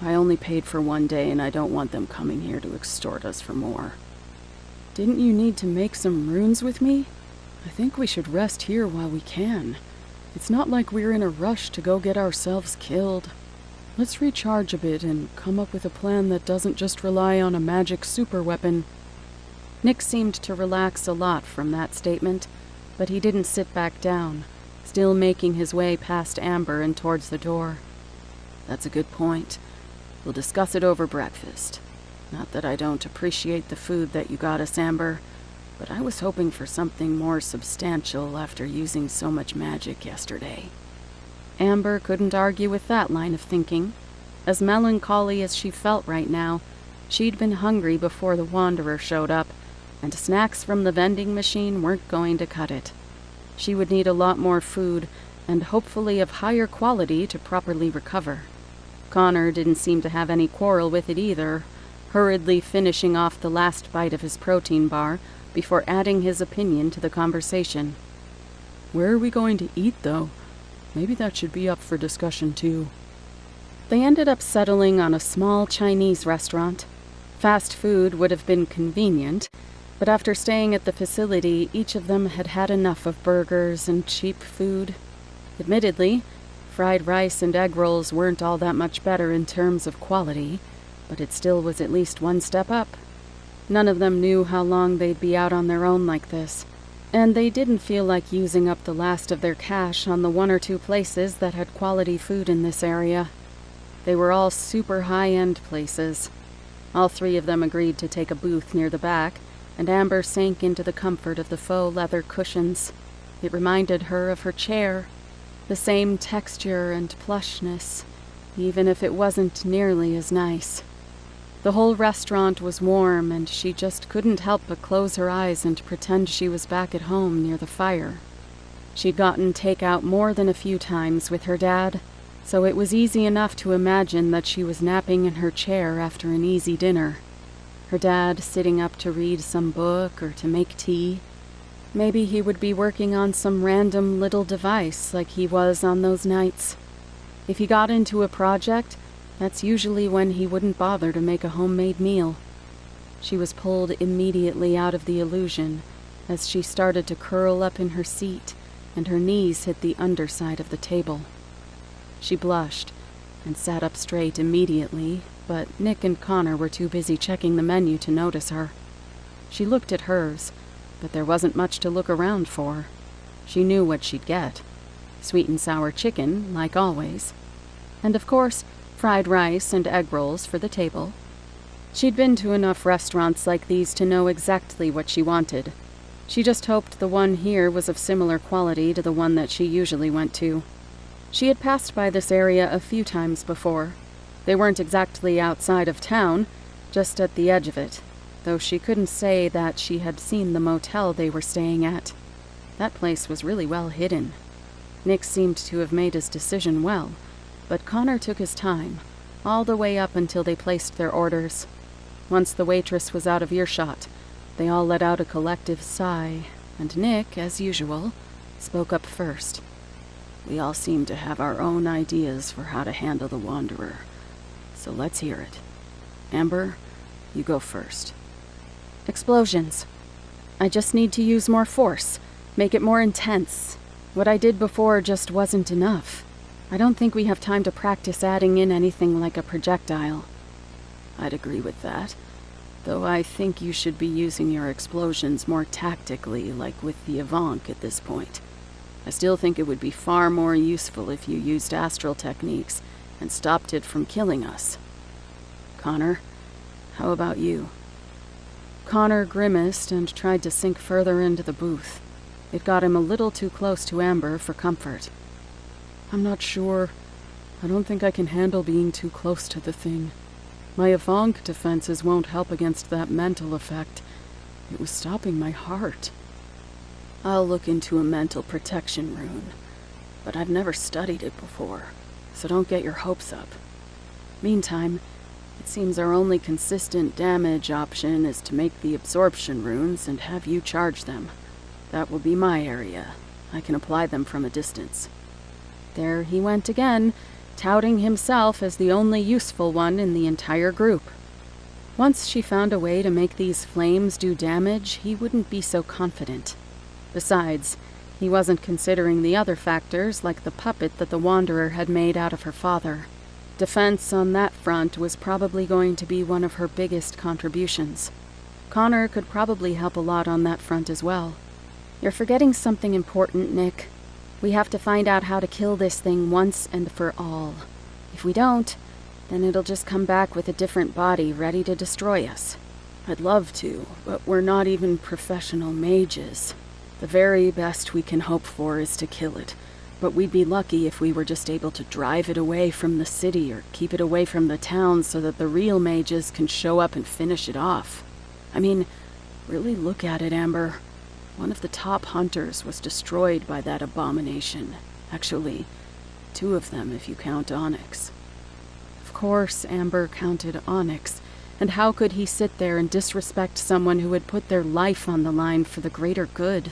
I only paid for 1 day and I don't want them coming here to extort us for more. Didn't you need to make some runes with me? I think we should rest here while we can. It's not like we're in a rush to go get ourselves killed. Let's recharge a bit and come up with a plan that doesn't just rely on a magic superweapon. Nick seemed to relax a lot from that statement, but he didn't sit back down, still making his way past Amber and towards the door. That's a good point. We'll discuss it over breakfast. Not that I don't appreciate the food that you got us, Amber, but I was hoping for something more substantial after using so much magic yesterday. Amber couldn't argue with that line of thinking. As melancholy as she felt right now, she'd been hungry before the Wanderer showed up, and snacks from the vending machine weren't going to cut it. She would need a lot more food, and hopefully of higher quality to properly recover. Connor didn't seem to have any quarrel with it either, hurriedly finishing off the last bite of his protein bar before adding his opinion to the conversation. Where are we going to eat, though? Maybe that should be up for discussion, too. They ended up settling on a small Chinese restaurant. Fast food would have been convenient, but after staying at the facility, each of them had had enough of burgers and cheap food. Admittedly, fried rice and egg rolls weren't all that much better in terms of quality, but it still was at least one step up. None of them knew how long they'd be out on their own like this, and they didn't feel like using up the last of their cash on the 1 or 2 places that had quality food in this area. They were all super high-end places. All 3 of them agreed to take a booth near the back, and Amber sank into the comfort of the faux leather cushions. It reminded her of her chair, the same texture and plushness, even if it wasn't nearly as nice. The whole restaurant was warm, and she just couldn't help but close her eyes and pretend she was back at home near the fire. She'd gotten takeout more than a few times with her dad, so it was easy enough to imagine that she was napping in her chair after an easy dinner. Her dad sitting up to read some book or to make tea. Maybe he would be working on some random little device like he was on those nights. If he got into a project, that's usually when he wouldn't bother to make a homemade meal. She was pulled immediately out of the illusion as she started to curl up in her seat and her knees hit the underside of the table. She blushed and sat up straight immediately, but Nick and Connor were too busy checking the menu to notice her. She looked at hers, but there wasn't much to look around for. She knew what she'd get. Sweet and sour chicken, like always. And of course, fried rice and egg rolls for the table. She'd been to enough restaurants like these to know exactly what she wanted. She just hoped the one here was of similar quality to the one that she usually went to. She had passed by this area a few times before. They weren't exactly outside of town, just at the edge of it, though she couldn't say that she had seen the motel they were staying at. That place was really well hidden. Nick seemed to have made his decision well, but Connor took his time, all the way up until they placed their orders. Once the waitress was out of earshot, they all let out a collective sigh, and Nick, as usual, spoke up first. We all seem to have our own ideas for how to handle the Wanderer, so let's hear it. Amber, you go first. Explosions. I just need to use more force, make it more intense. What I did before just wasn't enough. I don't think we have time to practice adding in anything like a projectile. I'd agree with that, though I think you should be using your explosions more tactically, like with the Audiobook at this point. I still think it would be far more useful if you used astral techniques and stopped it from killing us. Connor, how about you? Connor grimaced and tried to sink further into the booth. It got him a little too close to Amber for comfort. I'm not sure. I don't think I can handle being too close to the thing. My Audiobook defenses won't help against that mental effect. It was stopping my heart. I'll look into a mental protection rune, but I've never studied it before. so don't get your hopes up. Meantime, it seems our only consistent damage option is to make the absorption runes and have you charge them. That will be my area. I can apply them from a distance." There he went again, touting himself as the only useful one in the entire group. Once she found a way to make these flames do damage, he wouldn't be so confident. Besides, he wasn't considering the other factors, like the puppet that the Wanderer had made out of her father. Defense on that front was probably going to be one of her biggest contributions. Connor could probably help a lot on that front as well. "You're forgetting something important, Nick. We have to find out how to kill this thing once and for all. If we don't, then it'll just come back with a different body ready to destroy us." "I'd love to, but we're not even professional mages. The very best we can hope for is to kill it, but we'd be lucky if we were just able to drive it away from the city or keep it away from the town so that the real mages can show up and finish it off. I mean, really look at it, Amber. One of the top hunters was destroyed by that abomination. Actually, 2 of them if you count Onyx." Of course Amber counted Onyx, and how could he sit there and disrespect someone who had put their life on the line for the greater good?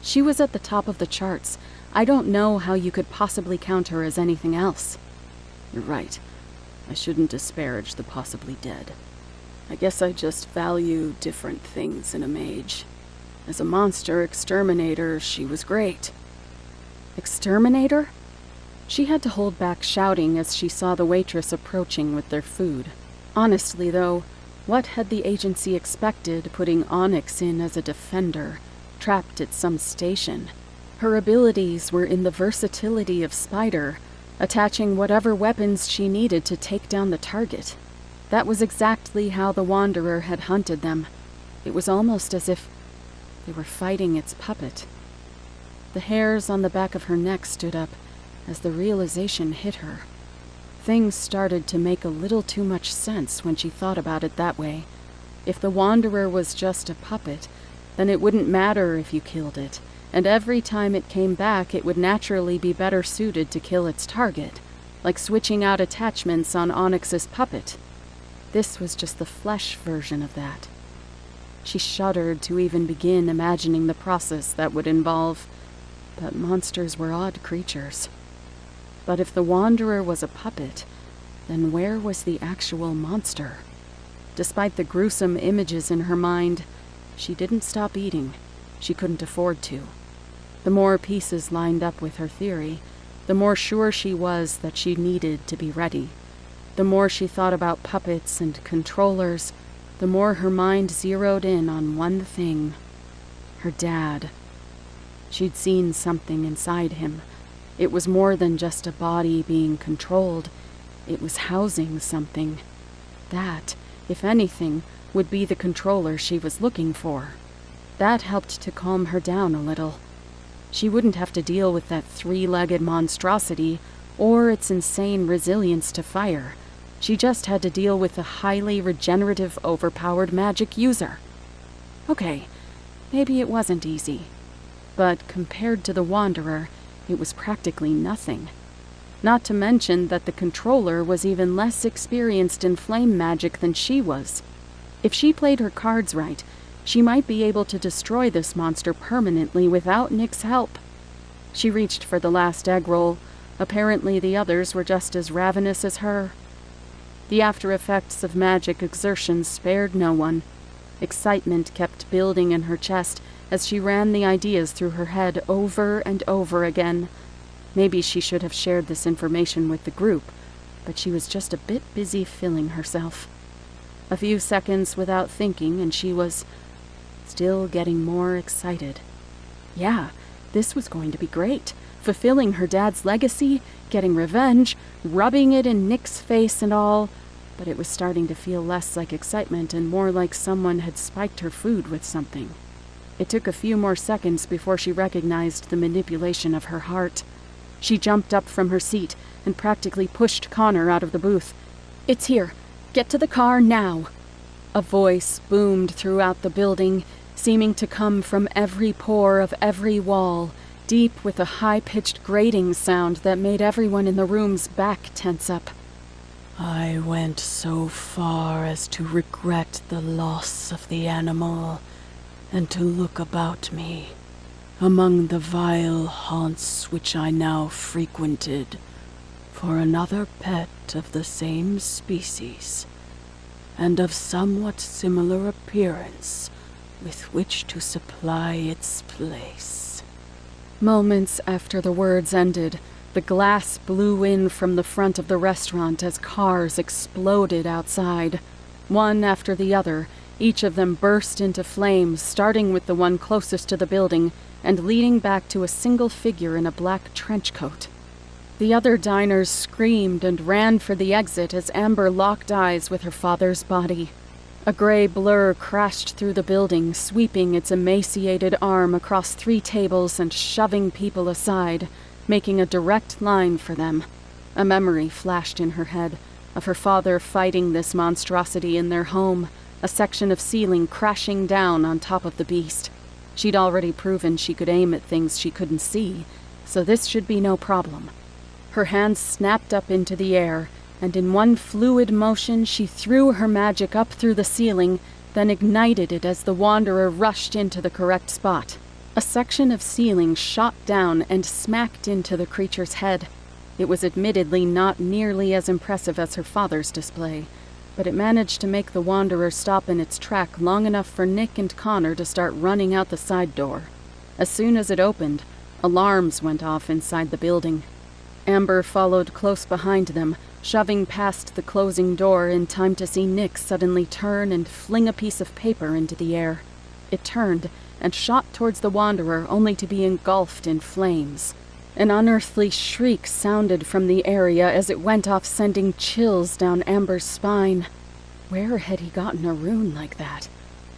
She was at the top of the charts. I don't know how you could possibly count her as anything else. "You're right. I shouldn't disparage the possibly dead. I guess I just value different things in a mage. As a monster exterminator, she was great." "Exterminator?" She had to hold back shouting as she saw the waitress approaching with their food. Honestly, though, what had the agency expected putting Onyx in as a defender, trapped at some station? Her abilities were in the versatility of Spider, attaching whatever weapons she needed to take down the target. That was exactly how the Wanderer had hunted them. It was almost as if they were fighting its puppet. The hairs on the back of her neck stood up as the realization hit her. Things started to make a little too much sense when she thought about it that way. If the Wanderer was just a puppet, then it wouldn't matter if you killed it, and every time it came back it would naturally be better suited to kill its target, like switching out attachments on Onyx's puppet. This was just the flesh version of that. She shuddered to even begin imagining the process that would involve, but monsters were odd creatures. But if the Wanderer was a puppet, then where was the actual monster? Despite the gruesome images in her mind, she didn't stop eating. She couldn't afford to. The more pieces lined up with her theory, the more sure she was that she needed to be ready. The more she thought about puppets and controllers, the more her mind zeroed in on one thing: her dad. She'd seen something inside him. It was more than just a body being controlled. It was housing something. That, if anything, would be the controller she was looking for. That helped to calm her down a little. She wouldn't have to deal with that 3-legged monstrosity or its insane resilience to fire. She just had to deal with a highly regenerative, overpowered magic user. Okay, maybe it wasn't easy. But compared to the Wanderer, it was practically nothing. Not to mention that the controller was even less experienced in flame magic than she was. If she played her cards right, she might be able to destroy this monster permanently without Nick's help. She reached for the last egg roll. Apparently the others were just as ravenous as her. The after effects of magic exertion spared no one. Excitement kept building in her chest as she ran the ideas through her head over and over again. Maybe she should have shared this information with the group, but she was just a bit busy filling herself. A few seconds without thinking, and she was still getting more excited. Yeah, this was going to be great. Fulfilling her dad's legacy, getting revenge, rubbing it in Nick's face and all. But it was starting to feel less like excitement and more like someone had spiked her food with something. It took a few more seconds before she recognized the manipulation of her heart. She jumped up from her seat and practically pushed Connor out of the booth. "It's here. Get to the car now." A voice boomed throughout the building, seeming to come from every pore of every wall, deep with a high-pitched grating sound that made everyone in the room's back tense up. I went so far as to regret the loss of the animal, and to look about me, among the vile haunts which I now frequented, for another pet of the same species, and of somewhat similar appearance, with which to supply its place." Moments after the words ended, the glass blew in from the front of the restaurant as cars exploded outside. One after the other, each of them burst into flames, starting with the one closest to the building and leading back to a single figure in a black trench coat. The other diners screamed and ran for the exit as Amber locked eyes with her father's body. A gray blur crashed through the building, sweeping its emaciated arm across 3 tables and shoving people aside, making a direct line for them. A memory flashed in her head of her father fighting this monstrosity in their home, a section of ceiling crashing down on top of the beast. She'd already proven she could aim at things she couldn't see, so this should be no problem. Her hands snapped up into the air, and in one fluid motion she threw her magic up through the ceiling, then ignited it as the Wanderer rushed into the correct spot. A section of ceiling shot down and smacked into the creature's head. It was admittedly not nearly as impressive as her father's display, but it managed to make the Wanderer stop in its track long enough for Nick and Connor to start running out the side door. As soon as it opened, alarms went off inside the building. Amber followed close behind them, shoving past the closing door in time to see Nick suddenly turn and fling a piece of paper into the air. It turned and shot towards the Wanderer, only to be engulfed in flames. An unearthly shriek sounded from the area as it went off, sending chills down Amber's spine. Where had he gotten a rune like that?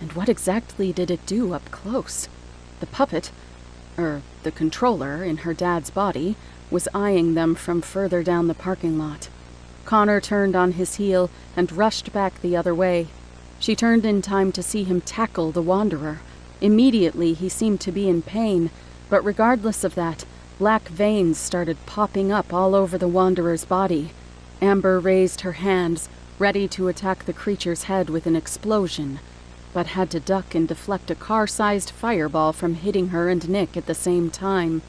And what exactly did it do up close? The puppet, the controller in her dad's body, was eyeing them from further down the parking lot. Connor turned on his heel and rushed back the other way. She turned in time to see him tackle the Wanderer. Immediately he seemed to be in pain, but regardless of that, black veins started popping up all over the Wanderer's body. Amber raised her hands, ready to attack the creature's head with an explosion, but had to duck and deflect a car-sized fireball from hitting her and Nick at the same time.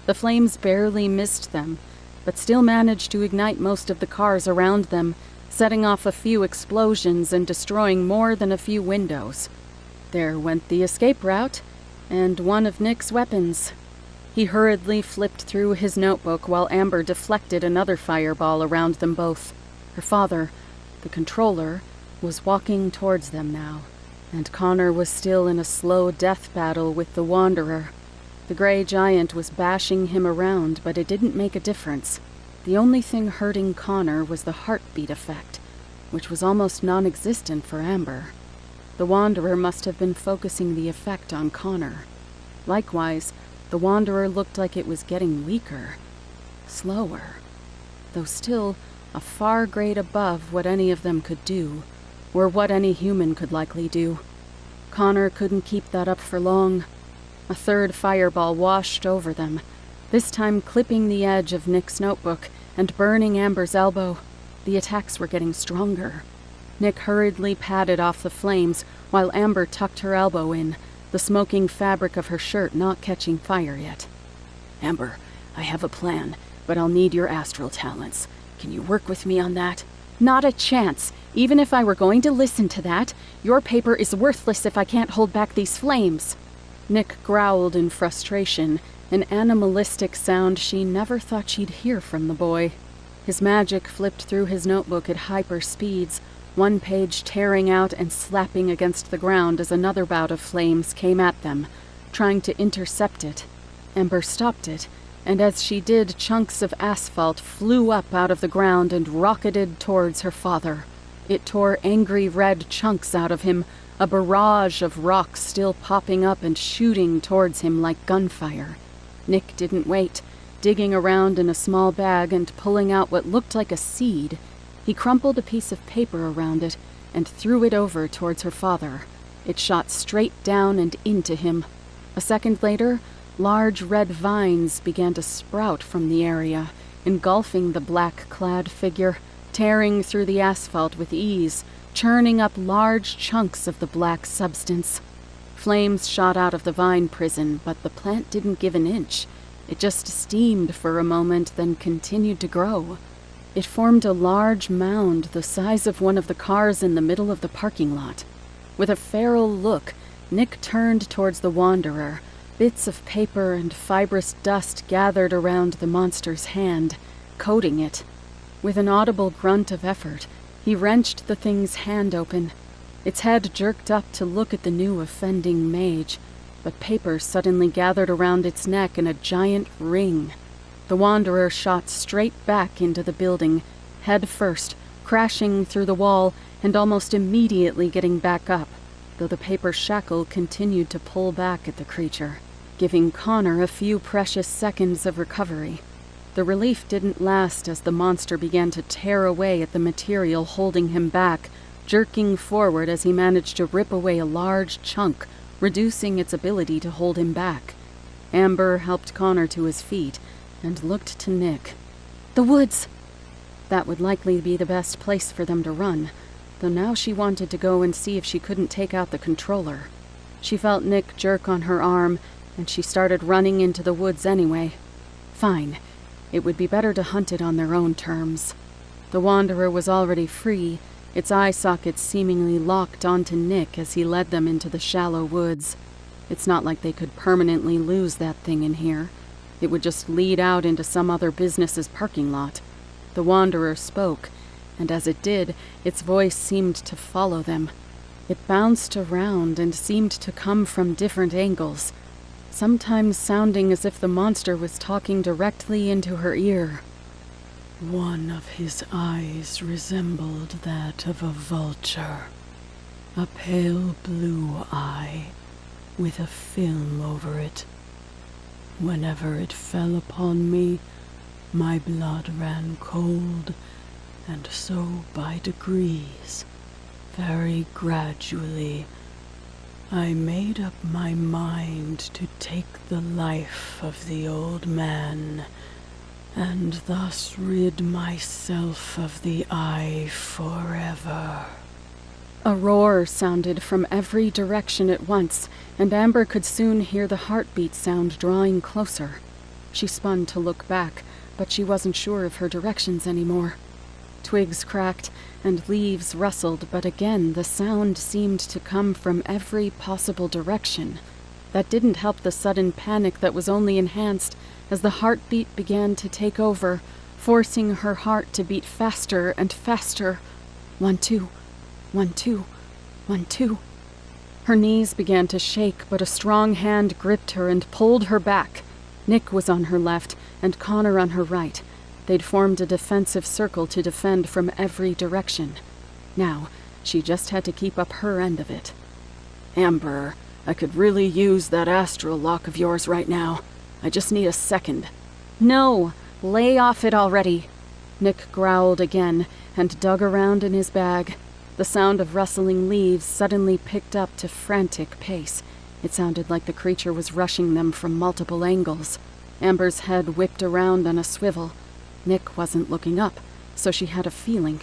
The flames barely missed them, but still managed to ignite most of the cars around them, setting off a few explosions and destroying more than a few windows. There went the escape route, and one of Nick's weapons. He hurriedly flipped through his notebook while Amber deflected another fireball around them both. Her father, the controller, was walking towards them now, and Connor was still in a slow death battle with the Wanderer. The gray giant was bashing him around, but it didn't make a difference. The only thing hurting Connor was the heartbeat effect, which was almost non-existent for Amber. The Wanderer must have been focusing the effect on Connor. Likewise, the Wanderer looked like it was getting weaker, slower, though still a far grade above what any of them could do, or what any human could likely do. Connor couldn't keep that up for long. A third fireball washed over them, this time clipping the edge of Nick's notebook and burning Amber's elbow. The attacks were getting stronger. Nick hurriedly patted off the flames while Amber tucked her elbow in, the smoking fabric of her shirt not catching fire yet. "Amber, I have a plan, but I'll need your astral talents. Can you work with me on that?" "Not a chance. Even if I were going to listen to that, your paper is worthless if I can't hold back these flames." Nick growled in frustration, an animalistic sound she never thought she'd hear from the boy. His magic flipped through his notebook at hyper speeds, one page tearing out and slapping against the ground as another bout of flames came at them, trying to intercept it. Amber stopped it, and as she did, chunks of asphalt flew up out of the ground and rocketed towards her father. It tore angry red chunks out of him, a barrage of rocks still popping up and shooting towards him like gunfire. Nick didn't wait, digging around in a small bag and pulling out what looked like a seed. He crumpled a piece of paper around it and threw it over towards her father. It shot straight down and into him. A second later, Large red vines began to sprout from the area, engulfing the black-clad figure, tearing through the asphalt with ease, churning up large chunks of the black substance. Flames shot out of the vine prison, but the plant didn't give an inch. It just steamed for a moment, then continued to grow. It formed a large mound the size of one of the cars in the middle of the parking lot. With a feral look, Nick turned towards the Wanderer. Bits of paper and fibrous dust gathered around the monster's hand, coating it. With an audible grunt of effort, he wrenched the thing's hand open. Its head jerked up to look at the new offending mage, but paper suddenly gathered around its neck in a giant ring. The Wanderer shot straight back into the building, head first, crashing through the wall and almost immediately getting back up, though the paper shackle continued to pull back at the creature, giving Connor a few precious seconds of recovery. The relief didn't last as the monster began to tear away at the material holding him back, jerking forward as he managed to rip away a large chunk, reducing its ability to hold him back. Amber helped Connor to his feet and looked to Nick. The woods! That would likely be the best place for them to run, though now she wanted to go and see if she couldn't take out the controller. She felt Nick jerk on her arm, and she started running into the woods anyway. Fine. It would be better to hunt it on their own terms. The Wanderer was already free, its eye sockets seemingly locked onto Nick as he led them into the shallow woods. It's not like they could permanently lose that thing in here. It would just lead out into some other business's parking lot. The Wanderer spoke, and as it did, its voice seemed to follow them. It bounced around and seemed to come from different angles, sometimes sounding as if the monster was talking directly into her ear. One of his eyes resembled that of a vulture, a pale blue eye with a film over it. Whenever it fell upon me, my blood ran cold, and so by degrees, very gradually, I made up my mind to take the life of the old man, and thus rid myself of the eye forever. A roar sounded from every direction at once, and Amber could soon hear the heartbeat sound drawing closer. She spun to look back, but she wasn't sure of her directions anymore. Twigs cracked, and leaves rustled, but again the sound seemed to come from every possible direction. That didn't help the sudden panic that was only enhanced as the heartbeat began to take over, forcing her heart to beat faster and faster. 1, 2, 1, 2, 1, 2. Her knees began to shake, but a strong hand gripped her and pulled her back. Nick was on her left, and Connor on her right. They'd formed a defensive circle to defend from every direction. Now, she just had to keep up her end of it. Amber, I could really use that astral lock of yours right now. I just need a second. No, lay off it already. Nick growled again and dug around in his bag. The sound of rustling leaves suddenly picked up to frantic pace. It sounded like the creature was rushing them from multiple angles. Amber's head whipped around on a swivel. Nick wasn't looking up, so she had a feeling.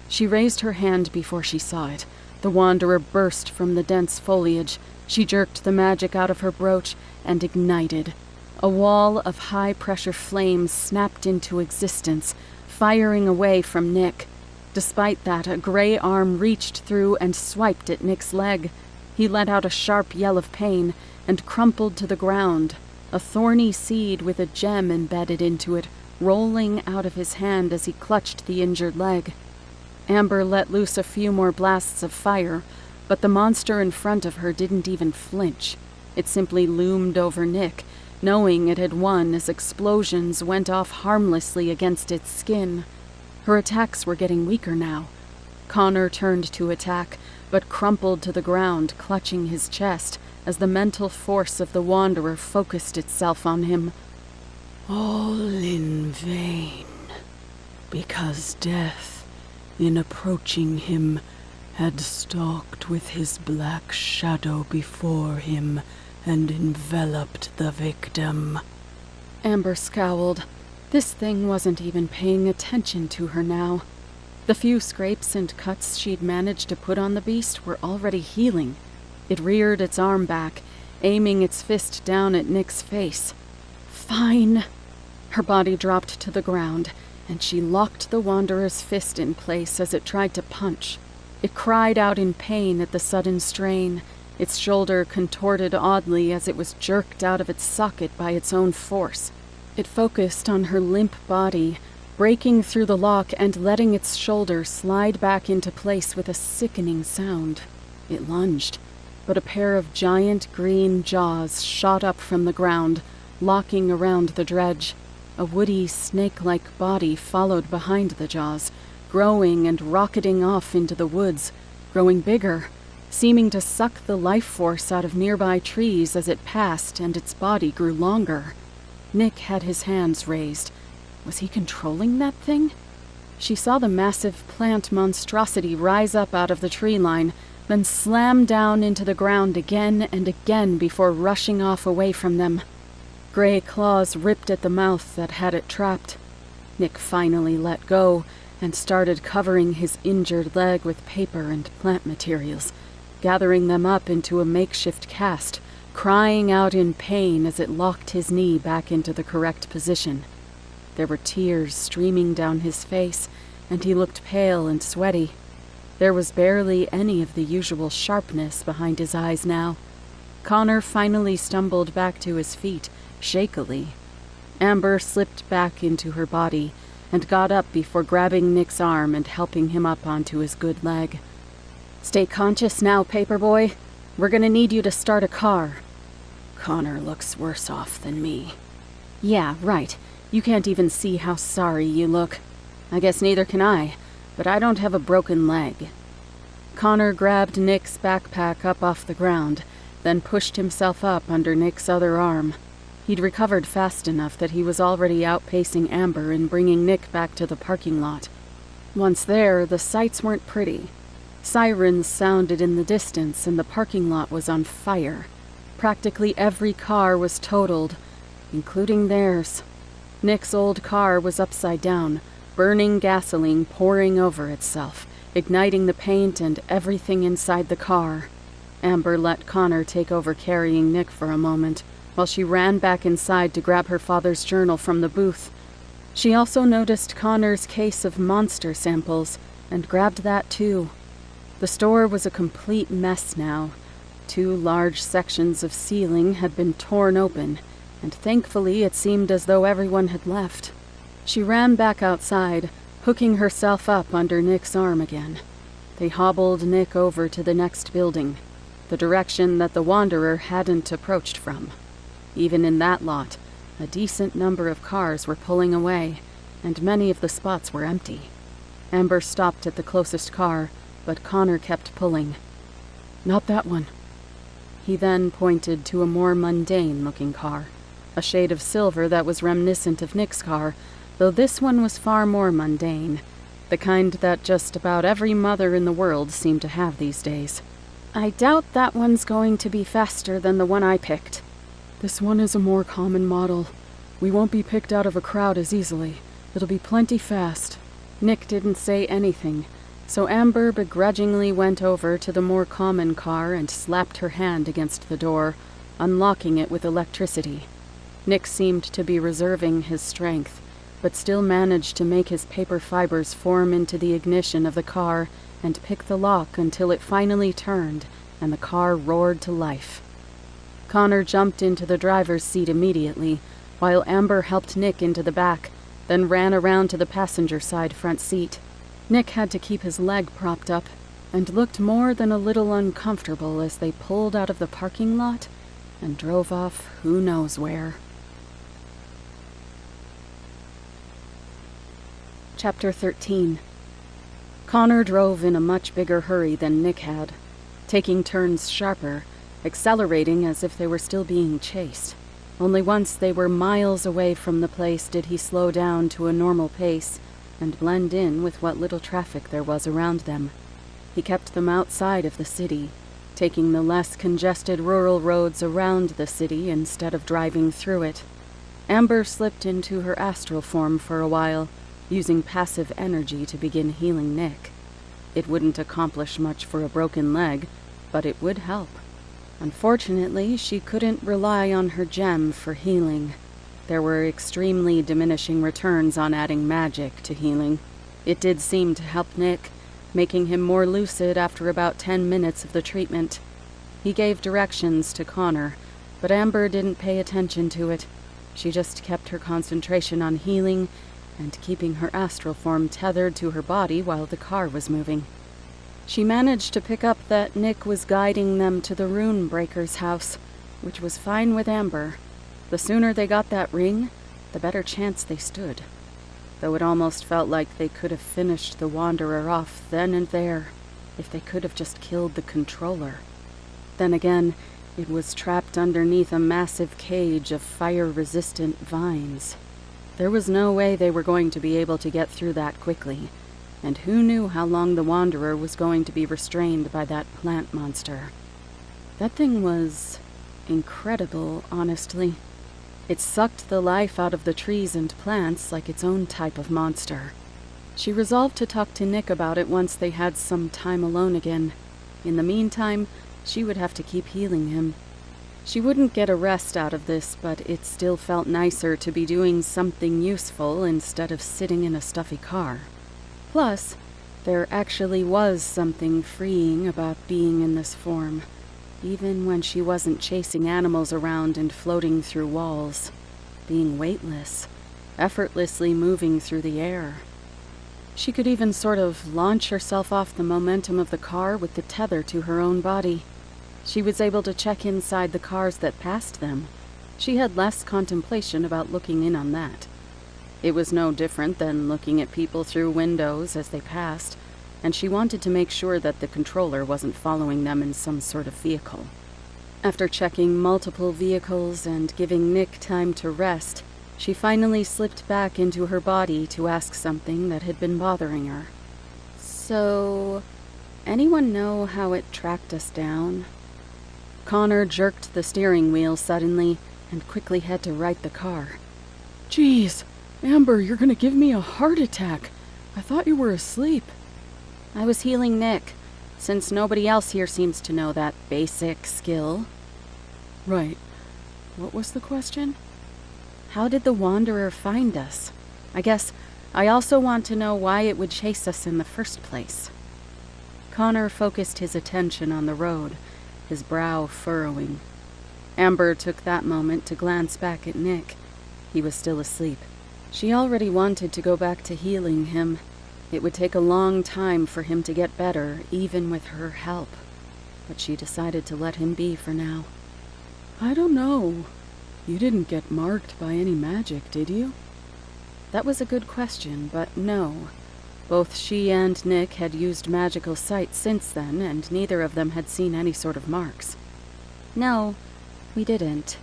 She raised her hand before she saw it. The Wanderer burst from the dense foliage. She jerked the magic out of her brooch and ignited. A wall of high-pressure flames snapped into existence, firing away from Nick. Despite that, a gray arm reached through and swiped at Nick's leg. He let out a sharp yell of pain and crumpled to the ground, a thorny seed with a gem embedded into it, rolling out of his hand as he clutched the injured leg. Amber let loose a few more blasts of fire, but the monster in front of her didn't even flinch. It simply loomed over Nick, knowing it had won as explosions went off harmlessly against its skin. Her attacks were getting weaker now. Connor turned to attack, but crumpled to the ground, clutching his chest as the mental force of the Wanderer focused itself on him. All in vain, because death, in approaching him, had stalked with his black shadow before him and enveloped the victim. Amber scowled. This thing wasn't even paying attention to her now. The few scrapes and cuts she'd managed to put on the beast were already healing. It reared its arm back, aiming its fist down at Nick's face. Fine. Her body dropped to the ground, and she locked the Wanderer's fist in place as it tried to punch. It cried out in pain at the sudden strain. Its shoulder contorted oddly as it was jerked out of its socket by its own force. It focused on her limp body, breaking through the lock and letting its shoulder slide back into place with a sickening sound. It lunged, but a pair of giant green jaws shot up from the ground, locking around the dredge. A woody, snake-like body followed behind the jaws, growing and rocketing off into the woods, growing bigger, seeming to suck the life force out of nearby trees as it passed, and its body grew longer. Nick had his hands raised. Was he controlling that thing? She saw the massive plant monstrosity rise up out of the tree line, then slam down into the ground again and again before rushing off away from them. Gray claws ripped at the mouth that had it trapped. Nick finally let go and started covering his injured leg with paper and plant materials, gathering them up into a makeshift cast, crying out in pain as it locked his knee back into the correct position. There were tears streaming down his face, and he looked pale and sweaty. There was barely any of the usual sharpness behind his eyes now. Connor finally stumbled back to his feet, shakily. Amber slipped back into her body and got up before grabbing Nick's arm and helping him up onto his good leg. "Stay conscious now, Paperboy. We're gonna need you to start a car." Connor looks worse off than me. Yeah, right. You can't even see how sorry you look. I guess neither can I, but I don't have a broken leg. Connor grabbed Nick's backpack up off the ground, then pushed himself up under Nick's other arm. He'd recovered fast enough that he was already outpacing Amber and bringing Nick back to the parking lot. Once there, the sights weren't pretty. Sirens sounded in the distance and the parking lot was on fire. Practically every car was totaled, including theirs. Nick's old car was upside down, burning gasoline pouring over itself, igniting the paint and everything inside the car. Amber let Connor take over carrying Nick for a moment, while she ran back inside to grab her father's journal from the booth. She also noticed Connor's case of monster samples, and grabbed that too. The store was a complete mess now. 2 large sections of ceiling had been torn open, and thankfully it seemed as though everyone had left. She ran back outside, hooking herself up under Nick's arm again. They hobbled Nick over to the next building, the direction that the Wanderer hadn't approached from. Even in that lot, a decent number of cars were pulling away, and many of the spots were empty. Amber stopped at the closest car, but Connor kept pulling. "Not that one." He then pointed to a more mundane-looking car, a shade of silver that was reminiscent of Nick's car, though this one was far more mundane, the kind that just about every mother in the world seemed to have these days. "I doubt that one's going to be faster than the one I picked." "This one is a more common model. We won't be picked out of a crowd as easily. It'll be plenty fast." Nick didn't say anything, so Amber begrudgingly went over to the more common car and slapped her hand against the door, unlocking it with electricity. Nick seemed to be reserving his strength, but still managed to make his paper fibers form into the ignition of the car and pick the lock until it finally turned and the car roared to life. Connor jumped into the driver's seat immediately, while Amber helped Nick into the back, then ran around to the passenger side front seat. Nick had to keep his leg propped up, and looked more than a little uncomfortable as they pulled out of the parking lot and drove off who knows where. Chapter 13. Connor drove in a much bigger hurry than Nick had, taking turns sharper, accelerating as if they were still being chased. Only once they were miles away from the place did he slow down to a normal pace and blend in with what little traffic there was around them. He kept them outside of the city, taking the less congested rural roads around the city instead of driving through it. Amber slipped into her astral form for a while, using passive energy to begin healing Nick. It wouldn't accomplish much for a broken leg, but it would help. Unfortunately, she couldn't rely on her gem for healing. There were extremely diminishing returns on adding magic to healing. It did seem to help Nick, making him more lucid after about 10 minutes of the treatment. He gave directions to Connor, but Amber didn't pay attention to it. She just kept her concentration on healing and keeping her astral form tethered to her body while the car was moving. She managed to pick up that Nick was guiding them to the rune breaker's house, which was fine with Amber. The sooner they got that ring, the better chance they stood. Though it almost felt like they could have finished the Wanderer off then and there, if they could have just killed the controller. Then again, it was trapped underneath a massive cage of fire-resistant vines. There was no way they were going to be able to get through that quickly, and who knew how long the Wanderer was going to be restrained by that plant monster. That thing was incredible, honestly. It sucked the life out of the trees and plants like its own type of monster. She resolved to talk to Nick about it once they had some time alone again. In the meantime, she would have to keep healing him. She wouldn't get a rest out of this, but it still felt nicer to be doing something useful instead of sitting in a stuffy car. Plus, there actually was something freeing about being in this form, even when she wasn't chasing animals around and floating through walls. Being weightless, effortlessly moving through the air. She could even sort of launch herself off the momentum of the car with the tether to her own body. She was able to check inside the cars that passed them. She had less contemplation about looking in on that. It was no different than looking at people through windows as they passed, and she wanted to make sure that the controller wasn't following them in some sort of vehicle. After checking multiple vehicles and giving Nick time to rest, she finally slipped back into her body to ask something that had been bothering her. So, anyone know how it tracked us down? Connor jerked the steering wheel suddenly and quickly had to right the car. Jeez, Amber, you're gonna give me a heart attack. I thought you were asleep. I was healing Nick, since nobody else here seems to know that basic skill. Right. What was the question? How did the Wanderer find us? I guess I also want to know why it would chase us in the first place. Connor focused his attention on the road, his brow furrowing. Amber took that moment to glance back at Nick. He was still asleep. She already wanted to go back to healing him. It would take a long time for him to get better, even with her help. But she decided to let him be for now. I don't know. You didn't get marked by any magic, did you? That was a good question, but no. Both she and Nick had used magical sight since then, and neither of them had seen any sort of marks. No, we didn't.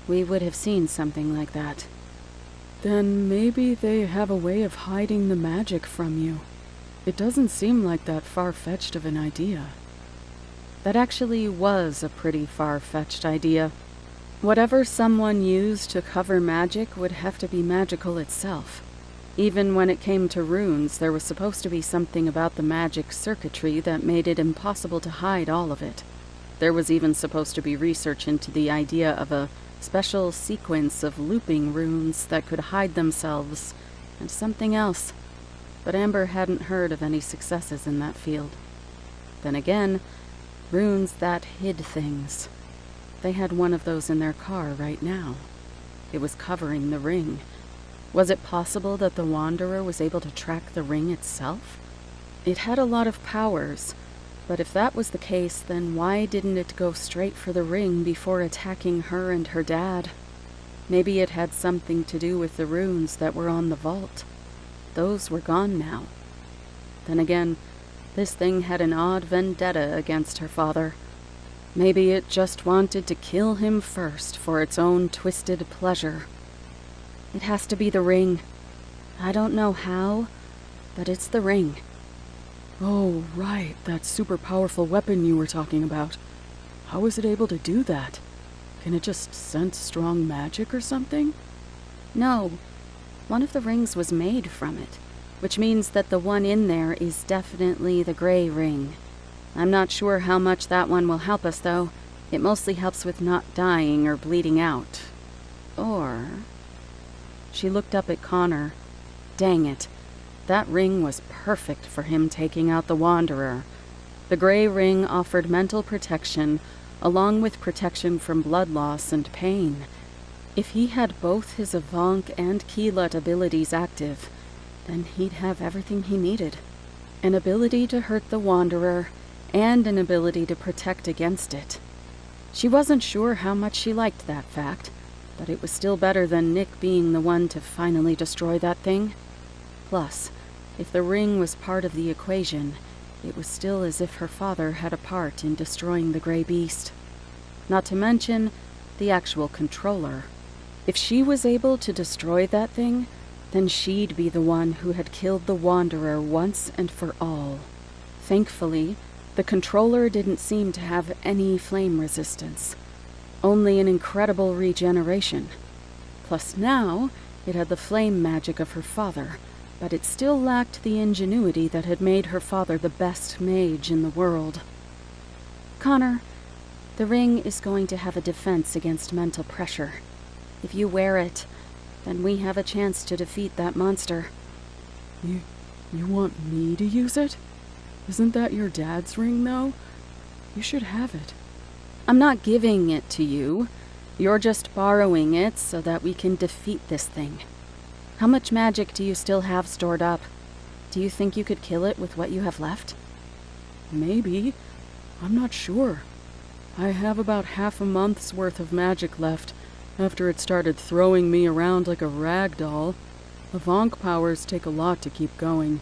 We would have seen something like that. Then maybe they have a way of hiding the magic from you. It doesn't seem like that far-fetched of an idea. That actually was a pretty far-fetched idea. Whatever someone used to cover magic would have to be magical itself. Even when it came to runes, there was supposed to be something about the magic circuitry that made it impossible to hide all of it. There was even supposed to be research into the idea of a special sequence of looping runes that could hide themselves, and something else. But Amber hadn't heard of any successes in that field. Then again, runes that hid things. They had one of those in their car right now. It was covering the ring. Was it possible that the Wanderer was able to track the ring itself? It had a lot of powers, but if that was the case, then why didn't it go straight for the ring before attacking her and her dad? Maybe it had something to do with the runes that were on the vault. Those were gone now. Then again, this thing had an odd vendetta against her father. Maybe it just wanted to kill him first for its own twisted pleasure. It has to be the ring. I don't know how, but it's the ring. Oh, right, that super powerful weapon you were talking about. How is it able to do that? Can it just sense strong magic or something? No, one of the rings was made from it, which means that the one in there is definitely the gray ring. I'm not sure how much that one will help us, though. It mostly helps with not dying or bleeding out. Or... She looked up at Connor. Dang it. That ring was perfect for him taking out the Wanderer. The gray ring offered mental protection, along with protection from blood loss and pain. If he had both his Avank and Keyleth abilities active, then he'd have everything he needed. An ability to hurt the Wanderer, and an ability to protect against it. She wasn't sure how much she liked that fact, but it was still better than Nick being the one to finally destroy that thing. Plus, if the ring was part of the equation, it was still as if her father had a part in destroying the Grey Beast. Not to mention the actual controller. If she was able to destroy that thing, then she'd be the one who had killed the Wanderer once and for all. Thankfully, the controller didn't seem to have any flame resistance, only an incredible regeneration. Plus now, it had the flame magic of her father, but it still lacked the ingenuity that had made her father the best mage in the world. Connor, the ring is going to have a defense against mental pressure. If you wear it, then we have a chance to defeat that monster. You want me to use it? Isn't that your dad's ring, though? You should have it. I'm not giving it to you. You're just borrowing it so that we can defeat this thing. How much magic do you still have stored up? Do you think you could kill it with what you have left? Maybe. I'm not sure. I have about half a month's worth of magic left, after it started throwing me around like a rag doll. Avank powers take a lot to keep going,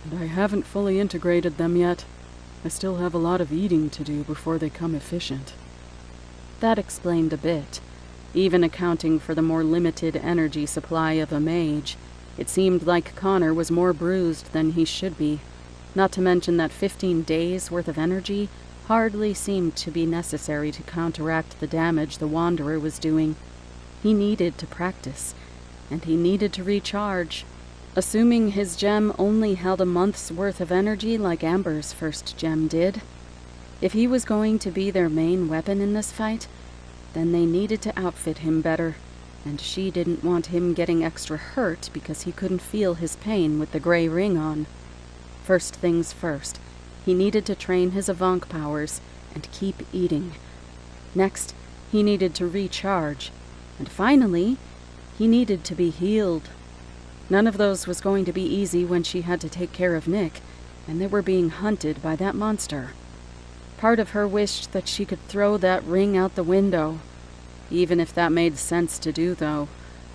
and I haven't fully integrated them yet. I still have a lot of eating to do before they come efficient. That explained a bit. Even accounting for the more limited energy supply of a mage, it seemed like Connor was more bruised than he should be. Not to mention that 15 days' worth of energy hardly seemed to be necessary to counteract the damage the Wanderer was doing. He needed to practice, and he needed to recharge. Assuming his gem only held a month's worth of energy like Amber's first gem did. If he was going to be their main weapon in this fight, then they needed to outfit him better, and she didn't want him getting extra hurt because he couldn't feel his pain with the gray ring on. First things first, he needed to train his Avank powers and keep eating. Next, he needed to recharge. And finally, he needed to be healed. None of those was going to be easy when she had to take care of Nick, and they were being hunted by that monster. Part of her wished that she could throw that ring out the window. Even if that made sense to do, though,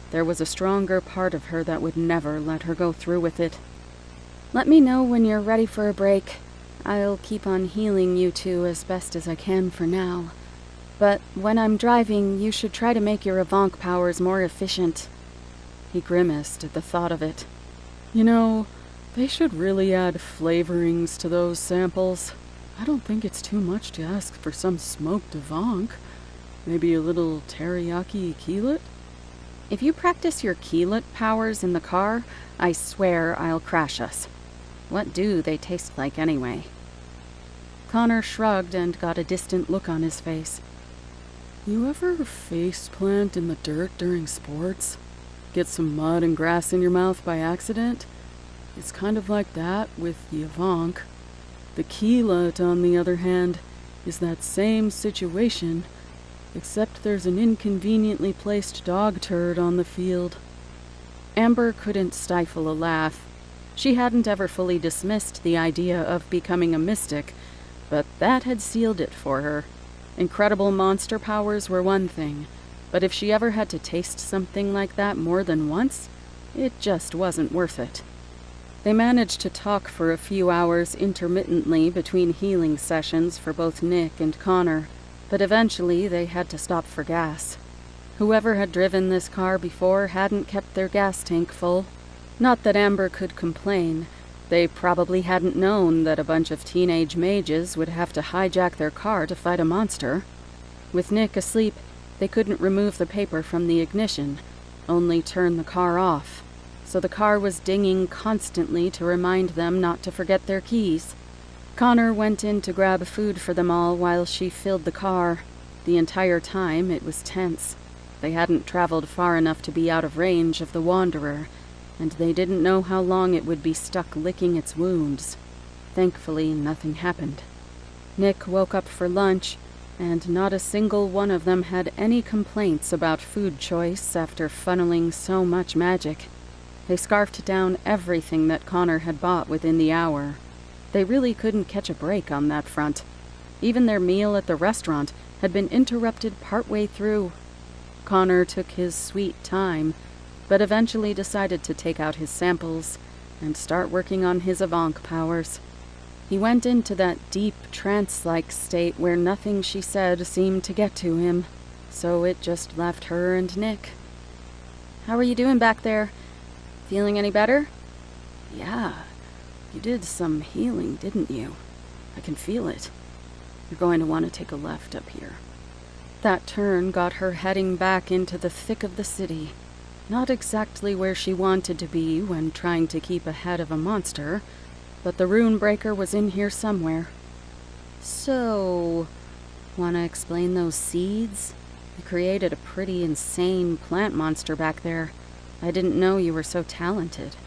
there was a stronger part of her that would never let her go through with it. Let me know when you're ready for a break. I'll keep on healing you two as best as I can for now. But when I'm driving, you should try to make your Avank powers more efficient. He grimaced at the thought of it. You know, they should really add flavorings to those samples. I don't think it's too much to ask for some smoked Avank. Maybe a little teriyaki Keyleth? If you practice your Keyleth powers in the car, I swear I'll crash us. What do they taste like anyway? Connor shrugged and got a distant look on his face. You ever face plant in the dirt during sports? Get some mud and grass in your mouth by accident? It's kind of like that with the Avank. The Keyleth, on the other hand, is that same situation, except there's an inconveniently placed dog turd on the field. Amber couldn't stifle a laugh. She hadn't ever fully dismissed the idea of becoming a mystic, but that had sealed it for her. Incredible monster powers were one thing, but if she ever had to taste something like that more than once, it just wasn't worth it. They managed to talk for a few hours intermittently between healing sessions for both Nick and Connor, but eventually they had to stop for gas. Whoever had driven this car before hadn't kept their gas tank full. Not that Amber could complain. They probably hadn't known that a bunch of teenage mages would have to hijack their car to fight a monster. With Nick asleep, they couldn't remove the paper from the ignition, only turn the car off, so the car was dinging constantly to remind them not to forget their keys. Connor went in to grab food for them all while she filled the car. The entire time, it was tense. They hadn't traveled far enough to be out of range of the Wanderer, and they didn't know how long it would be stuck licking its wounds. Thankfully, nothing happened. Nick woke up for lunch, and not a single one of them had any complaints about food choice after funneling so much magic. They scarfed down everything that Connor had bought within the hour. They really couldn't catch a break on that front. Even their meal at the restaurant had been interrupted partway through. Connor took his sweet time, but eventually decided to take out his samples and start working on his Avanc powers. He went into that deep, trance-like state where nothing she said seemed to get to him, so it just left her and Nick. "How are you doing back there? Feeling any better?" "Yeah, you did some healing, didn't you? I can feel it. You're going to want to take a left up here." That turn got her heading back into the thick of the city. Not exactly where she wanted to be when trying to keep ahead of a monster, but the rune breaker was in here somewhere. "So, want to explain those seeds? You created a pretty insane plant monster back there. I didn't know you were so talented."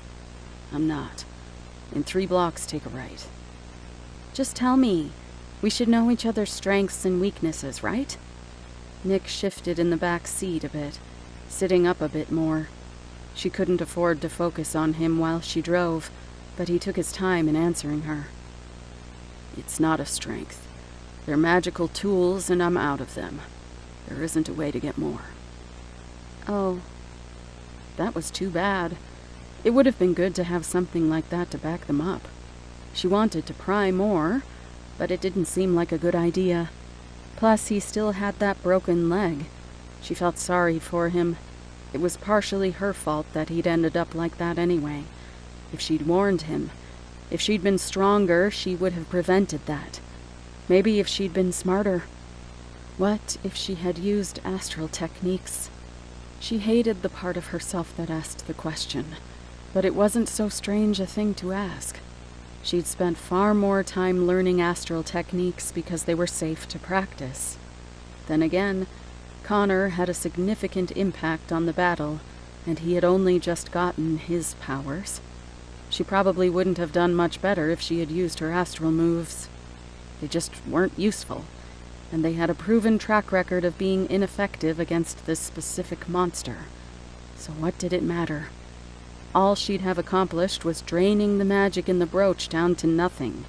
"I'm not. In 3 blocks, take a right." "Just tell me. We should know each other's strengths and weaknesses, right?" Nick shifted in the back seat a bit, sitting up a bit more. She couldn't afford to focus on him while she drove, but he took his time in answering her. "It's not a strength. They're magical tools, and I'm out of them. There isn't a way to get more." "Oh, that was too bad. It would have been good to have something like that to back them up." She wanted to pry more, but it didn't seem like a good idea. Plus, he still had that broken leg. She felt sorry for him. It was partially her fault that he'd ended up like that anyway. If she'd warned him, if she'd been stronger, she would have prevented that. Maybe if she'd been smarter. What if she had used astral techniques? She hated the part of herself that asked the question, but it wasn't so strange a thing to ask. She'd spent far more time learning astral techniques because they were safe to practice. Then again, Connor had a significant impact on the battle, and he had only just gotten his powers. She probably wouldn't have done much better if she had used her astral moves. They just weren't useful, and they had a proven track record of being ineffective against this specific monster. So what did it matter? All she'd have accomplished was draining the magic in the brooch down to nothing.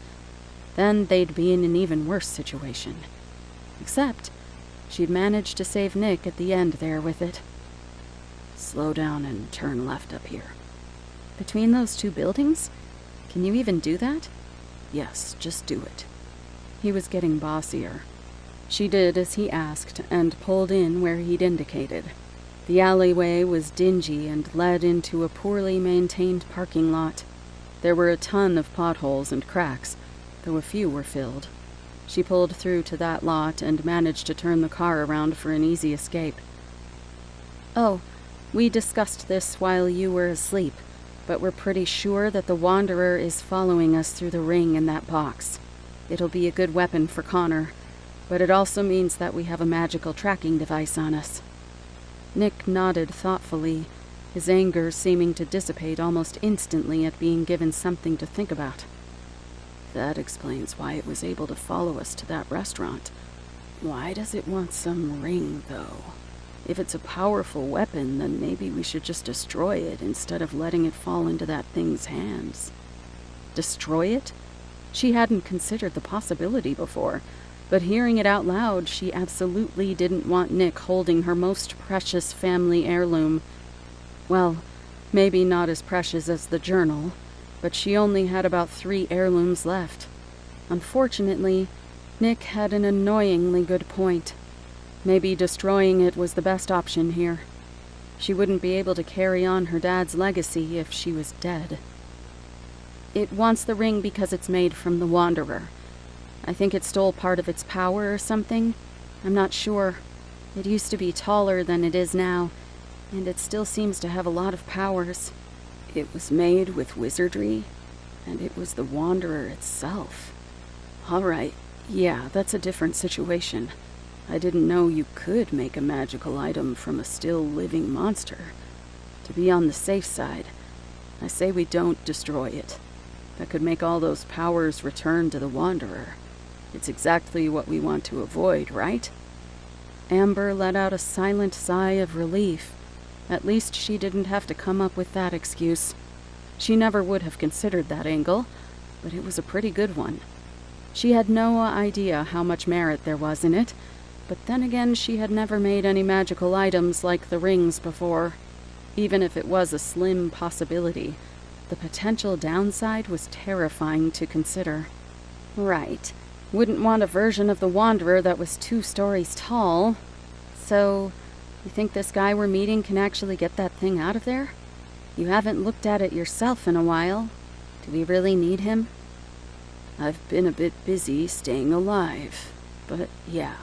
Then they'd be in an even worse situation. Except, she'd managed to save Nick at the end there with it. "Slow down and turn left up here." "Between those 2 buildings? Can you even do that?" "Yes, just do it." He was getting bossier. She did as he asked and pulled in where he'd indicated. The alleyway was dingy and led into a poorly maintained parking lot. There were a ton of potholes and cracks, though a few were filled. She pulled through to that lot and managed to turn the car around for an easy escape. "Oh, we discussed this while you were asleep, but we're pretty sure that the Wanderer is following us through the ring in that box. It'll be a good weapon for Connor, but it also means that we have a magical tracking device on us." Nick nodded thoughtfully, his anger seeming to dissipate almost instantly at being given something to think about. "That explains why it was able to follow us to that restaurant. Why does it want some ring, though? If it's a powerful weapon, then maybe we should just destroy it instead of letting it fall into that thing's hands." Destroy it? She hadn't considered the possibility before, but hearing it out loud, she absolutely didn't want Nick holding her most precious family heirloom. Well, maybe not as precious as the journal, but she only had about 3 heirlooms left. Unfortunately, Nick had an annoyingly good point. Maybe destroying it was the best option here. She wouldn't be able to carry on her dad's legacy if she was dead. It wants the ring because it's made from the Wanderer. I think it stole part of its power or something. I'm not sure. It used to be taller than it is now, and it still seems to have a lot of powers. It was made with wizardry, and it was the Wanderer itself. All right, yeah, that's a different situation. I didn't know you could make a magical item from a still living monster. To be on the safe side, I say we don't destroy it. That could make all those powers return to the Wanderer. It's exactly what we want to avoid, right? Amber let out a silent sigh of relief. At least she didn't have to come up with that excuse. She never would have considered that angle, but it was a pretty good one. She had no idea how much merit there was in it, but then again she had never made any magical items like the rings before. Even if it was a slim possibility, the potential downside was terrifying to consider. Right. Wouldn't want a version of the Wanderer that was 2 stories tall. So, you think this guy we're meeting can actually get that thing out of there? You haven't looked at it yourself in a while. Do we really need him? I've been a bit busy staying alive, but yeah.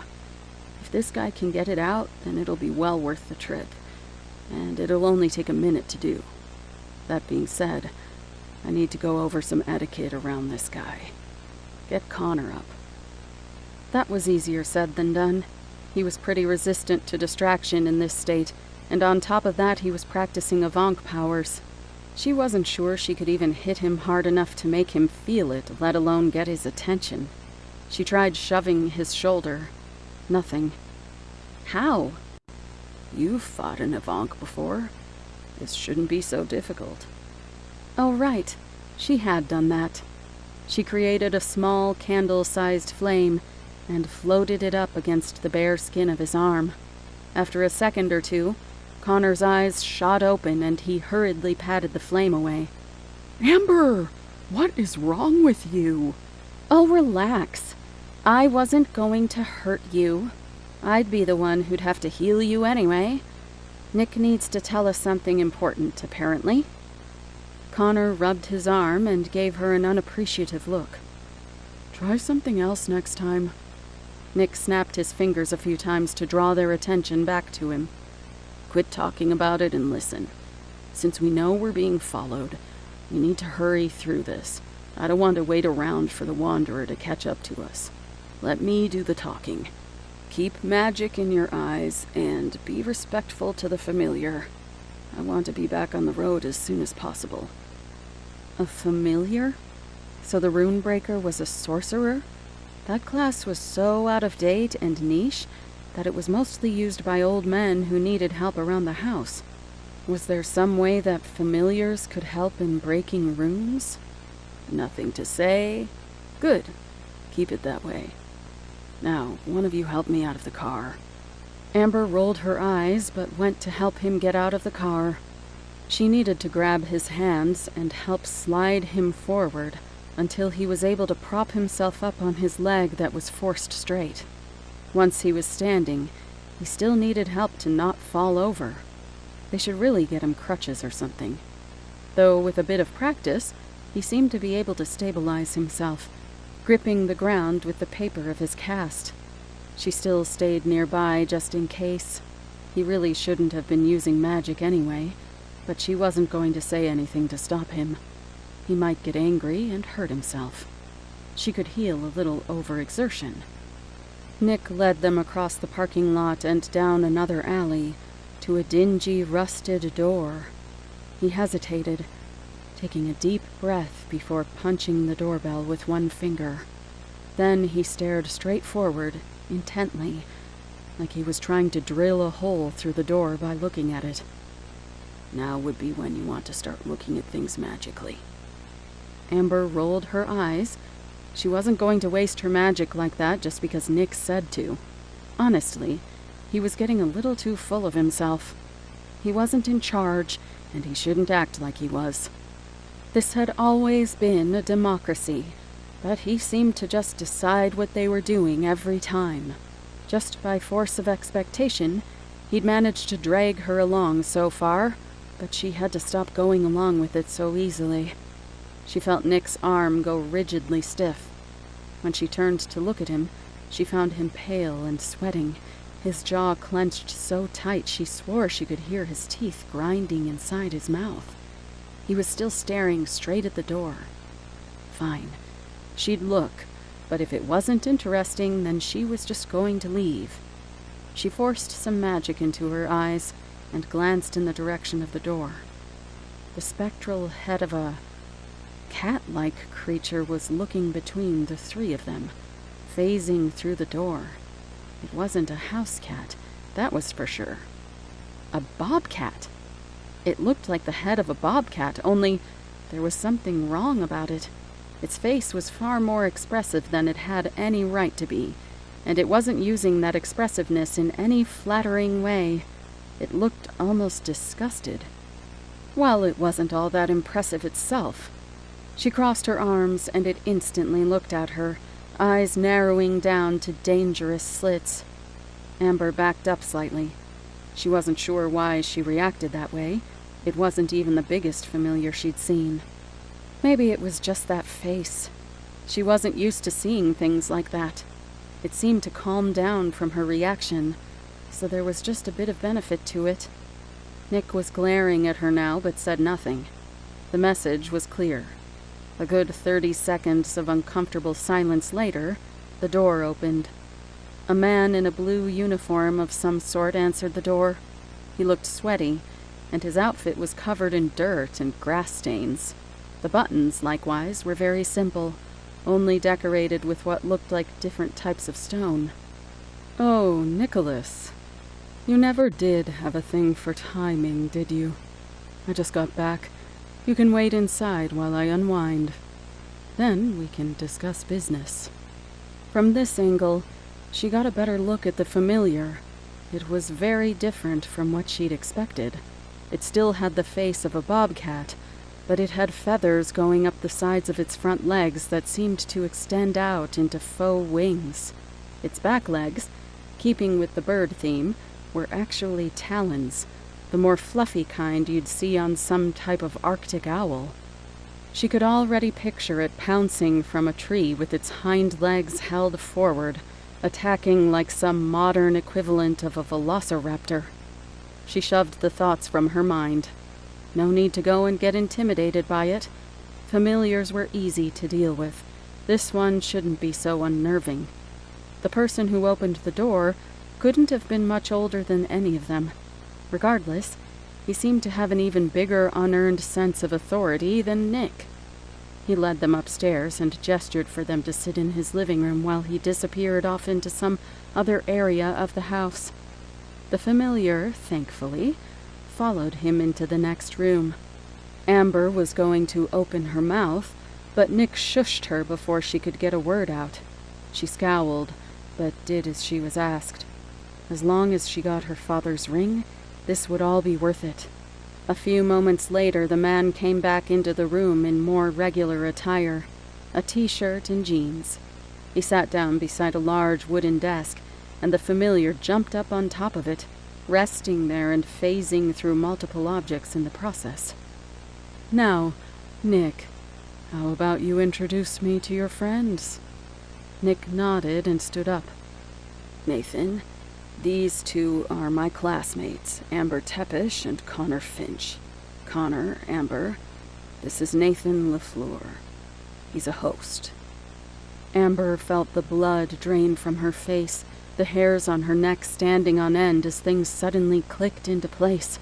If this guy can get it out, then it'll be well worth the trip. And it'll only take a minute to do. That being said, I need to go over some etiquette around this guy. Get Connor up. That was easier said than done. He was pretty resistant to distraction in this state, and on top of that he was practicing Avank powers. She wasn't sure she could even hit him hard enough to make him feel it, let alone get his attention. She tried shoving his shoulder. Nothing. How? You've fought an Avank before. This shouldn't be so difficult. Oh, right. She had done that. She created a small, candle-sized flame and floated it up against the bare skin of his arm. After a second or two, Connor's eyes shot open and he hurriedly patted the flame away. Amber! What is wrong with you? Oh, relax. I wasn't going to hurt you. I'd be the one who'd have to heal you anyway. Nick needs to tell us something important, apparently. Connor rubbed his arm and gave her an unappreciative look. Try something else next time. Nick snapped his fingers a few times to draw their attention back to him. Quit talking about it and listen. Since we know we're being followed, we need to hurry through this. I don't want to wait around for the Wanderer to catch up to us. Let me do the talking. Keep magic in your eyes and be respectful to the familiar. I want to be back on the road as soon as possible. A familiar? So the Runebreaker was a sorcerer? That class was so out of date and niche that it was mostly used by old men who needed help around the house. Was there some way that familiars could help in breaking runes? Nothing to say. Good. Keep it that way. Now, one of you help me out of the car. Amber rolled her eyes but went to help him get out of the car. She needed to grab his hands and help slide him forward until he was able to prop himself up on his leg that was forced straight. Once he was standing, he still needed help to not fall over. They should really get him crutches or something. Though with a bit of practice, he seemed to be able to stabilize himself, gripping the ground with the paper of his cast. She still stayed nearby just in case. He really shouldn't have been using magic anyway, but she wasn't going to say anything to stop him. He might get angry and hurt himself. She could heal a little overexertion. Nick led them across the parking lot and down another alley to a dingy, rusted door. He hesitated, taking a deep breath before punching the doorbell with one finger. Then he stared straight forward, intently, like he was trying to drill a hole through the door by looking at it. Now would be when you want to start looking at things magically. Amber rolled her eyes. She wasn't going to waste her magic like that just because Nick said to. Honestly, he was getting a little too full of himself. He wasn't in charge, and he shouldn't act like he was. This had always been a democracy, but he seemed to just decide what they were doing every time. Just by force of expectation, he'd managed to drag her along so far, but she had to stop going along with it so easily. She felt Nick's arm go rigidly stiff. When she turned to look at him, she found him pale and sweating, his jaw clenched so tight she swore she could hear his teeth grinding inside his mouth. He was still staring straight at the door. Fine. She'd look, but if it wasn't interesting, then she was just going to leave. She forced some magic into her eyes and glanced in the direction of the door. The spectral head of a cat-like creature was looking between the three of them, phasing through the door. It wasn't a house cat, that was for sure. A bobcat. It looked like the head of a bobcat, only there was something wrong about it. Its face was far more expressive than it had any right to be, and it wasn't using that expressiveness in any flattering way. It looked almost disgusted. Well, it wasn't all that impressive itself. She crossed her arms, and it instantly looked at her, eyes narrowing down to dangerous slits. Amber backed up slightly. She wasn't sure why she reacted that way. It wasn't even the biggest familiar she'd seen. Maybe it was just that face. She wasn't used to seeing things like that. It seemed to calm down from her reaction, so there was just a bit of benefit to it. Nick was glaring at her now, but said nothing. The message was clear. A good 30 seconds of uncomfortable silence later, the door opened. A man in a blue uniform of some sort answered the door. He looked sweaty, and his outfit was covered in dirt and grass stains. The buttons, likewise, were very simple, only decorated with what looked like different types of stone. "Oh, Nicholas. You never did have a thing for timing, did you? I just got back. You can wait inside while I unwind. Then we can discuss business." From this angle, she got a better look at the familiar. It was very different from what she'd expected. It still had the face of a bobcat, but it had feathers going up the sides of its front legs that seemed to extend out into faux wings. Its back legs, keeping with the bird theme, were actually talons, the more fluffy kind you'd see on some type of Arctic owl. She could already picture it pouncing from a tree with its hind legs held forward, attacking like some modern equivalent of a velociraptor. She shoved the thoughts from her mind. No need to go and get intimidated by it. Familiars were easy to deal with. This one shouldn't be so unnerving. The person who opened the door couldn't have been much older than any of them. Regardless, he seemed to have an even bigger unearned sense of authority than Nick. He led them upstairs and gestured for them to sit in his living room while he disappeared off into some other area of the house. The familiar, thankfully, followed him into the next room. Amber was going to open her mouth, but Nick shushed her before she could get a word out. She scowled, but did as she was asked. As long as she got her father's ring, this would all be worth it. A few moments later, the man came back into the room in more regular attire, a t-shirt and jeans. He sat down beside a large wooden desk, and the familiar jumped up on top of it, resting there and phasing through multiple objects in the process. "Now, Nick, how about you introduce me to your friends?" Nick nodded and stood up. "Nathan, these two are my classmates, Amber Tepish and Connor Finch. Connor, Amber, this is Nathan LaFleur. He's a host." Amber felt the blood drain from her face, the hairs on her neck standing on end as things suddenly clicked into place.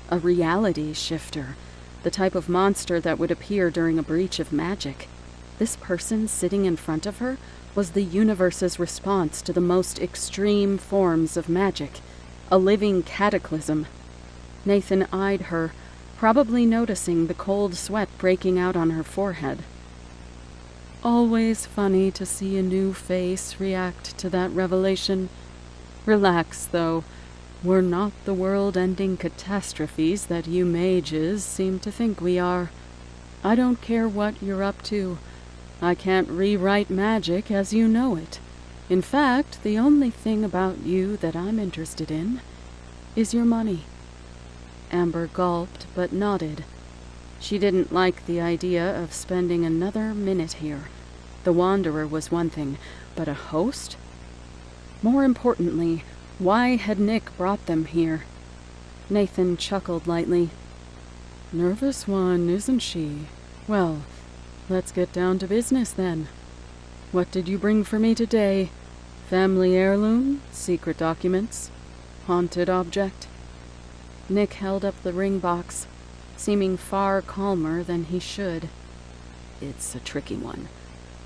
A reality shifter, the type of monster that would appear during a breach of magic. This person sitting in front of her was the universe's response to the most extreme forms of magic, a living cataclysm. Nathan eyed her, probably noticing the cold sweat breaking out on her forehead. "Always funny to see a new face react to that revelation. Relax, though. We're not the world-ending catastrophes that you mages seem to think we are. I don't care what you're up to. I can't rewrite magic as you know it. In fact, the only thing about you that I'm interested in is your money." Amber gulped but nodded. She didn't like the idea of spending another minute here. The Wanderer was one thing, but a host? More importantly, why had Nick brought them here? Nathan chuckled lightly. Nervous one, isn't she? Well, let's get down to business then. What did you bring for me today? Family heirloom? Secret documents? Haunted object? Nick held up the ring box, seeming far calmer than he should. It's a tricky one,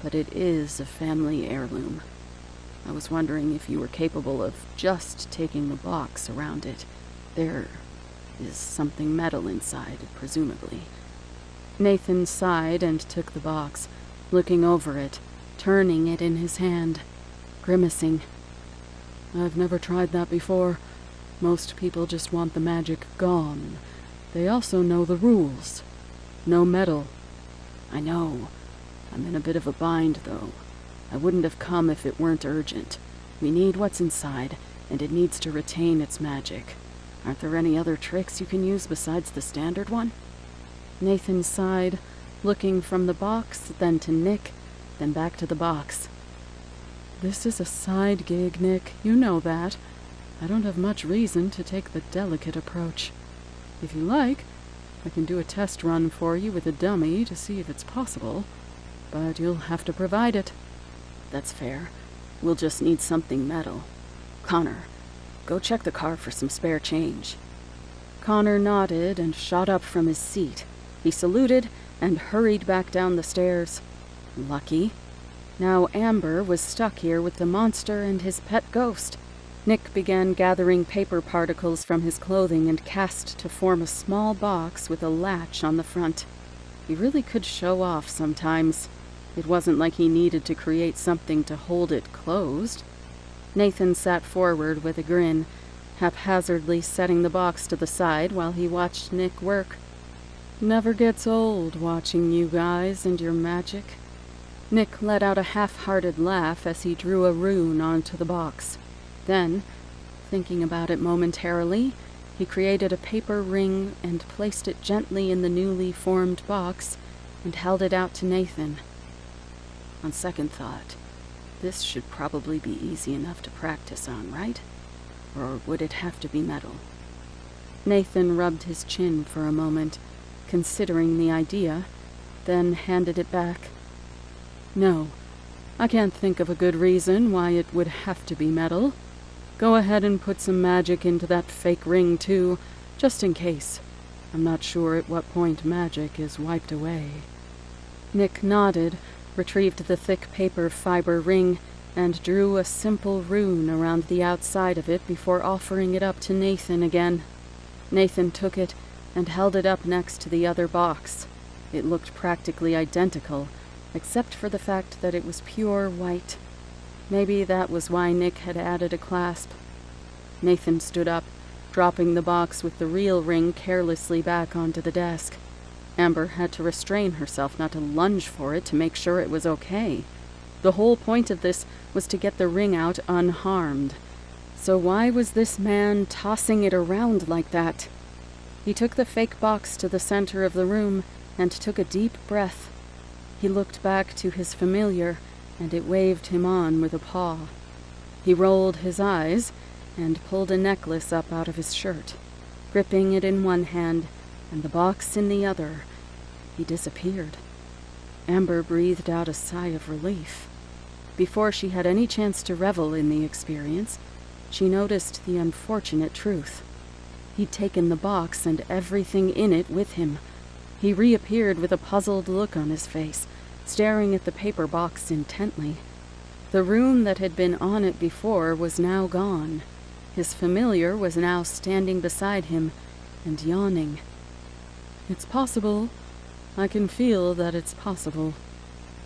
but it is a family heirloom. I was wondering if you were capable of just taking the box around it. There is something metal inside, presumably. Nathan sighed and took the box, looking over it, turning it in his hand, grimacing. I've never tried that before. Most people just want the magic gone. They also know the rules. No metal. I know. I'm in a bit of a bind, though. I wouldn't have come if it weren't urgent. We need what's inside, and it needs to retain its magic. Aren't there any other tricks you can use besides the standard one? Nathan sighed, looking from the box, then to Nick, then back to the box. This is a side gig, Nick. You know that. I don't have much reason to take the delicate approach. If you like, I can do a test run for you with a dummy to see if it's possible, but you'll have to provide it. That's fair. We'll just need something metal. Connor, go check the car for some spare change. Connor nodded and shot up from his seat. He saluted and hurried back down the stairs. Lucky. Now Amber was stuck here with the monster and his pet ghost. Nick began gathering paper particles from his clothing and cast to form a small box with a latch on the front. He really could show off sometimes. It wasn't like he needed to create something to hold it closed. Nathan sat forward with a grin, haphazardly setting the box to the side while he watched Nick work. Never gets old watching you guys and your magic. Nick let out a half-hearted laugh as he drew a rune onto the box. Then, thinking about it momentarily, he created a paper ring and placed it gently in the newly formed box and held it out to Nathan. On second thought, this should probably be easy enough to practice on, right? Or would it have to be metal? Nathan rubbed his chin for a moment, considering the idea, then handed it back. No, I can't think of a good reason why it would have to be metal. Go ahead and put some magic into that fake ring, too, just in case. I'm not sure at what point magic is wiped away. Nick nodded, retrieved the thick paper fiber ring, and drew a simple rune around the outside of it before offering it up to Nathan again. Nathan took it and held it up next to the other box. It looked practically identical, except for the fact that it was pure white. Maybe that was why Nick had added a clasp. Nathan stood up, dropping the box with the real ring carelessly back onto the desk. Amber had to restrain herself not to lunge for it to make sure it was okay. The whole point of this was to get the ring out unharmed. So why was this man tossing it around like that? He took the fake box to the center of the room and took a deep breath. He looked back to his familiar, and it waved him on with a paw. He rolled his eyes and pulled a necklace up out of his shirt. Gripping it in one hand and the box in the other, he disappeared. Amber breathed out a sigh of relief. Before she had any chance to revel in the experience, she noticed the unfortunate truth. He'd taken the box and everything in it with him. He reappeared with a puzzled look on his face, staring at the paper box intently. The rune that had been on it before was now gone. His familiar was now standing beside him and yawning. It's possible. I can feel that it's possible.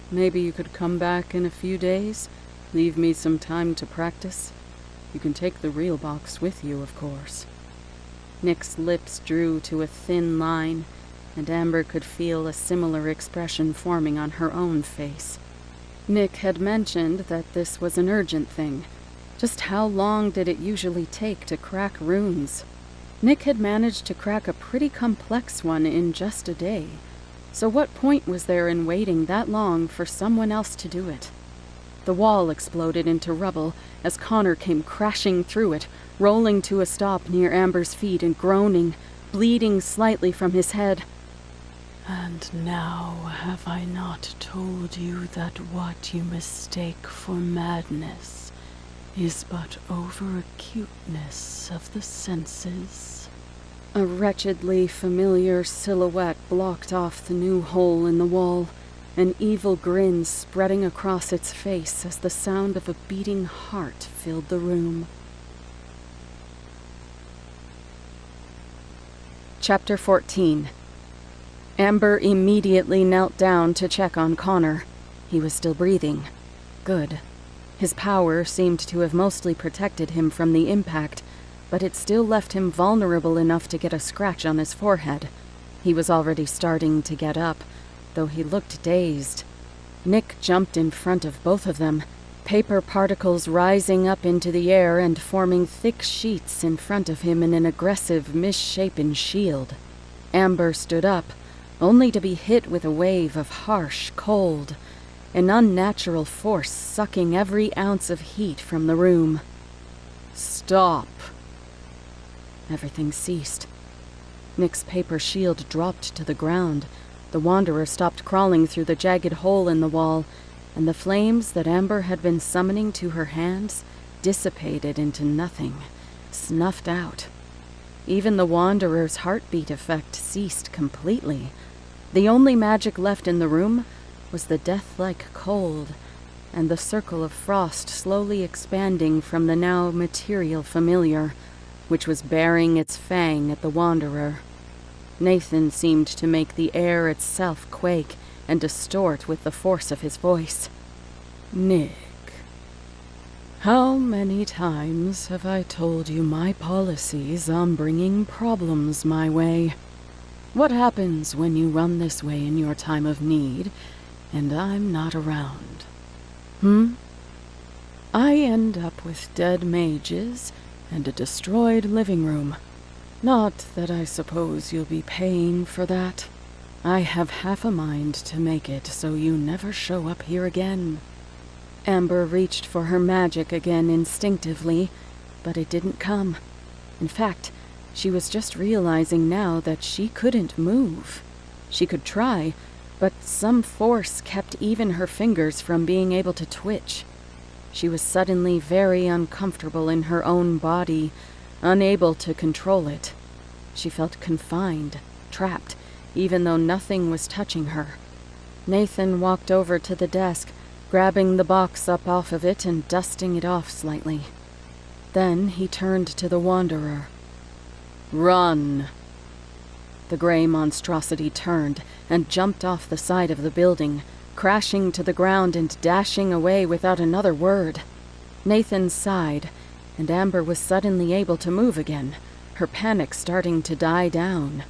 Maybe you could come back in a few days, leave me some time to practice. You can take the real box with you, of course. Nick's lips drew to a thin line, and Amber could feel a similar expression forming on her own face. Nick had mentioned that this was an urgent thing. Just how long did it usually take to crack runes? Nick had managed to crack a pretty complex one in just a day, so what point was there in waiting that long for someone else to do it? The wall exploded into rubble as Connor came crashing through it, rolling to a stop near Amber's feet and groaning, bleeding slightly from his head. "And now have I not told you that what you mistake for madness is but over-acuteness of the senses?" A wretchedly familiar silhouette blocked off the new hole in the wall, an evil grin spreading across its face as the sound of a beating heart filled the room. Chapter 14. Amber immediately knelt down to check on Connor. He was still breathing. Good. His power seemed to have mostly protected him from the impact, but it still left him vulnerable enough to get a scratch on his forehead. He was already starting to get up, though he looked dazed. Nick jumped in front of both of them, paper particles rising up into the air and forming thick sheets in front of him in an aggressive, misshapen shield. Amber stood up, only to be hit with a wave of harsh cold, an unnatural force sucking every ounce of heat from the room. "Stop!" Everything ceased. Nick's paper shield dropped to the ground. The Wanderer stopped crawling through the jagged hole in the wall, and the flames that Amber had been summoning to her hands dissipated into nothing, snuffed out. Even the Wanderer's heartbeat effect ceased completely. The only magic left in the room was the death-like cold, and the circle of frost slowly expanding from the now material familiar, which was baring its fang at the Wanderer. Nathan seemed to make the air itself quake and distort with the force of his voice. "Nick, how many times have I told you my policies on bringing problems my way? What happens when you run this way in your time of need, and I'm not around? I end up with dead mages and a destroyed living room. Not that I suppose you'll be paying for that. I have half a mind to make it so you never show up here again." Amber reached for her magic again instinctively, but it didn't come. In fact, she was just realizing now that she couldn't move. She could try, but some force kept even her fingers from being able to twitch. She was suddenly very uncomfortable in her own body, unable to control it. She felt confined, trapped, even though nothing was touching her. Nathan walked over to the desk, grabbing the box up off of it and dusting it off slightly. Then he turned to the Wanderer. "Run!" The gray monstrosity turned and jumped off the side of the building, crashing to the ground and dashing away without another word. Nathan sighed, and Amber was suddenly able to move again, her panic starting to die down.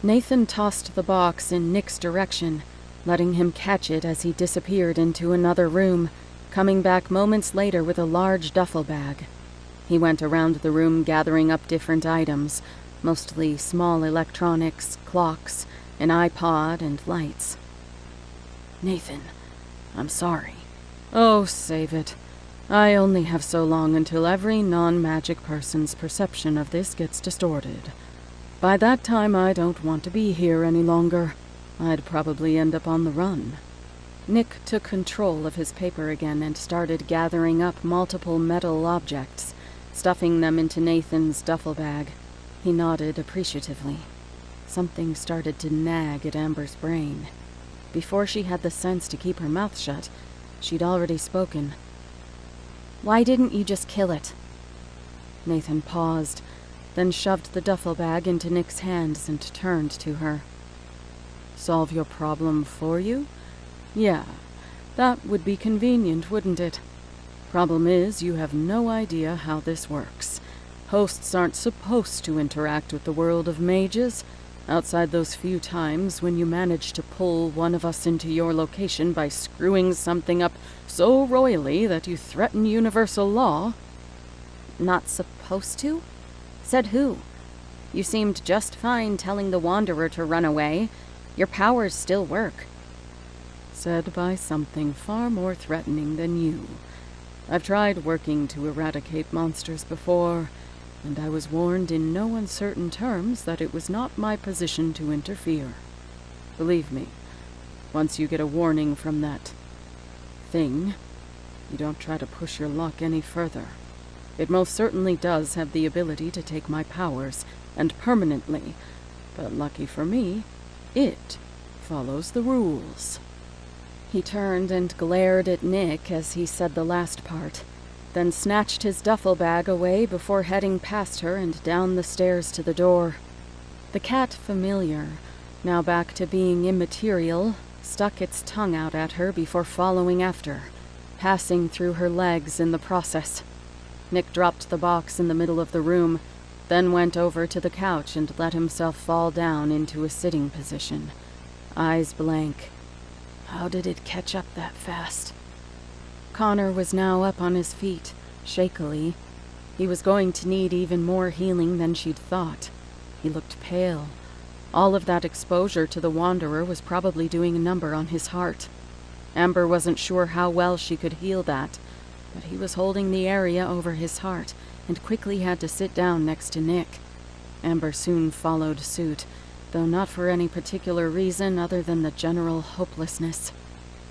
Nathan tossed the box in Nick's direction, letting him catch it as he disappeared into another room, coming back moments later with a large duffel bag. He went around the room gathering up different items, mostly small electronics, clocks, an iPod, and lights. "Nathan, I'm sorry." "Oh, save it. I only have so long until every non-magic person's perception of this gets distorted. By that time, I don't want to be here any longer. I'd probably end up on the run." Nick took control of his paper again and started gathering up multiple metal objects, stuffing them into Nathan's duffel bag. He nodded appreciatively. Something started to nag at Amber's brain. Before she had the sense to keep her mouth shut, she'd already spoken. "Why didn't you just kill it?" Nathan paused, then shoved the duffel bag into Nick's hands and turned to her. "Solve your problem for you? Yeah, that would be convenient, wouldn't it? Problem is, you have no idea how this works. Hosts aren't supposed to interact with the world of mages, outside those few times when you manage to pull one of us into your location by screwing something up so royally that you threaten universal law." "Not supposed to? Said who?" You seemed just fine telling the Wanderer to run away. Your powers still work. Said by something far more threatening than you. I've tried working to eradicate monsters before, and I was warned in no uncertain terms that it was not my position to interfere. Believe me, once you get a warning from that thing, you don't try to push your luck any further. It most certainly does have the ability to take my powers, and permanently, but lucky for me, it follows the rules. He turned and glared at Nick as he said the last part, then snatched his duffel bag away before heading past her and down the stairs to the door. The cat familiar, now back to being immaterial, stuck its tongue out at her before following after, passing through her legs in the process. Nick dropped the box in the middle of the room, then went over to the couch and let himself fall down into a sitting position, eyes blank. How did it catch up that fast? Connor was now up on his feet, shakily. He was going to need even more healing than she'd thought. He looked pale. All of that exposure to the Wanderer was probably doing a number on his heart. Amber wasn't sure how well she could heal that, but he was holding the area over his heart and quickly had to sit down next to Nick. Amber soon followed suit, though not for any particular reason other than the general hopelessness.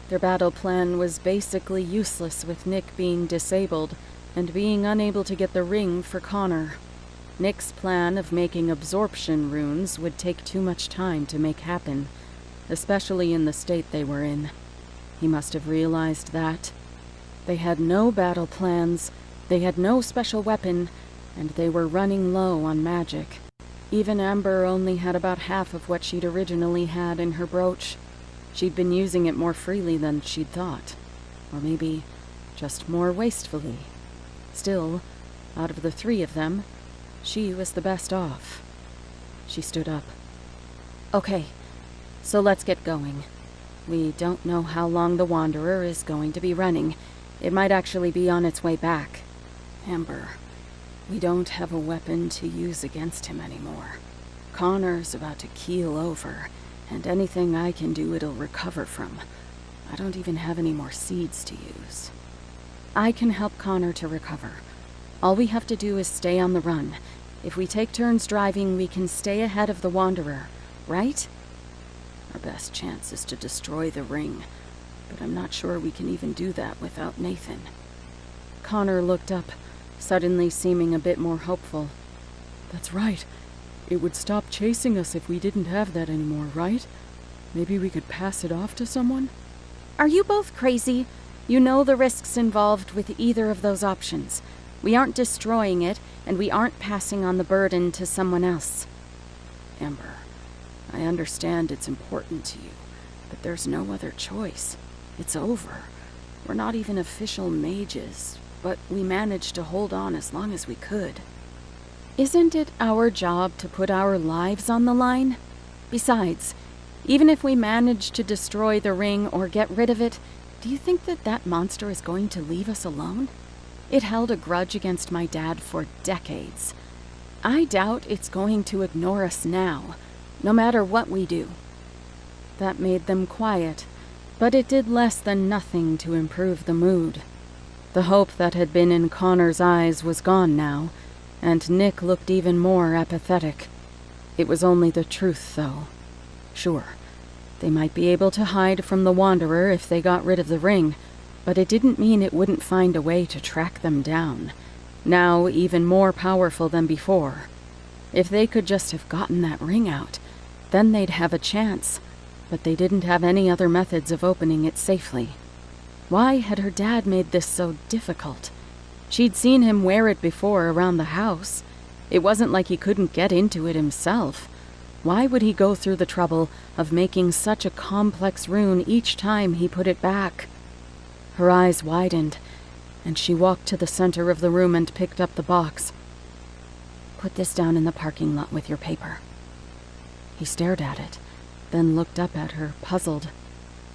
Their battle plan was basically useless with Nick being disabled and being unable to get the ring for Connor. Nick's plan of making absorption runes would take too much time to make happen, especially in the state they were in. He must have realized that. They had no battle plans, they had no special weapon, and they were running low on magic. Even Amber only had about half of what she'd originally had in her brooch. She'd been using it more freely than she'd thought. Or maybe just more wastefully. Still, out of the three of them, she was the best off. She stood up. Okay, so let's get going. We don't know how long the Wanderer is going to be running. It might actually be on its way back. Amber, we don't have a weapon to use against him anymore. Connor's about to keel over, and anything I can do it'll recover from. I don't even have any more seeds to use. I can help Connor to recover. All we have to do is stay on the run. If we take turns driving, we can stay ahead of the Wanderer, right? Our best chance is to destroy the ring, but I'm not sure we can even do that without Nathan. Connor looked up, suddenly seeming a bit more hopeful. That's right. It would stop chasing us if we didn't have that anymore, right? Maybe we could pass it off to someone? Are you both crazy? You know the risks involved with either of those options. We aren't destroying it, and we aren't passing on the burden to someone else. Amber, I understand it's important to you, but there's no other choice. It's over. We're not even official mages, but we managed to hold on as long as we could. Isn't it our job to put our lives on the line? Besides, even if we manage to destroy the ring or get rid of it, do you think that that monster is going to leave us alone? It held a grudge against my dad for decades. I doubt it's going to ignore us now, no matter what we do. That made them quiet, but it did less than nothing to improve the mood. The hope that had been in Connor's eyes was gone now, and Nick looked even more apathetic. It was only the truth, though. Sure, they might be able to hide from the Wanderer if they got rid of the ring, but it didn't mean it wouldn't find a way to track them down, now even more powerful than before. If they could just have gotten that ring out, then they'd have a chance, but they didn't have any other methods of opening it safely. Why had her dad made this so difficult? She'd seen him wear it before around the house. It wasn't like he couldn't get into it himself. Why would he go through the trouble of making such a complex rune each time he put it back? Her eyes widened, and she walked to the center of the room and picked up the box. Put this down in the parking lot with your paper. He stared at it, then looked up at her, puzzled.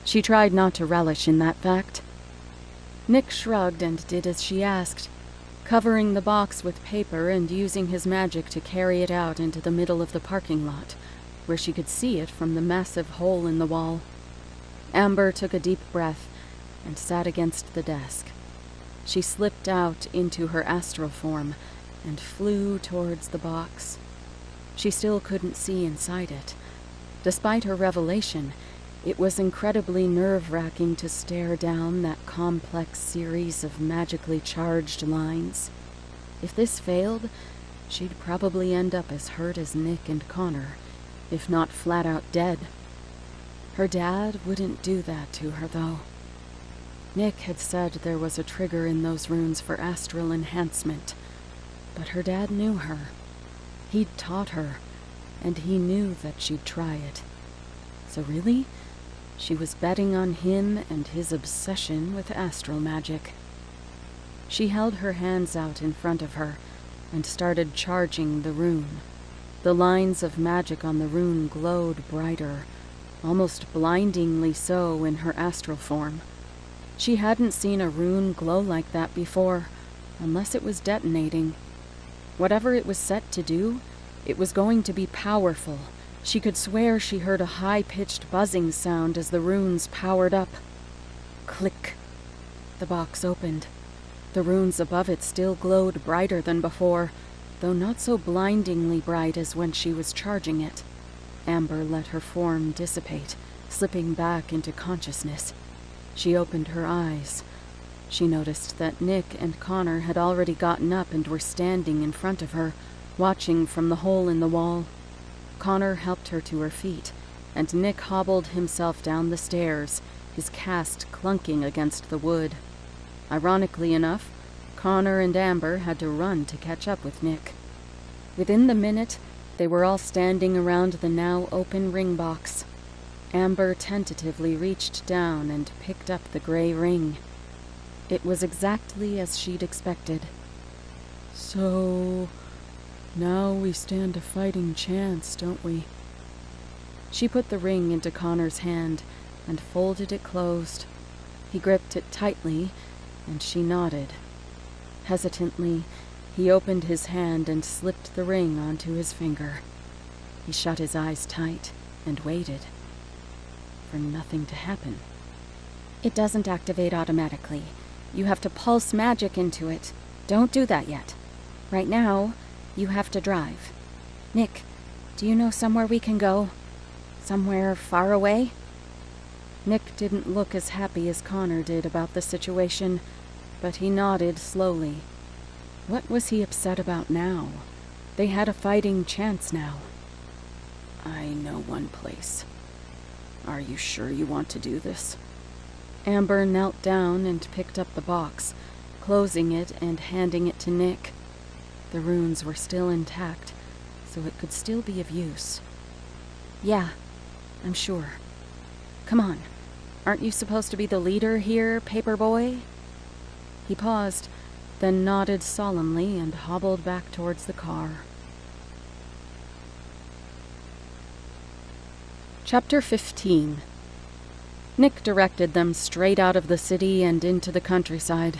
She tried not to relish in that fact. Nick shrugged and did as she asked. covering the box with paper and using his magic to carry it out into the middle of the parking lot, where she could see it from the massive hole in the wall. Amber took a deep breath and sat against the desk. She slipped out into her astral form and flew towards the box. She still couldn't see inside it. Despite her revelation, it was incredibly nerve-wracking to stare down that complex series of magically charged lines. If this failed, she'd probably end up as hurt as Nick and Connor, if not flat out dead. Her dad wouldn't do that to her, though. Nick had said there was a trigger in those runes for astral enhancement, but her dad knew her. He'd taught her, and he knew that she'd try it. So really, she was betting on him and his obsession with astral magic. She held her hands out in front of her and started charging the rune. The lines of magic on the rune glowed brighter, almost blindingly so in her astral form. She hadn't seen a rune glow like that before, unless it was detonating. Whatever it was set to do, it was going to be powerful. She could swear she heard a high-pitched buzzing sound as the runes powered up. Click. The box opened. The runes above it still glowed brighter than before, though not so blindingly bright as when she was charging it. Amber let her form dissipate, slipping back into consciousness. She opened her eyes. She noticed that Nick and Connor had already gotten up and were standing in front of her, watching from the hole in the wall. Connor helped her to her feet, and Nick hobbled himself down the stairs, his cast clunking against the wood. Ironically enough, Connor and Amber had to run to catch up with Nick. Within the minute, they were all standing around the now open ring box. Amber tentatively reached down and picked up the gray ring. It was exactly as she'd expected. So, now we stand a fighting chance, don't we? She put the ring into Connor's hand and folded it closed. He gripped it tightly, and she nodded. Hesitantly, he opened his hand and slipped the ring onto his finger. He shut his eyes tight and waited for nothing to happen. It doesn't activate automatically. You have to pulse magic into it. Don't do that yet. Right now, you have to drive. Nick, do you know somewhere we can go? Somewhere far away? Nick didn't look as happy as Connor did about the situation, but he nodded slowly. What was he upset about now? They had a fighting chance now. I know one place. Are you sure you want to do this? Amber knelt down and picked up the box, closing it and handing it to Nick. The runes were still intact, so it could still be of use. Yeah, I'm sure. Come on. Aren't you supposed to be the leader here, Paperboy? He paused, then nodded solemnly and hobbled back towards the car. Chapter 15. Nick directed them straight out of the city and into the countryside.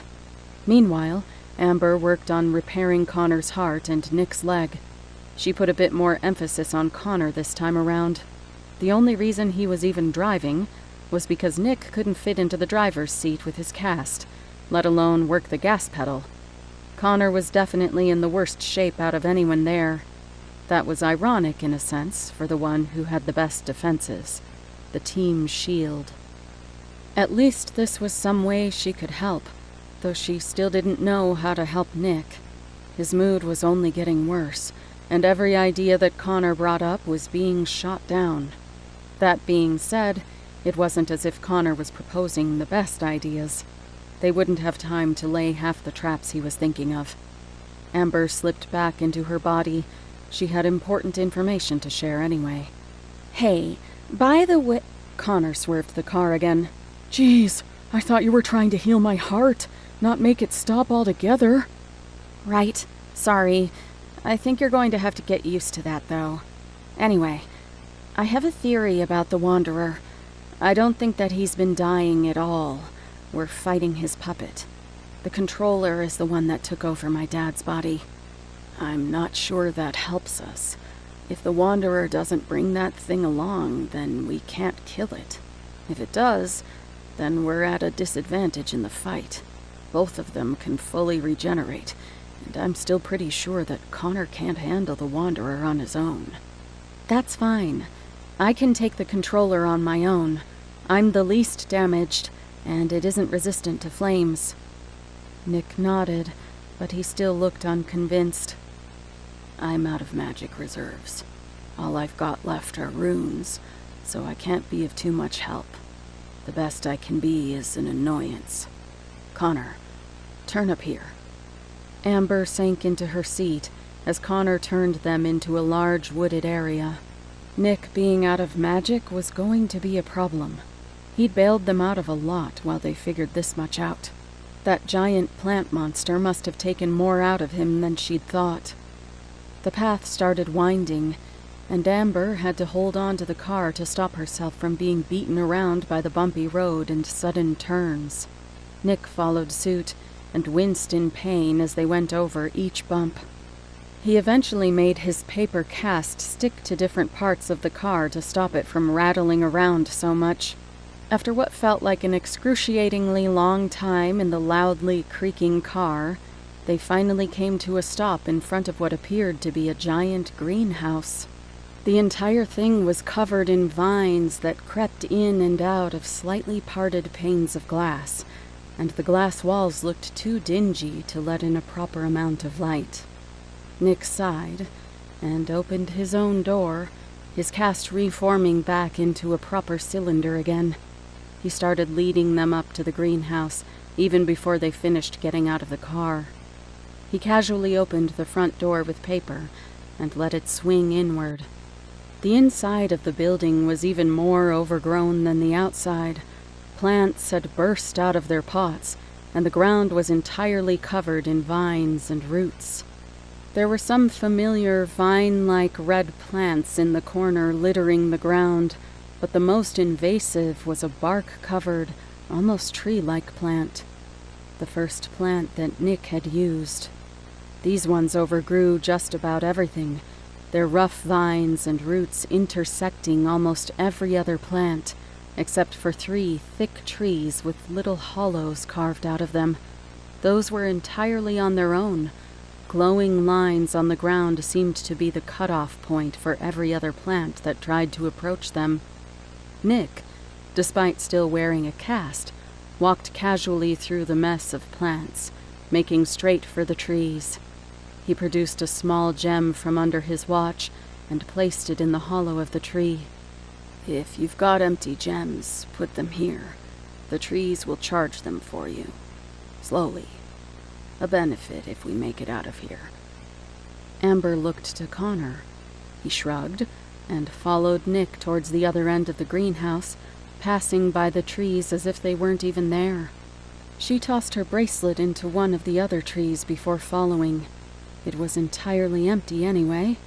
Meanwhile, Amber worked on repairing Connor's heart and Nick's leg. She put a bit more emphasis on Connor this time around. The only reason he was even driving was because Nick couldn't fit into the driver's seat with his cast, let alone work the gas pedal. Connor was definitely in the worst shape out of anyone there. That was ironic in a sense for the one who had the best defenses, the team shield. At least this was some way she could help, though she still didn't know how to help Nick. His mood was only getting worse, and every idea that Connor brought up was being shot down. That being said, it wasn't as if Connor was proposing the best ideas. They wouldn't have time to lay half the traps he was thinking of. Amber slipped back into her body. She had important information to share anyway. Hey, by the way... Connor swerved the car again. Jeez, I thought you were trying to heal my heart, not make it stop altogether. Right, sorry. I think you're going to have to get used to that, though. Anyway, I have a theory about the Wanderer. I don't think that he's been dying at all. We're fighting his puppet. The controller is the one that took over my dad's body. I'm not sure that helps us. If the Wanderer doesn't bring that thing along, then we can't kill it. If it does, then we're at a disadvantage in the fight. Both of them can fully regenerate, and I'm still pretty sure that Connor can't handle the Wanderer on his own. That's fine. I can take the controller on my own. I'm the least damaged, and it isn't resistant to flames. Nick nodded, but he still looked unconvinced. I'm out of magic reserves. All I've got left are runes, so I can't be of too much help. The best I can be is an annoyance. Connor, turn up here. Amber sank into her seat as Connor turned them into a large wooded area. Nick being out of magic was going to be a problem. He'd bailed them out of a lot while they figured this much out. That giant plant monster must have taken more out of him than she'd thought. The path started winding, and Amber had to hold on to the car to stop herself from being beaten around by the bumpy road and sudden turns. Nick followed suit and winced in pain as they went over each bump. He eventually made his paper cast stick to different parts of the car to stop it from rattling around so much. After what felt like an excruciatingly long time in the loudly creaking car, they finally came to a stop in front of what appeared to be a giant greenhouse. The entire thing was covered in vines that crept in and out of slightly parted panes of glass, and the glass walls looked too dingy to let in a proper amount of light. Nick sighed and opened his own door, his cast reforming back into a proper cylinder again. He started leading them up to the greenhouse, even before they finished getting out of the car. He casually opened the front door with paper and let it swing inward. The inside of the building was even more overgrown than the outside. Plants had burst out of their pots, and the ground was entirely covered in vines and roots. There were some familiar vine-like red plants in the corner littering the ground, but the most invasive was a bark-covered, almost tree-like plant. The first plant that Nick had used. These ones overgrew just about everything, their rough vines and roots intersecting almost every other plant, except for 3 thick trees with little hollows carved out of them. Those were entirely on their own. Glowing lines on the ground seemed to be the cutoff point for every other plant that tried to approach them. Nick, despite still wearing a cast, walked casually through the mess of plants, making straight for the trees. He produced a small gem from under his watch and placed it in the hollow of the tree. If you've got empty gems, put them here. The trees will charge them for you. Slowly. A benefit if we make it out of here. Amber looked to Connor. He shrugged and followed Nick towards the other end of the greenhouse, passing by the trees as if they weren't even there. She tossed her bracelet into one of the other trees before following. It was entirely empty anyway.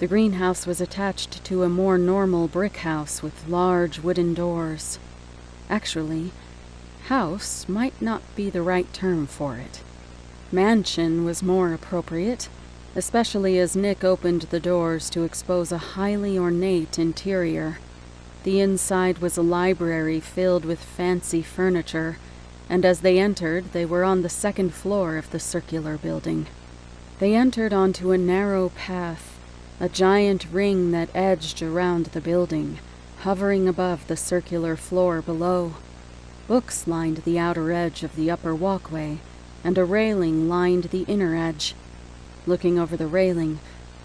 The greenhouse was attached to a more normal brick house with large wooden doors. Actually, house might not be the right term for it. Mansion was more appropriate, especially as Nick opened the doors to expose a highly ornate interior. The inside was a library filled with fancy furniture, and as they entered, they were on the 2nd floor of the circular building. They entered onto a narrow path, a giant ring that edged around the building, hovering above the circular floor below. Books lined the outer edge of the upper walkway, and a railing lined the inner edge. Looking over the railing,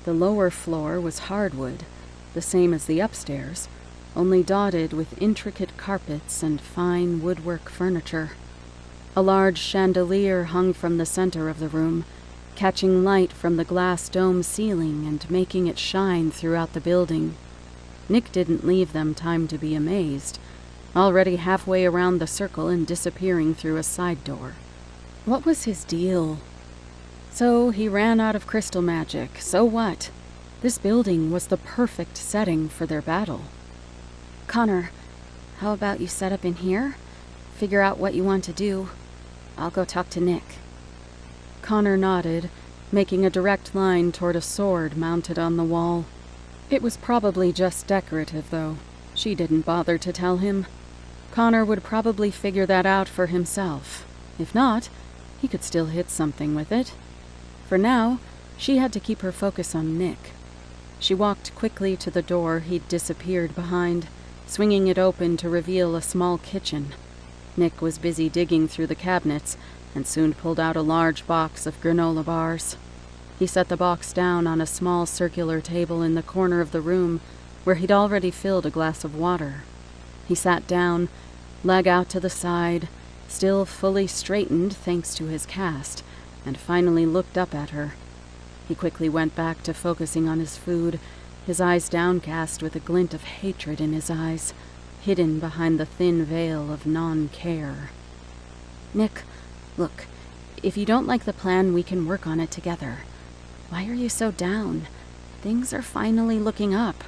the lower floor was hardwood, the same as the upstairs, only dotted with intricate carpets and fine woodwork furniture. A large chandelier hung from the center of the room, catching light from the glass dome ceiling and making it shine throughout the building. Nick didn't leave them time to be amazed, already halfway around the circle and disappearing through a side door. What was his deal? So he ran out of crystal magic. So what? This building was the perfect setting for their battle. Connor, how about you set up in here? Figure out what you want to do. I'll go talk to Nick. Connor nodded, making a direct line toward a sword mounted on the wall. It was probably just decorative, though. She didn't bother to tell him. Connor would probably figure that out for himself. If not, he could still hit something with it. For now, she had to keep her focus on Nick. She walked quickly to the door he'd disappeared behind, swinging it open to reveal a small kitchen. Nick was busy digging through the cabinets and soon pulled out a large box of granola bars. He set the box down on a small circular table in the corner of the room where he'd already filled a glass of water. He sat down, leg out to the side, still fully straightened thanks to his cast, and finally looked up at her. He quickly went back to focusing on his food, his eyes downcast with a glint of hatred in his eyes, hidden behind the thin veil of non-care. Nick, look, if you don't like the plan, we can work on it together. Why are you so down? Things are finally looking up.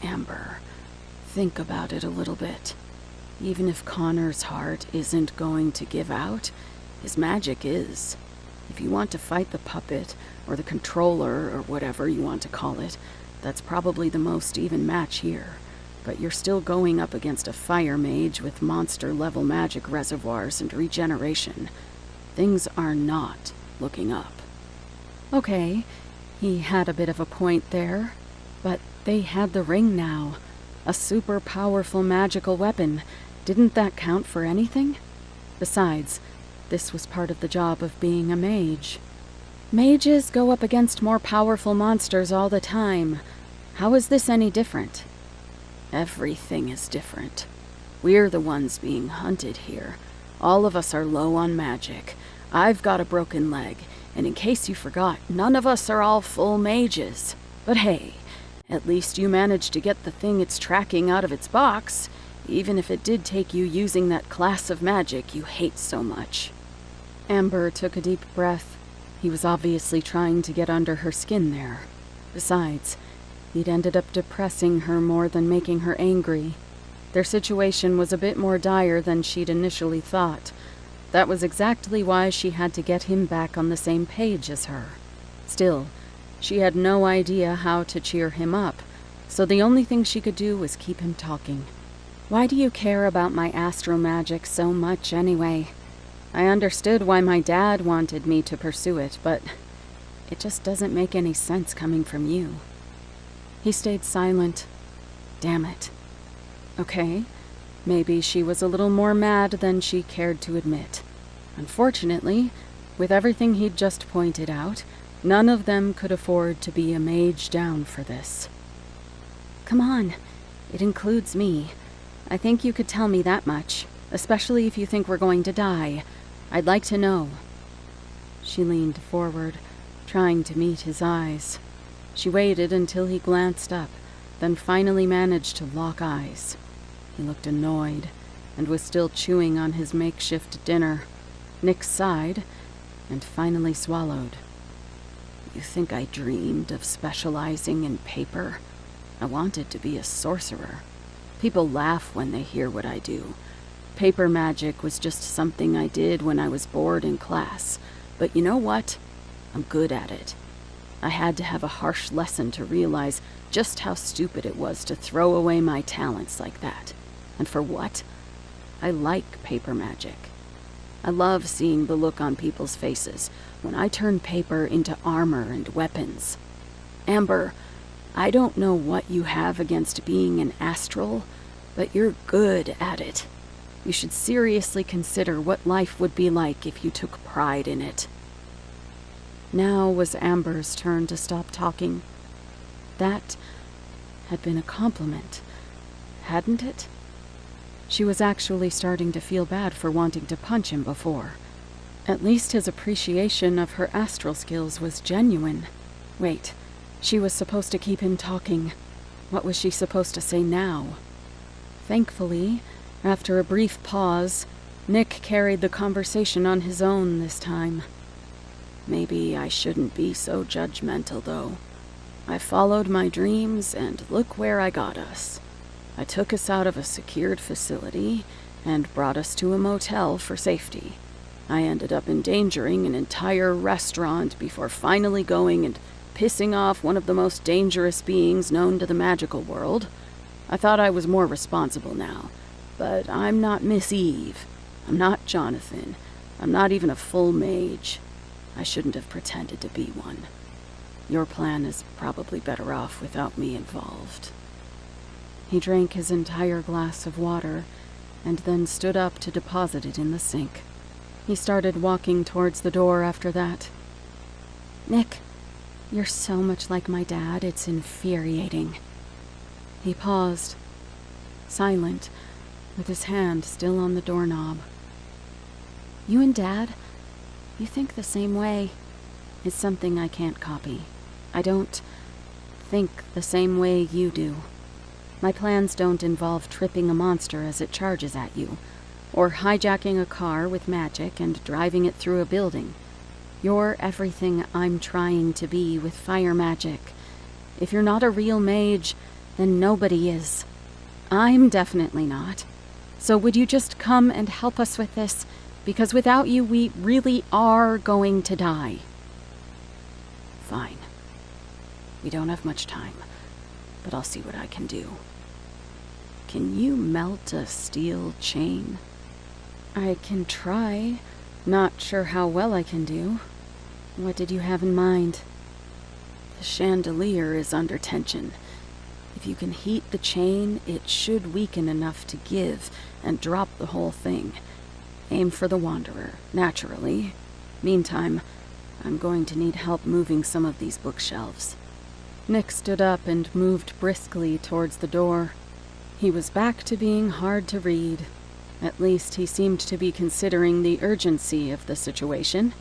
Amber, think about it a little bit. Even if Connor's heart isn't going to give out, his magic is. If you want to fight the puppet, or the controller, or whatever you want to call it, that's probably the most even match here. But you're still going up against a fire mage with monster-level magic reservoirs and regeneration. Things are not looking up. Okay, he had a bit of a point there. But they had the ring now. A super powerful magical weapon. Didn't that count for anything? Besides, this was part of the job of being a mage. Mages go up against more powerful monsters all the time. How is this any different? Everything is different. We're the ones being hunted here. All of us are low on magic. I've got a broken leg, and in case you forgot, none of us are all full mages. But hey, at least you managed to get the thing it's tracking out of its box, even if it did take you using that class of magic you hate so much. Amber took a deep breath. He was obviously trying to get under her skin there. Besides, he'd ended up depressing her more than making her angry. Their situation was a bit more dire than she'd initially thought. That was exactly why she had to get him back on the same page as her. Still, she had no idea how to cheer him up, so the only thing she could do was keep him talking. Why do you care about my astral magic so much anyway? I understood why my dad wanted me to pursue it, but it just doesn't make any sense coming from you. He stayed silent. Damn it. Okay, maybe she was a little more mad than she cared to admit. Unfortunately, with everything he'd just pointed out, none of them could afford to be a mage down for this. Come on, it includes me. I think you could tell me that much, especially if you think we're going to die. I'd like to know. She leaned forward, trying to meet his eyes. She waited until he glanced up, then finally managed to lock eyes. He looked annoyed, and was still chewing on his makeshift dinner. Nick sighed, and finally swallowed. You think I dreamed of specializing in paper? I wanted to be a sorcerer. People laugh when they hear what I do. Paper magic was just something I did when I was bored in class. But you know what? I'm good at it. I had to have a harsh lesson to realize just how stupid it was to throw away my talents like that. And for what? I like paper magic. I love seeing the look on people's faces when I turn paper into armor and weapons. Amber, I don't know what you have against being an astral, but you're good at it. You should seriously consider what life would be like if you took pride in it. Now was Amber's turn to stop talking. That had been a compliment, hadn't it? She was actually starting to feel bad for wanting to punch him before. At least his appreciation of her astral skills was genuine. Wait, she was supposed to keep him talking. What was she supposed to say now? Thankfully, after a brief pause, Nick carried the conversation on his own this time. Maybe I shouldn't be so judgmental, though. I followed my dreams, and look where I got us. I took us out of a secured facility and brought us to a motel for safety. I ended up endangering an entire restaurant before finally going and pissing off one of the most dangerous beings known to the magical world. I thought I was more responsible now, but I'm not Miss Eve. I'm not Jonathan. I'm not even a full mage. I shouldn't have pretended to be one. Your plan is probably better off without me involved." He drank his entire glass of water and then stood up to deposit it in the sink. He started walking towards the door after that. "Nick, you're so much like my dad, it's infuriating." He paused, silent, with his hand still on the doorknob. "You and Dad, you think the same way. It's something I can't copy. I don't think the same way you do. My plans don't involve tripping a monster as it charges at you, or hijacking a car with magic and driving it through a building. You're everything I'm trying to be with fire magic. If you're not a real mage, then nobody is. I'm definitely not. So would you just come and help us with this? Because without you, we really are going to die." "Fine. We don't have much time, but I'll see what I can do. Can you melt a steel chain?" "I can try. Not sure how well I can do. What did you have in mind?" "The chandelier is under tension. If you can heat the chain, it should weaken enough to give and drop the whole thing. Aim for the Wanderer, naturally. Meantime, I'm going to need help moving some of these bookshelves." Nick stood up and moved briskly towards the door. He was back to being hard to read. At least he seemed to be considering the urgency of the situation.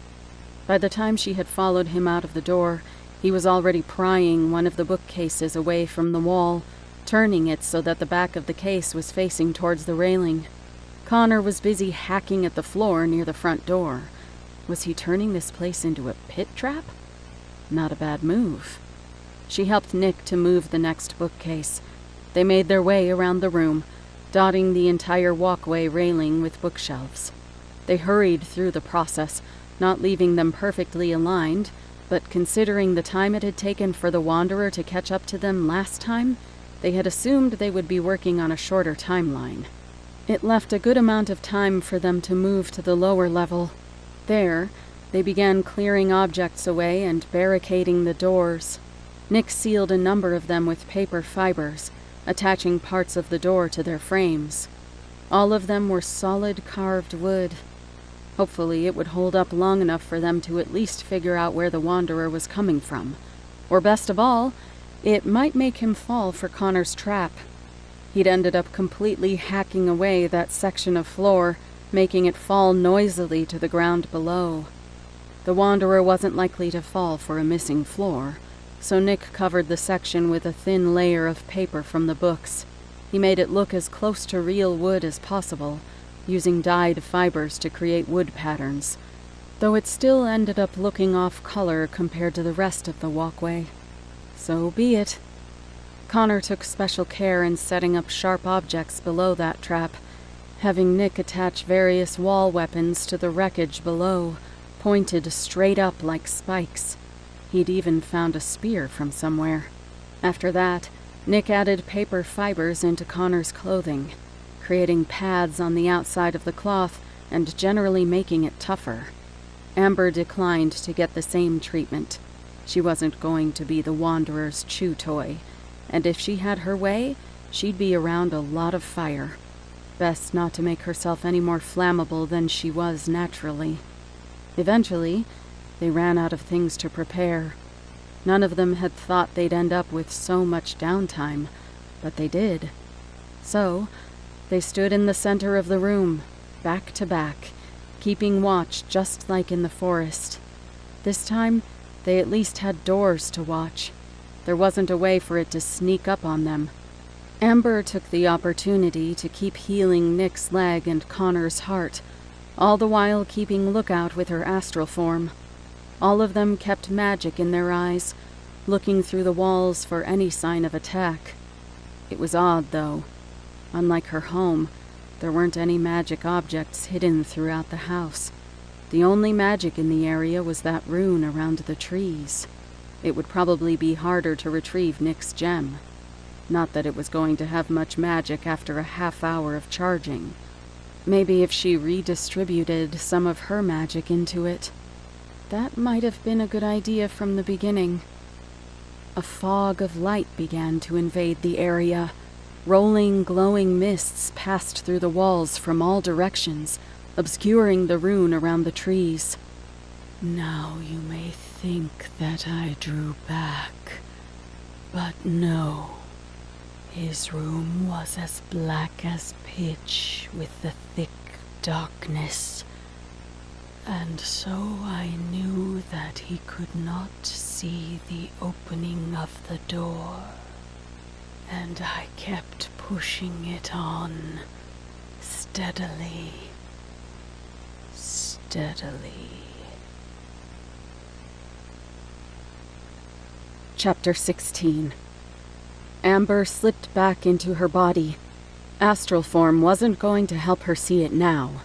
By the time she had followed him out of the door, he was already prying one of the bookcases away from the wall, turning it so that the back of the case was facing towards the railing. Connor was busy hacking at the floor near the front door. Was he turning this place into a pit trap? Not a bad move. She helped Nick to move the next bookcase. They made their way around the room, dotting the entire walkway railing with bookshelves. They hurried through the process, not leaving them perfectly aligned, but considering the time it had taken for the Wanderer to catch up to them last time, they had assumed they would be working on a shorter timeline. It left a good amount of time for them to move to the lower level. There, they began clearing objects away and barricading the doors. Nick sealed a number of them with paper fibers, attaching parts of the door to their frames. All of them were solid carved wood. Hopefully it would hold up long enough for them to at least figure out where the Wanderer was coming from. Or best of all, it might make him fall for Connor's trap. He'd ended up completely hacking away that section of floor, making it fall noisily to the ground below. The Wanderer wasn't likely to fall for a missing floor, so Nick covered the section with a thin layer of paper from the books. He made it look as close to real wood as possible, using dyed fibers to create wood patterns, though it still ended up looking off color compared to the rest of the walkway. So be it. Connor took special care in setting up sharp objects below that trap, having Nick attach various wall weapons to the wreckage below, pointed straight up like spikes. He'd even found a spear from somewhere. After that, Nick added paper fibers into Connor's clothing, creating pads on the outside of the cloth and generally making it tougher. Amber declined to get the same treatment. She wasn't going to be the Wanderer's chew toy, and if she had her way, she'd be around a lot of fire. Best not to make herself any more flammable than she was naturally. Eventually, they ran out of things to prepare. None of them had thought they'd end up with so much downtime, but they did. So, they stood in the center of the room, back to back, keeping watch just like in the forest. This time, they at least had doors to watch. There wasn't a way for it to sneak up on them. Amber took the opportunity to keep healing Nick's leg and Connor's heart, all the while keeping lookout with her astral form. All of them kept magic in their eyes, looking through the walls for any sign of attack. It was odd, though. Unlike her home, there weren't any magic objects hidden throughout the house. The only magic in the area was that rune around the trees. It would probably be harder to retrieve Nick's gem. Not that it was going to have much magic after a half-hour of charging. Maybe if she redistributed some of her magic into it. That might have been a good idea from the beginning. A fog of light began to invade the area. Rolling, glowing mists passed through the walls from all directions, obscuring the rune around the trees. Now you may think that I drew back, but no. His room was as black as pitch with the thick darkness, and so I knew that he could not see the opening of the door, and I kept pushing it on, steadily. Chapter 16. Amber slipped back into her body. Astral form wasn't going to help her see it now.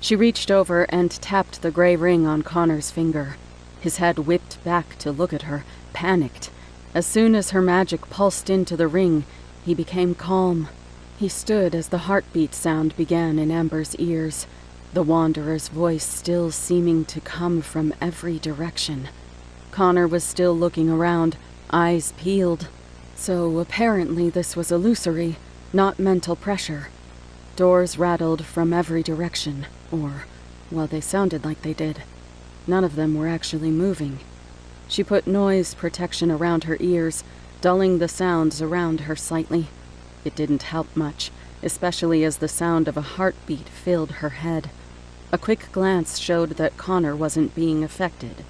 She reached over and tapped the gray ring on Connor's finger. His head whipped back to look at her, panicked. As soon as her magic pulsed into the ring, he became calm. He stood as the heartbeat sound began in Amber's ears, the Wanderer's voice still seeming to come from every direction. Connor was still looking around, eyes peeled. So apparently this was illusory, not mental pressure. Doors rattled from every direction, or, well, they sounded like they did. None of them were actually moving. She put noise protection around her ears, dulling the sounds around her slightly. It didn't help much, especially as the sound of a heartbeat filled her head. A quick glance showed that Connor wasn't being affected.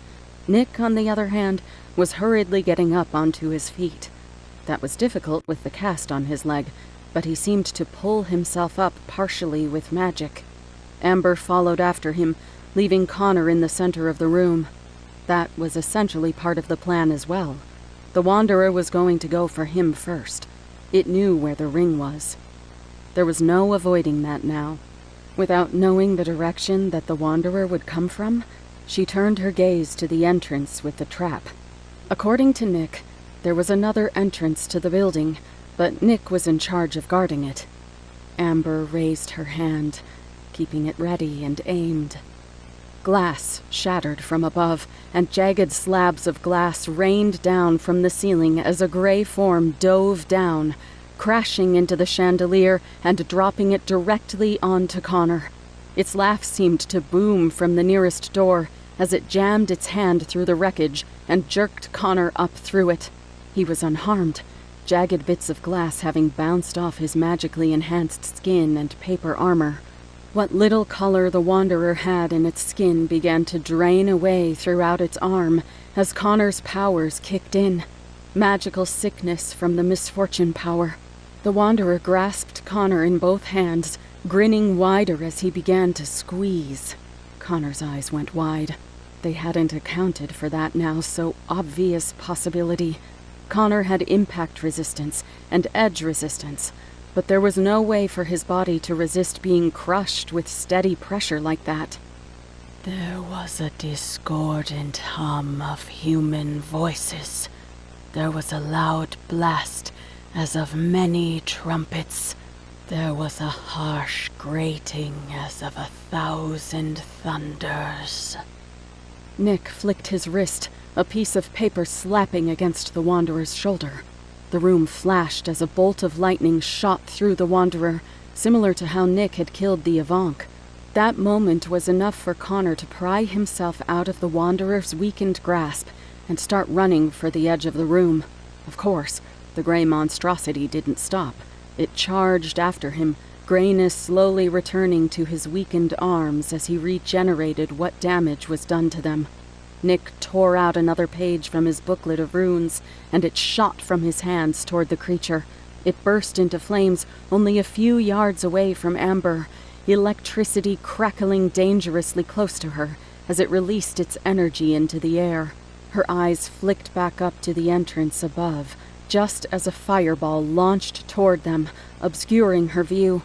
Nick, on the other hand, was hurriedly getting up onto his feet. That was difficult with the cast on his leg, but he seemed to pull himself up partially with magic. Amber followed after him, leaving Connor in the center of the room. That was essentially part of the plan as well. The Wanderer was going to go for him first. It knew where the ring was. There was no avoiding that now. Without knowing the direction that the Wanderer would come from, she turned her gaze to the entrance with the trap. According to Nick, there was another entrance to the building, but Nick was in charge of guarding it. Amber raised her hand, keeping it ready and aimed. Glass shattered from above, and jagged slabs of glass rained down from the ceiling as a gray form dove down, crashing into the chandelier and dropping it directly onto Connor. Its laugh seemed to boom from the nearest door as it jammed its hand through the wreckage and jerked Connor up through it. He was unharmed, jagged bits of glass having bounced off his magically enhanced skin and paper armor. What little color the Wanderer had in its skin began to drain away throughout its arm as Connor's powers kicked in. Magical sickness from the misfortune power. The Wanderer grasped Connor in both hands, grinning wider as he began to squeeze. Connor's eyes went wide. They hadn't accounted for that now so obvious possibility. Connor had impact resistance and edge resistance, but there was no way for his body to resist being crushed with steady pressure like that. There was a discordant hum of human voices. There was a loud blast as of many trumpets. There was a harsh grating as of 1,000 thunders. Nick flicked his wrist, a piece of paper slapping against the Wanderer's shoulder. The room flashed as a bolt of lightning shot through the Wanderer, similar to how Nick had killed the Avank. That moment was enough for Connor to pry himself out of the Wanderer's weakened grasp and start running for the edge of the room. Of course, the gray monstrosity didn't stop. It charged after him, grayness slowly returning to his weakened arms as he regenerated what damage was done to them. Nick tore out another page from his booklet of runes, and it shot from his hands toward the creature. It burst into flames only a few yards away from Amber, electricity crackling dangerously close to her as it released its energy into the air. Her eyes flicked back up to the entrance above, just as a fireball launched toward them, obscuring her view.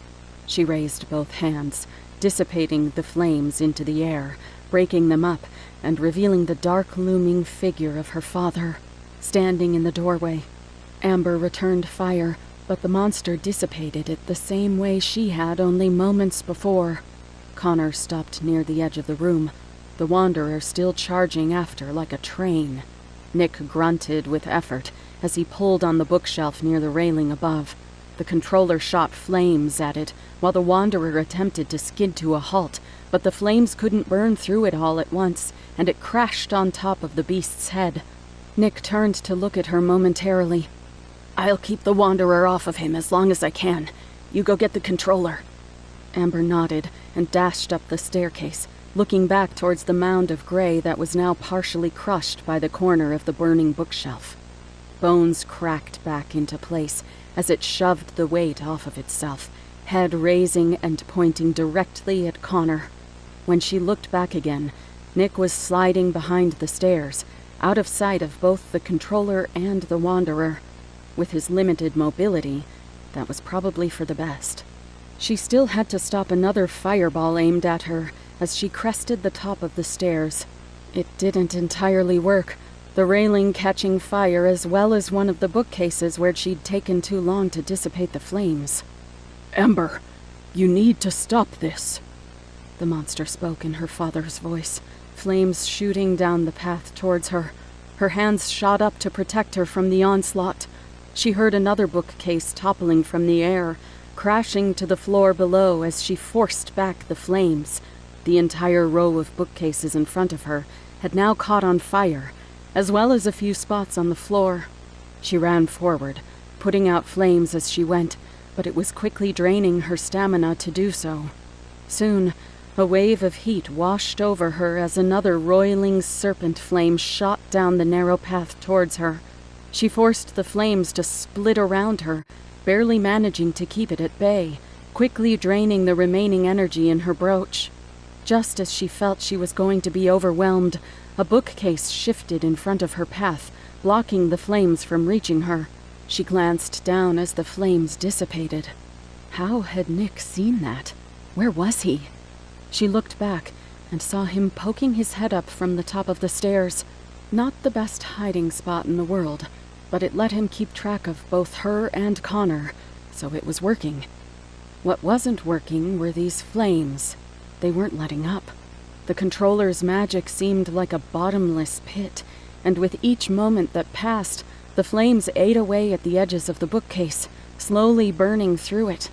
She raised both hands, dissipating the flames into the air, breaking them up and revealing the dark looming figure of her father, standing in the doorway. Amber returned fire, but the monster dissipated it the same way she had only moments before. Connor stopped near the edge of the room, the Wanderer still charging after like a train. Nick grunted with effort as he pulled on the bookshelf near the railing above. The controller shot flames at it, while the Wanderer attempted to skid to a halt, but the flames couldn't burn through it all at once, and it crashed on top of the beast's head. Nick turned to look at her momentarily. "I'll keep the Wanderer off of him as long as I can. You go get the controller." Amber nodded and dashed up the staircase, looking back towards the mound of gray that was now partially crushed by the corner of the burning bookshelf. Bones cracked back into place as it shoved the weight off of itself, head raising and pointing directly at Connor. When she looked back again, Nick was sliding behind the stairs, out of sight of both the controller and the Wanderer. With his limited mobility, that was probably for the best. She still had to stop another fireball aimed at her as she crested the top of the stairs. It didn't entirely work, the railing catching fire as well as one of the bookcases where she'd taken too long to dissipate the flames. "Amber, you need to stop this," the monster spoke in her father's voice, flames shooting down the path towards her. Her hands shot up to protect her from the onslaught. She heard another bookcase toppling from the air, crashing to the floor below as she forced back the flames. The entire row of bookcases in front of her had now caught on fire, as well as a few spots on the floor. She ran forward, putting out flames as she went, but it was quickly draining her stamina to do so. Soon, a wave of heat washed over her as another roiling serpent flame shot down the narrow path towards her. She forced the flames to split around her, barely managing to keep it at bay, quickly draining the remaining energy in her brooch. Just as she felt she was going to be overwhelmed, a bookcase shifted in front of her path, blocking the flames from reaching her. She glanced down as the flames dissipated. How had Nick seen that? Where was he? She looked back and saw him poking his head up from the top of the stairs. Not the best hiding spot in the world, but it let him keep track of both her and Connor, so it was working. What wasn't working were these flames. They weren't letting up. The controller's magic seemed like a bottomless pit, and with each moment that passed, the flames ate away at the edges of the bookcase, slowly burning through it.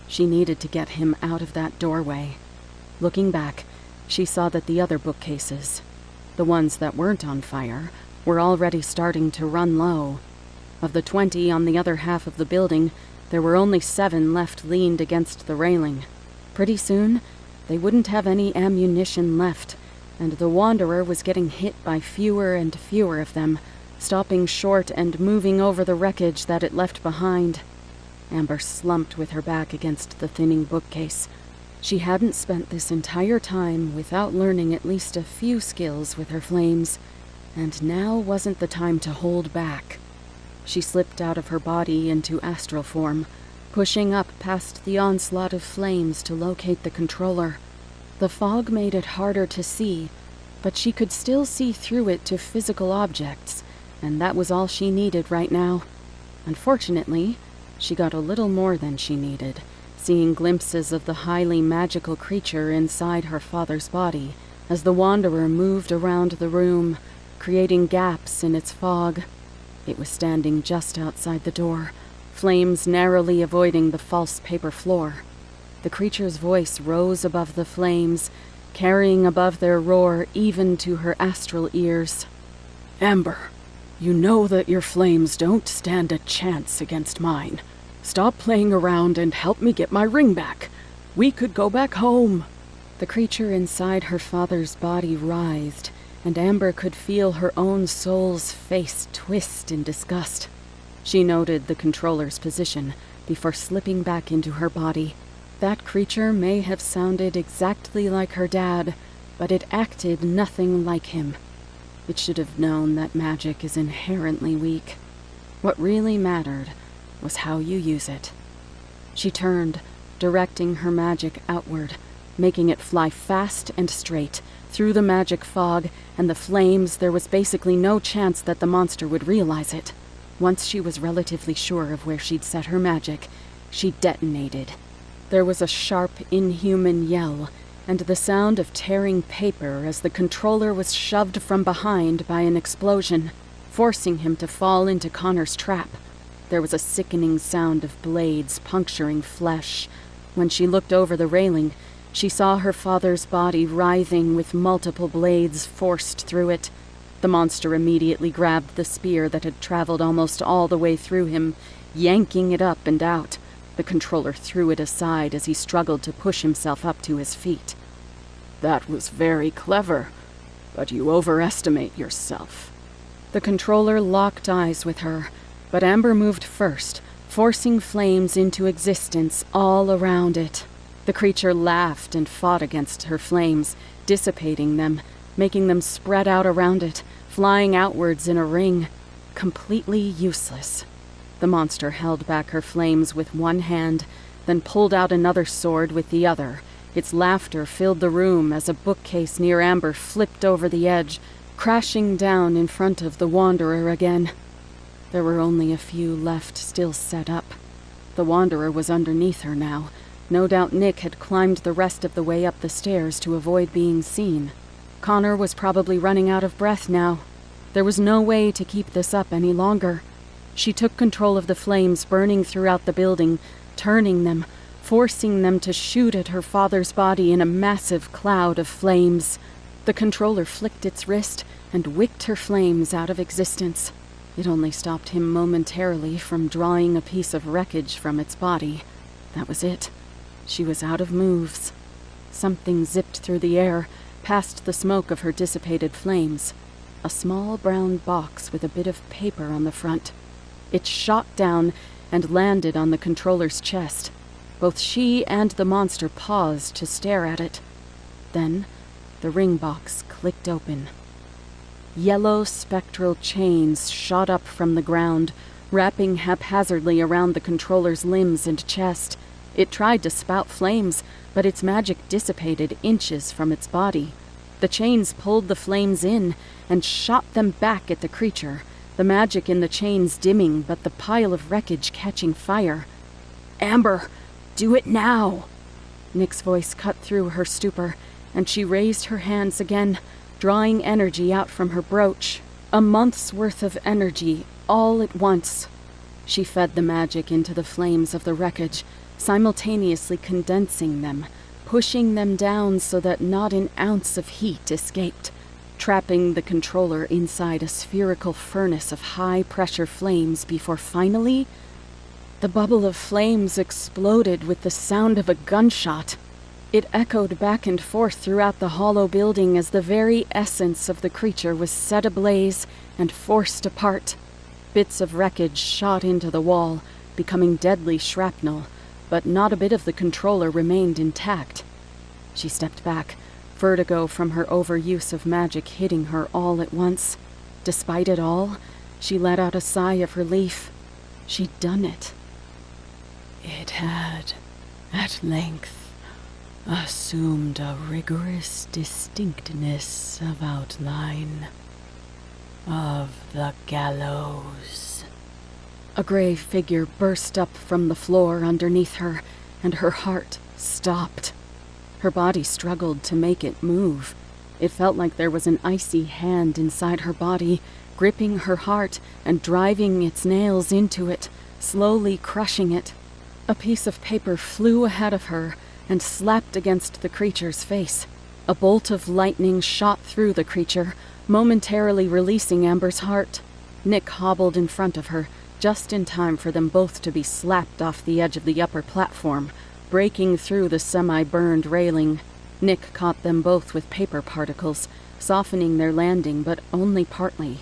She needed to get him out of that doorway. Looking back, she saw that the other bookcases, the ones that weren't on fire, were already starting to run low. Of the 20 on the other half of the building, there were only 7 left leaned against the railing. Pretty soon, they wouldn't have any ammunition left, and the Wanderer was getting hit by fewer and fewer of them, stopping short and moving over the wreckage that it left behind. Amber slumped with her back against the thinning bookcase. She hadn't spent this entire time without learning at least a few skills with her flames, and now wasn't the time to hold back. She slipped out of her body into astral form, pushing up past the onslaught of flames to locate the controller. The fog made it harder to see, but she could still see through it to physical objects, and that was all she needed right now. Unfortunately, she got a little more than she needed, seeing glimpses of the highly magical creature inside her father's body as the Wanderer moved around the room, creating gaps in its fog. It was standing just outside the door, flames narrowly avoiding the false paper floor. The creature's voice rose above the flames, carrying above their roar even to her astral ears. "Amber, you know that your flames don't stand a chance against mine. Stop playing around and help me get my ring back. We could go back home." The creature inside her father's body writhed, and Amber could feel her own soul's face twist in disgust. She noted the controller's position before slipping back into her body. That creature may have sounded exactly like her dad, but it acted nothing like him. It should have known that magic is inherently weak. What really mattered was how you use it. She turned, directing her magic outward, making it fly fast and straight. Through the magic fog and the flames, there was basically no chance that the monster would realize it. Once she was relatively sure of where she'd set her magic, she detonated. There was a sharp, inhuman yell, and the sound of tearing paper as the controller was shoved from behind by an explosion, forcing him to fall into Connor's trap. There was a sickening sound of blades puncturing flesh. When she looked over the railing, she saw her father's body writhing with multiple blades forced through it. The monster immediately grabbed the spear that had traveled almost all the way through him, yanking it up and out. The controller threw it aside as he struggled to push himself up to his feet. That was very clever, but you overestimate yourself. The controller locked eyes with her, but Amber moved first, forcing flames into existence all around it. The creature laughed and fought against her flames, dissipating them, making them spread out around it, flying outwards in a ring. Completely useless. The monster held back her flames with one hand, then pulled out another sword with the other. Its laughter filled the room as a bookcase near Amber flipped over the edge, crashing down in front of the Wanderer again. There were only a few left still set up. The Wanderer was underneath her now. No doubt Nick had climbed the rest of the way up the stairs to avoid being seen. Connor was probably running out of breath now. There was no way to keep this up any longer. She took control of the flames burning throughout the building, turning them, forcing them to shoot at her father's body in a massive cloud of flames. The controller flicked its wrist and wicked her flames out of existence. It only stopped him momentarily from drawing a piece of wreckage from its body. That was it. She was out of moves. Something zipped through the air, past the smoke of her dissipated flames. A small brown box with a bit of paper on the front. It shot down and landed on the controller's chest. Both she and the monster paused to stare at it. Then, the ring box clicked open. Yellow spectral chains shot up from the ground, wrapping haphazardly around the controller's limbs and chest. It tried to spout flames, but its magic dissipated inches from its body. The chains pulled the flames in and shot them back at the creature, the magic in the chains dimming, but the pile of wreckage catching fire. "Amber, do it now!" Nick's voice cut through her stupor, and she raised her hands again, drawing energy out from her brooch. A month's worth of energy, all at once. She fed the magic into the flames of the wreckage, simultaneously condensing them, pushing them down so that not an ounce of heat escaped, trapping the controller inside a spherical furnace of high-pressure flames before finally, the bubble of flames exploded with the sound of a gunshot. It echoed back and forth throughout the hollow building as the very essence of the creature was set ablaze and forced apart. Bits of wreckage shot into the wall, becoming deadly shrapnel, but not a bit of the controller remained intact. She stepped back, vertigo from her overuse of magic hitting her all at once. Despite it all, she let out a sigh of relief. She'd done it. It had, at length, assumed a rigorous distinctness of outline. Of the gallows. A gray figure burst up from the floor underneath her, and her heart stopped. Her body struggled to make it move. It felt like there was an icy hand inside her body, gripping her heart and driving its nails into it, slowly crushing it. A piece of paper flew ahead of her and slapped against the creature's face. A bolt of lightning shot through the creature, momentarily releasing Amber's heart. Nick hobbled in front of her, just in time for them both to be slapped off the edge of the upper platform, breaking through the semi-burned railing. Nick caught them both with paper particles, softening their landing, but only partly.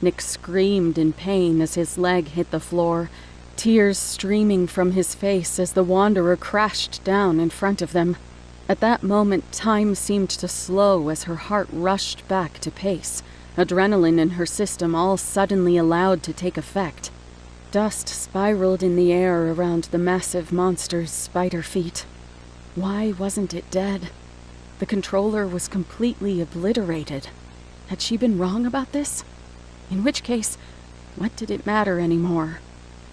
Nick screamed in pain as his leg hit the floor, tears streaming from his face as the Wanderer crashed down in front of them. At that moment, time seemed to slow as her heart rushed back to pace, adrenaline in her system all suddenly allowed to take effect. Dust spiraled in the air around the massive monster's spider feet. Why wasn't it dead? The controller was completely obliterated. Had she been wrong about this? In which case, what did it matter anymore?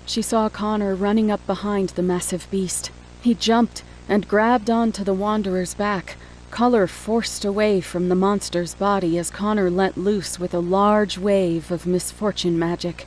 She saw Connor running up behind the massive beast. He jumped and grabbed onto the Wanderer's back, color forced away from the monster's body as Connor let loose with a large wave of misfortune magic.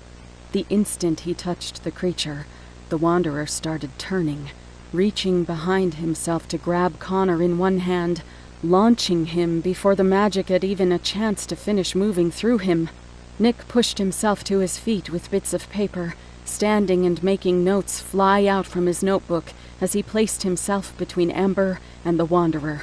The instant he touched the creature, the Wanderer started turning, reaching behind himself to grab Connor in one hand, launching him before the magic had even a chance to finish moving through him. Nick pushed himself to his feet with bits of paper, standing and making notes fly out from his notebook as he placed himself between Amber and the Wanderer.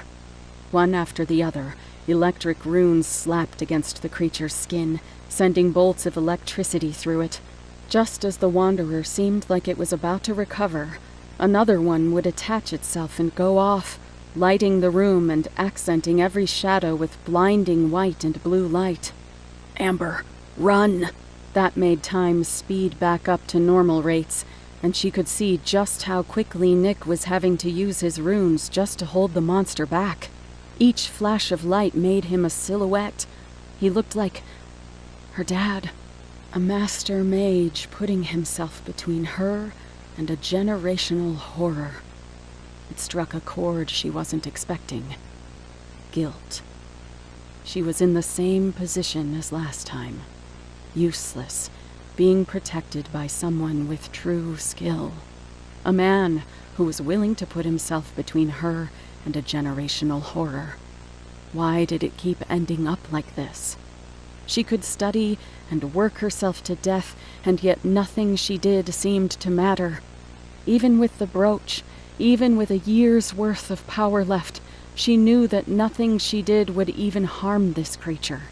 One after the other, electric runes slapped against the creature's skin, sending bolts of electricity through it. Just as the Wanderer seemed like it was about to recover, another one would attach itself and go off, lighting the room and accenting every shadow with blinding white and blue light. Amber, run! That made time speed back up to normal rates, and she could see just how quickly Nick was having to use his runes just to hold the monster back. Each flash of light made him a silhouette. He looked like her dad, a master mage putting himself between her and a generational horror. It struck a chord she wasn't expecting. Guilt. She was in the same position as last time. Useless, being protected by someone with true skill. A man who was willing to put himself between her and a generational horror. Why did it keep ending up like this? She could study and work herself to death, and yet nothing she did seemed to matter. Even with the brooch, even with a year's worth of power left, she knew that nothing she did would even harm this creature.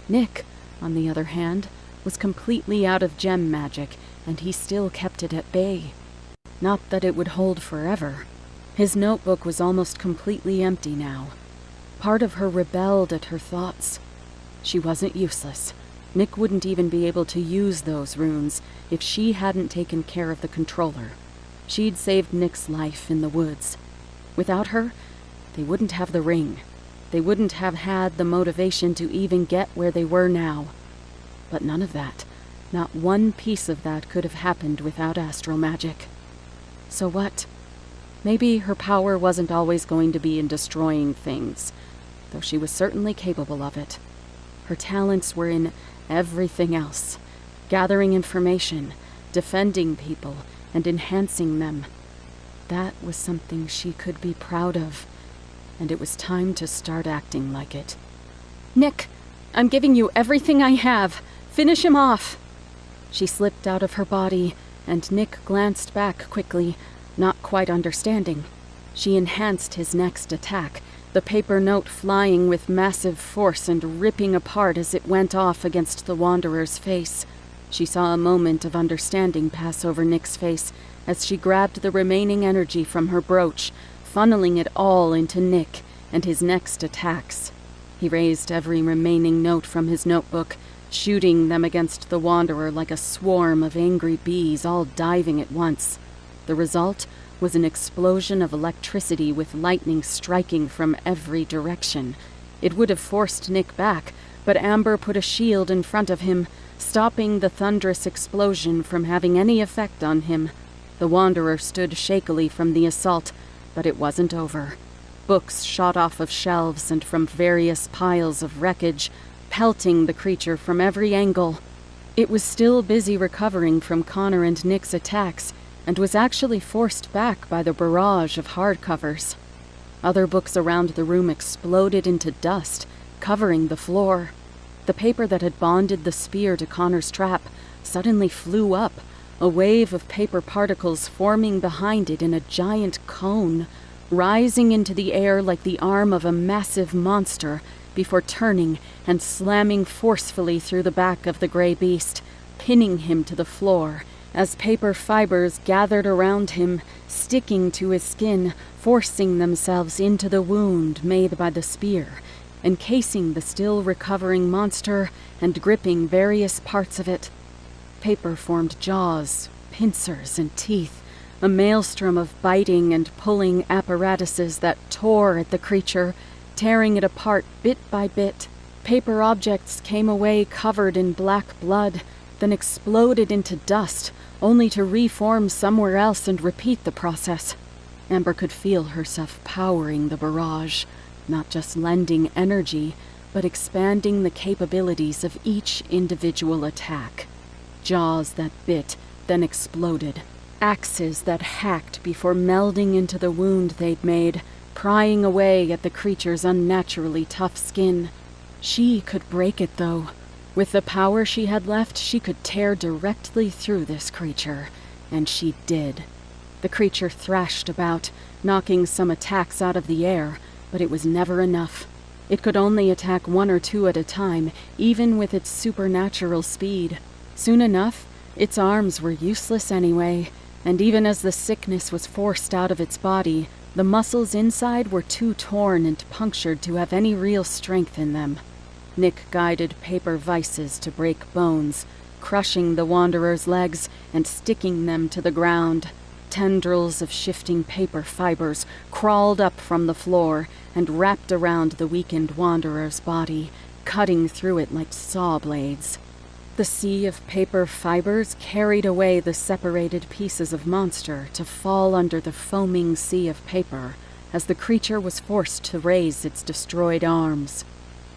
Nick, on the other hand, was completely out of gem magic, and he still kept it at bay. Not that it would hold forever. His notebook was almost completely empty now. Part of her rebelled at her thoughts. She wasn't useless. Nick wouldn't even be able to use those runes if she hadn't taken care of the controller. She'd saved Nick's life in the woods. Without her, they wouldn't have the ring. They wouldn't have had the motivation to even get where they were now. But none of that, not one piece of that could have happened without astral magic. So what? Maybe her power wasn't always going to be in destroying things, though she was certainly capable of it. Her talents were in everything else, gathering information, defending people, and enhancing them. That was something she could be proud of, and it was time to start acting like it. "Nick, I'm giving you everything I have. Finish him off." She slipped out of her body, and Nick glanced back quickly, not quite understanding. She enhanced his next attack, the paper note flying with massive force and ripping apart as it went off against the Wanderer's face. She saw a moment of understanding pass over Nick's face as she grabbed the remaining energy from her brooch, funneling it all into Nick and his next attacks. He raised every remaining note from his notebook, shooting them against the Wanderer like a swarm of angry bees all diving at once. The result was an explosion of electricity with lightning striking from every direction. It would have forced Nick back, but Amber put a shield in front of him, stopping the thunderous explosion from having any effect on him. The Wanderer stood shakily from the assault, but it wasn't over. Books shot off of shelves and from various piles of wreckage, pelting the creature from every angle. It was still busy recovering from Connor and Nick's attacks, and was actually forced back by the barrage of hardcovers. Other books around the room exploded into dust, covering the floor. The paper that had bonded the spear to Connor's trap suddenly flew up, a wave of paper particles forming behind it in a giant cone, rising into the air like the arm of a massive monster before turning and slamming forcefully through the back of the gray beast, pinning him to the floor as paper fibers gathered around him, sticking to his skin, forcing themselves into the wound made by the spear, encasing the still recovering monster and gripping various parts of it. Paper formed jaws, pincers, and teeth, a maelstrom of biting and pulling apparatuses that tore at the creature, tearing it apart bit by bit. Paper objects came away covered in black blood, then exploded into dust, only to reform somewhere else and repeat the process. Amber could feel herself powering the barrage, not just lending energy, but expanding the capabilities of each individual attack. Jaws that bit, then exploded. Axes that hacked before melding into the wound they'd made, prying away at the creature's unnaturally tough skin. She could break it, though. With the power she had left, she could tear directly through this creature, and she did. The creature thrashed about, knocking some attacks out of the air, but it was never enough. It could only attack one or two at a time, even with its supernatural speed. Soon enough, its arms were useless anyway, and even as the sickness was forced out of its body, the muscles inside were too torn and punctured to have any real strength in them. Nick guided paper vices to break bones, crushing the Wanderer's legs and sticking them to the ground. Tendrils of shifting paper fibers crawled up from the floor and wrapped around the weakened Wanderer's body, cutting through it like saw blades. The sea of paper fibers carried away the separated pieces of monster to fall under the foaming sea of paper as the creature was forced to raise its destroyed arms.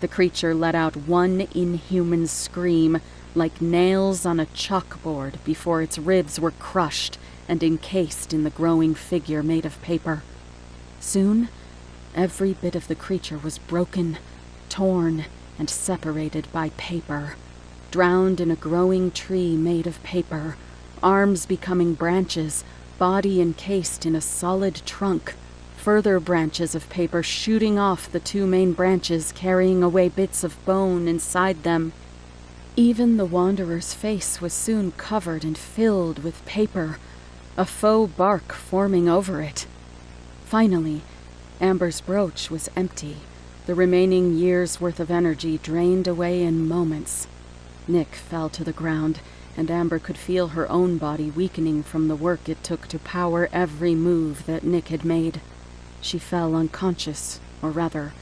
The creature let out one inhuman scream, like nails on a chalkboard, before its ribs were crushed and encased in the growing figure made of paper. Soon, every bit of the creature was broken, torn, and separated by paper, drowned in a growing tree made of paper, arms becoming branches, body encased in a solid trunk, further branches of paper shooting off the two main branches, carrying away bits of bone inside them. Even the Wanderer's face was soon covered and filled with paper, a faux bark forming over it. Finally, Amber's brooch was empty, the remaining year's worth of energy drained away in moments. Nick fell to the ground, and Amber could feel her own body weakening from the work it took to power every move that Nick had made. She fell unconscious, or rather,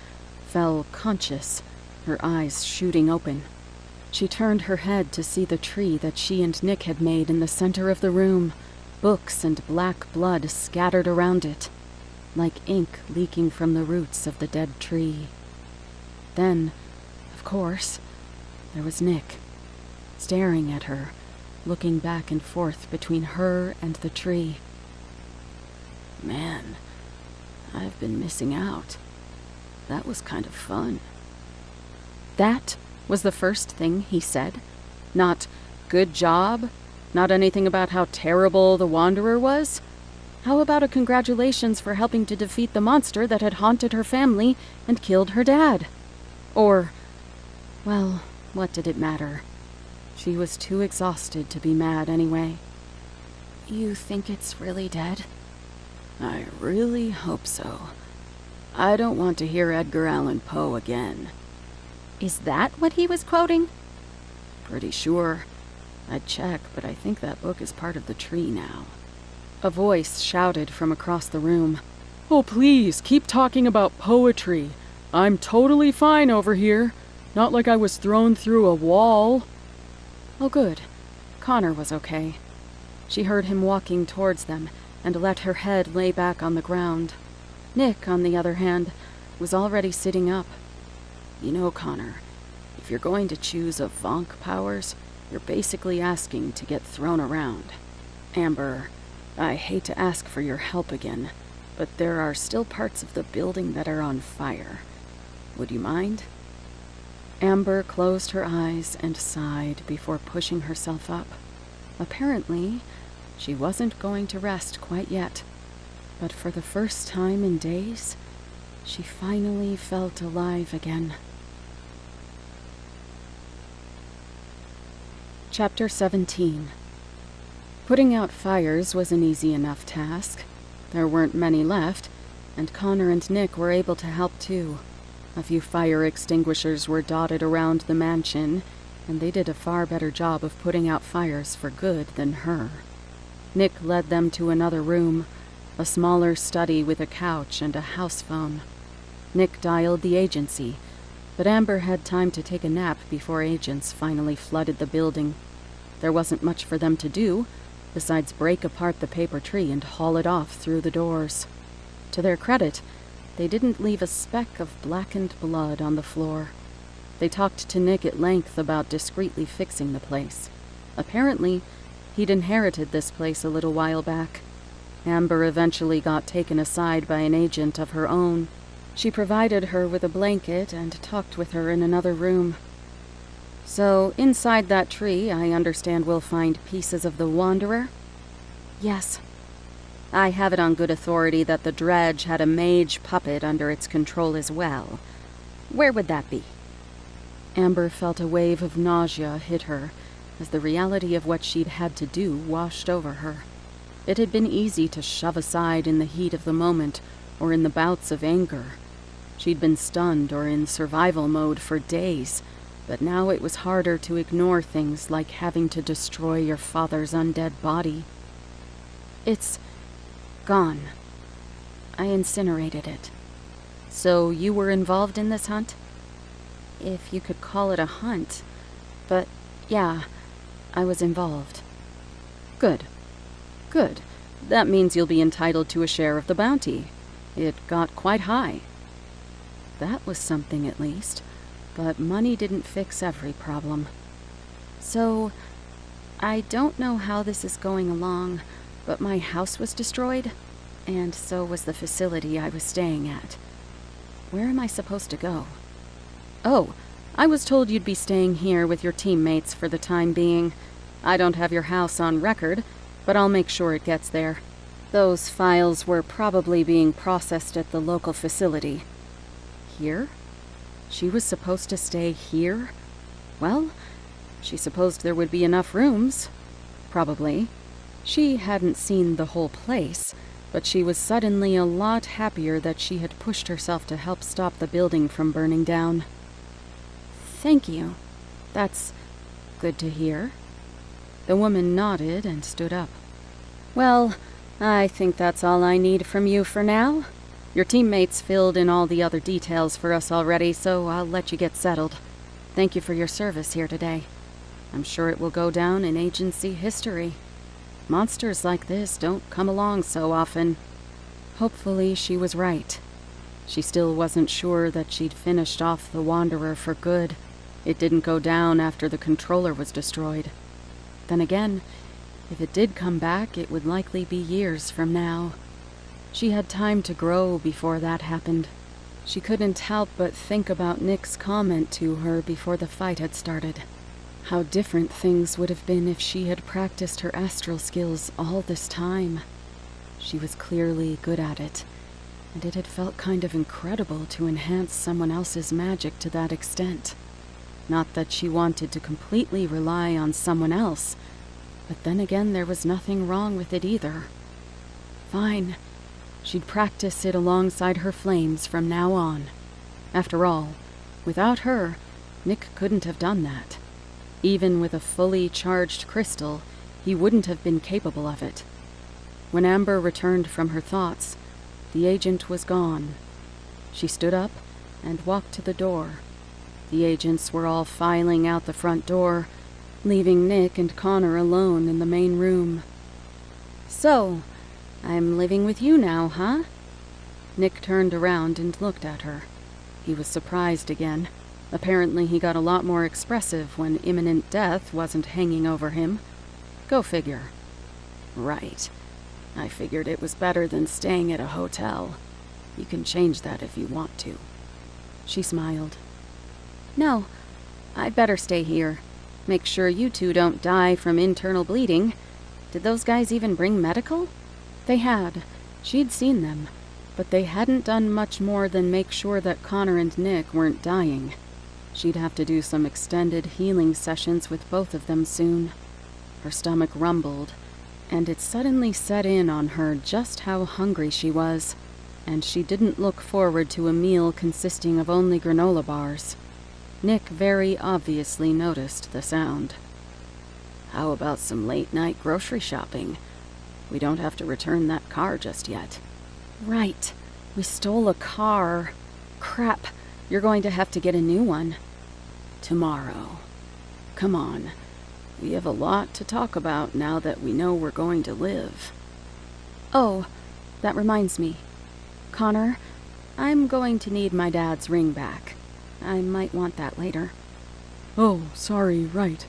fell conscious, her eyes shooting open. She turned her head to see the tree that she and Nick had made in the center of the room, books and black blood scattered around it, like ink leaking from the roots of the dead tree. Then, of course, there was Nick, staring at her, looking back and forth between her and the tree. Man, I've been missing out. That was kind of fun. That was the first thing he said. Not, good job? Not anything about how terrible the Wanderer was? How about a congratulations for helping to defeat the monster that had haunted her family and killed her dad? Or, well, what did it matter? She was too exhausted to be mad anyway. You think it's really dead? I really hope so. I don't want to hear Edgar Allan Poe again. Is that what he was quoting? Pretty sure. I'd check, but I think that book is part of the tree now. A voice shouted from across the room. Oh, please, keep talking about poetry. I'm totally fine over here. Not like I was thrown through a wall. Oh, good. Connor was okay. She heard him walking towards them and let her head lay back on the ground. Nick, on the other hand, was already sitting up. You know, Connor, if you're going to choose a Vonk powers, you're basically asking to get thrown around. Amber, I hate to ask for your help again, but there are still parts of the building that are on fire. Would you mind? Amber closed her eyes and sighed before pushing herself up. Apparently, she wasn't going to rest quite yet, but for the first time in days, she finally felt alive again. Chapter 17. Putting out fires was an easy enough task. There weren't many left, and Connor and Nick were able to help too. A few fire extinguishers were dotted around the mansion, and they did a far better job of putting out fires for good than her. Nick led them to another room, a smaller study with a couch and a house phone. Nick dialed the agency, but Amber had time to take a nap before agents finally flooded the building. There wasn't much for them to do, besides break apart the paper tree and haul it off through the doors. To their credit, they didn't leave a speck of blackened blood on the floor. They talked to Nick at length about discreetly fixing the place. Apparently, he'd inherited this place a little while back. Amber eventually got taken aside by an agent of her own. She provided her with a blanket and talked with her in another room. "So, inside that tree, I understand we'll find pieces of the Wanderer?" "Yes. I have it on good authority that the dredge had a mage puppet under its control as well. Where would that be?" Amber felt a wave of nausea hit her as the reality of what she'd had to do washed over her. It had been easy to shove aside in the heat of the moment or in the bouts of anger. She'd been stunned or in survival mode for days, but now it was harder to ignore things like having to destroy your father's undead body. "It's gone. I incinerated it." "So you were involved in this hunt?" "If you could call it a hunt. But yeah, I was involved." "Good. Good. That means you'll be entitled to a share of the bounty. It got quite high." That was something at least, but money didn't fix every problem. "So, I don't know how this is going along, but my house was destroyed, and so was the facility I was staying at. Where am I supposed to go?" "Oh, I was told you'd be staying here with your teammates for the time being. I don't have your house on record, but I'll make sure it gets there. Those files were probably being processed at the local facility." Here? She was supposed to stay here? Well, she supposed there would be enough rooms. Probably. She hadn't seen the whole place, but she was suddenly a lot happier that she had pushed herself to help stop the building from burning down. "Thank you. That's good to hear." The woman nodded and stood up. "Well, I think that's all I need from you for now. Your teammates filled in all the other details for us already, so I'll let you get settled. Thank you for your service here today. I'm sure it will go down in agency history. Monsters like this don't come along so often." Hopefully she was right. She still wasn't sure that she'd finished off the Wanderer for good. It didn't go down after the controller was destroyed. Then again, if it did come back, it would likely be years from now. She had time to grow before that happened. She couldn't help but think about Nick's comment to her before the fight had started. How different things would have been if she had practiced her astral skills all this time. She was clearly good at it, and it had felt kind of incredible to enhance someone else's magic to that extent. Not that she wanted to completely rely on someone else, but then again there was nothing wrong with it either. Fine. She'd practice it alongside her flames from now on. After all, without her, Nick couldn't have done that. Even with a fully charged crystal, he wouldn't have been capable of it. When Amber returned from her thoughts, the agent was gone. She stood up and walked to the door. The agents were all filing out the front door, leaving Nick and Connor alone in the main room. "So, I'm living with you now, huh?" Nick turned around and looked at her. He was surprised again. Apparently he got a lot more expressive when imminent death wasn't hanging over him. Go figure. "Right. I figured it was better than staying at a hotel. You can change that if you want to." She smiled. "No, I'd better stay here. Make sure you two don't die from internal bleeding. Did those guys even bring medical?" They had. She'd seen them, but they hadn't done much more than make sure that Connor and Nick weren't dying. She'd have to do some extended healing sessions with both of them soon. Her stomach rumbled, and it suddenly set in on her just how hungry she was, and she didn't look forward to a meal consisting of only granola bars. Nick very obviously noticed the sound. "How about some late-night grocery shopping? We don't have to return that car just yet." "Right. We stole a car." Crap. You're going to have to get a new one. Tomorrow. Come on. We have a lot to talk about now that we know we're going to live. Oh, that reminds me. Connor, I'm going to need my dad's ring back. I might want that later. Oh, sorry, right.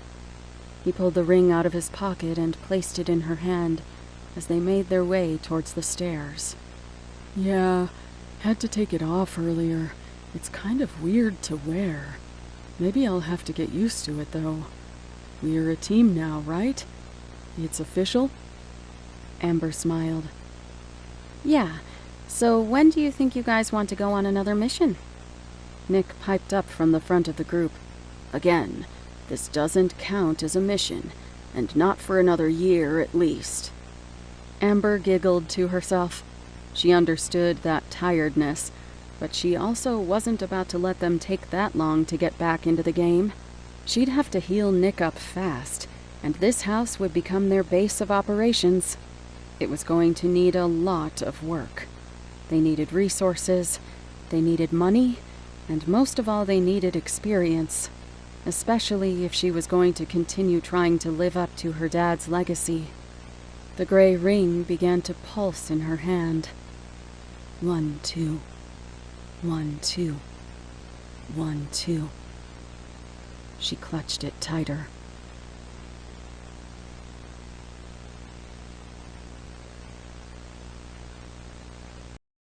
He pulled the ring out of his pocket and placed it in her hand as they made their way towards the stairs. Yeah, had to take it off earlier. It's kind of weird to wear. Maybe I'll have to get used to it, though. We're a team now, right? It's official? Amber smiled. Yeah, so when do you think you guys want to go on another mission? Nick piped up from the front of the group. Again, this doesn't count as a mission, and not for another year at least. Amber giggled to herself. She understood that tiredness, but she also wasn't about to let them take that long to get back into the game. She'd have to heal Nick up fast, and this house would become their base of operations. It was going to need a lot of work. They needed resources, they needed money, and most of all they needed experience, especially if she was going to continue trying to live up to her dad's legacy. The gray ring began to pulse in her hand. 1, 2. 1, 2. 1, 2. She clutched it tighter.